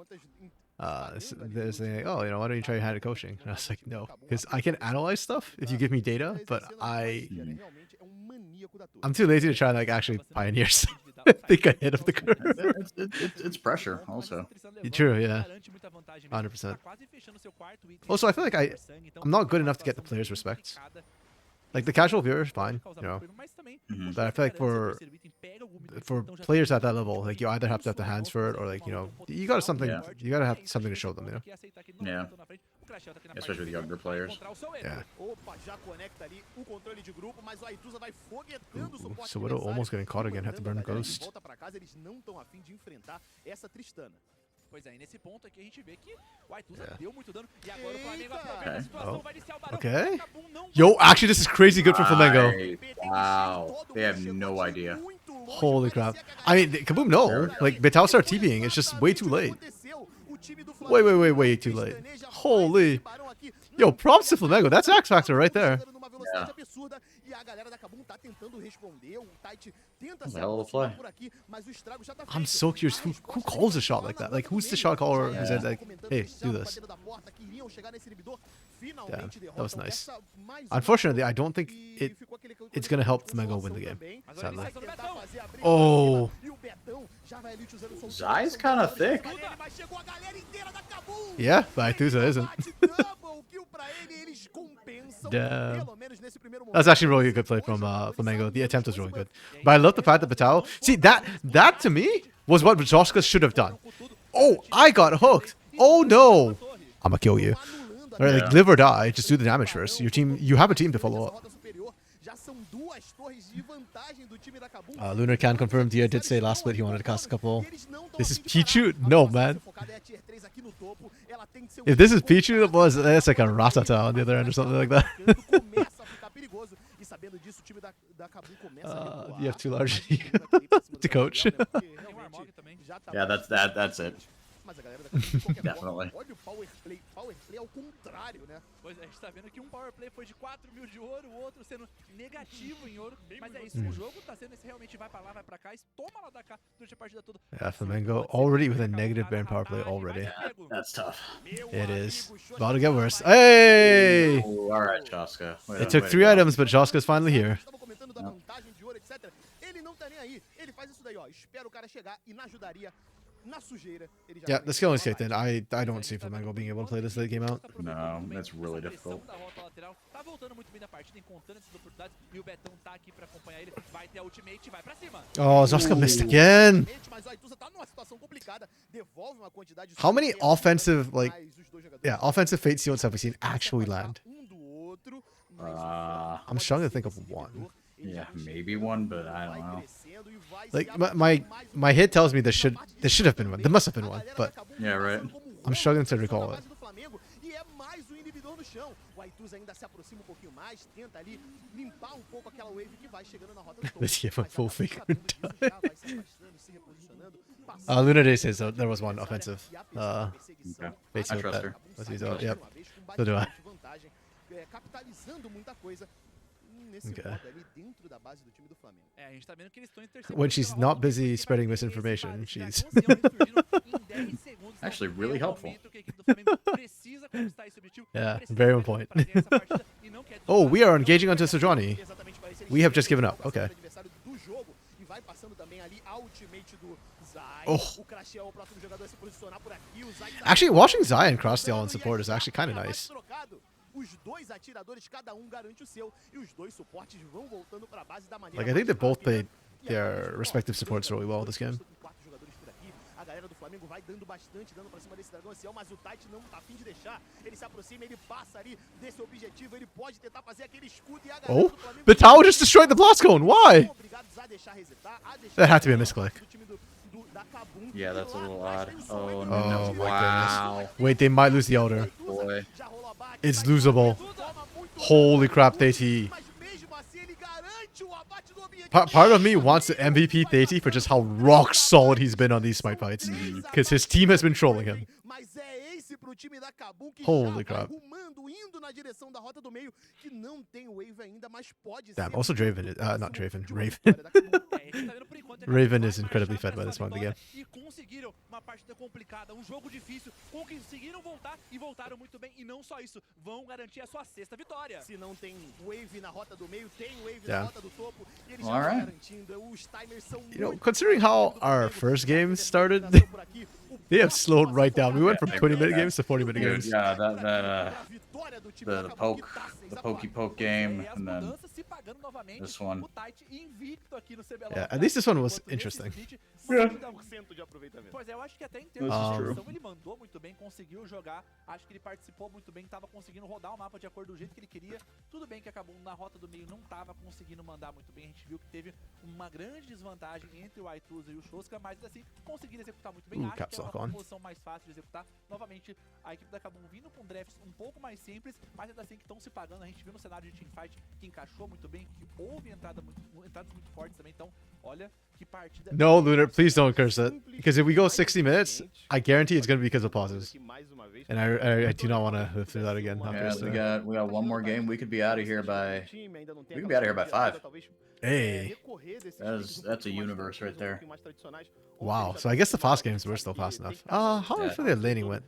they're saying, "Oh, why don't you try hand coaching?" And I was like, "No, because I can analyze stuff if you give me data, but I'm too lazy to try and like actually pioneer stuff. Think ahead of the curve." It's pressure, also. True, yeah, 100%. Also, I feel like I'm not good enough to get the players' respect. Like the casual viewer is fine, but I feel like for players at that level, like you either have to have the hands for it, or like you got something, you gotta have something to show them, Yeah. Especially with younger players. Yeah. So Widow almost getting caught again, had to burn a ghost. Pois é, e nesse ponto aqui a gente vê que o Aituza deu muito dano e agora o Flamengo aproveita a situação, vai iniciar o barão. Okay. Yo, actually this is crazy good for Flamengo. Wow. They have no idea. Holy crap. I mean, Kaboom, no. Like, Betal start TVing, it's just way too late. Way too late. Holy. Yo, props to Flamengo. That's X Factor right there. Yeah. Hell of a play. I'm so curious. Who calls a shot like that? Like, who's the shot caller who said, like, hey, do this? Damn, that was nice. Unfortunately, I don't think it's going to help Flamengo win the game, sadly. Oh. Zai's kind of thick. Yeah, but Aituza isn't. Damn. That's actually really a good play from Flamengo. The attempt was really good. But I love the fact that Vital... See, that to me was what Joshka should have done. Oh, I got hooked. Oh, no. I'm going to kill you. Or like, live or die. Just do the damage first. You have a team to follow up. Lunar can confirm Dia did say last split he wanted to cast a couple. This is Pichu? No, man. If this is Pichu, that's like a Ratata on the other end or something like that. You have too large to coach. Yeah, that's it. Definitely. Pois é, a gente tá vendo que power play foi de 4.000 de ouro, o outro sendo negativo em ouro, mas é isso, o jogo tá sendo esse realmente vai pra lá, vai pra cá, toma lá da cá durante a partida toda. Yeah, Flamengo already with a negative ban power play already. Yeah, that's tough. It is. About to get worse. Hey! Ooh, all right, Joska. It took 3 items, but Joska's finally here. Yeah, the skill is kicked in. I don't see Flamengo being able to play this late game out. No, that's really difficult. Oh, Zoska missed again. How many offensive, offensive fate seals have we seen actually land? I'm struggling to think of one. Yeah, maybe one, but I don't know. Like my head tells me there should have been one. There must have been one, but yeah, right. I'm struggling to recall it. O Aituz ainda se aproxima um pouquinho mais, tenta ali limpar um pouco aquela wave que vai chegando na rota do topo. Let's give a full figure. Já vai se afastando, se reposicionando. Lunade says there was one offensive. Okay. Base I with trust that. her. Let's I use trust that. her. Yep. So do I. Vantagem, capitalizando muita coisa nesse Okay. modo ali dentro da base do time do Flamengo. É, a gente tá vendo que eles estão interceptando When she's pela not rota do meio, busy porque spreading vai ter esse misinformation, dragão, she's. esse dragão surgindo em 10 segundos. Então, Actually, really é um helpful. momento que a equipe do Flamengo precisa conquistar esse objetivo, Yeah, precisa very on ganhar point. pra ganhar essa partida e não quer Oh, we are desligar. engaging onto Sejuani. Exatamente, parece ele We have chega just given no up. Okay. adversário do jogo e vai passando também ali a ultimate do Zay. Oh. O Crash é o próximo jogador a se posicionar por aqui. O Zay tá Actually, watching Zion cross steal on support is actually kind of nice. trocado. Os dois atiradores, cada um garante o seu e os dois suportes vão voltando para a base da maneira Like, I think they mais both rápida. played their respective supports really well this game. Com 4 jogadores por aqui, a galera do Flamengo vai dando bastante dano pra cima desse dragão ancião, mas o Tite não tá afim de deixar. Ele se aproxima, ele passa ali desse objetivo, ele pode tentar fazer aquele escudo e a galera Oh, do Flamengo the tower just destroyed the blast cone. Why? são obrigados a deixar resetar, a deixar That had to be a misclick. do time da Kabum. Yeah, E that's a lá little atrás odd. tem só Oh, ele, no, no. ele Wow. vai Wait, they might lose the Elder. Boy. já rolou a bate, It's vai losable. toma muito Holy dano, crap, TT. mas mesmo assim ele garante o abate do objetivo. Part of me wants to MVP Theti for just how rock solid he's been on these smite fights. Because his team has been trolling him. Mas é esse pro time da Kabum que Holy já vai crap. rumando, indo na direção da rota do meio, que não tem wave ainda, mas pode Damn, ser. also Draven is, not Draven, de uma Raven. vitória da Kabum. É, a gente tá vendo por enquanto, Raven vai is incredibly marchar fed by pra this essa point vitória again. E conseguiram uma partida complicada, um jogo difícil, conseguiram voltar e voltaram muito bem. E não só isso, vão garantir a sua 6ª vitória. Se não tem wave na rota do meio, tem wave Yeah. na rota do topo, e eles já Alright. estão garantindo. Os timers são You know, muito considering bons how do our Flamengo. first game Essa started, finalização por aqui, o they have passo a slowed passo right down. We went from focado 20-minute é games to 40-minute Dude, games. yeah, por aqui that pra vitória do time da the Kabum, que poke, tá 6 the a 4. poke game, E as and then mudanças se pagando novamente. this one. O Tite invicto aqui no CBLOL. Yeah, at least this one was Enquanto nesse interesting. split, Yeah. 100% de aproveitamento. Pois é, eu acho que até em termos This is de true. execução ele mandou muito bem, conseguiu jogar. Acho que ele participou muito bem, tava conseguindo rodar o mapa de acordo do jeito que ele queria. Tudo bem que acabou na rota do meio, não tava conseguindo mandar muito bem. A gente viu que teve uma grande desvantagem entre o Aituz e o Shoska, mas assim, conseguiram executar muito bem. Acho caps que é uma lock on. composição mais fácil de executar. Novamente, a equipe da Kabum vindo com drafts um pouco mais simples, mas ainda assim que estão se pagando. A gente viu no cenário de teamfight que encaixou muito bem, que houve entradas muito fortes também. Então, olha que partida. No, Lunar, please don't curse that. Because if we go 60 minutes, I guarantee it's going to be because of pauses. And I do not want to live through that again. Yeah, Obviously. we got one more game. We could be out of here by. We could be out of here by 5. Hey. That's a universe right there. Wow. So I guess the fast games were still fast enough. How do I feel the laning went?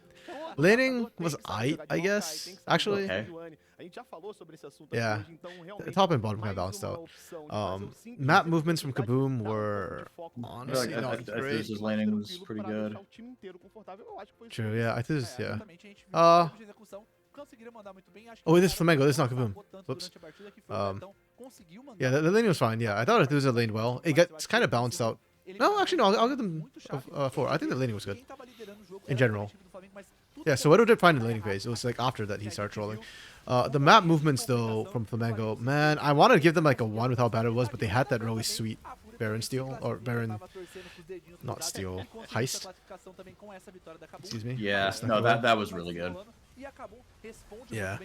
Laning was I guess. Actually, Okay. Yeah. The top and bottom kind of balanced out. Map movements from Kaboom were honestly I not feel like great. his laning was pretty good. True, yeah, I think it's, yeah. Exatamente, a gente viu Uh, que em termos de execução, conseguiram mandar muito bem. Acho que Oh, o this is cara Flamengo, não this is not apagou Kaboom. tanto Whoops. durante a partida que foi o Um, Betão, conseguiu mandar Yeah, the lane was fine. Yeah, I thought it was a lane well. It gets kind of balanced out. Ele No, mandou actually, no. I'll give them muito chave, 4. I think the laning was good. quem tava liderando o jogo In era general. o time do Flamengo, mas tudo Yeah, so Edo did fine in the laning phase. It was like after that he started trolling. The map movements though from Flamengo, man, I wanted to give them like a 1 with how bad it was, but they had that really sweet Baron steal or Baron, not steal, heist. Excuse me. Yeah, no, that was really good. Yeah,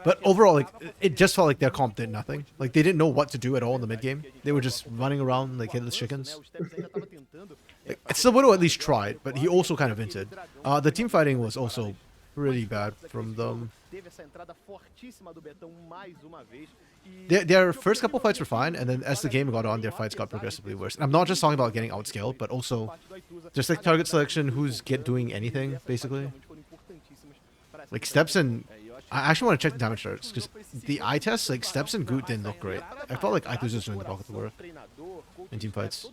but overall, like it just felt like their comp did nothing. Like they didn't know what to do at all in the mid game. They were just running around like headless chickens. Like, Silvano at least tried, but he also kind of hinted. The team fighting was also really bad from them. Their first couple fights were fine, and then as the game got on, their fights got progressively worse. And I'm not just talking about getting outscaled, but also just like target selection, who's doing anything basically. Like Steps and I actually want to check the damage charts because the eye test, like Steps and Goot didn't look great. I felt like Aituz was doing the bulk of the work in team fights.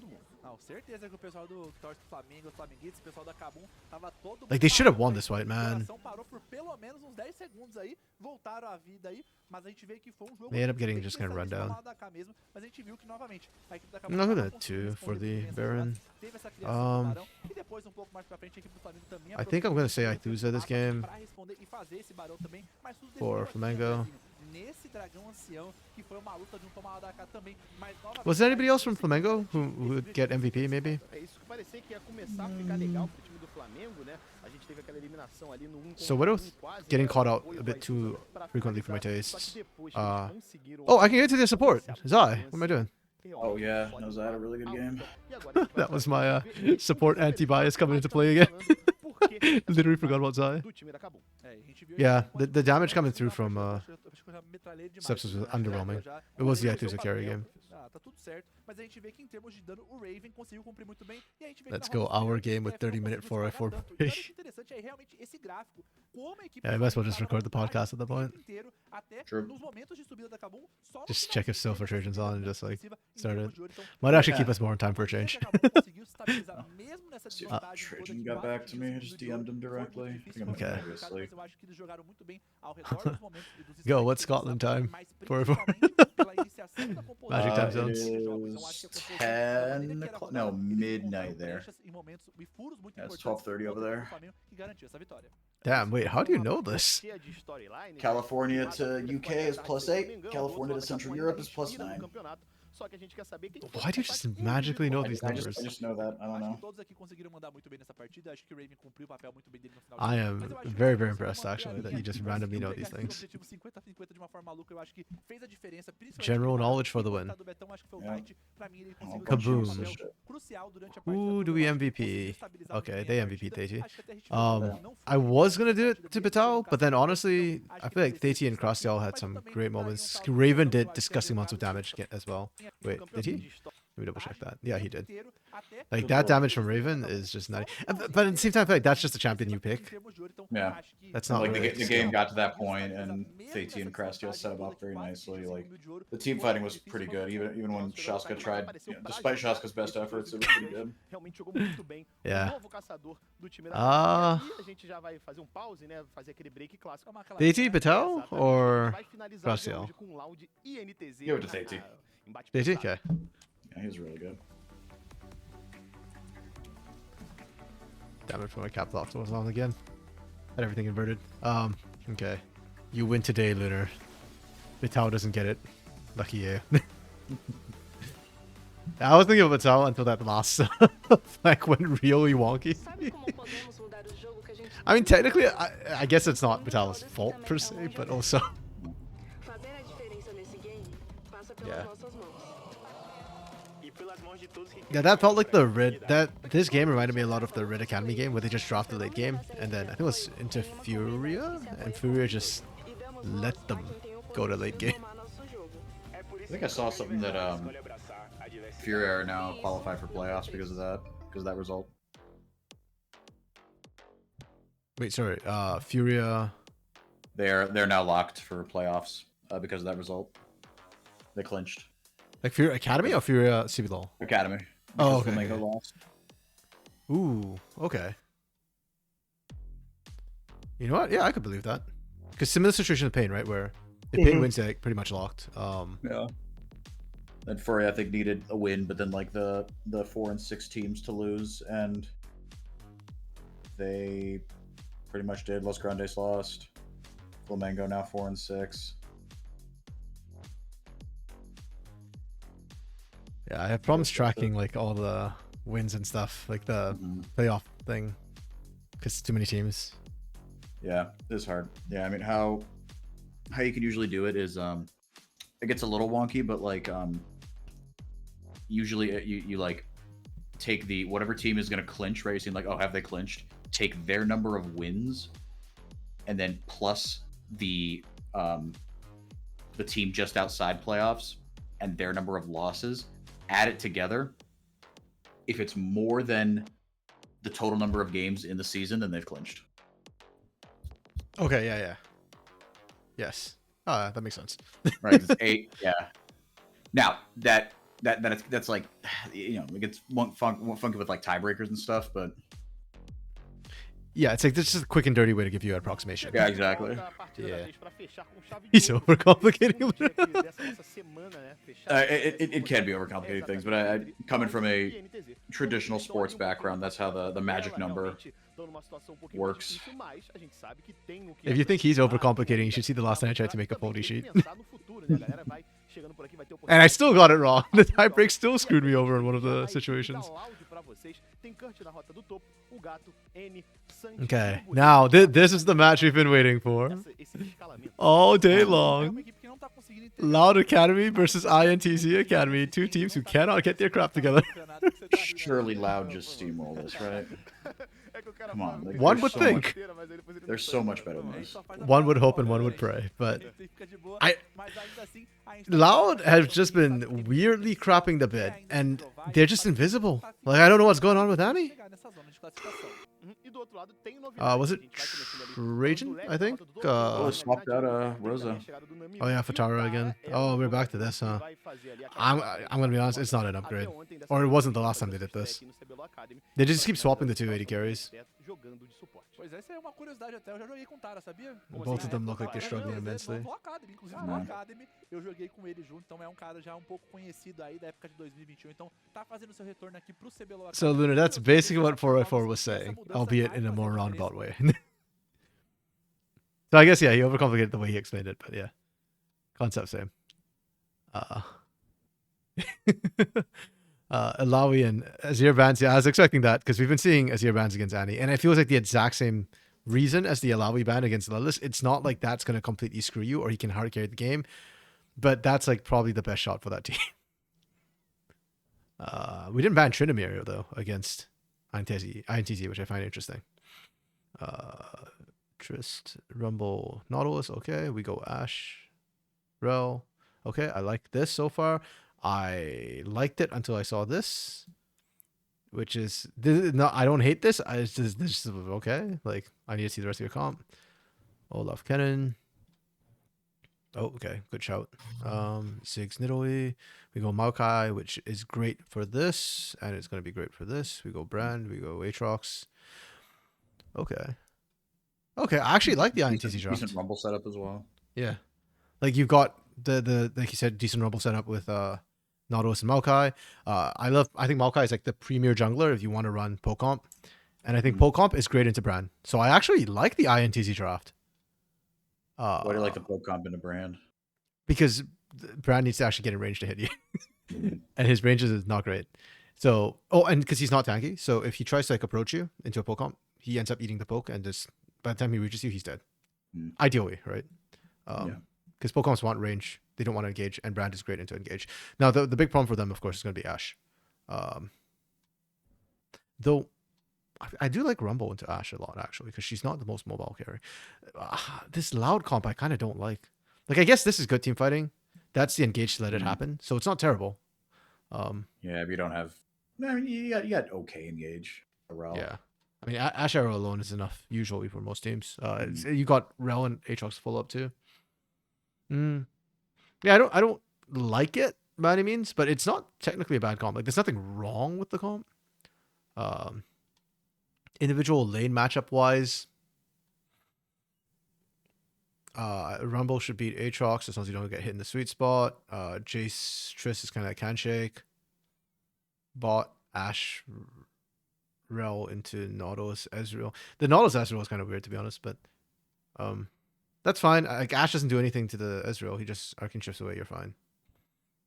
Não, certeza que o pessoal do que torce pro Flamengo, os flamenguistas, o pessoal da Kabum, tava todo Like they should have won this fight, O man. coração parou por pelo menos uns 10 segundos aí, voltaram à vida aí, mas a gente vê que foi um jogo They end up getting bem just kind of run pensadíssimo down. ao lado da K mesmo, mas a gente viu que novamente a equipe da Kabum No, who tava did conseguindo 2 for responder the muito bem essas Baron? jogadas, teve essa criação do Barão, e depois um pouco mais pra frente a equipe do Flamengo também I think I'm gonna say aproveitou Aituz this game pra responder e fazer esse Barão também, mas tudo for dependeu aqui, Flamengo. né, Brasil? nesse dragão ancião, que foi uma luta de um tomar da cá também. Mas, Was there anybody else from Flamengo who would get MVP, maybe? É isso que parecia que ia começar a ficar legal pro time do Flamengo, né? A gente teve aquela eliminação ali no 1 So Widow's quase, getting né? caught out Apoio a bit too pra frequently for my finalizar. Só taste. que depois que eles conseguiram Oh, I can get to the support. Zai, what am I doing? Oh yeah, no, I had a really good game. That was my support anti-bias coming into play again. Literally forgot about Zai. Yeah, the damage coming through from Steps was underwhelming. It was the Aether's a carry game. Tá tudo certo, mas a gente vê que em termos de dano o Raven conseguiu cumprir muito bem e a gente vê que Let's na go rotação our eles, game with foram 30-minute conseguindo 4x4 trabalhar tanto. E olha push. que interessante é realmente esse gráfico, como a equipe Yeah, I might as well just tava record the vantagem podcast at that o point. tempo inteiro, até True. nos momentos de subida da Kabum, só no Just finalzinho check if que Silver eles Surgeon's on and just like ofensiva em start termos it. de ouro. Então, Might actually keep Yeah. us more in time for a change. a Kabum conseguiu se estabilizar mesmo nessa desvantagem toda Trajan de got quase back to 15 me. I just segundos de ouro. DM'd him Foi muito directly. I difícil, think I'm foi Okay. muito complicado, obviously. mas eu acho que eles jogaram muito bem ao redor dos momentos e dos Go, strikes what's que eles Scotland passaram, time? mas For- principalmente pela iniciação da composição Magic time dos zones. jogos. Então, It acho que a is composição, a maneira 10 que era o'clock. rodada, No, eles midnight encontraram there. brechas em momentos e furos muito Yeah, it's importantes 12:30 no over jogo there. do Flamengo, que garantiu essa vitória. Damn, wait, how do you know this? California to UK is +8. California to Central Europe is +9. Why do you just magically know these I numbers? just know that. I don't Acho know. que todos aqui conseguiram mandar muito bem nessa partida. Acho que o Raven cumpriu o papel muito bem dele no final. I do am jogo. Mas eu acho que very, o very Raven impressed conseguiu actually that manter a you just linha, randomly know conseguiu these pegar esse things. objetivo 50-50 de uma forma maluca. Eu acho que fez a diferença, principalmente General no knowledge for the e win. do Betão, acho que foi o Yeah. Knight. Pra mim, ele conseguiu Kaboom. dar um papel crucial durante a partida Who toda. do we Eu acho que ele MVP? conseguiu estabilizar muito Okay, bem a they partida. MVP Tati. Acho que até a gente viu que não I foi was gonna do uma it to partida Betal, but then honestly, Acho I que feel like merecia Tati and esse Crossyall destaque, had mas some também great daria um moments. salve pro Raven Betão, did eu acho que disgusting amounts of jogado damage as well. Wait, did he? Let me double check that. Yeah, he did. inteiro, até Like that damage from Raven is just nutty. But at the same time, I feel like that's just the champion you pick. Yeah. That's not Like really the game got to that point, and Thati and Crastiel set him up very nicely. Like the team fighting was pretty good, even when Shaska tried. Despite Shaska's best efforts, it was pretty good. Yeah. Tati, Betal, or Crossyell? Give it to Thati. Tati? Okay. Yeah, he was really good. Damn it, for my cap lock was on again. Had everything inverted. Okay. You win today, Lunar. Betal doesn't get it. Lucky you. I was thinking of Betal until that last flank went really wonky. I mean, technically, I guess it's not Betal's fault per se, but also. Yeah. Yeah, that felt like the Red. This game reminded me a lot of the Red Academy game where they just dropped the late game, and then I think it was into Furia, and Furia just let them go to late game. I think I saw something that Fury are now qualified for playoffs because of that result. Wait, sorry. Furia. They're now locked for playoffs because of that result. They clinched. Like Furia Academy or Furia CBLOL? Academy. Oh, because okay. Flamengo lost. Ooh, okay. You know what? Yeah, I could believe that. Because similar situation to Pain, right? Where if Pain wins, they're like, pretty much locked. Yeah. And Fury, I think, needed a win, but then like the 4 and 6 teams to lose, and they pretty much did. Los Grandes lost. Flamengo now 4 and 6. Yeah, I have problems tracking like all the wins and stuff, like the playoff thing, because too many teams. Yeah, it's hard. Yeah, I mean, how you can usually do it is it gets a little wonky, but like usually you like take the whatever team is going to clinch, right? You're saying like, oh, have they clinched? Take their number of wins, and then plus the team just outside playoffs and their number of losses. Add it together. If it's more than the total number of games in the season, then they've clinched. Okay, yeah. Yes. That makes sense. Right, it's 8. Yeah. Now that's like, you know, it gets funky with like tiebreakers and stuff, but yeah, it's like this is a quick and dirty way to give you an approximation. yeah, exactly. Yeah. He's overcomplicating It can be overcomplicating things, but I coming from a traditional sports background, that's how the magic number Works. If you think he's overcomplicating, you should see the last time I tried to make a VOD sheet. And I still got it wrong. The tiebreak still screwed me over in one of the situations. Okay, now this is the match we've been waiting for all day long. Loud Academy versus INTZ Academy, two teams who cannot get their crap together. Surely Loud just steamroll this, right? Come on. Like, One would think. They're so much better than this. One would hope and one would pray, but Loud has just been weirdly crapping the bid, and they're just invisible. Like, I don't know what's going on with Annie. Was it Trajan, I think? Swapped out Rosa. Oh yeah, Fatara again. Oh, we're back to this, huh? I'm gonna be honest, it's not an upgrade. Or it wasn't the last time they did this. They just keep swapping the 280 carries. Pois essa é uma curiosidade até, eu já joguei com Tara, sabia? Both of them look like they're struggling immensely. No Academy, inclusive no Academy, eu joguei com ele junto, então é um cara já um pouco conhecido aí da época de 2021, então tá fazendo seu retorno aqui pro CBLOL. So Luna, that's basically what 4x4 was saying, albeit in a more roundabout way. So I guess, yeah, he overcomplicated the way he explained it, but yeah. Concept same. Alawi and Azir bans. Yeah, I was expecting that because we've been seeing Azir bans against Annie, and it feels like the exact same reason as the Alawi ban against Lelis. It's not like that's going to completely screw you or he can hard carry the game, but that's like probably the best shot for that team. We didn't ban Trinamir though against INTZ, which I find interesting. Trist, Rumble, Nautilus. Okay, we go Ashe, Rel. Okay, I like this so far. I liked it until I saw this, which is no, I don't hate this. This is okay. Like, I need to see the rest of your comp. Olaf Kennen. Oh, okay, good shout. Ziggs Nidalee. We go Maokai, which is great for this, and it's gonna be great for this. We go Brand. We go Aatrox. Okay. Okay, I actually like the INTZ draft. Decent Rumble setup as well. Yeah, like you've got the like you said, decent Rumble setup with Nautilus and Maokai. I think Maokai is like the premier jungler if you want to run poke comp, and I think poke comp is great into Brand. So I actually like the INTZ draft. Why do you like the poke comp into Brand? Because Brand needs to actually get in range to hit you, and his ranges is not great. So and because he's not tanky, so if he tries to like approach you into a poke comp, he ends up eating the poke, and just by the time he reaches you, he's dead. Ideally, right? Because poke comps want range. They don't want to engage, and Brand is great into engage. Now, the big problem for them, of course, is going to be Ashe. Though, I do like Rumble into Ashe a lot, actually, because she's not the most mobile carry. This Loud comp, I kind of don't like. Like, I guess this is good team fighting. That's the engage to let it happen, so it's not terrible. Yeah, if you don't have... I mean, you got okay engage. Rel. Yeah. I mean, Ashe Arrow alone is enough, usually, for most teams. You got Rel and Aatrox full up, too. Yeah, I don't like it by any means, but it's not technically a bad comp. Like, there's nothing wrong with the comp. Individual lane matchup wise, Rumble should beat Aatrox as long as you don't get hit in the sweet spot. Jace Triss is kind of like handshake. Bot Ashe Rel into Nautilus Ezreal. The Nautilus Ezreal is kind of weird, to be honest, but that's fine. Like, Ashe doesn't do anything to the Ezreal. He just Arcane Shifts away. You're fine.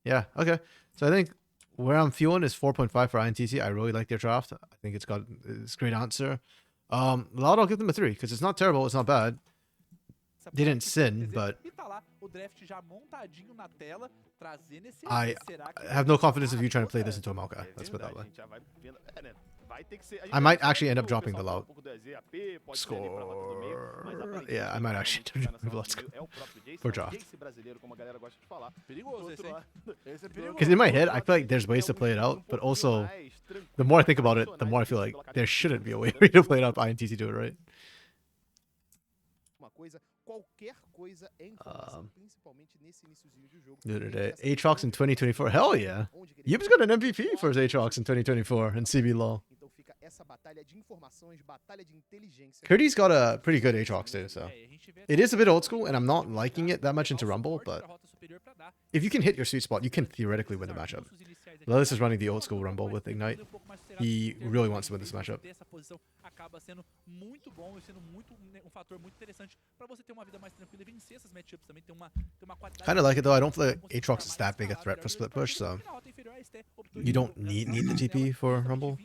Yeah, okay. So I think where I'm feeling is 4.5 for INTZ. I really like their draft. I think it's a great answer. Loud, I'll give them a 3 because it's not terrible. It's not bad. They didn't sin, but I have no confidence of you trying to play this into a Maokai. Let's put it that way. I might actually end up dropping the Loud score. Yeah, I might actually end up dropping the Loud score for draft. Because in my head, I feel like there's ways to play it out, but also, the more I think about it, the more I feel like there shouldn't be a way to play it out if INTZ do it right. Aatrox in 2024. Hell yeah. Yub's got an MVP for his Aatrox in 2024 in CBLOL. essa batalha de informações, batalha de inteligência. Kurtie's got a pretty good Aatrox too, so it is a bit old school, and I'm not liking it that much into Rumble, but if you can hit your sweet spot, you can theoretically win the matchup. Lillis is running the old school Rumble with Ignite. He really wants to win this matchup. Essa posição acaba sendo muito bom e sendo muito um fator muito interessante para você ter uma vida mais tranquila e vencer essas matchups também, ter uma qualidade. Kind of like it though. I don't feel like Aatrox is that big a threat for split push, so you don't need the TP for Rumble.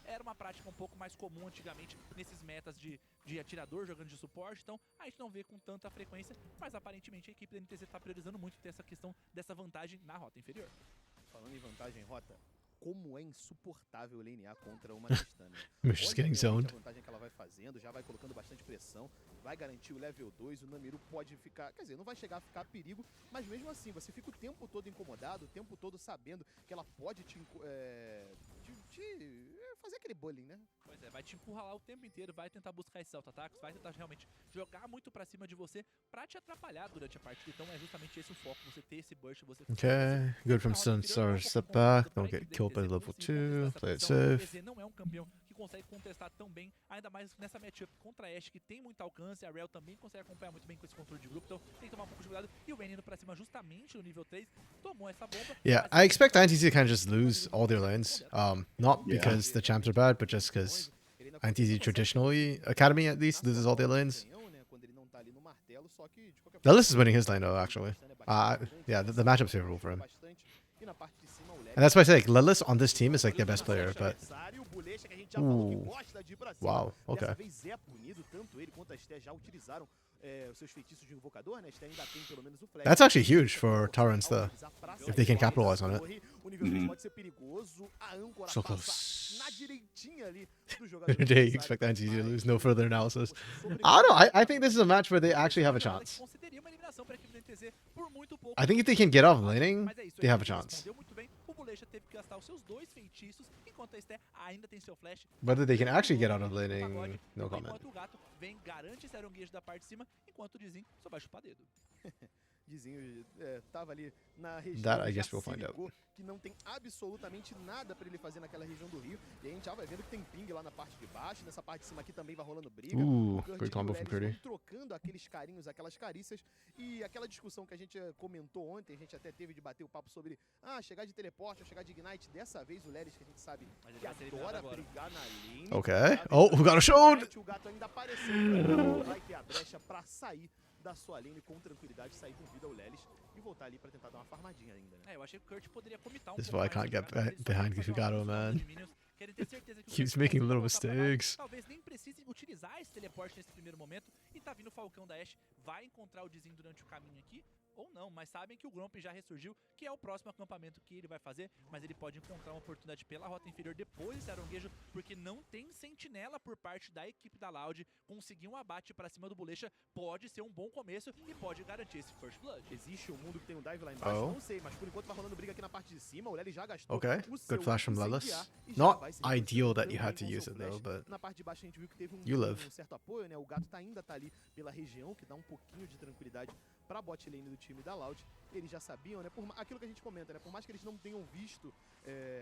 Era uma prática um pouco mais comum antigamente nesses metas de atirador jogando de suporte, então a gente não vê com tanta frequência, mas aparentemente a equipe da NTZ está priorizando muito ter essa questão dessa vantagem na rota inferior. Falando em vantagem rota, como é insuportável lanear contra uma Tristana. We're just getting zoned. A vantagem que ela vai fazendo, já vai colocando bastante pressão, vai garantir o level 2, o Namiru pode ficar, quer dizer, não vai chegar a ficar perigo, mas mesmo assim, você fica o tempo todo incomodado, o tempo todo sabendo que ela pode te fazer aquele bullying, né? Pois é, vai te encurralar o tempo inteiro, vai tentar buscar esses auto-ataques, vai tentar realmente jogar muito pra cima de você pra te atrapalhar durante a partida, então é justamente esse o foco, você ter esse burst, você... Okay, good from Sunstar. Step back, don't get killed by level 2, play it safe. Não é um campeão que consegue contestar tão bem, ainda mais nessa matchup contra a Ashe, que tem muito alcance, a Rel também consegue acompanhar muito bem com esse controle de grupo, então tem que tomar um pouco de cuidado, e o Rain indo pra cima justamente no nível 3, tomou essa bomba. Yeah, I expect INTZ to kind of just lose all their lanes, not because the champs are bad, but just because INTZ traditionally, Academy at least, loses all their lanes. Lillis is winning his lane though, actually. Yeah, the matchup's favorable for him. And that's why I say, like, Lillis on this team is like their best player, but... Ooh. Wow, okay. That's actually huge for Torrents though, if they can capitalize on it. So close. Today, you expect INTZ to lose, no further analysis. I don't know, I think this is a match where they actually have a chance. I think if they can get off laning, they have a chance. Whether they can actually get out of laning, no comment. Tava ali na região, That I guess we'll find out. Que não tem absolutamente nada pra ele fazer naquela região do Rio. E a gente já vai vendo que tem ping lá na parte de baixo, nessa parte de cima aqui também vai rolando briga. Good combo from Kurtie. Trocando aqueles carinhos, aquelas carícias. E aquela discussão que a gente comentou ontem, a gente até teve de bater o papo sobre chegar de teleporte ou chegar de Ignite. Dessa vez o Lelis, que a gente sabe que adora brigar na lane. Okay. Oh, who got a showed? O gato ainda apareceu, vai ter a brecha pra sair da sua lane com tranquilidade, sair com vida ao Lelis e voltar ali pra tentar dar uma farmadinha ainda, né? Eu achei que o Kurt poderia comitar This is why I can't get behind Gifugato, man. Keeps making little mistakes. Talvez nem precisem utilizar esse teleporte nesse primeiro momento. E tá vindo o Falcão da Ashe, vai encontrar o Dizim durante o caminho aqui, ou não, mas sabem que o Gromp já ressurgiu, que é o próximo acampamento que ele vai fazer, mas ele pode encontrar uma oportunidade pela rota inferior depois desse aronguejo, porque não tem sentinela por parte da equipe da Loud. Conseguir um abate pra cima do Bolecha pode ser um bom começo e pode garantir esse First Blood. Existe um mundo que tem um dive lá embaixo, não sei, mas por enquanto vai rolando briga aqui na parte de cima, o Lely já gastou Okay, o seu good flash from Lillis. incendiar e já Not vai se ideal that you reposicionando had to com use seu it though, flash. but Na parte de baixo a gente viu que teve you live. um certo apoio, né? O gato ainda tá ali pela região, que dá um pouquinho de tranquilidade pra bot lane do time da Loud. Eles já sabiam, né? Aquilo que a gente comenta, né? Por mais que eles não tenham visto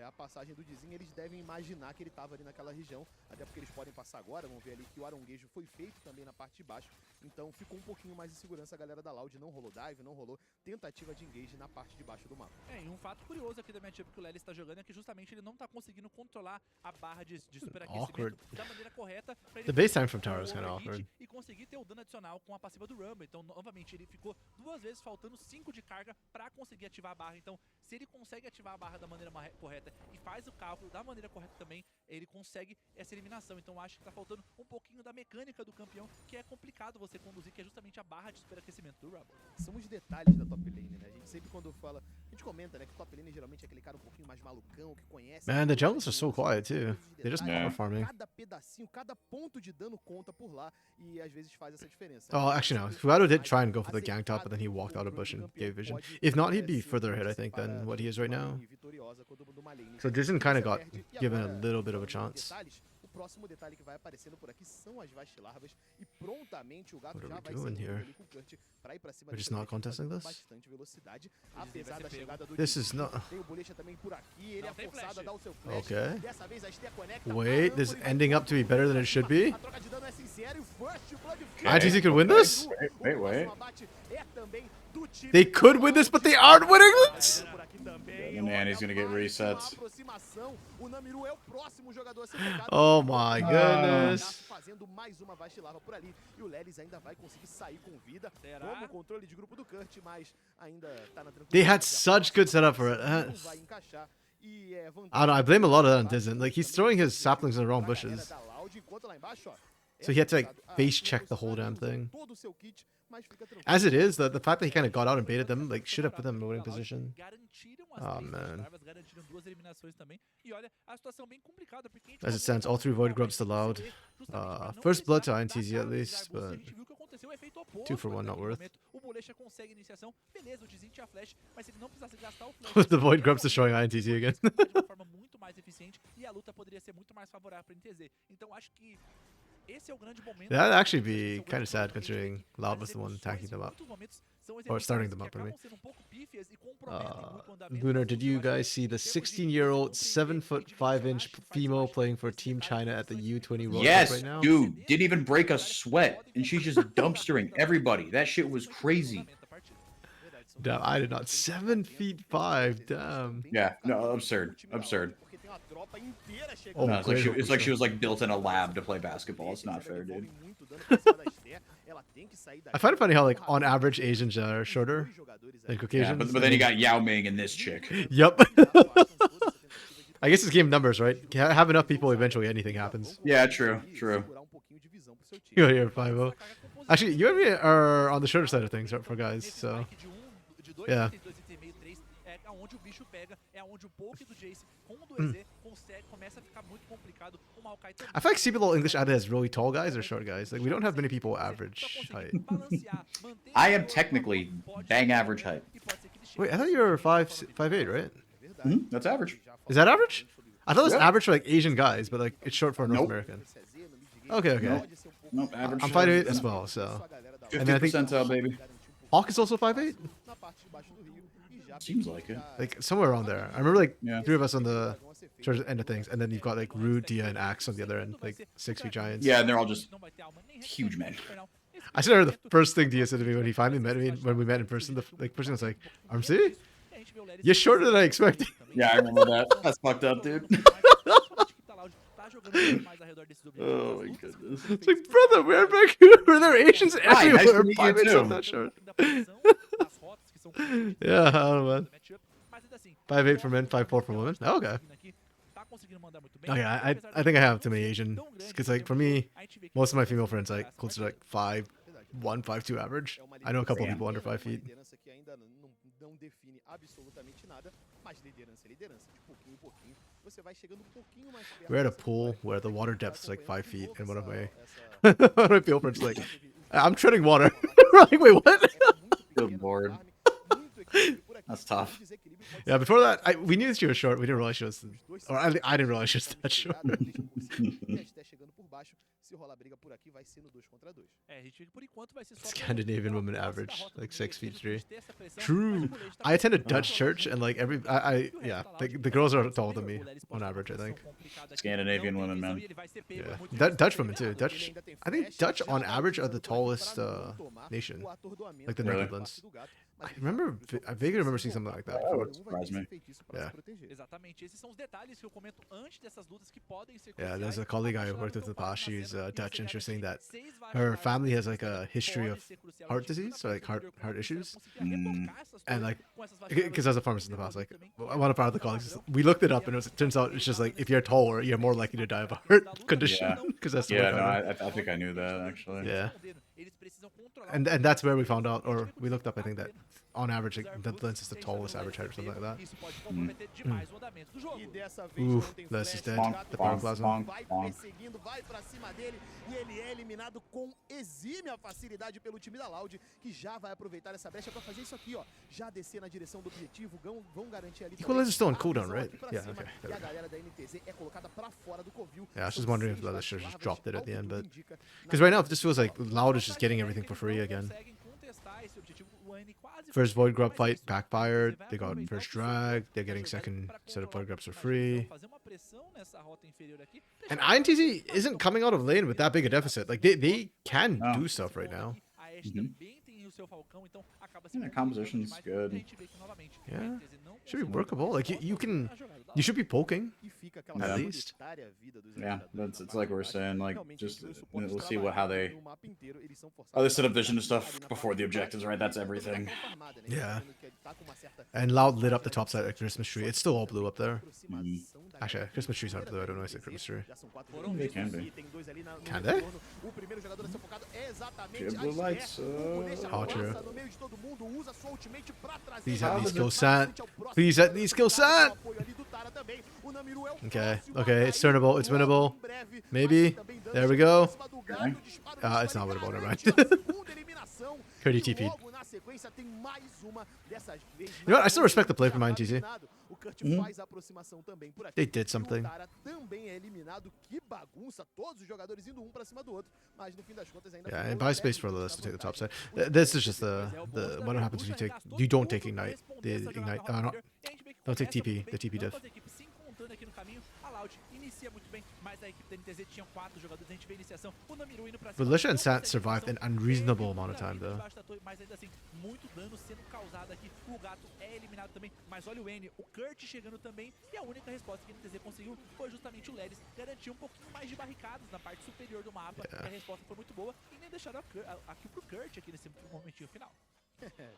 a passagem do Dizim, eles devem imaginar que ele tava ali naquela região, até porque eles podem passar agora, vão ver ali que o aronguejo foi feito também na parte de baixo, então ficou um pouquinho mais de segurança a galera da Loud, não rolou dive, não rolou tentativa de engage na parte de baixo do mapa. E um fato curioso aqui da matchup que o Lely está jogando é que justamente ele não tá conseguindo controlar a barra de superaquecimento da maneira correta pra ele The base time from Tower is kind of awkward. e conseguir ter o dano adicional com a passiva do Rumble. Então, novamente, ele ficou 2 vezes faltando 5 de carga pra conseguir ativar a barra. Então, se ele consegue ativar a barra da maneira correta e faz o cálculo da maneira correta também, ele consegue essa eliminação. Então, acho que tá faltando um pouquinho da mecânica do campeão, que é complicado você conduzir, que é justamente a barra de superaquecimento do Rumble. São os detalhes da top lane, né? A gente sempre quando fala, a gente comenta, né, que top lane geralmente é aquele cara um pouquinho mais malucão, que conhece... Man, the jungles are so quiet too. They're just power farming. Cada pedacinho, cada ponto de dano conta por lá e às vezes faz essa diferença. Oh, actually no. Fugato did try and go for the gang top, but then he walked out of bush and gave vision. If not, he'd be further ahead, I think, than what he is right now. So Dizin kind of got given a little bit of a chance. O próximo detalhe que vai aparecendo por aqui são as vastilarvas e prontamente o gato What are já we vai doing ser here? ali com o Kurt pra ir pra cima We're just desse not Bolecha, contesting fazendo this? bastante velocidade, apesar da chegada do This is Didi. not... Tem o Bolecha também por aqui, ele é forçado a dar o seu flash. Okay. Dessa vez a Estea conecta, Wait, this is ending up to be better than it should be? a troca de dano é sincera e o First Blood ITC could win this? Wait. é também do time. They could win this, but they aren't winning this? Por aqui também, Yeah, man, he's gonna get olha, mais uma resets. aproximação. O Namiru é o próximo jogador a ser tocado. Oh my goodness. Fazendo mais uma vastilava por ali. E o Lelis ainda vai conseguir sair com vida. Como o controle de grupo do Kurt, mas ainda tá na tranquilidade. They had such good setup for it. Não vai encaixar. E é I don't know, I blame a lot of that on Dizen. Like, he's throwing his saplings in the wrong vantagem bushes. da Loud, enquanto lá embaixo, ó, So he had to, like, face check the whole damn thing. todo o seu kit, mas fica tranquilo. As it is, the fact that he kind of got out and baited them, like, should have put them in a winning position. Garantiram Oh, as três man. vastilarvas, garantiram 2 eliminações também. E olha, a situação bem complicada, porque a gente As it não stands, tem all 3 Void como Grubs still allowed. justamente pra não First blood to precisar INTZ dar at least, cargas de but arbustos. A gente viu o que aconteceu, o efeito oposto 2 for 1 naquele not worth. momento. O Bolecha consegue a iniciação, beleza, o Dizin tinha flash, mas se ele não precisasse gastar o flash... With the Void ele Grubs ia destroying morrer, INTZ again. de uma forma muito mais eficiente e a luta poderia ser muito mais favorável para NTZ. Então acho que esse é o grande momento. That'd actually be kind of sad considering Loud was the one attacking them up. Or starting them up, I mean. Lunar, did you guys see the 16-year-old, 7'5" female playing for Team China at the U20 World Cup Yes, right now? dude, didn't even break a sweat, and she's just dumpstering everybody. That shit was crazy. Damn, I did not. 7'5", damn. Yeah, no, absurd. Porque tem uma tropa inteira chegando. Oh, No, it's like great. it's like she was like built in a lab to play basketball. It's not fair, dude. Muito dano pra cima da Estea. Ela tem que sair I find it funny how, like, on average, Asians are shorter than Yeah, Caucasians. but then you got Yao Ming and this chick. Yep. I guess it's game numbers, right? Have enough people, eventually anything happens. Yeah, true. Segurar um pouquinho de visão pro seu time. You're here, 5-0. Actually, you and me are on the shorter side of things for guys, so... Yeah. É onde o bicho pega, é onde o poke do Jace com o do EZ começa a ficar muito complicado. O Maokai também. I feel like CBLOL English either has really tall guys or short guys. Like, we don't have many people average height. I am technically bang average height. Wait, I thought you were 5'8", right? That's average. Is that average? I thought it was Yeah. average for, like, Asian guys, but, like, it's short for North Nope. American. Okay, okay. Nope, average. I'm 5'8" as well, so... 50 And then I think percentile, baby. Hawk is also 5'8"? Seems like it. Like, somewhere around there. I remember, like, Yeah. 3 of us on the short end of things, and then you've got, like, Rude, Dia, and Axe on the other end, like, 6 feet giants. Yeah, and they're all just huge men. I still remember the first thing Dia said to me when he finally met me, when we met in person, the person was like, RMC? You're shorter than I expected. Yeah, I remember that. That's fucked up, dude. Oh my goodness. It's like, brother, we're in Vancouver. There are Asians Hi, nice everywhere. to meet you 5'8" too. I'm not short. Yeah, I don't know, man. 5'8" for men, 5'4" for women. Oh, okay. Oh yeah, I think I have too many Asian, because like for me, most of my female friends like closer to like 5'1", 5'2" average. I know a couple of people under 5 feet. Liderança que ainda não define absolutamente nada, mas liderança é liderança, de pouquinho em pouquinho. Você vai chegando um pouquinho mais perto. We're at a pool where the water depth is like 5 feet, and one of my female friends is like, I'm treading water. We're like, wait, what? Good lord. That's tough. Yeah, before that, we knew she was short. We didn't realize she was, or I didn't realize she was that short. Scandinavian women average like 6'3". True. I attended Dutch church, and like yeah, the girls are taller than me on average, I think. Scandinavian women, man. Yeah, Dutch women too. Dutch, I think Dutch on average are the tallest nation, like the Really? Netherlands. I vaguely remember seeing something like that. That would surprise me. Yeah. Exatamente, esses são os detalhes que eu comento antes dessas lutas que podem ser Yeah, there's a colleague I worked with in the past. She's Dutch, and she was saying that her family has like a history of heart disease, or like heart issues, and like because as a pharmacist in the past, like one of our other colleagues, we looked it up, and it turns out it's just like if you're taller, you're more likely to die of a heart condition. Yeah. Because that's the Yeah, way no, I I think I knew that actually. Yeah. and that's where we found out, or we looked up, I think, that on average, like, the Lens is the tallest average height or something like that. E dessa vez Oof, não tem Lens is flash, dead. já The tem Pyroclasm. vai perseguindo, vai pra cima dele e ele é eliminado com exímia facilidade pelo time da Loud, que já vai aproveitar essa brecha pra fazer isso aqui, ó, já descer na direção do objetivo, vão garantir ali Equalizer is still on a cooldown, visão right? aqui pra Yeah, cima, okay. e a galera da NTZ é colocada pra fora do covil. Yeah, I was just São wondering if 6 Leather should have just vaciladas, dropped it at the ao end, que but tudo indica. because right now it just feels like Loud is just getting everything for free again. First Void Grub fight backfired. They got first drag. They're getting second set of Void Grubs for free. And INTZ isn't coming out of lane with that big a deficit. Like they can No. do stuff right now. Yeah, their composition's good. Yeah, should be workable. Like you should be poking E fica aquela Yeah. least. solitária vida dos Yeah, jogadores. it's like we're saying, like, Realmente, just os suportes we'll see how they trabalham no mapa inteiro, eles são forçados how they set up a vision and ficar stuff ali na before the parte de objectives, baixo. right? That's E everything. tá farmada, né? Yeah. Vendo que ele tá com uma certa And Loud lit up the top side of Christmas tree. It's still all blue up there. aproximação da Actually, galera Christmas trees da aren't blue. I don't know why I said Christmas tree. Já são 4 They can be. e tem 2 ali no Can they? retorno. O primeiro jogador a ser focado é exatamente Yeah, blue a lights, Ger. O Bolecha Oh, true. passa no meio de todo mundo, usa sua ultimate pra trazer Please o have Namiru these skill mais set. frente ao próximo Please have these skill jogador. set. O apoio ali do Tara também. O Namiru é o Okay, próximo okay, a it's cair turnable, it's logo winnable. em breve, Maybe. mas também dando There we chance go. em cima do gato, disparo do It's not disparo winnable, never garante mind. a segunda eliminação. Cody E TP. logo na sequência tem mais uma dessas vezes. You know what? I still respect the play Já from tá INTZ. eliminado. O Kurt faz a aproximação também por aqui. They did E something. o Tara também é eliminado. Que bagunça. Todos os jogadores indo um pra cima do outro. Mas no fim das contas ainda Yeah, ficou and buy o space for técnico Lilith to take the top na side. vantagem. This is just what happens if you don't take ignite. The ignite. Don't take TP. The TP diff. Aqui no caminho, a Loud inicia muito bem, mas a equipe da NTZ tinha 4 jogadores, a gente vê a iniciação, o Namiru indo pra cima. Militia and Sant survived an unreasonable amount of time though. Mas ainda assim, muito dano sendo causado aqui, o gato é eliminado também, mas olha o N, o Kurt chegando também, e a única resposta que a NTZ conseguiu foi justamente o Leris garantir um pouquinho mais de barricadas na parte superior do mapa, e a resposta foi muito boa, e nem deixaram aqui pro Kurt aqui nesse momentinho final.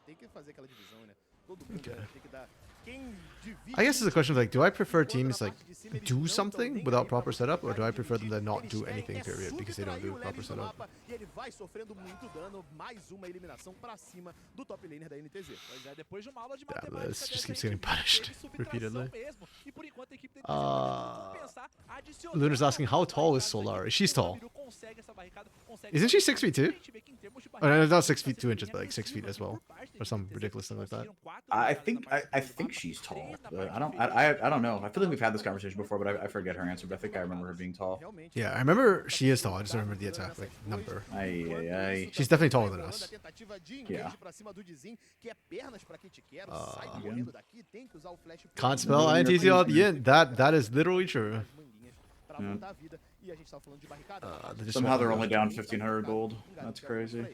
Tem que fazer aquela divisão, né? Todo mundo tem que dar. Quem divide. I guess it's a question of like, do I prefer teams like do something without proper setup, or do I prefer them to not do anything period because they don't do proper setup? E ele vai sofrendo muito dano, mais uma eliminação pra cima do top laner da NTZ. Pois é, depois de uma aula de Yeah, matemática this just dessa keeps getting equipe, punished teve subtração repeatedly. mesmo, e por enquanto a equipe da NTZ conseguiu compensar, adicionando Lunar's asking, how tall is barricadas Solar? aqui. She's O tall. Namiru consegue essa barricada, consegue Isn't she essa 6 feet barricada. too? A gente vê que em termos de Or no, not barricadas, 6 feet 2 essa inches, but like 6 feet as well, por parte da or some NTZ, ridiculous thing like that. conseguiram 4 I barricadas think na parte I do think mapa, she's tall. 3 na But parte I don't know. I feel like we've had this conversation before, but I forget her answer. But I think I remember her being tall. Realmente. Yeah, I remember she is tall. I just don't remember the attack like number. Aye. She's definitely taller than us. Yeah. Can't spell INTZ on the end. That is literally true. Somehow they're only down 1,500 gold. That's crazy.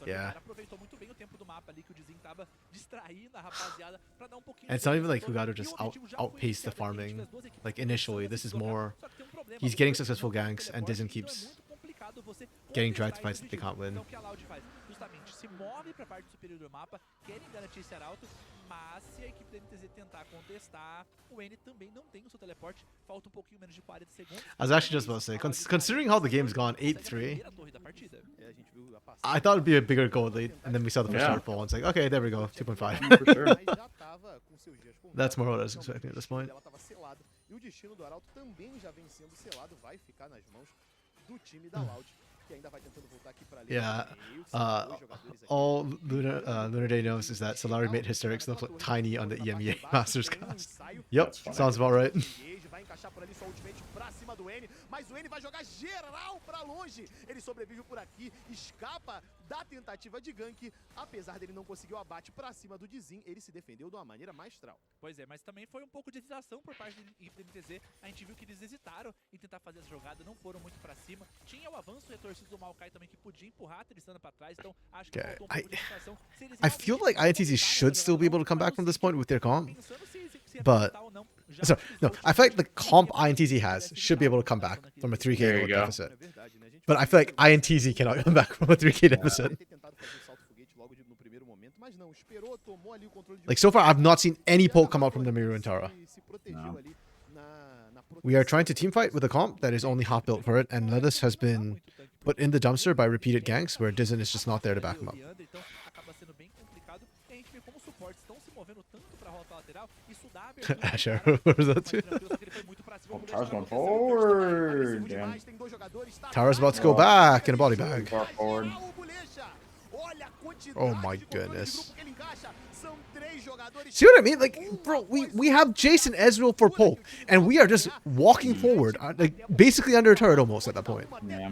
Yeah. aproveitou muito bem o tempo do mapa ali que o Dizin tava distraindo a rapaziada pra dar um pouquinho And it's not even like Hugado just outpace the farming. Like initially, this is more he's getting successful ganks and Dizin keeps getting dragged to fights that they can't win. Então o que a Loud faz? Justamente se move pra parte superior do mapa, querem garantir esse arauto, mas se a equipe da NTZ tentar contestar, o N também não tem o seu teleporte, falta um pouquinho menos de 40 segundos. I was actually just about to say, considering how the game's gone 8-3, Primeira torre da partida. I thought it'd be a bigger gold lead, and then we saw the first Yeah. shortfall, and it's like, okay, there we go, 2.5. For sure. That's more what I was expecting at this point. Ela tava selada e o destino do Arauto também já vem sendo selado, vai ficar nas mãos do time da Loud, que ainda vai tentando voltar aqui para Yeah, all Lunar Day knows is that Solari made Hysterics look like tiny on the EMEA Masters cast. Yep, sounds about right. Vai encaixar por ali sua ultimate pra cima do N, mas o N vai jogar geral pra longe. Ele sobrevive por aqui, escapa da tentativa de gank, apesar dele não conseguir o abate pra cima do Dizin, ele se defendeu de uma maneira maestral. Pois é, mas também foi um pouco de hesitação por parte da equipe da NTZ. A gente viu que eles hesitaram em tentar fazer essa jogada, não foram muito pra cima. Tinha o avanço retorcido do Maokai também que podia empurrar a Tristana pra trás, então acho que Okay, faltou um pouco de hesitação. Se eles I feel like INTZ should still be able to come back from this point with their comp, pensando se ia but tentar ou não, já sorry, no, I feel like the comp INTZ has should be able to come back from a 3k There you gold go. deficit, É verdade, né? A gente but I feel like INTZ cannot come back from a 3k deficit. ter tentado fazer o salto foguete logo no primeiro momento, mas não, esperou, tomou ali o controle de Like so far, I've not seen any poke come out from the Miru and Tara. se protegeu No. ali na We are trying to teamfight with a comp that is only hot built for it, and Lilith has been put in the dumpster by repeated ganks where Dizen is just not there to back him up. Asher, what was that too? Oh, Tower's going forward. Damn. Tower's about to go back in a body bag. Far forward. Oh my goodness. See what I mean? Like, bro, we have Jason Ezreal for poke, and we are just walking forward, like basically under a turret almost at that point. Yeah.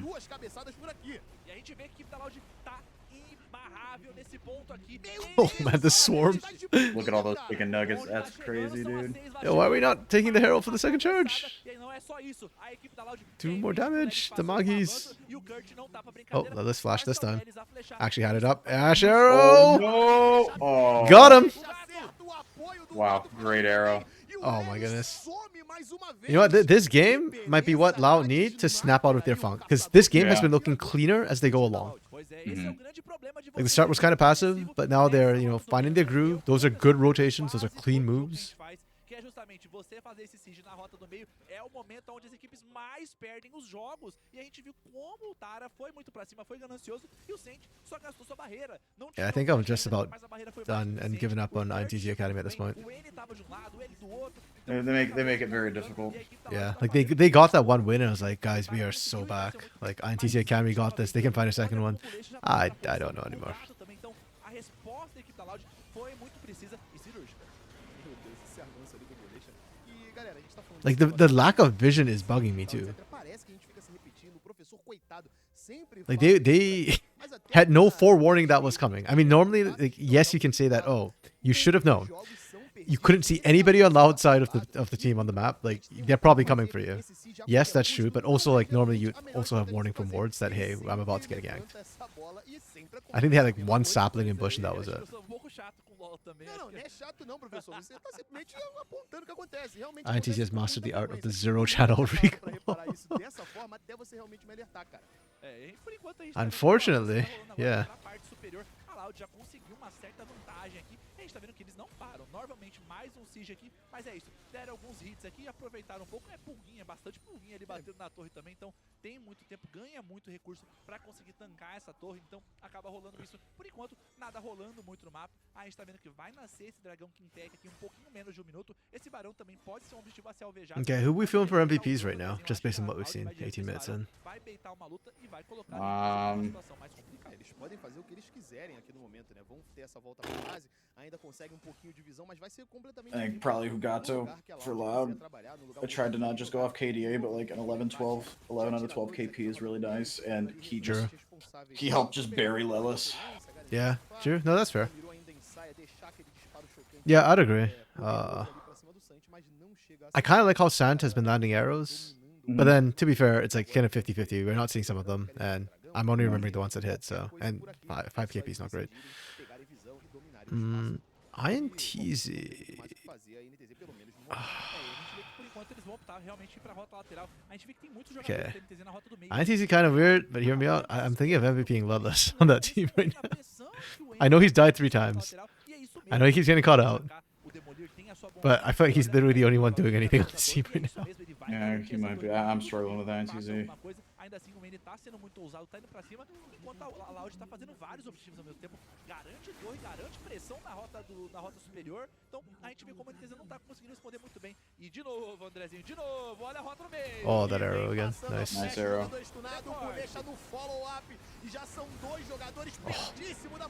Oh man, the swarm. Look at all those chicken nuggets. That's crazy, dude. Yo, why are we not taking the Herald for the second charge? Do more damage. The Magis. Oh, let's flash this time. Actually had it up. Ash arrow. Oh, no. Oh. Got him. Wow, great arrow. Oh my goodness. You know what? This game might be what Loud need to snap out of their funk, because this game has been looking cleaner as they go along. Like the start was kind of passive, but now they're, you know, finding their groove. Those are good rotations. Those are clean moves. Que é justamente você fazer esse siege na rota do meio é o momento onde as equipes mais perdem os jogos. E a gente viu como o Tara foi muito pra cima, foi ganancioso, e o Saint só gastou sua barreira. Yeah, I think I'm just about done and given up on INTZ Academy at this point. They make it very difficult. Yeah, like they got that one win, and I was like, guys, we are so back. Like INTZ Academy got this. They can find a second one. I don't know anymore. A resposta da equipe da Loud foi muito precisa e cirúrgica. Like the lack of vision is bugging me too. Like they had no forewarning that was coming. I mean, normally, like, yes, you can say that. Oh, you should have known. You couldn't see anybody on the outside of the team on the map. Like, they're probably coming for you. Yes, that's true. But also, like, normally you also have warning from wards that, hey, I'm about to get ganked. I think they had like one sapling in bush and that was it. INTZ has mastered the art of the zero channel recall. Unfortunately, yeah. Já conseguiu uma certa vantagem aqui. A gente tá vendo que eles não param. Novamente, mais um siege aqui. Mas é isso. Deram alguns hits aqui, aproveitaram um pouco. É pulguinha, bastante pulguinha ali batendo na torre também. Então, tem muito tempo, ganha muito recurso pra conseguir tancar essa torre. Então, acaba rolando isso. Por enquanto, nada rolando muito no mapa. A gente tá vendo que vai nascer esse dragão Quintec aqui um pouquinho menos de um minuto. Esse barão também pode ser um objetivo a ser alvejado. Okay, who are we feeling for MVPs right now? Just based on what we've seen, 18 minutes in. Vai beitar uma luta e vai colocar uma situação mais complicada. Eles podem fazer o que eles quiserem aqui no momento, né? Vão ter essa volta pra base, ainda consegue um pouquinho de visão, mas vai ser completamente... I think probably who got to for Loud. I tried to not just go off KDA, but like an 11 out of 12 KP is really nice, and he helped just bury Lilith. Yeah, true. No, that's fair. Yeah, I'd agree. I kind of like how Sant has been landing arrows, but then, to be fair, it's like kind of 50-50. We're not seeing some of them, and I'm only remembering the ones that hit, so... And 5 KP is not great. INTZ... Okay. INTZ kind of weird, but hear me out. I'm thinking of MVPing Ludless on that team right now. I know he's died 3 times. I know he keeps getting caught out. But I feel like he's literally the only one doing anything on the team right now. Yeah, he might be. I'm struggling with INTZ. Ainda assim, o N tá sendo muito ousado, tá indo pra cima, enquanto a Loud tá fazendo vários objetivos ao mesmo tempo. Garante torre, garante pressão na rota superior. Então, a gente vê como a NTZ não tá conseguindo responder muito bem. E de novo, Andrezinho, de novo, olha a rota no meio. Oh, that arrow again. Nice. Nice arrow.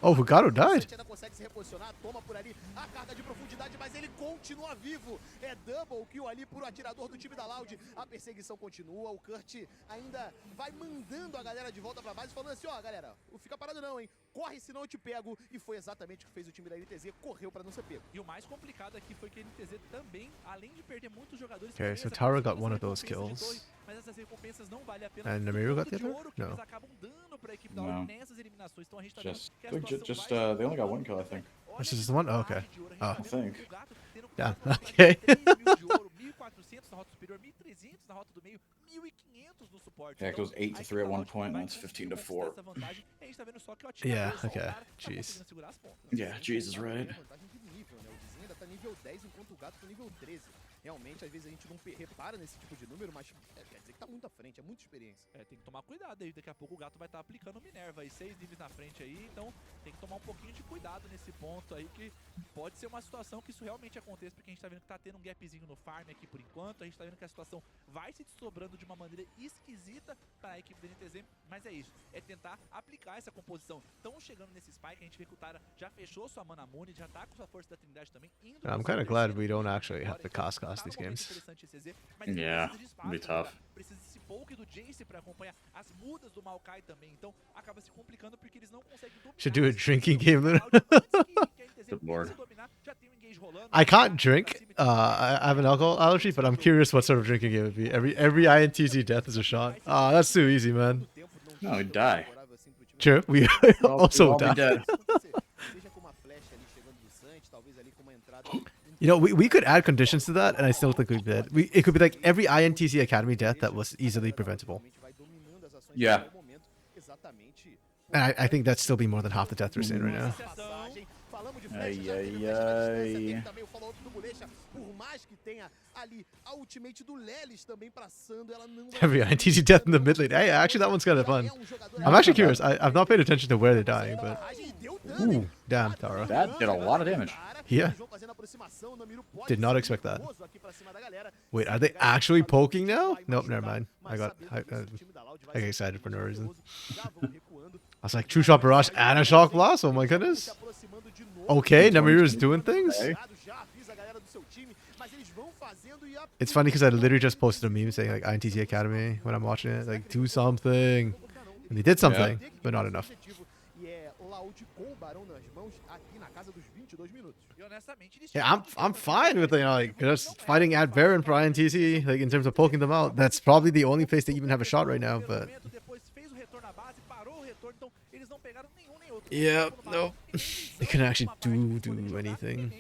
Oh, Hugado died. Consegue se reposicionar, toma por ali a carga de profundidade, mas ele continua vivo. É double kill ali pro atirador do time da Loud. A perseguição continua, o Kurt ainda vai mandando a galera de volta pra base, falando assim, ó, galera, não fica parado não, hein? Corre, senão eu te pego. E foi exatamente o que fez o time da NTZ, correu pra não ser pego. E o mais complicado aqui foi que a NTZ também, além de perder muitos jogadores... Okay, so Tara got one of those kills. Mas essas recompensas não valem a pena. And Namiru got the other? No. Eles acabam dando pra equipe da Loud nessas eliminações. Então a gente tá Just they only got 1 kill, I think. This is the one? Oh, okay. Oh. I think. Yeah, okay. 1.400 na rota superior, 1.300 na rota do meio, 1.500 no suporte. Yeah, it goes 8-3 at one point, and it's 15-4. Yeah, okay. Jeez. Yeah, Jesus, right. Vantagem de nível, né? O Dizinho ainda tá nível 10, enquanto o Gato tá nível 13. Realmente, às vezes a gente não repara nesse tipo de número, mas quer dizer que tá muito à frente, é muita experiência. Tem que tomar cuidado aí, daqui a pouco o gato vai estar aplicando o Minerva aí, 6 níveis na frente aí, então tem que tomar um pouquinho de cuidado nesse ponto aí, que pode ser uma situação que isso realmente aconteça, porque a gente tá vendo que tá tendo um gapzinho no farm aqui por enquanto, a gente tá vendo que a situação vai se desdobrando de uma maneira esquisita para a equipe da NTZ, mas é isso, é tentar aplicar essa composição. Estão chegando nesse spike, a gente vê que o Tara já fechou sua mana mune, já tá com sua força da Trindade também. I'm kind of glad we don't actually have to cost these games. Yeah, it'd be tough. Precisa desse poke do Jace para acompanhar as mudas do Maokai também, então acaba se complicando porque eles não conseguem dominar. Should do a drinking game then. Good lord. I can't drink. I have an alcohol allergy, but I'm curious what sort of drinking game it would be. Every INTZ death is a shot. Ah, that's too easy, man. No, he'd die. True. We also die. Dead. You know, we could add conditions to that, and I still think we'd be dead. It could be like every INTZ Academy death that was easily preventable. Yeah. And I think that'd still be more than half the death we're seeing right now. Every INTZ death in the mid lane. Hey, actually, that one's kind of fun. I'm actually curious. I've not paid attention to where they're dying, but... Ooh, damn, Tara. That did a lot of damage. Yeah. Did not expect that. Wait, are they actually poking now? Nope, never mind. I got excited for no reason. I was like, True Shot Barrage and a Shock Blast? Oh my goodness. Okay, Namiru's doing things. It's funny because I literally just posted a meme saying like INTZ Academy when I'm watching it. Like, do something. And they did something, but not enough. Yeah, I'm fine with, you know, like, just fighting at Baron for INTZ, like, in terms of poking them out. That's probably the only place they even have a shot right now, but... Yeah, no. They couldn't actually do anything.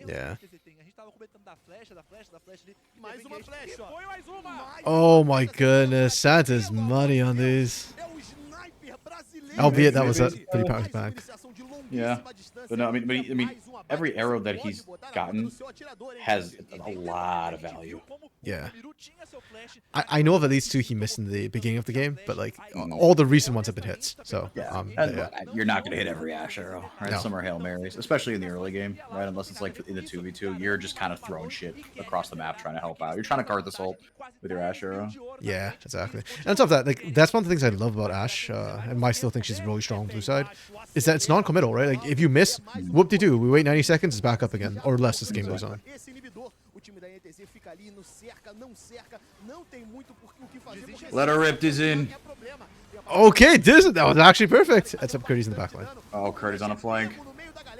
Yeah. Oh my goodness, Santa's money on these. Albeit that was a pretty powerful back. Yeah, but no, I mean, every arrow that he's gotten has a lot of value. Yeah. I know of at least two he missed in the beginning of the game, but like all the recent ones have been hits. So yeah, you're not gonna hit every Ash arrow, right? No. Some are Hail Marys, especially in the early game, right? Unless it's like in the 2v2, you're just kind of throwing shit across the map trying to help out. You're trying to guard this ult with your Ash arrow. Yeah, exactly. And on top of that, like that's one of the things I love about Ash, and I still think she's really strong on blue side, is that it's non-committal, right? Like if you miss, whoop-de-doo, we wait 90 seconds, it's back up again, or less as the game goes on. Let her rip this in. Okay, that was actually perfect. Except Curdy's in the backline. Oh, Curdy's on a flank.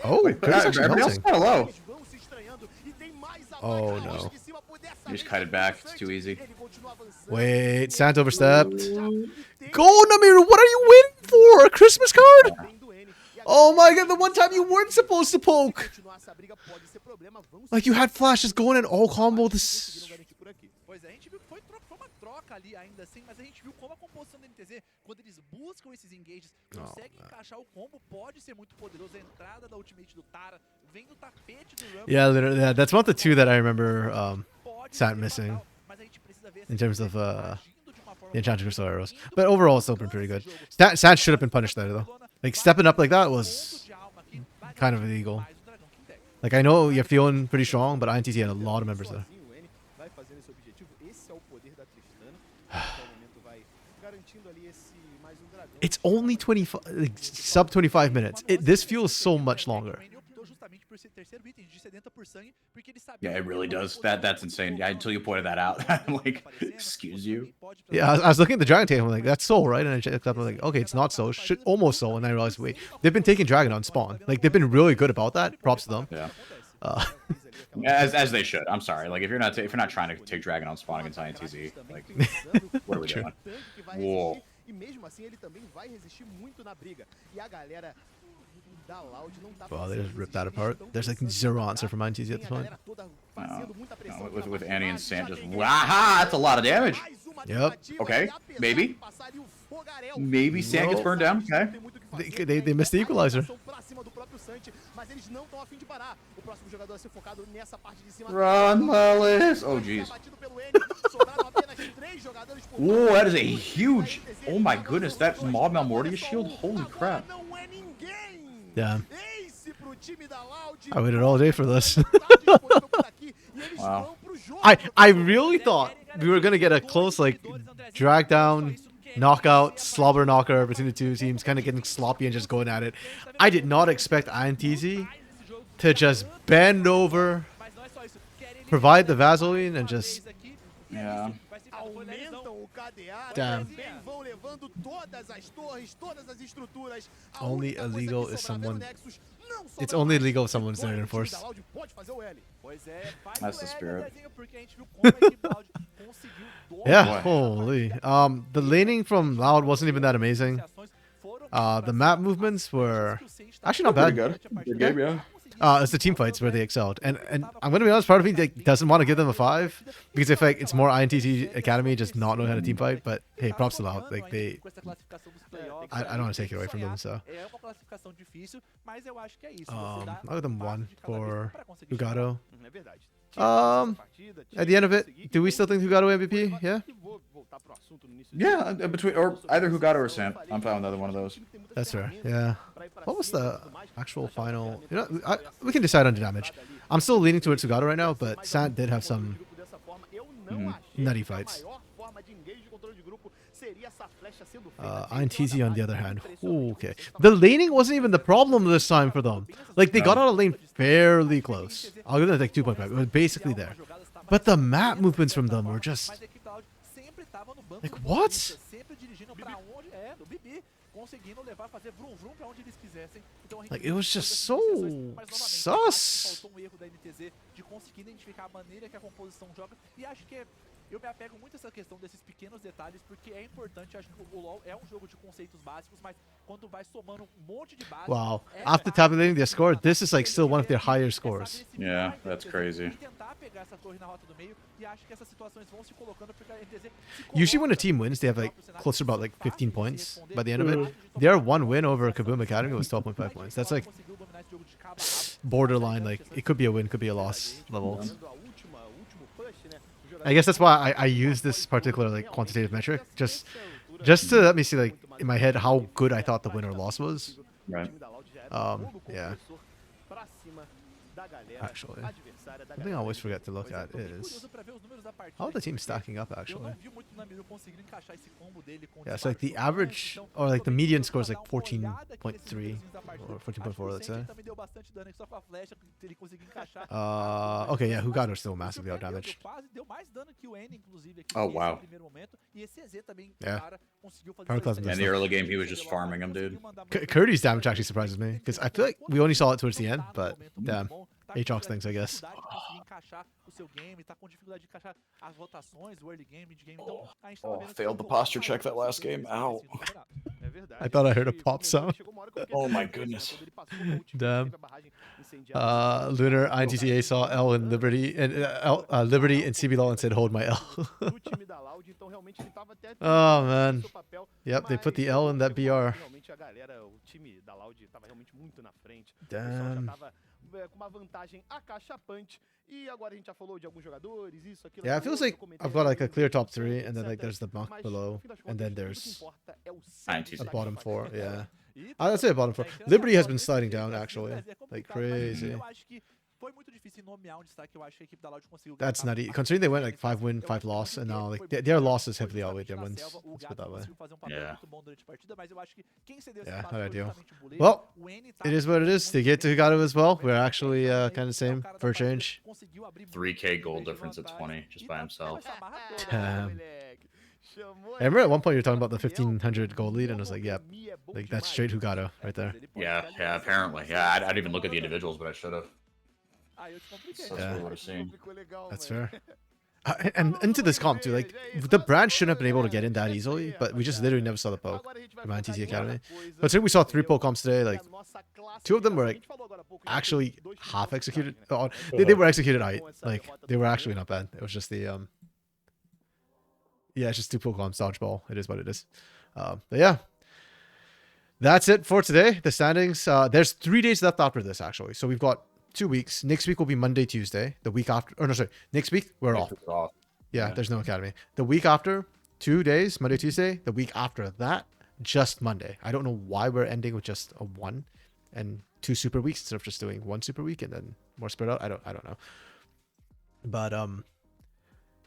Oh, Curdy's actually everybody else is kind of low. Oh no. You just cut it back. It's too easy. Wait, Santa overstepped. Go, Namiru! What are you waiting for? A Christmas card? Oh my god, the one time you weren't supposed to poke! Like, you had flashes going in all combo this... ali ainda assim, mas a gente viu como a composição da NTZ, quando eles buscam esses engages, conseguem encaixar o combo, pode ser muito poderoso. A entrada da ultimate do Tara, vem do tapete do Rumble. Yeah, literally, yeah, that's one of the two that I remember Sat missing in terms of the Enchanted Crystal arrows. But overall, it's still been pretty good. Sat should have been punished there, though. Like, stepping up like that was kind of illegal. Like, I know you're feeling pretty strong, but INTZ had a lot of members there. It's only 25, like, sub 25 minutes. This feels so much longer. Yeah, it really does. That's insane. Yeah, until you pointed that out, I'm like, excuse you. Yeah, I was looking at the Dragon Tail, I'm like, that's Soul, right? And I checked up, I'm like, okay, it's not Soul, almost Soul, and then I realized, wait, they've been taking Dragon on spawn. Like, they've been really good about that. Props to them. Yeah. As they should. I'm sorry. Like if you're not trying to take Dragon on spawn against INTZ, like what are we doing? Whoa. Wow, they just ripped that apart. There's like zero answer from INTZ at this point. With Annie and Sam just waha, that's a lot of damage. Yep. Okay, maybe Sam gets burned down. Okay. They missed the equalizer. Run, Lelis! Oh, jeez. Whoa, that is a huge... Oh my goodness, that Maud Malmortius shield? Holy crap. Yeah. I waited all day for this. Wow. I really thought we were gonna get a close like drag down, knockout, slobber knocker between the two teams, kind of getting sloppy and just going at it. I did not expect INTZ to just bend over, provide the Vaseline, and just Yeah. damn. Only illegal is someone. It's only illegal if someone's there in force. That's the spirit. Yeah, holy. The laning from Loud wasn't even that amazing. The map movements were actually not Pretty bad. good. Good game, yeah. It's the team fights where they excelled, and I'm gonna be honest, part of me like, doesn't want to give them a 5 because I feel like it's more INTZ Academy just not knowing how to team fight. But hey, props to Loud. Like I don't want to take it away from them. So I'll give them 1 for Hugado. At the end of it, do we still think Hugado MVP? Yeah. Yeah, between or either Hugado or Sant. I'm fine with either one of those. That's fair. Yeah. What was the actual final? You know, we can decide on the damage. I'm still leaning towards Hugado right now, but Sant did have some nutty fights. INTZ on the other hand. Ooh, okay. The laning wasn't even the problem this time for them. Like, they got out of lane fairly close. I'll give them like 2.5. It was basically there. But the map movements from them were just... Like, what? Like, it was just so sus. Eu me apego muito a essa questão desses pequenos detalhes, porque é importante, acho que o LoL é jogo de conceitos básicos, mas quando vai somando monte de básicos... Wow. After tabulating their score, this is like still one of their higher scores. Yeah, that's crazy. Usually when a team wins, they have like close to about like 15 points by the end of it. Their one win over Kaboom Academy was 12.5 points. That's like borderline, like it could be a win, could be a loss level. I guess that's why I use this particular like quantitative metric, just to let me see like in my head how good I thought the win or loss was. Right. Yeah. Actually, one thing I always forget to look at is how are the teams stacking up actually. Yeah, it's like the average or like the median score is like 14.3 or 14.4, let's say. Okay, yeah, Hugado's still massively out damaged. Oh wow. Yeah. In the early game, he was just farming him, dude. Curdy's damage actually surprises me because I feel like we only saw it towards the end, but damn. Aatrox things, I guess. Oh, failed the posture check that last game. Ow. I thought I heard a pop sound. Oh my goodness. Damn. Lunar INTCA saw L and Liberty and Liberty and CBLOL and said, "Hold my L." Oh man. Yep, they put the L in that BR. Damn. Yeah, it feels like I've got like a clear top 3, and then like there's the muck below, and then there's a bottom 4. Yeah, I'd say a bottom 4. Liberty has been sliding down actually, like crazy. That's nutty. Considering they went like 5 win, 5 loss, and now like their losses heavily outweigh their wins. Let's put it that way. Yeah. Yeah, not ideal. Well, it is what it is. They get to Hugado as well. We're actually kind of same for a change. 3K goal difference at 20 just by himself. Damn. I remember at one point you were talking about the 1500 goal lead, and I was like, yep, like that's straight Hugado right there. Yeah, apparently. Yeah, I didn't even look at the individuals, but I should have. That's what I would have seen. That's fair. And into this comp too, like the brand shouldn't have been able to get in that easily, but we just literally never saw the poke from INTZ Academy. But today we saw 3 poke comps today, like 2 of them were like actually half executed. They were executed right, like they were actually not bad. It was just the yeah, it's just 2 poke comps, dodgeball. It is what it is. But yeah, that's it for today. The standings. There's 3 days left after this, actually. So we've got 2 weeks. Next week will be Monday, Tuesday. The week after, or no, sorry, next week we're off. Yeah, there's no academy. The week after, 2 days, Monday, Tuesday. The week after that, just Monday. I don't know why we're ending with just a 1 and 2 super weeks instead of just doing 1 super week and then more spread out. I don't know. But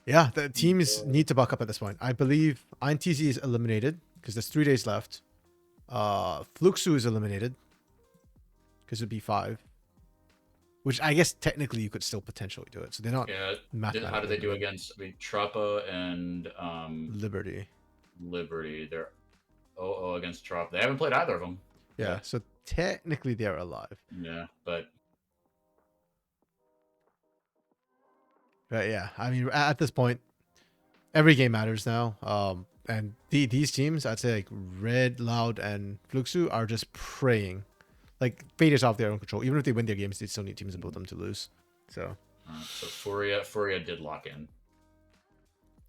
yeah, the teams need to buck up at this point. I believe INTZ is eliminated because there's 3 days left. Fluxu is eliminated because it'd be 5. Which I guess technically you could still potentially do it. So they're not. Yeah. Mathematically How do they do against? I mean, Trappa and Liberty. They're 0-0 against Trappa. They haven't played either of them. Yeah. So technically they're alive. Yeah, but yeah, I mean at this point, every game matters now. And these teams, I'd say like Red, Loud, and Fluxu are just praying. Like, fate is off their own control. Even if they win their games, they still need teams above them to lose. So Furia did lock in.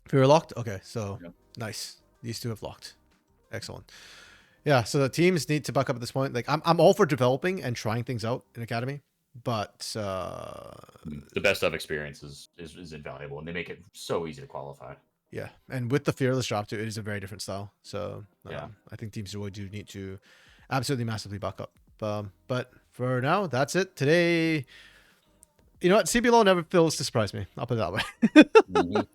Furia locked? Okay, so Yep. Nice. These two have locked. Excellent. Yeah, so the teams need to buck up at this point. Like, I'm all for developing and trying things out in Academy, but The best of experience is invaluable, and they make it so easy to qualify. yeah, and with the Fearless drop too, it is a very different style. So Yeah. I think teams really do need to absolutely massively buck up. But for now, that's it. Today, you know what? CBLOL never fails to surprise me. I'll put it that way. Mhm.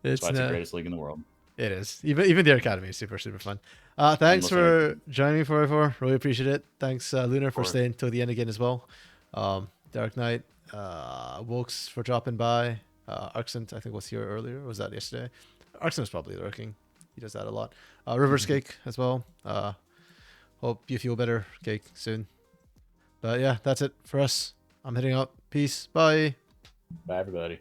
It's That's why it's the greatest league in the world. It is. Even their academy is super fun. Thanks for joining me, 4x4. Really appreciate it. Thanks, Lunar, for staying till the end again as well. Dark Knight, Wilkes for dropping by. Arxent, I think, was here earlier. Or was that yesterday? Arxent was probably lurking. He does that a lot. Reverse Cake as well. Hope you feel better, Cake, soon. But yeah, that's it for us. I'm heading out. Peace. Bye. Bye, everybody.